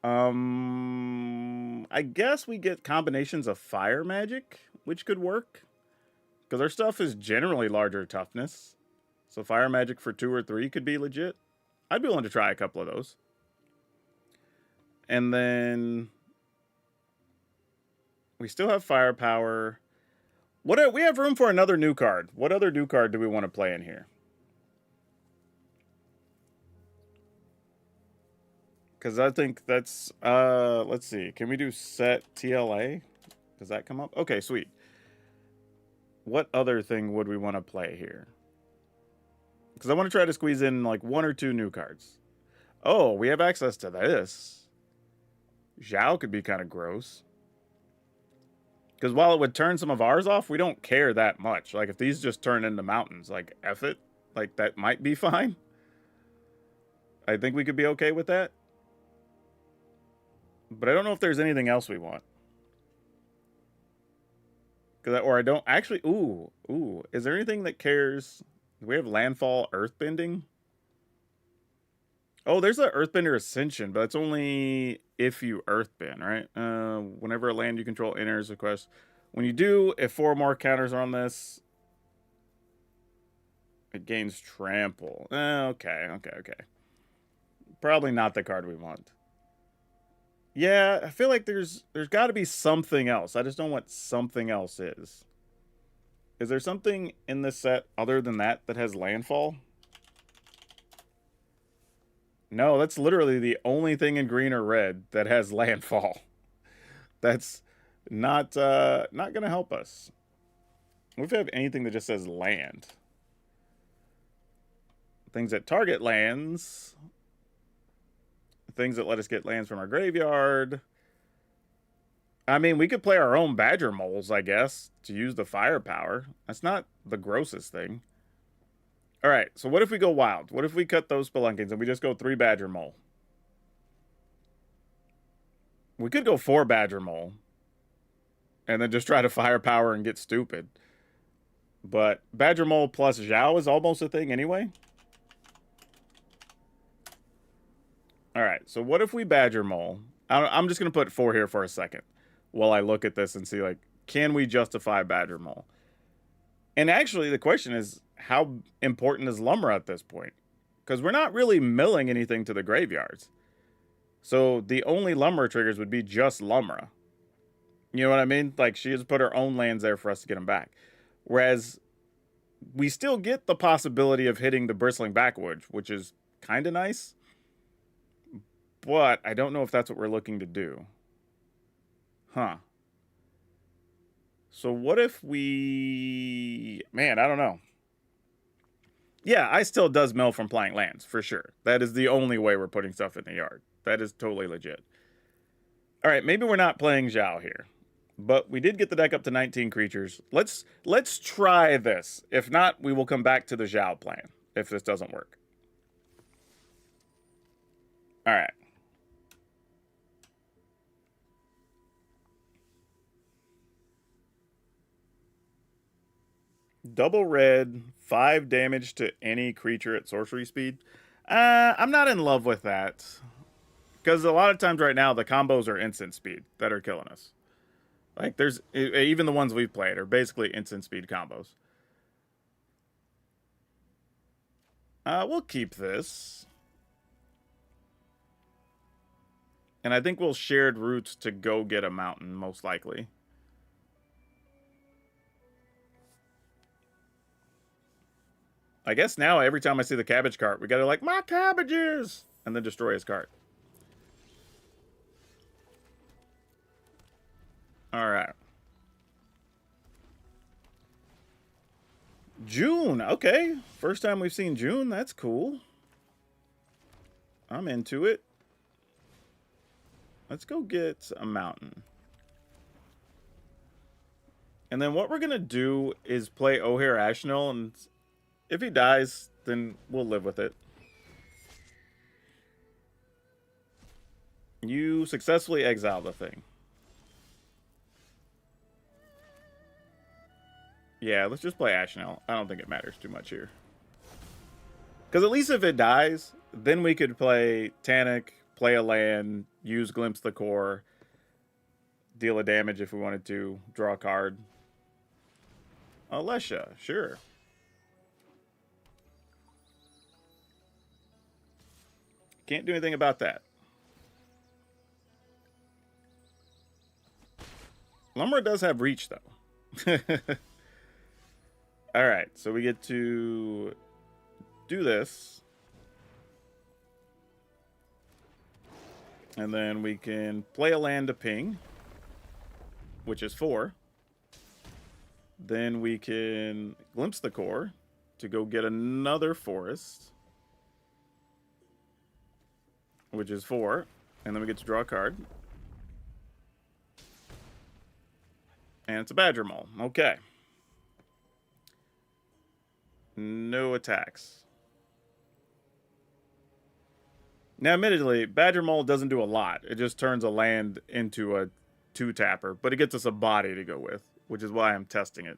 I guess we get combinations of fire magic, which could work. Because our stuff is generally larger toughness. So fire magic for 2 or 3 could be legit. I'd be willing to try a couple of those. And then we still have firepower. We have room for another new card. What other new card do we want to play in here? Because I think that's... let's see. Can we do set TLA? Does that come up? Okay, sweet. What other thing would we want to play here? Because I want to try to squeeze in like 1 or 2 new cards. Oh, we have access to this. Zhao could be kind of gross. Because while it would turn some of ours off, we don't care that much. Like, if these just turn into mountains, like, F it. Like, that might be fine. I think we could be okay with that. But I don't know if there's anything else we want. Or I don't actually. Ooh. Is there anything that cares? Do we have landfall earthbending? Oh, there's an earthbender ascension, but it's only if you earthbend, right? Whenever a land you control enters a quest. When you do, if 4 more counters are on this, it gains trample. Okay. Probably not the card we want. Yeah, I feel like there's got to be something else. I just don't know what something else is. Is there something in this set other than that has landfall? No, that's literally the only thing in green or red that has landfall. That's not going to help us. What if we have anything that just says land? Things that target lands. Things that let us get lands from our graveyard. I mean, we could play our own badger moles, I guess, to use the firepower. That's not the grossest thing. All right, so what if we go wild? What if we cut those spelunkings and we just go 3 badger mole? We could go 4 badger mole and then just try to firepower and get stupid. But badger mole plus Zhao is almost a thing anyway. All right, so what if we badger mole? I'm just going to put 4 here for a second while I look at this and see, like, can we justify badger mole? And actually, the question is, how important is Lumra at this point? Because we're not really milling anything to the graveyards. So the only Lumra triggers would be just Lumra. You know what I mean? Like, she has put her own lands there for us to get them back. Whereas we still get the possibility of hitting the Bristling Backwood, which is kind of nice. But I don't know if that's what we're looking to do. Huh. So what if we... Man, I don't know. Yeah, I still does mill from playing lands, for sure. That is the only way we're putting stuff in the yard. That is totally legit. All right, maybe we're not playing Zhao here. But we did get the deck up to 19 creatures. Let's try this. If not, we will come back to the Zhao plan, if this doesn't work. All right. Double red, 5 damage to any creature at sorcery speed. I'm not in love with that. Because a lot of times right now, the combos are instant speed that are killing us. Like, there's... Even the ones we've played are basically instant speed combos. We'll keep this. And I think we'll shared routes to go get a mountain, most likely. I guess now every time I see the cabbage cart, we gotta like, my cabbages! And then destroy his cart. Alright. June, okay. First time we've seen June, that's cool. I'm into it. Let's go get a mountain. And then what we're gonna do is play O'Hare Ashnell, and if he dies, then we'll live with it. You successfully exiled the thing. Yeah, let's just play Ashnell. I don't think it matters too much here. Because at least if it dies, then we could play Tanic, play a land, use Glimpse the Core, deal a damage if we wanted to, draw a card. Alesha, sure. Can't do anything about that. Lumber does have reach, though. Alright, so we get to do this. And then we can play a land to ping, which is 4. Then we can Glimpse the Core to go get another forest, which is 4. And then we get to draw a card. And it's a Badger Mole. Okay. No attacks. Now, admittedly, Badger Mole doesn't do a lot. It just turns a land into a 2-tapper, but it gets us a body to go with, which is why I'm testing it.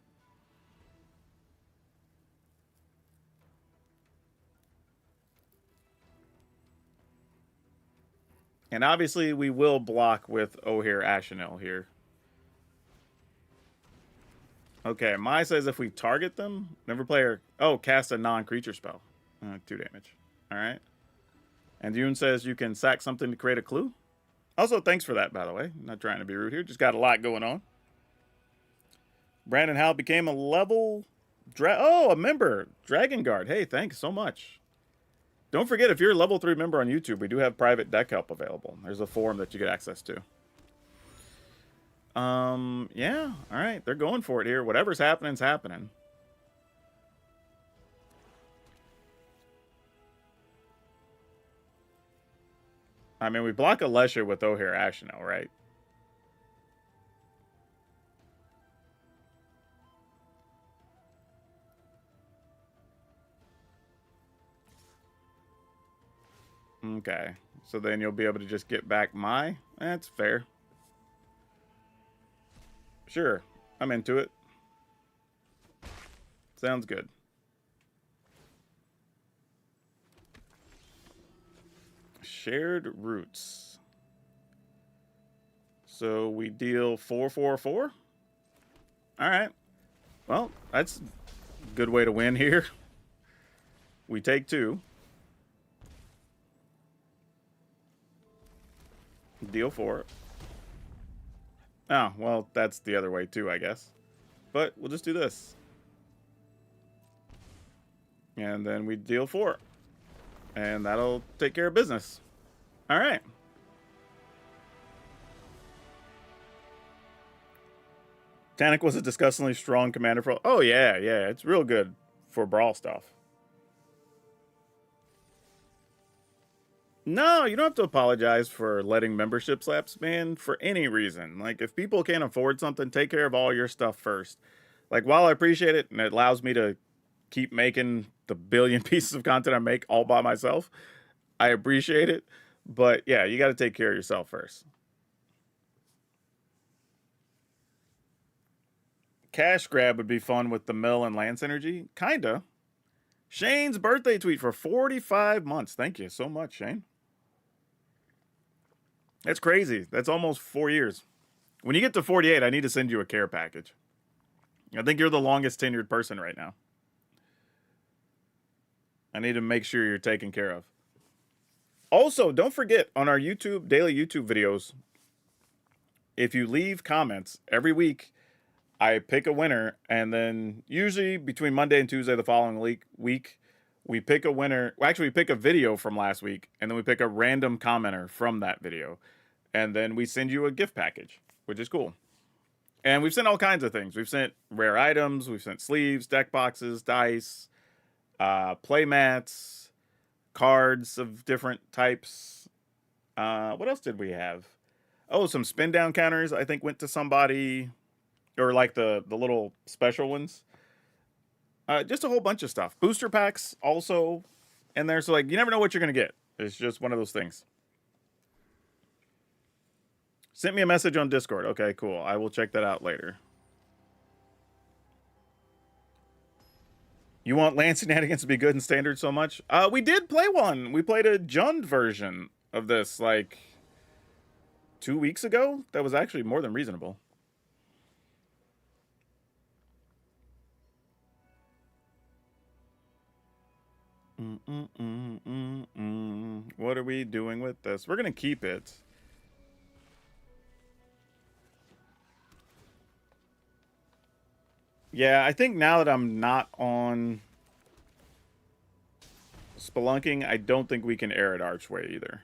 And obviously, we will block with O'Hare Ashenel here. Okay, Mai says if we target them, never player... Oh, cast a non-creature spell. 2 damage. Alright. And Yoon says you can sack something to create a clue. Also, thanks for that, by the way. Not trying to be rude here. Just got a lot going on. Brandon Howe became a level... a member. Dragon Guard. Hey, thanks so much. Don't forget, if you're a level 3 member on YouTube, we do have private deck help available. There's a forum that you get access to. Yeah. All right. They're going for it here. Whatever's happening's happening. I mean, we block Alessia with O'Hare Ashenel, right? Okay. So then you'll be able to just get back Mai? That's fair. Sure. I'm into it. Sounds good. Shared roots. So we deal 4/4/4. All right. Well, that's a good way to win here. We take 2. Deal 4. Oh, well, that's the other way too, I guess. But we'll just do this. And then we deal 4. And that'll take care of business. All right. Tanic was a disgustingly strong commander for... Oh, yeah. It's real good for brawl stuff. No, you don't have to apologize for letting membership lapse, man, for any reason. Like, if people can't afford something, take care of all your stuff first. Like, while I appreciate it, and it allows me to keep making the billion pieces of content I make all by myself, I appreciate it. But, yeah, you got to take care of yourself first. Cash grab would be fun with the mill and Lance energy. Kinda. Shane's birthday tweet for 45 months. Thank you so much, Shane. That's crazy. That's almost 4 years. When you get to 48, I need to send you a care package. I think you're the longest tenured person right now. I need to make sure you're taken care of. Also, don't forget, on our YouTube, daily YouTube videos, if you leave comments every week, I pick a winner, and then usually between Monday and Tuesday the following week, we pick a winner. Well, actually, we pick a video from last week, and then we pick a random commenter from that video. And then we send you a gift package, which is cool. And we've sent all kinds of things. We've sent rare items. We've sent sleeves, deck boxes, dice, play mats, cards of different types. What else did we have? Oh, some spin down counters, I think, went to somebody. Or like the little special ones. Just a whole bunch of stuff. Booster packs also in there. So, like, you never know what you're going to get. It's just one of those things. Sent me a message on Discord. Okay, cool. I will check that out later. You want Lance Shenanigans to be good in Standard so much? We did play one. We played a Jund version of this, like, 2 weeks ago. That was actually more than reasonable. What are we doing with this? We're going to keep it. Yeah, I think now that I'm not on Spelunking, I don't think we can air at Archway either.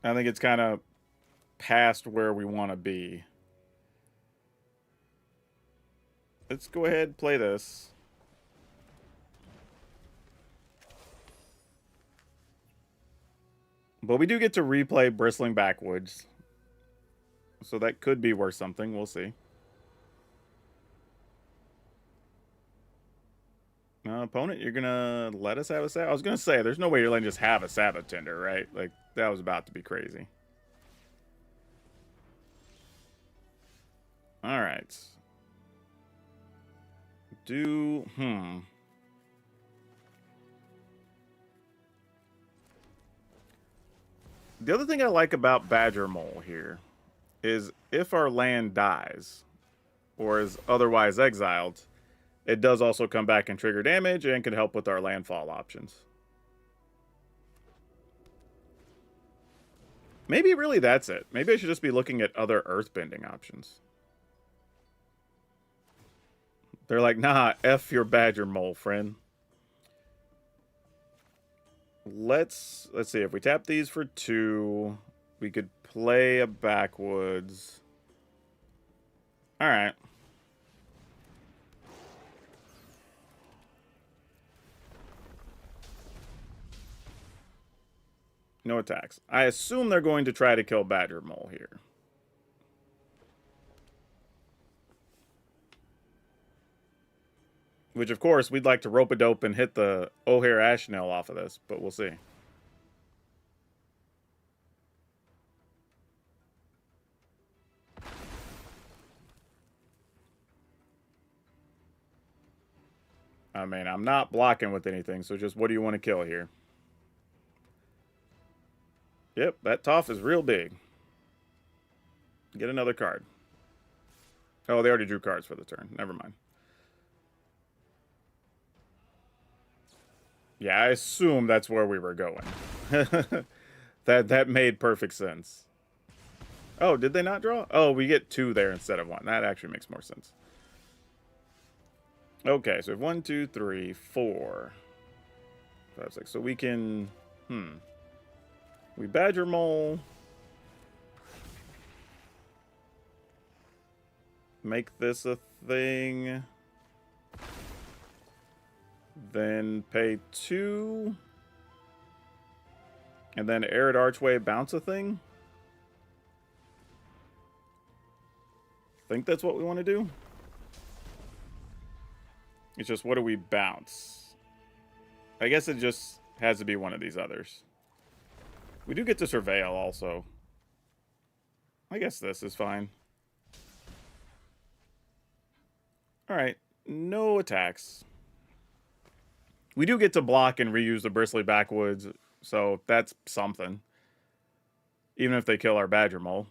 I think it's kind of past where we want to be. Let's go ahead and play this. But we do get to replay Bristling Backwoods. So that could be worth something. We'll see. Opponent, you're gonna let us have a Sav? I was gonna say, there's no way you're letting just have a Sabatender, right? Like, that was about to be crazy. Alright. The other thing I like about Badger Mole here is if our land dies, or is otherwise exiled, it does also come back and trigger damage and can help with our landfall options. Maybe really that's it. Maybe I should just be looking at other earthbending options. They're like, nah, F your Badger Mole, friend. Let's see. If we tap these for 2, we could play a backwoods. All right. No attacks. I assume they're going to try to kill Badger Mole here. Which, of course, we'd like to rope-a-dope and hit the O'Hare Ashnell off of this, but we'll see. I mean, I'm not blocking with anything, so just what do you want to kill here? Yep, that Toph is real big. Get another card. Oh, they already drew cards for the turn. Never mind. Yeah, I assume that's where we were going. That made perfect sense. Oh, did they not draw? Oh, we get 2 there instead of 1. That actually makes more sense. Okay, so we have 1, 2, 3, 4, 5, 6. So we can... We Badger Mole. Make this a thing. Then pay 2. And then Arid Archway bounce a thing. Think that's what we want to do? It's just, what do we bounce? I guess it just has to be one of these others. We do get to Surveil also. I guess this is fine. Alright, no attacks. We do get to block and reuse the Bristly Backwoods, so that's something. Even if they kill our Badger Mole.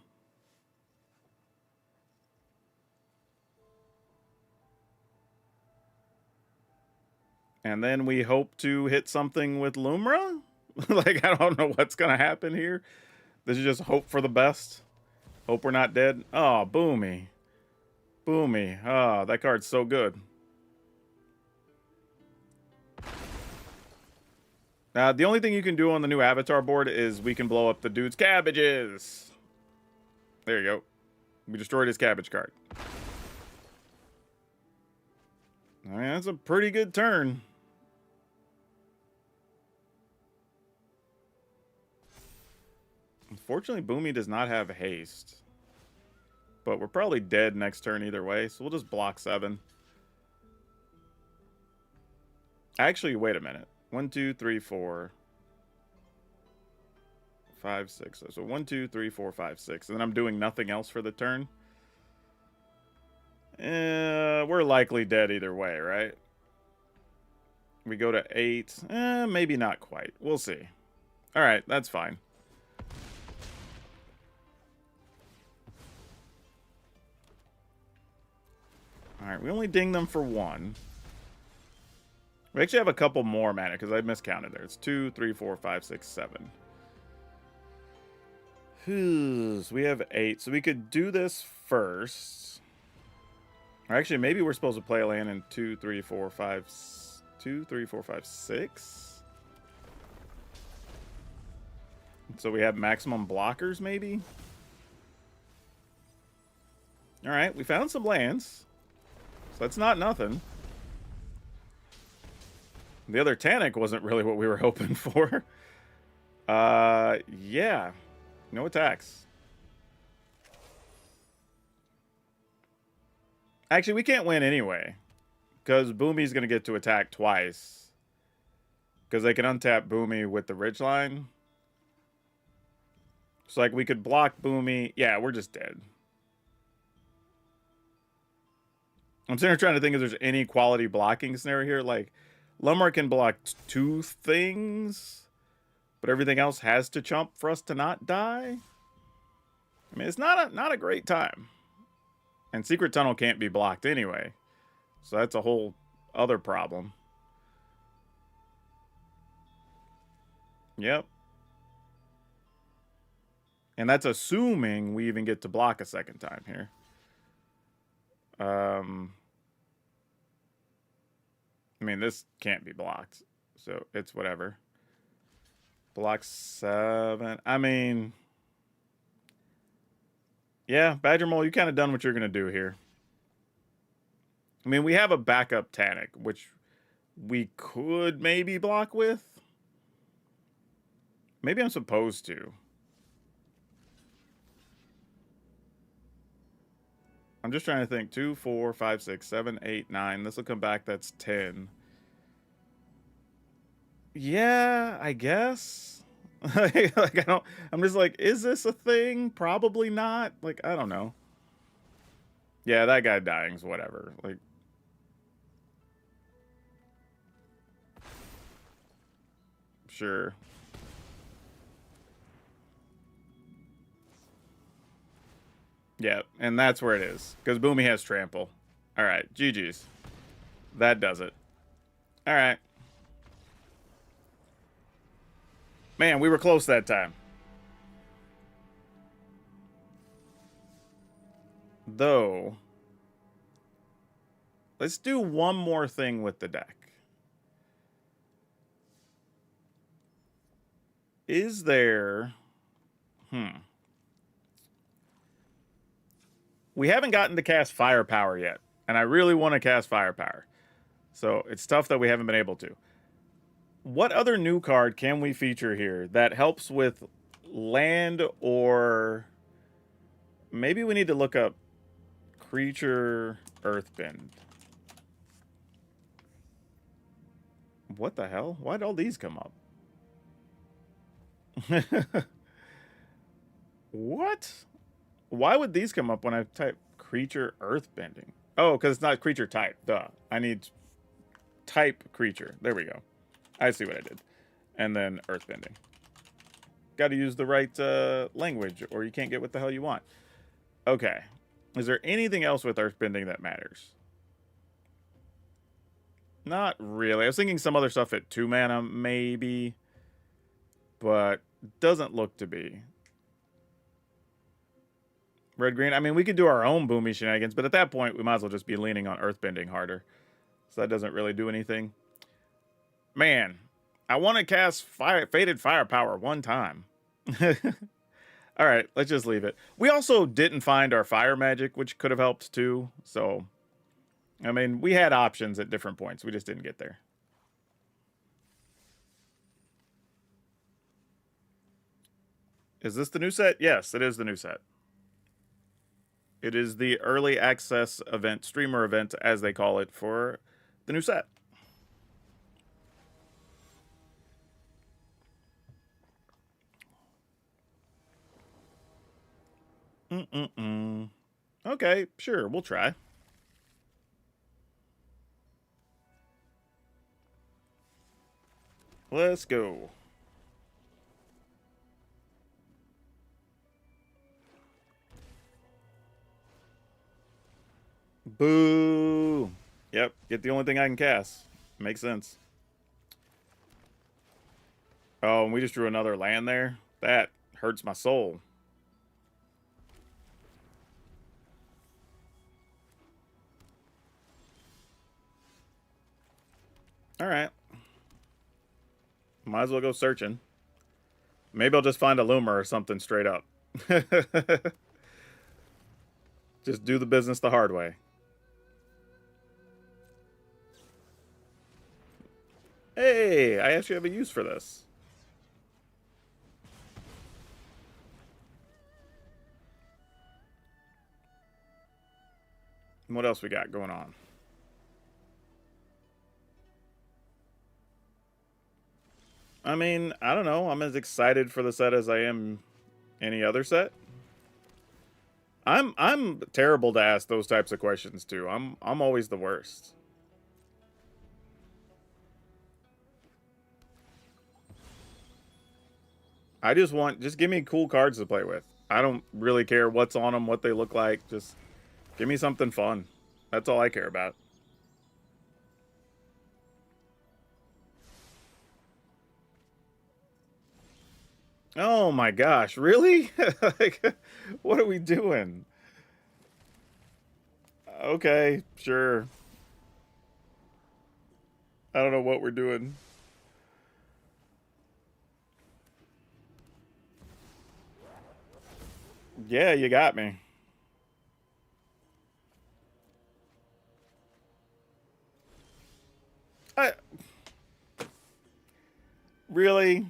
And then we hope to hit something with Lumra? Like, I don't know what's going to happen here. This is just hope for the best. Hope we're not dead. Oh, Boomy. Boomy. Oh, that card's so good. The only thing you can do on the new Avatar board is we can blow up the dude's cabbages. There you go. We destroyed his cabbage card. I mean, that's a pretty good turn. Unfortunately, Boomy does not have haste. But we're probably dead next turn either way, so we'll just block 7. Actually, wait a minute. 1, 2, 3, 4, 5, 6. So 1, 2, 3, 4, 5, 6. And then I'm doing nothing else for the turn. We're likely dead either way, right? We go to 8. Maybe not quite. We'll see. Alright, that's fine. Alright, we only ding them for 1. We actually have a couple more mana, because I miscounted there. It's 2, 3, 4, 5, 6, 7. So we have 8. So we could do this first. Or actually, maybe we're supposed to play a land in 2, 3, 4, 5... 2, 3, 4, 5, 6? So we have maximum blockers, maybe? Alright, we found some lands. So that's not nothing. The other Tanic wasn't really what we were hoping for. Yeah. No attacks. Actually, we can't win anyway. Because Boomy's going to get to attack twice. Because they can untap Boomy with the Ridgeline. So, like, we could block Boomy. Yeah, we're just dead. I'm sitting here trying to think if there's any quality blocking scenario here. Like, Lumber can block 2 things. But everything else has to chump for us to not die. I mean, it's not a great time. And Secret Tunnel can't be blocked anyway. So that's a whole other problem. Yep. And that's assuming we even get to block a second time here. I mean, this can't be blocked. So it's whatever. Block 7. I mean... Yeah, Badger Mole, you kind of done what you're going to do here. I mean, we have a backup Tanic, which we could maybe block with. Maybe I'm supposed to. I'm just trying to think. 2, 4, 5, 6, 7, 8, 9. This will come back. That's 10. Yeah, I guess. Like, I don't... I'm just like, is this a thing? Probably not. Like, I don't know. Yeah, that guy dying's whatever. Like... Sure. Yeah, and that's where it is. Because Boomy has trample. Alright, GG's. That does it. Alright. Man, we were close that time. Though, let's do one more thing with the deck. Is there... We haven't gotten to cast Firepower yet. And I really want to cast Firepower. So it's tough that we haven't been able to. What other new card can we feature here that helps with land or... Maybe we need to look up Creature Earthbend. What the hell? Why'd all these come up? What? Why would these come up when I type Creature Earthbending? Oh, because it's not creature type. Duh. I need type creature. There we go. I see what I did. And then Earthbending. Got to use the right language or you can't get what the hell you want. Okay. Is there anything else with Earthbending that matters? Not really. I was thinking some other stuff at 2 mana, maybe. But doesn't look to be. Red-green. I mean, we could do our own Boomy shenanigans, but at that point, we might as well just be leaning on Earthbending harder. So that doesn't really do anything. Man, I want to cast Faded Firepower one time. All right, let's just leave it. We also didn't find our fire magic, which could have helped too. So, I mean, we had options at different points. We just didn't get there. Is this the new set? Yes, it is the new set. It is the early access event, streamer event, as they call it, for the new set. Okay, sure, we'll try. Let's go. Boo! Yep, get the only thing I can cast. Makes sense. Oh, and we just drew another land there? That hurts my soul. Alright. Might as well go searching. Maybe I'll just find a Loomer or something straight up. Just do the business the hard way. Hey, I actually have a use for this. What else we got going on? I mean, I don't know. I'm as excited for the set as I am any other set. I'm terrible to ask those types of questions too. I'm always the worst. I just give me cool cards to play with. I don't really care what's on them, what they look like. Just give me something fun. That's all I care about. Oh my gosh, really? Like, what are we doing? Okay, sure. I don't know what we're doing. Yeah, you got me. I really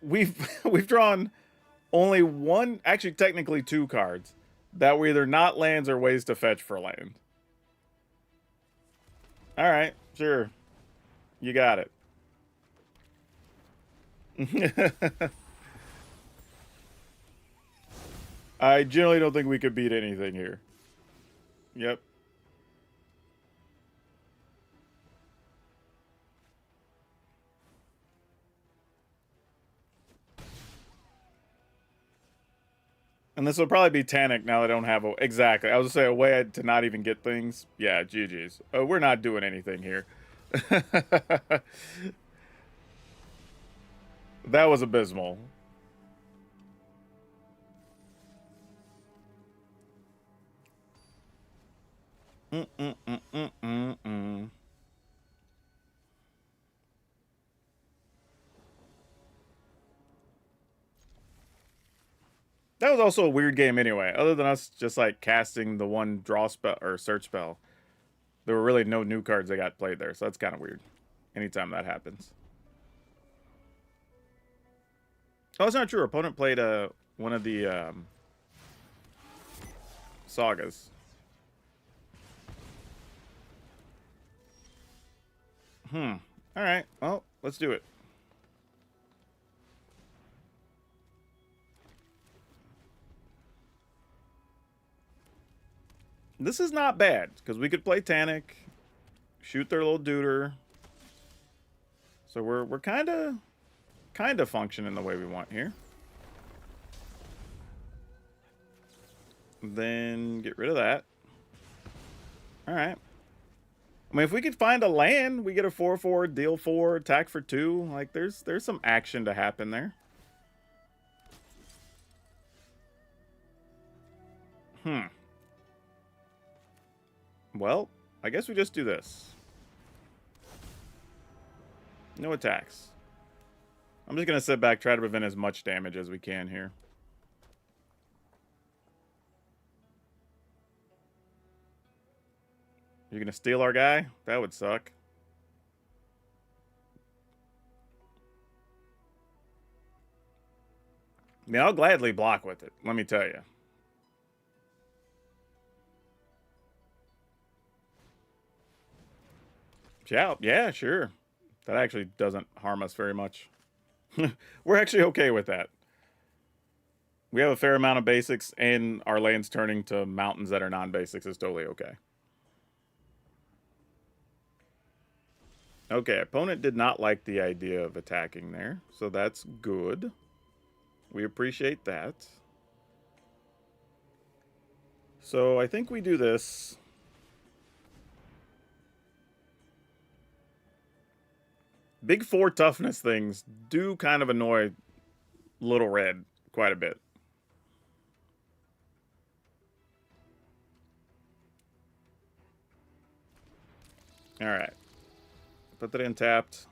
we've we've drawn only one, actually technically two cards that were either not lands or ways to fetch for land. All right, sure. You got it. I generally don't think we could beat anything here. Yep. And this will probably be Tanic now that I don't have a... Exactly. I was going to say a way to not even get things. Yeah, GG's. We're not doing anything here. That was abysmal. Mm-mm-mm-mm-mm-mm. That was also a weird game anyway. Other than us just like casting the one draw spell or search spell, there were really no new cards that got played there. So that's kind of weird. Anytime that happens. Oh, it's not true. Our opponent played one of the sagas. All right. Well, let's do it. This is not bad because we could play Tanic, shoot their little duder. So we're kind of functioning the way we want here. Then get rid of that. All right. I mean, if we could find a land, we get a 4/4, deal 4, attack for 2. Like, there's some action to happen there. Well, I guess we just do this. No attacks. I'm just going to sit back, try to prevent as much damage as we can here. You're going to steal our guy? That would suck. I mean, I'll gladly block with it, let me tell you. Yeah, sure. That actually doesn't harm us very much. We're actually okay with that. We have a fair amount of basics, and our lane's turning to mountains that are non-basics is totally okay. Okay, opponent did not like the idea of attacking there, so that's good. We appreciate that. So I think we do this. Big 4 toughness things do kind of annoy Little Red quite a bit. All right. Put that in tapped.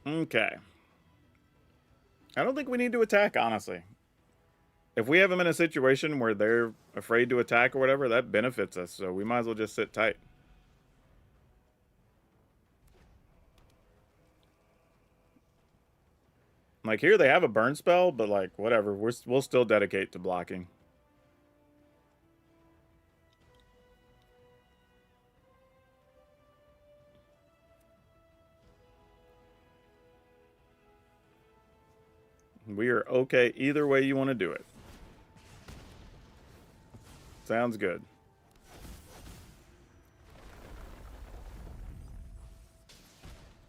Okay. I don't think we need to attack, honestly. If we have them in a situation where they're afraid to attack or whatever, that benefits us. So we might as well just sit tight. Like here they have a burn spell, but like whatever, we'll still dedicate to blocking. We are okay either way you want to do it. Sounds good.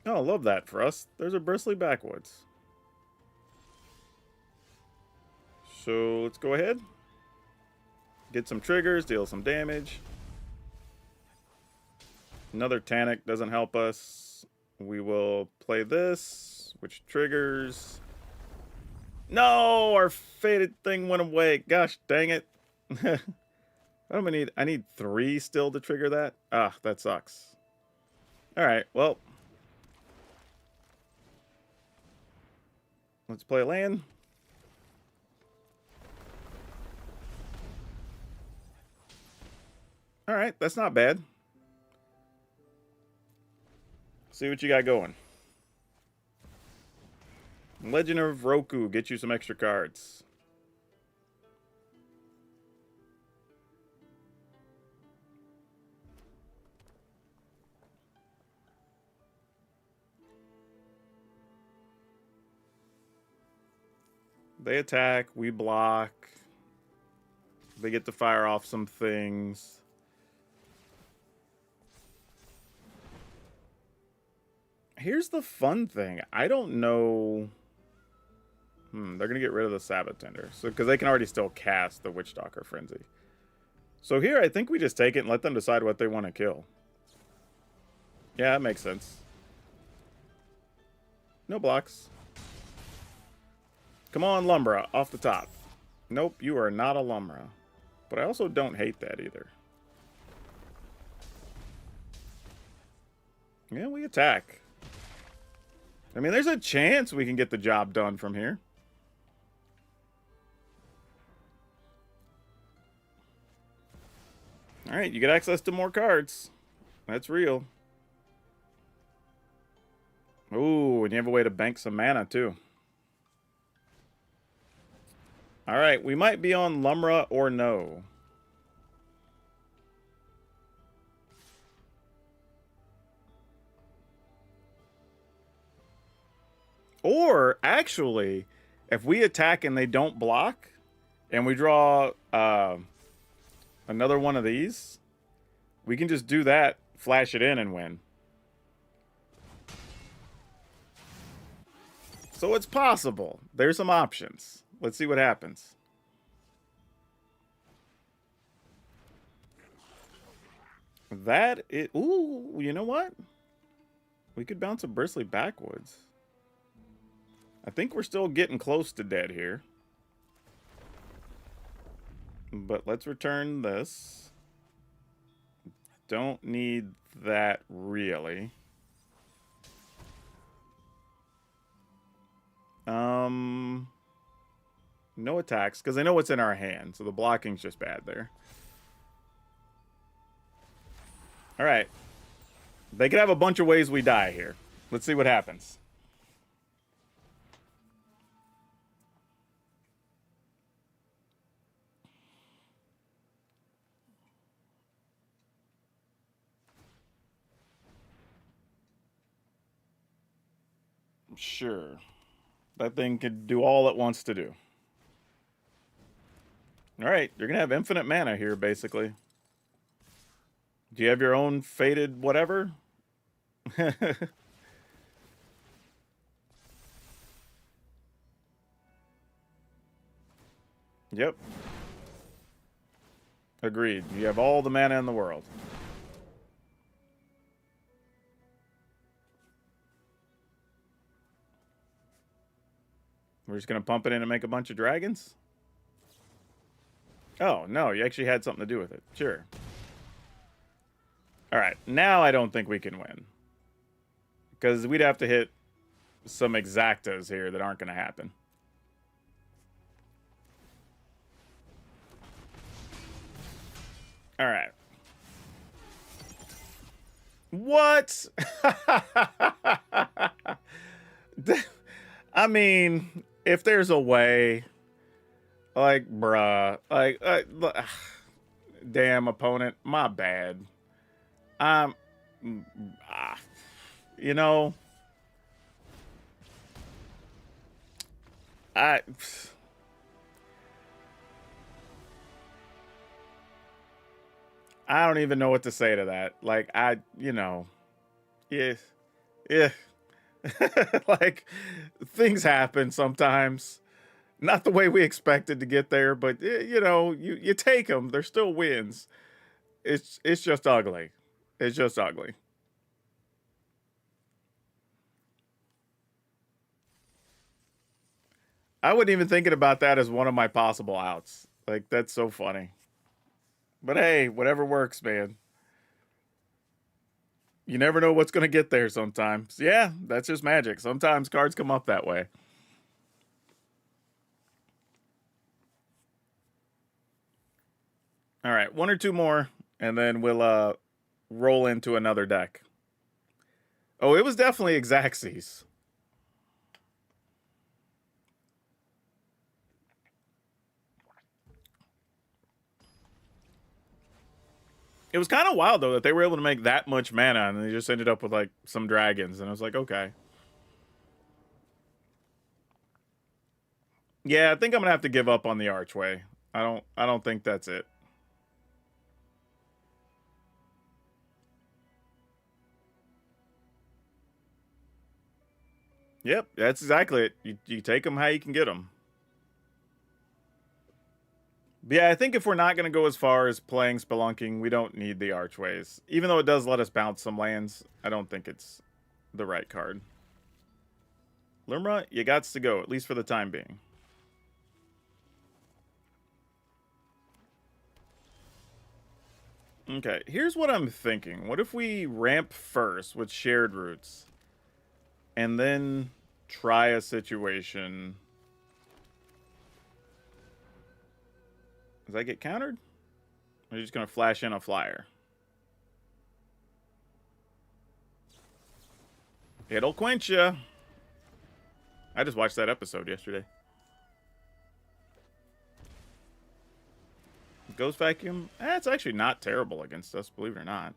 Oh, I love that for us. There's a bristly backwoods. So let's go ahead. Get some triggers, deal some damage. Another Tanic doesn't help us. We will play this, which triggers. No, our faded thing went away. Gosh, dang it. What do I need? I need 3 still to trigger that? Ah, that sucks. Alright, well. Let's play land. Alright, that's not bad. See what you got going. Legend of Roku, get you some extra cards. They attack, we block. They get to fire off some things. Here's the fun thing. I don't know. They're going to get rid of the Sabbath Tender. So, because they can already still cast the Witchstalker Frenzy. So here, I think we just take it and let them decide what they want to kill. Yeah, that makes sense. No blocks. Come on, Lumbra, off the top. Nope, you are not a Lumbra. But I also don't hate that either. Yeah, we attack. I mean, there's a chance we can get the job done from here. Alright, you get access to more cards. That's real. Ooh, and you have a way to bank some mana, too. Alright, we might be on Lumra or no. Or, actually, if we attack and they don't block, and we draw another one of these, we can just do that, flash it in, and win. So it's possible. There's some options. Let's see what happens. That it. Ooh, you know what? We could bounce a Bristly backwoods. I think we're still getting close to dead here. But let's return this. Don't need that really. No attacks, because I know what's in our hand, so the blocking's just bad there. Alright. They could have a bunch of ways we die here. Let's see what happens. Sure. That thing could do all it wants to do. Alright, you're going to have infinite mana here, basically. Do you have your own faded whatever? Yep. Agreed. You have all the mana in the world. We're just going to pump it in and make a bunch of dragons? Oh, no, you actually had something to do with it. Sure. Alright, now I don't think we can win. Because we'd have to hit some exactas here that aren't going to happen. Alright. What? I mean, if there's a way, like, bruh, like, damn opponent, my bad. I'm, ah, you know, I, I don't even know what to say to that. Like, yeah, yeah, like, things happen sometimes. Not the way we expected to get there, but you take them. They're still wins. It's just ugly. It's just ugly. I wasn't even thinking about that as one of my possible outs. Like that's so funny. But hey, whatever works, man. You never know what's gonna get there sometimes. Yeah, that's just magic. Sometimes cards come up that way. All right, one or two more, and then we'll roll into another deck. Oh, it was definitely Xaxes. It was kind of wild though that they were able to make that much mana and they just ended up with like some dragons, and I was like, okay. Yeah, I think I'm gonna have to give up on the archway. I don't think that's it. Yep, that's exactly it. You take them how you can get them. But yeah, I think if we're not going to go as far as playing Spelunking, we don't need the Archways. Even though it does let us bounce some lands, I don't think it's the right card. Limra, you gots to go, at least for the time being. Okay, here's what I'm thinking. What if we ramp first with Shared Roots? And then try a situation. Does that get countered? Or are you just going to flash in a flyer? It'll quench ya. I just watched that episode yesterday. Ghost Vacuum? It's actually not terrible against us, believe it or not.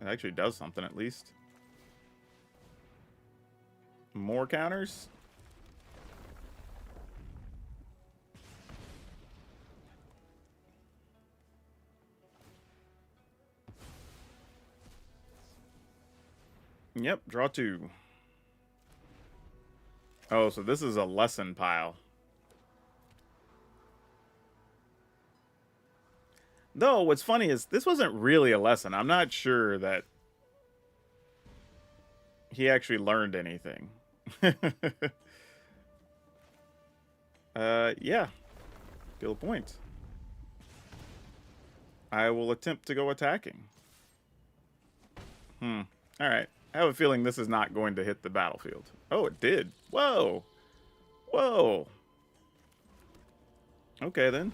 It actually does something at least. More counters? Yep, draw two. Oh, so this is a lesson pile. Though, what's funny is this wasn't really a lesson. I'm not sure that he actually learned anything. Yeah. Deal a point. I will attempt to go attacking. Alright. I have a feeling this is not going to hit the battlefield. Oh, it did. Whoa. Whoa. Okay, then.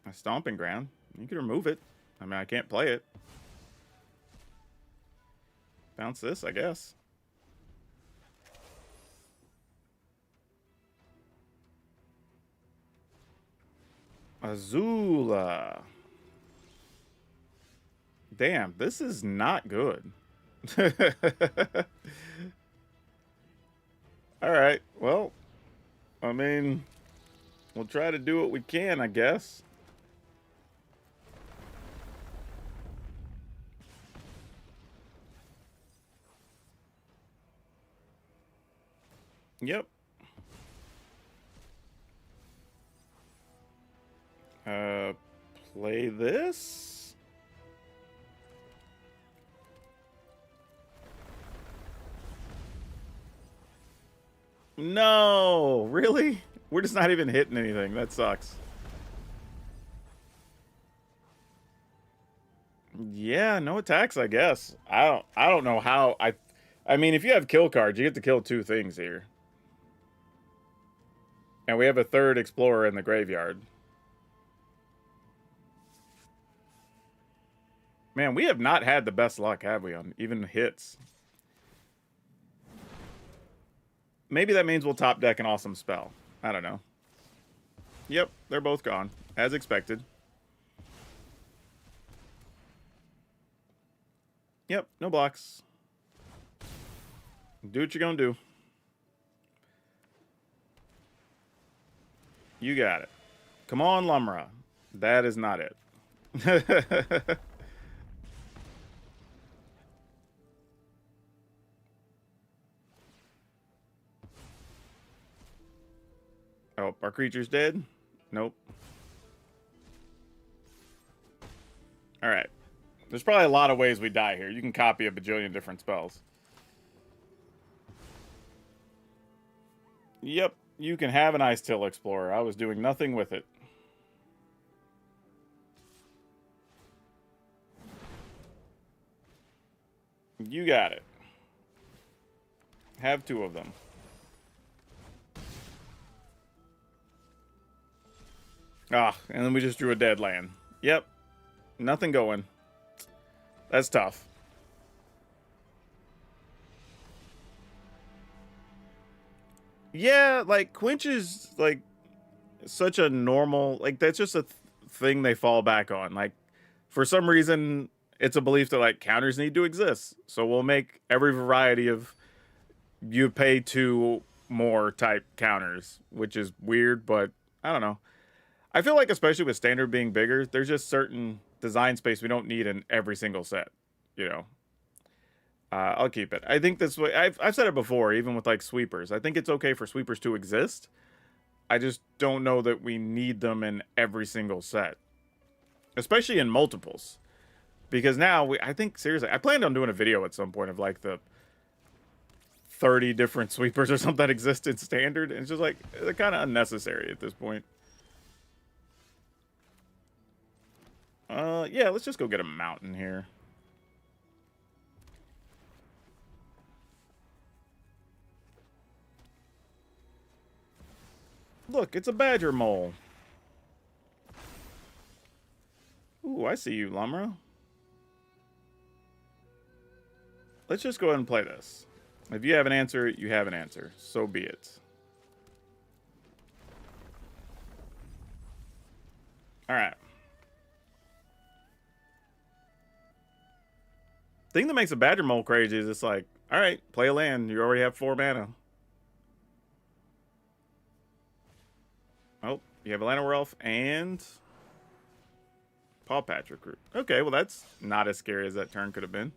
A stomping ground. You can remove it. I mean, I can't play it. Bounce this, I guess. Azula. Damn, this is not good. Alright, well, I mean, we'll try to do what we can, I guess. Yep. Play this. No, really? We're just not even hitting anything. That sucks. Yeah, no attacks, I guess. I don't know how I mean, if you have kill cards, you get to kill two things here. And we have a third explorer in the graveyard. Man, we have not had the best luck, have we, on even hits? Maybe that means we'll top deck an awesome spell. I don't know. Yep, they're both gone, as expected. Yep, no blocks. Do what you're gonna do. You got it. Come on, Lumra. That is not it. Oh, our creature's dead? Nope. Alright. There's probably a lot of ways we die here. You can copy a bajillion different spells. Yep, you can have an Ice Till Explorer. I was doing nothing with it. You got it. Have two of them. Ah, and then we just drew a dead land. Yep. Nothing going. That's tough. Yeah, like, Quench is, like, such a normal... Like, that's just a thing they fall back on. Like, for some reason, it's a belief that, like, counters need to exist. So we'll make every variety of you pay 2 more type counters, which is weird, but I don't know. I feel like, especially with Standard being bigger, there's just certain design space we don't need in every single set, you know. I'll keep it. I think this way. I've said it before, even with like sweepers. I think it's okay for sweepers to exist. I just don't know that we need them in every single set, especially in multiples. Because now I think seriously, I planned on doing a video at some point of like the 30 different sweepers or something that exist in Standard, and it's just like they're kind of unnecessary at this point. Yeah, let's just go get a mountain here. Look, it's a badger mole. Ooh, I see you, Lumra. Let's just go ahead and play this. If you have an answer, you have an answer. So be it. Alright. Thing that makes a badger mole crazy is it's like, alright, play a land. You already have 4 mana. Oh, you have a Llanowar Elf and Paw Patch Recruit. Okay, well that's not as scary as that turn could have been.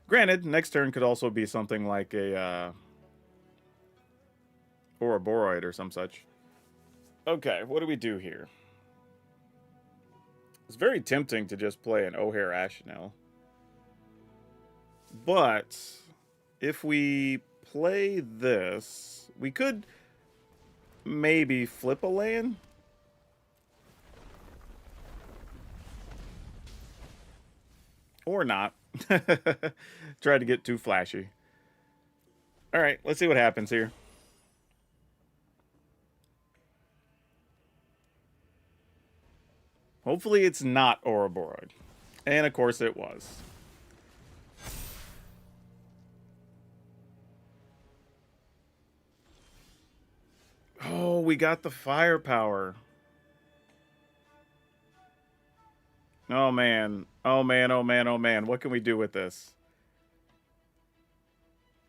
Granted, next turn could also be something like a Ouroboros or some such. Okay, what do we do here? It's very tempting to just play an O'Hare Ashnell. But if we play this, we could maybe flip a land. Or not. Try to get too flashy. Alright, let's see what happens here. Hopefully it's not Ouroboros. And of course it was. Oh, we got the firepower. Oh, man. Oh, man, oh, man, oh, man. What can we do with this?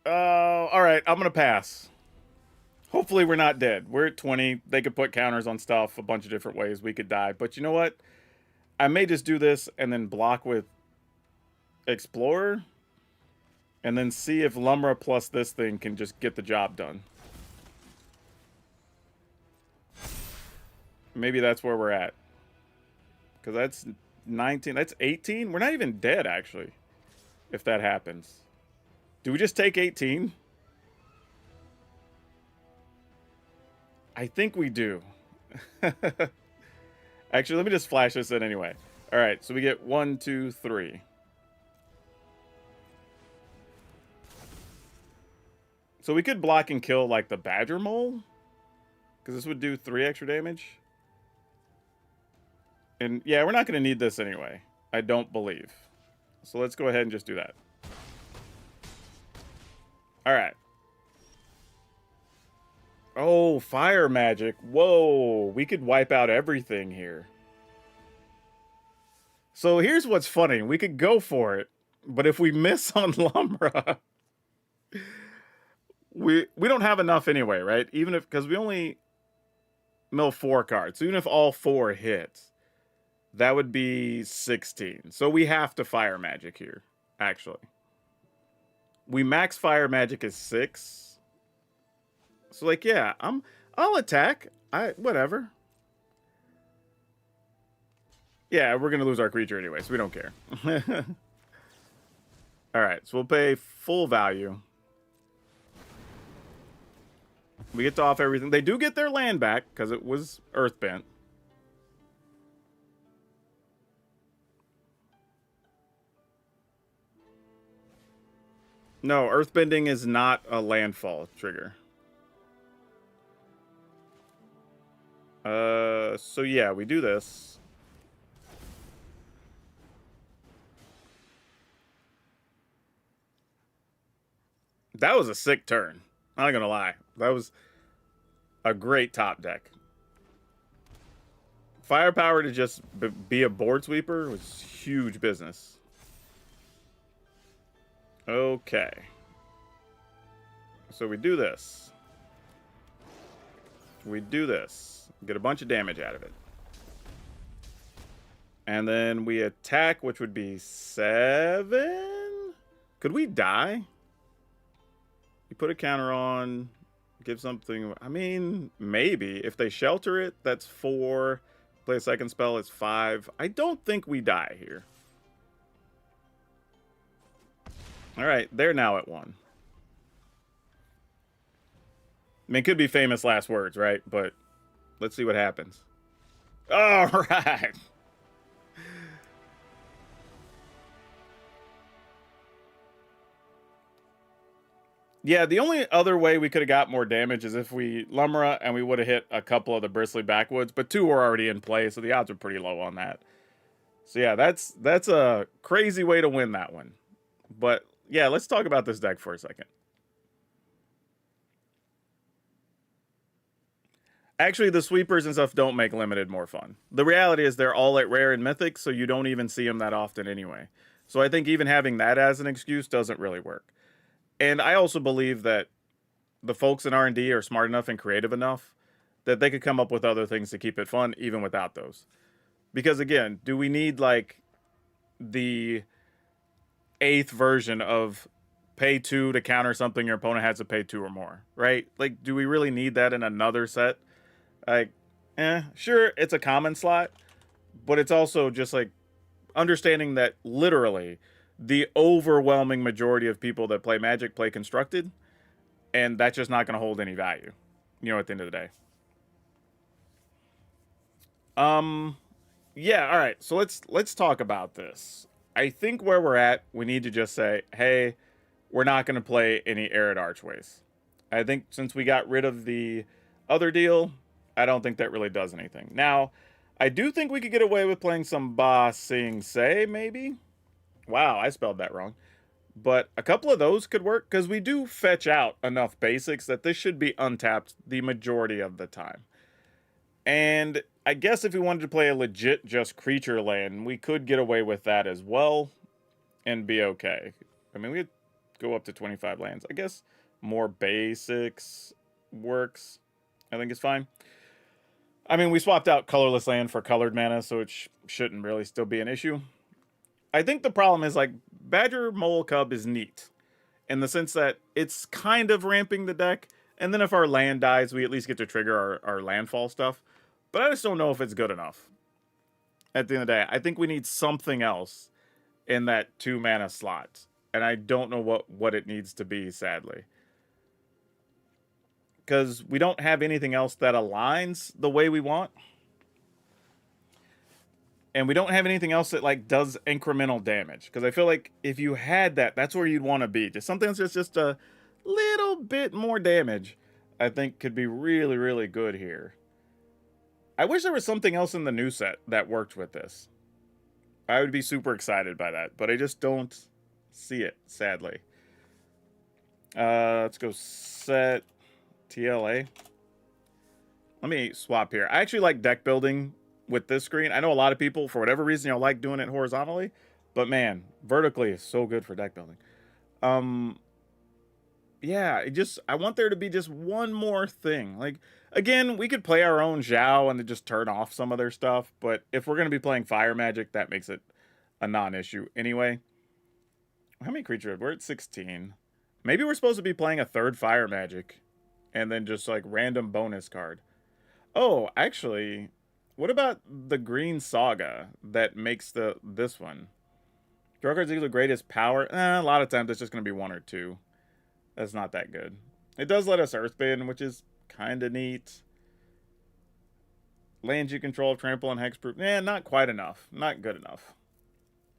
Oh, all right. I'm going to pass. Hopefully we're not dead. We're at 20. They could put counters on stuff a bunch of different ways. We could die. But you know what? I may just do this and then block with Explorer. And then see if Lumra plus this thing can just get the job done. Maybe that's where we're at. Because that's 19. That's 18. We're not even dead, actually. If that happens. Do we just take 18? I think we do. Actually, let me just flash this in anyway. All right, so we get 1, 2, 3. So we could block and kill, like, the Badger Mole. Because this would do 3 extra damage. And, yeah, we're not going to need this anyway. I don't believe. So let's go ahead and just do that. All right. Oh, fire magic. Whoa, we could wipe out everything here. So here's what's funny. We could go for it, but if we miss on Lumra, we don't have enough anyway, right? Even if, because we only mill 4 cards. So even if all 4 hits, that would be 16. So we have to fire magic here, actually. We max fire magic is 6. So like, yeah, I'll attack. Whatever. Yeah, we're gonna lose our creature anyway, so we don't care. Alright, so we'll pay full value. We get to off everything. They do get their land back, because it was earthbent. No, earthbending is not a landfall trigger. So yeah, we do this. That was a sick turn. I'm not gonna lie. That was a great top deck. Firepower to just be a board sweeper was huge business. Okay. So we do this. We do this. Get a bunch of damage out of it. And then we attack, which would be 7? Could we die? You put a counter on, give something. I mean, maybe. If they shelter it, that's 4. Play a second spell, it's 5. I don't think we die here. All right, they're now at 1. I mean, it could be famous last words, right? But let's see what happens. All right. Yeah, the only other way we could have got more damage is if we Lumra and we would have hit a couple of the Bristly Backwoods, but 2 were already in play, so the odds are pretty low on that. So yeah, that's a crazy way to win that one. But yeah, let's talk about this deck for a second. Actually, the sweepers and stuff don't make limited more fun. The reality is they're all at rare and mythic, so you don't even see them that often anyway. So I think even having that as an excuse doesn't really work. And I also believe that the folks in R&D are smart enough and creative enough that they could come up with other things to keep it fun even without those. Because again, do we need like the 8th version of pay 2 to counter something your opponent has to pay 2 or more, right? Like, do we really need that in another set? Like, sure, it's a common slot, but it's also just like understanding that literally the overwhelming majority of people that play Magic play Constructed, and that's just not going to hold any value, you know, at the end of the day. Yeah, all right. So let's talk about this. I think where we're at, we need to just say, hey, we're not going to play any Arid Archways. I think since we got rid of the other deal, I don't think that really does anything. Now, I do think we could get away with playing some Ba Sing Se, maybe. Wow, I spelled that wrong. But a couple of those could work, because we do fetch out enough basics that this should be untapped the majority of the time. And I guess if we wanted to play a legit just creature land, we could get away with that as well and be okay. I mean, we'd go up to 25 lands. I guess more basics works. I think it's fine. I mean, we swapped out colorless land for colored mana, so it shouldn't really still be an issue. I think the problem is, like, Badger Mole Cub is neat in the sense that it's kind of ramping the deck, and then if our land dies, we at least get to trigger our landfall stuff. But I just don't know if it's good enough. At the end of the day, I think we need something else in that 2 mana slot, and I don't know what it needs to be, sadly. Because we don't have anything else that aligns the way we want. And we don't have anything else that, like, does incremental damage. Because I feel like if you had that, that's where you'd want to be. Just something that's just a little bit more damage, I think could be really, really good here. I wish there was something else in the new set that worked with this. I would be super excited by that, but I just don't see it, sadly. Let's go set TLA. Let me swap here. I actually like deck building with this screen. I know a lot of people, for whatever reason, you know, like doing it horizontally, but man, vertically is so good for deck building. Yeah, I want there to be just one more thing. Like, again, we could play our own Zhao and then just turn off some of their stuff, but if we're going to be playing Fire Magic, that makes it a non-issue anyway. How many creatures? We're at 16. Maybe we're supposed to be playing a third Fire Magic and then just like random bonus card. Oh, actually, what about the Green Saga that makes this one? Draw cards equal the greatest power. A lot of times it's just going to be one or two. That's not that good. It does let us Earthbend, which is kind of neat. Lands you control, trample, and hexproof. Not quite enough. Not good enough.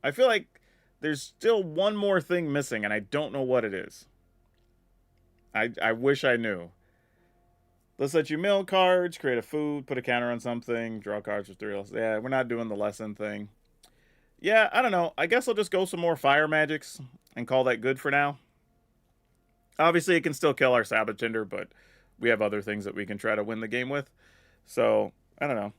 I feel like there's still one more thing missing, and I don't know what it is. I wish I knew. Let's let you mill cards, create a food, put a counter on something, draw cards with 3 else. Yeah, we're not doing the lesson thing. Yeah, I don't know. I guess I'll just go some more Fire Magics and call that good for now. Obviously, it can still kill our Sabotinder, but we have other things that we can try to win the game with. So, I don't know.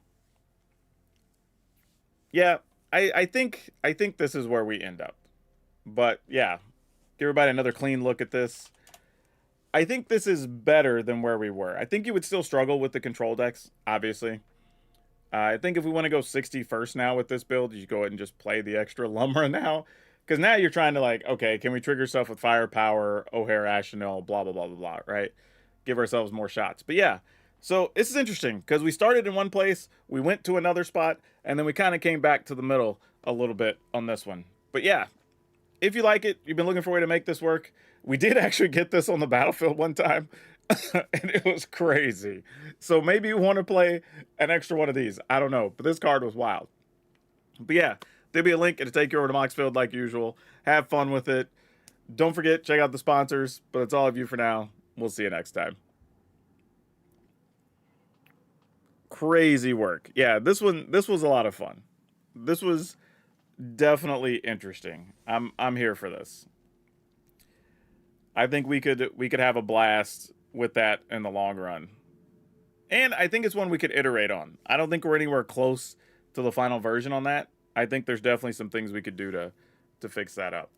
Yeah, I think this is where we end up. But, yeah, give everybody another clean look at this. I think this is better than where we were. I think you would still struggle with the control decks, obviously. I think if we want to go 60 first now with this build, you go ahead and just play the extra Lumra now. Because now you're trying to like, okay, can we trigger stuff with Firepower, O'Hare, Ashenel, blah, blah, blah, blah, blah, right? Give ourselves more shots. But yeah, so this is interesting because we started in one place, we went to another spot, and then we kind of came back to the middle a little bit on this one. But yeah, if you like it, you've been looking for a way to make this work. We did actually get this on the battlefield one time, and it was crazy. So maybe you want to play an extra one of these. I don't know, but this card was wild. But yeah, there'll be a link. It'll take you over to Moxfield like usual. Have fun with it. Don't forget, check out the sponsors, but it's all of you for now. We'll see you next time. Crazy work. Yeah, this was a lot of fun. This was definitely interesting. I'm here for this. I think we could have a blast with that in the long run. And I think it's one we could iterate on. I don't think we're anywhere close to the final version on that. I think there's definitely some things we could do to fix that up.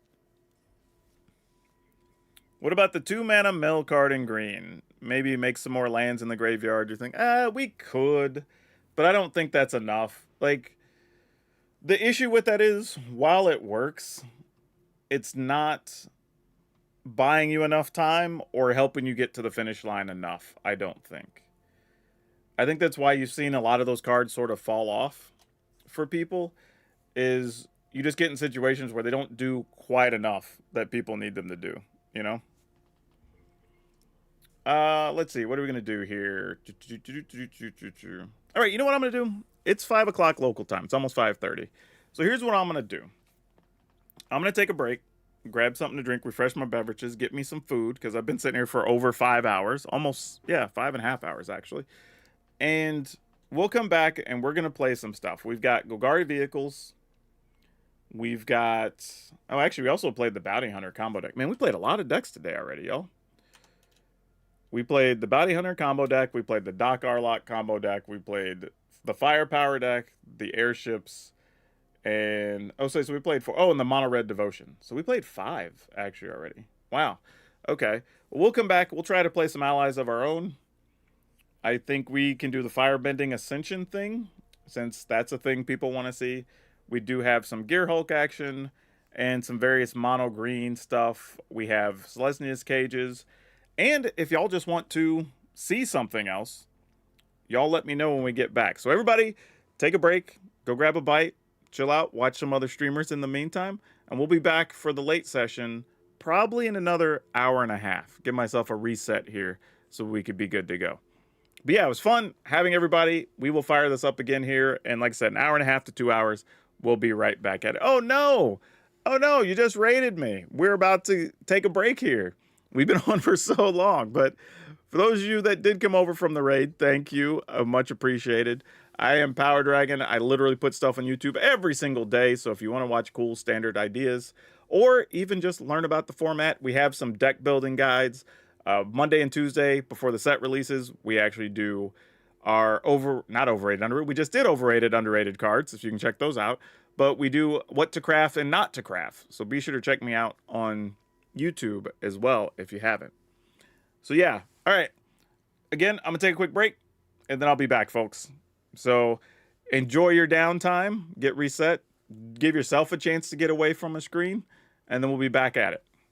What about the 2-mana mill card in green? Maybe make some more lands in the graveyard. You think, we could, but I don't think that's enough. Like, the issue with that is, while it works, it's not buying you enough time or helping you get to the finish line enough, I don't think. I think that's why you've seen a lot of those cards sort of fall off for people, is you just get in situations where they don't do quite enough that people need them to do, you know? Let's see, what are we going to do here? All right, you know what I'm going to do? It's 5 o'clock local time. It's almost 5:30. So here's what I'm going to do. I'm going to take a break, grab something to drink, refresh my beverages, get me some food, because I've been sitting here for over 5 hours. Almost, yeah, 5.5 hours, actually. And we'll come back, and we're going to play some stuff. We've got Golgari Vehicles. We've got... Oh, actually, we also played the Bounty Hunter combo deck. Man, we played a lot of decks today already, y'all. We played the Bounty Hunter combo deck. We played the Doc Arlock combo deck. We played the Firepower deck, the Airships, and... Oh, so we played 4... Oh, and the Mono Red Devotion. So we played 5, actually, already. Wow. Okay. Well, we'll come back. We'll try to play some allies of our own. I think we can do the Firebending Ascension thing, since that's a thing people want to see. We do have some Gear Hulk action and some various mono green stuff. We have Selesnia's cages. And if y'all just want to see something else, y'all let me know when we get back. So everybody, take a break, go grab a bite, chill out, watch some other streamers in the meantime, and we'll be back for the late session probably in another hour and a half. Give myself a reset here so we could be good to go. But yeah, it was fun having everybody. We will fire this up again here. And like I said, an hour and a half to 2 hours. We'll be right back at it. Oh, no. Oh, no. You just raided me. We're about to take a break here. We've been on for so long. But for those of you that did come over from the raid, thank you. Much appreciated. I am Power Dragon. I literally put stuff on YouTube every single day. So if you want to watch cool standard ideas or even just learn about the format, we have some deck building guides. Monday and Tuesday before the set releases, we actually do our not overrated, underrated. We just did overrated, underrated cards, if you can check those out. But we do what to craft and not to craft. So be sure to check me out on YouTube as well if you haven't. So yeah, all right. Again, I'm going to take a quick break, and then I'll be back, folks. So enjoy your downtime, get reset, give yourself a chance to get away from a screen, and then we'll be back at it.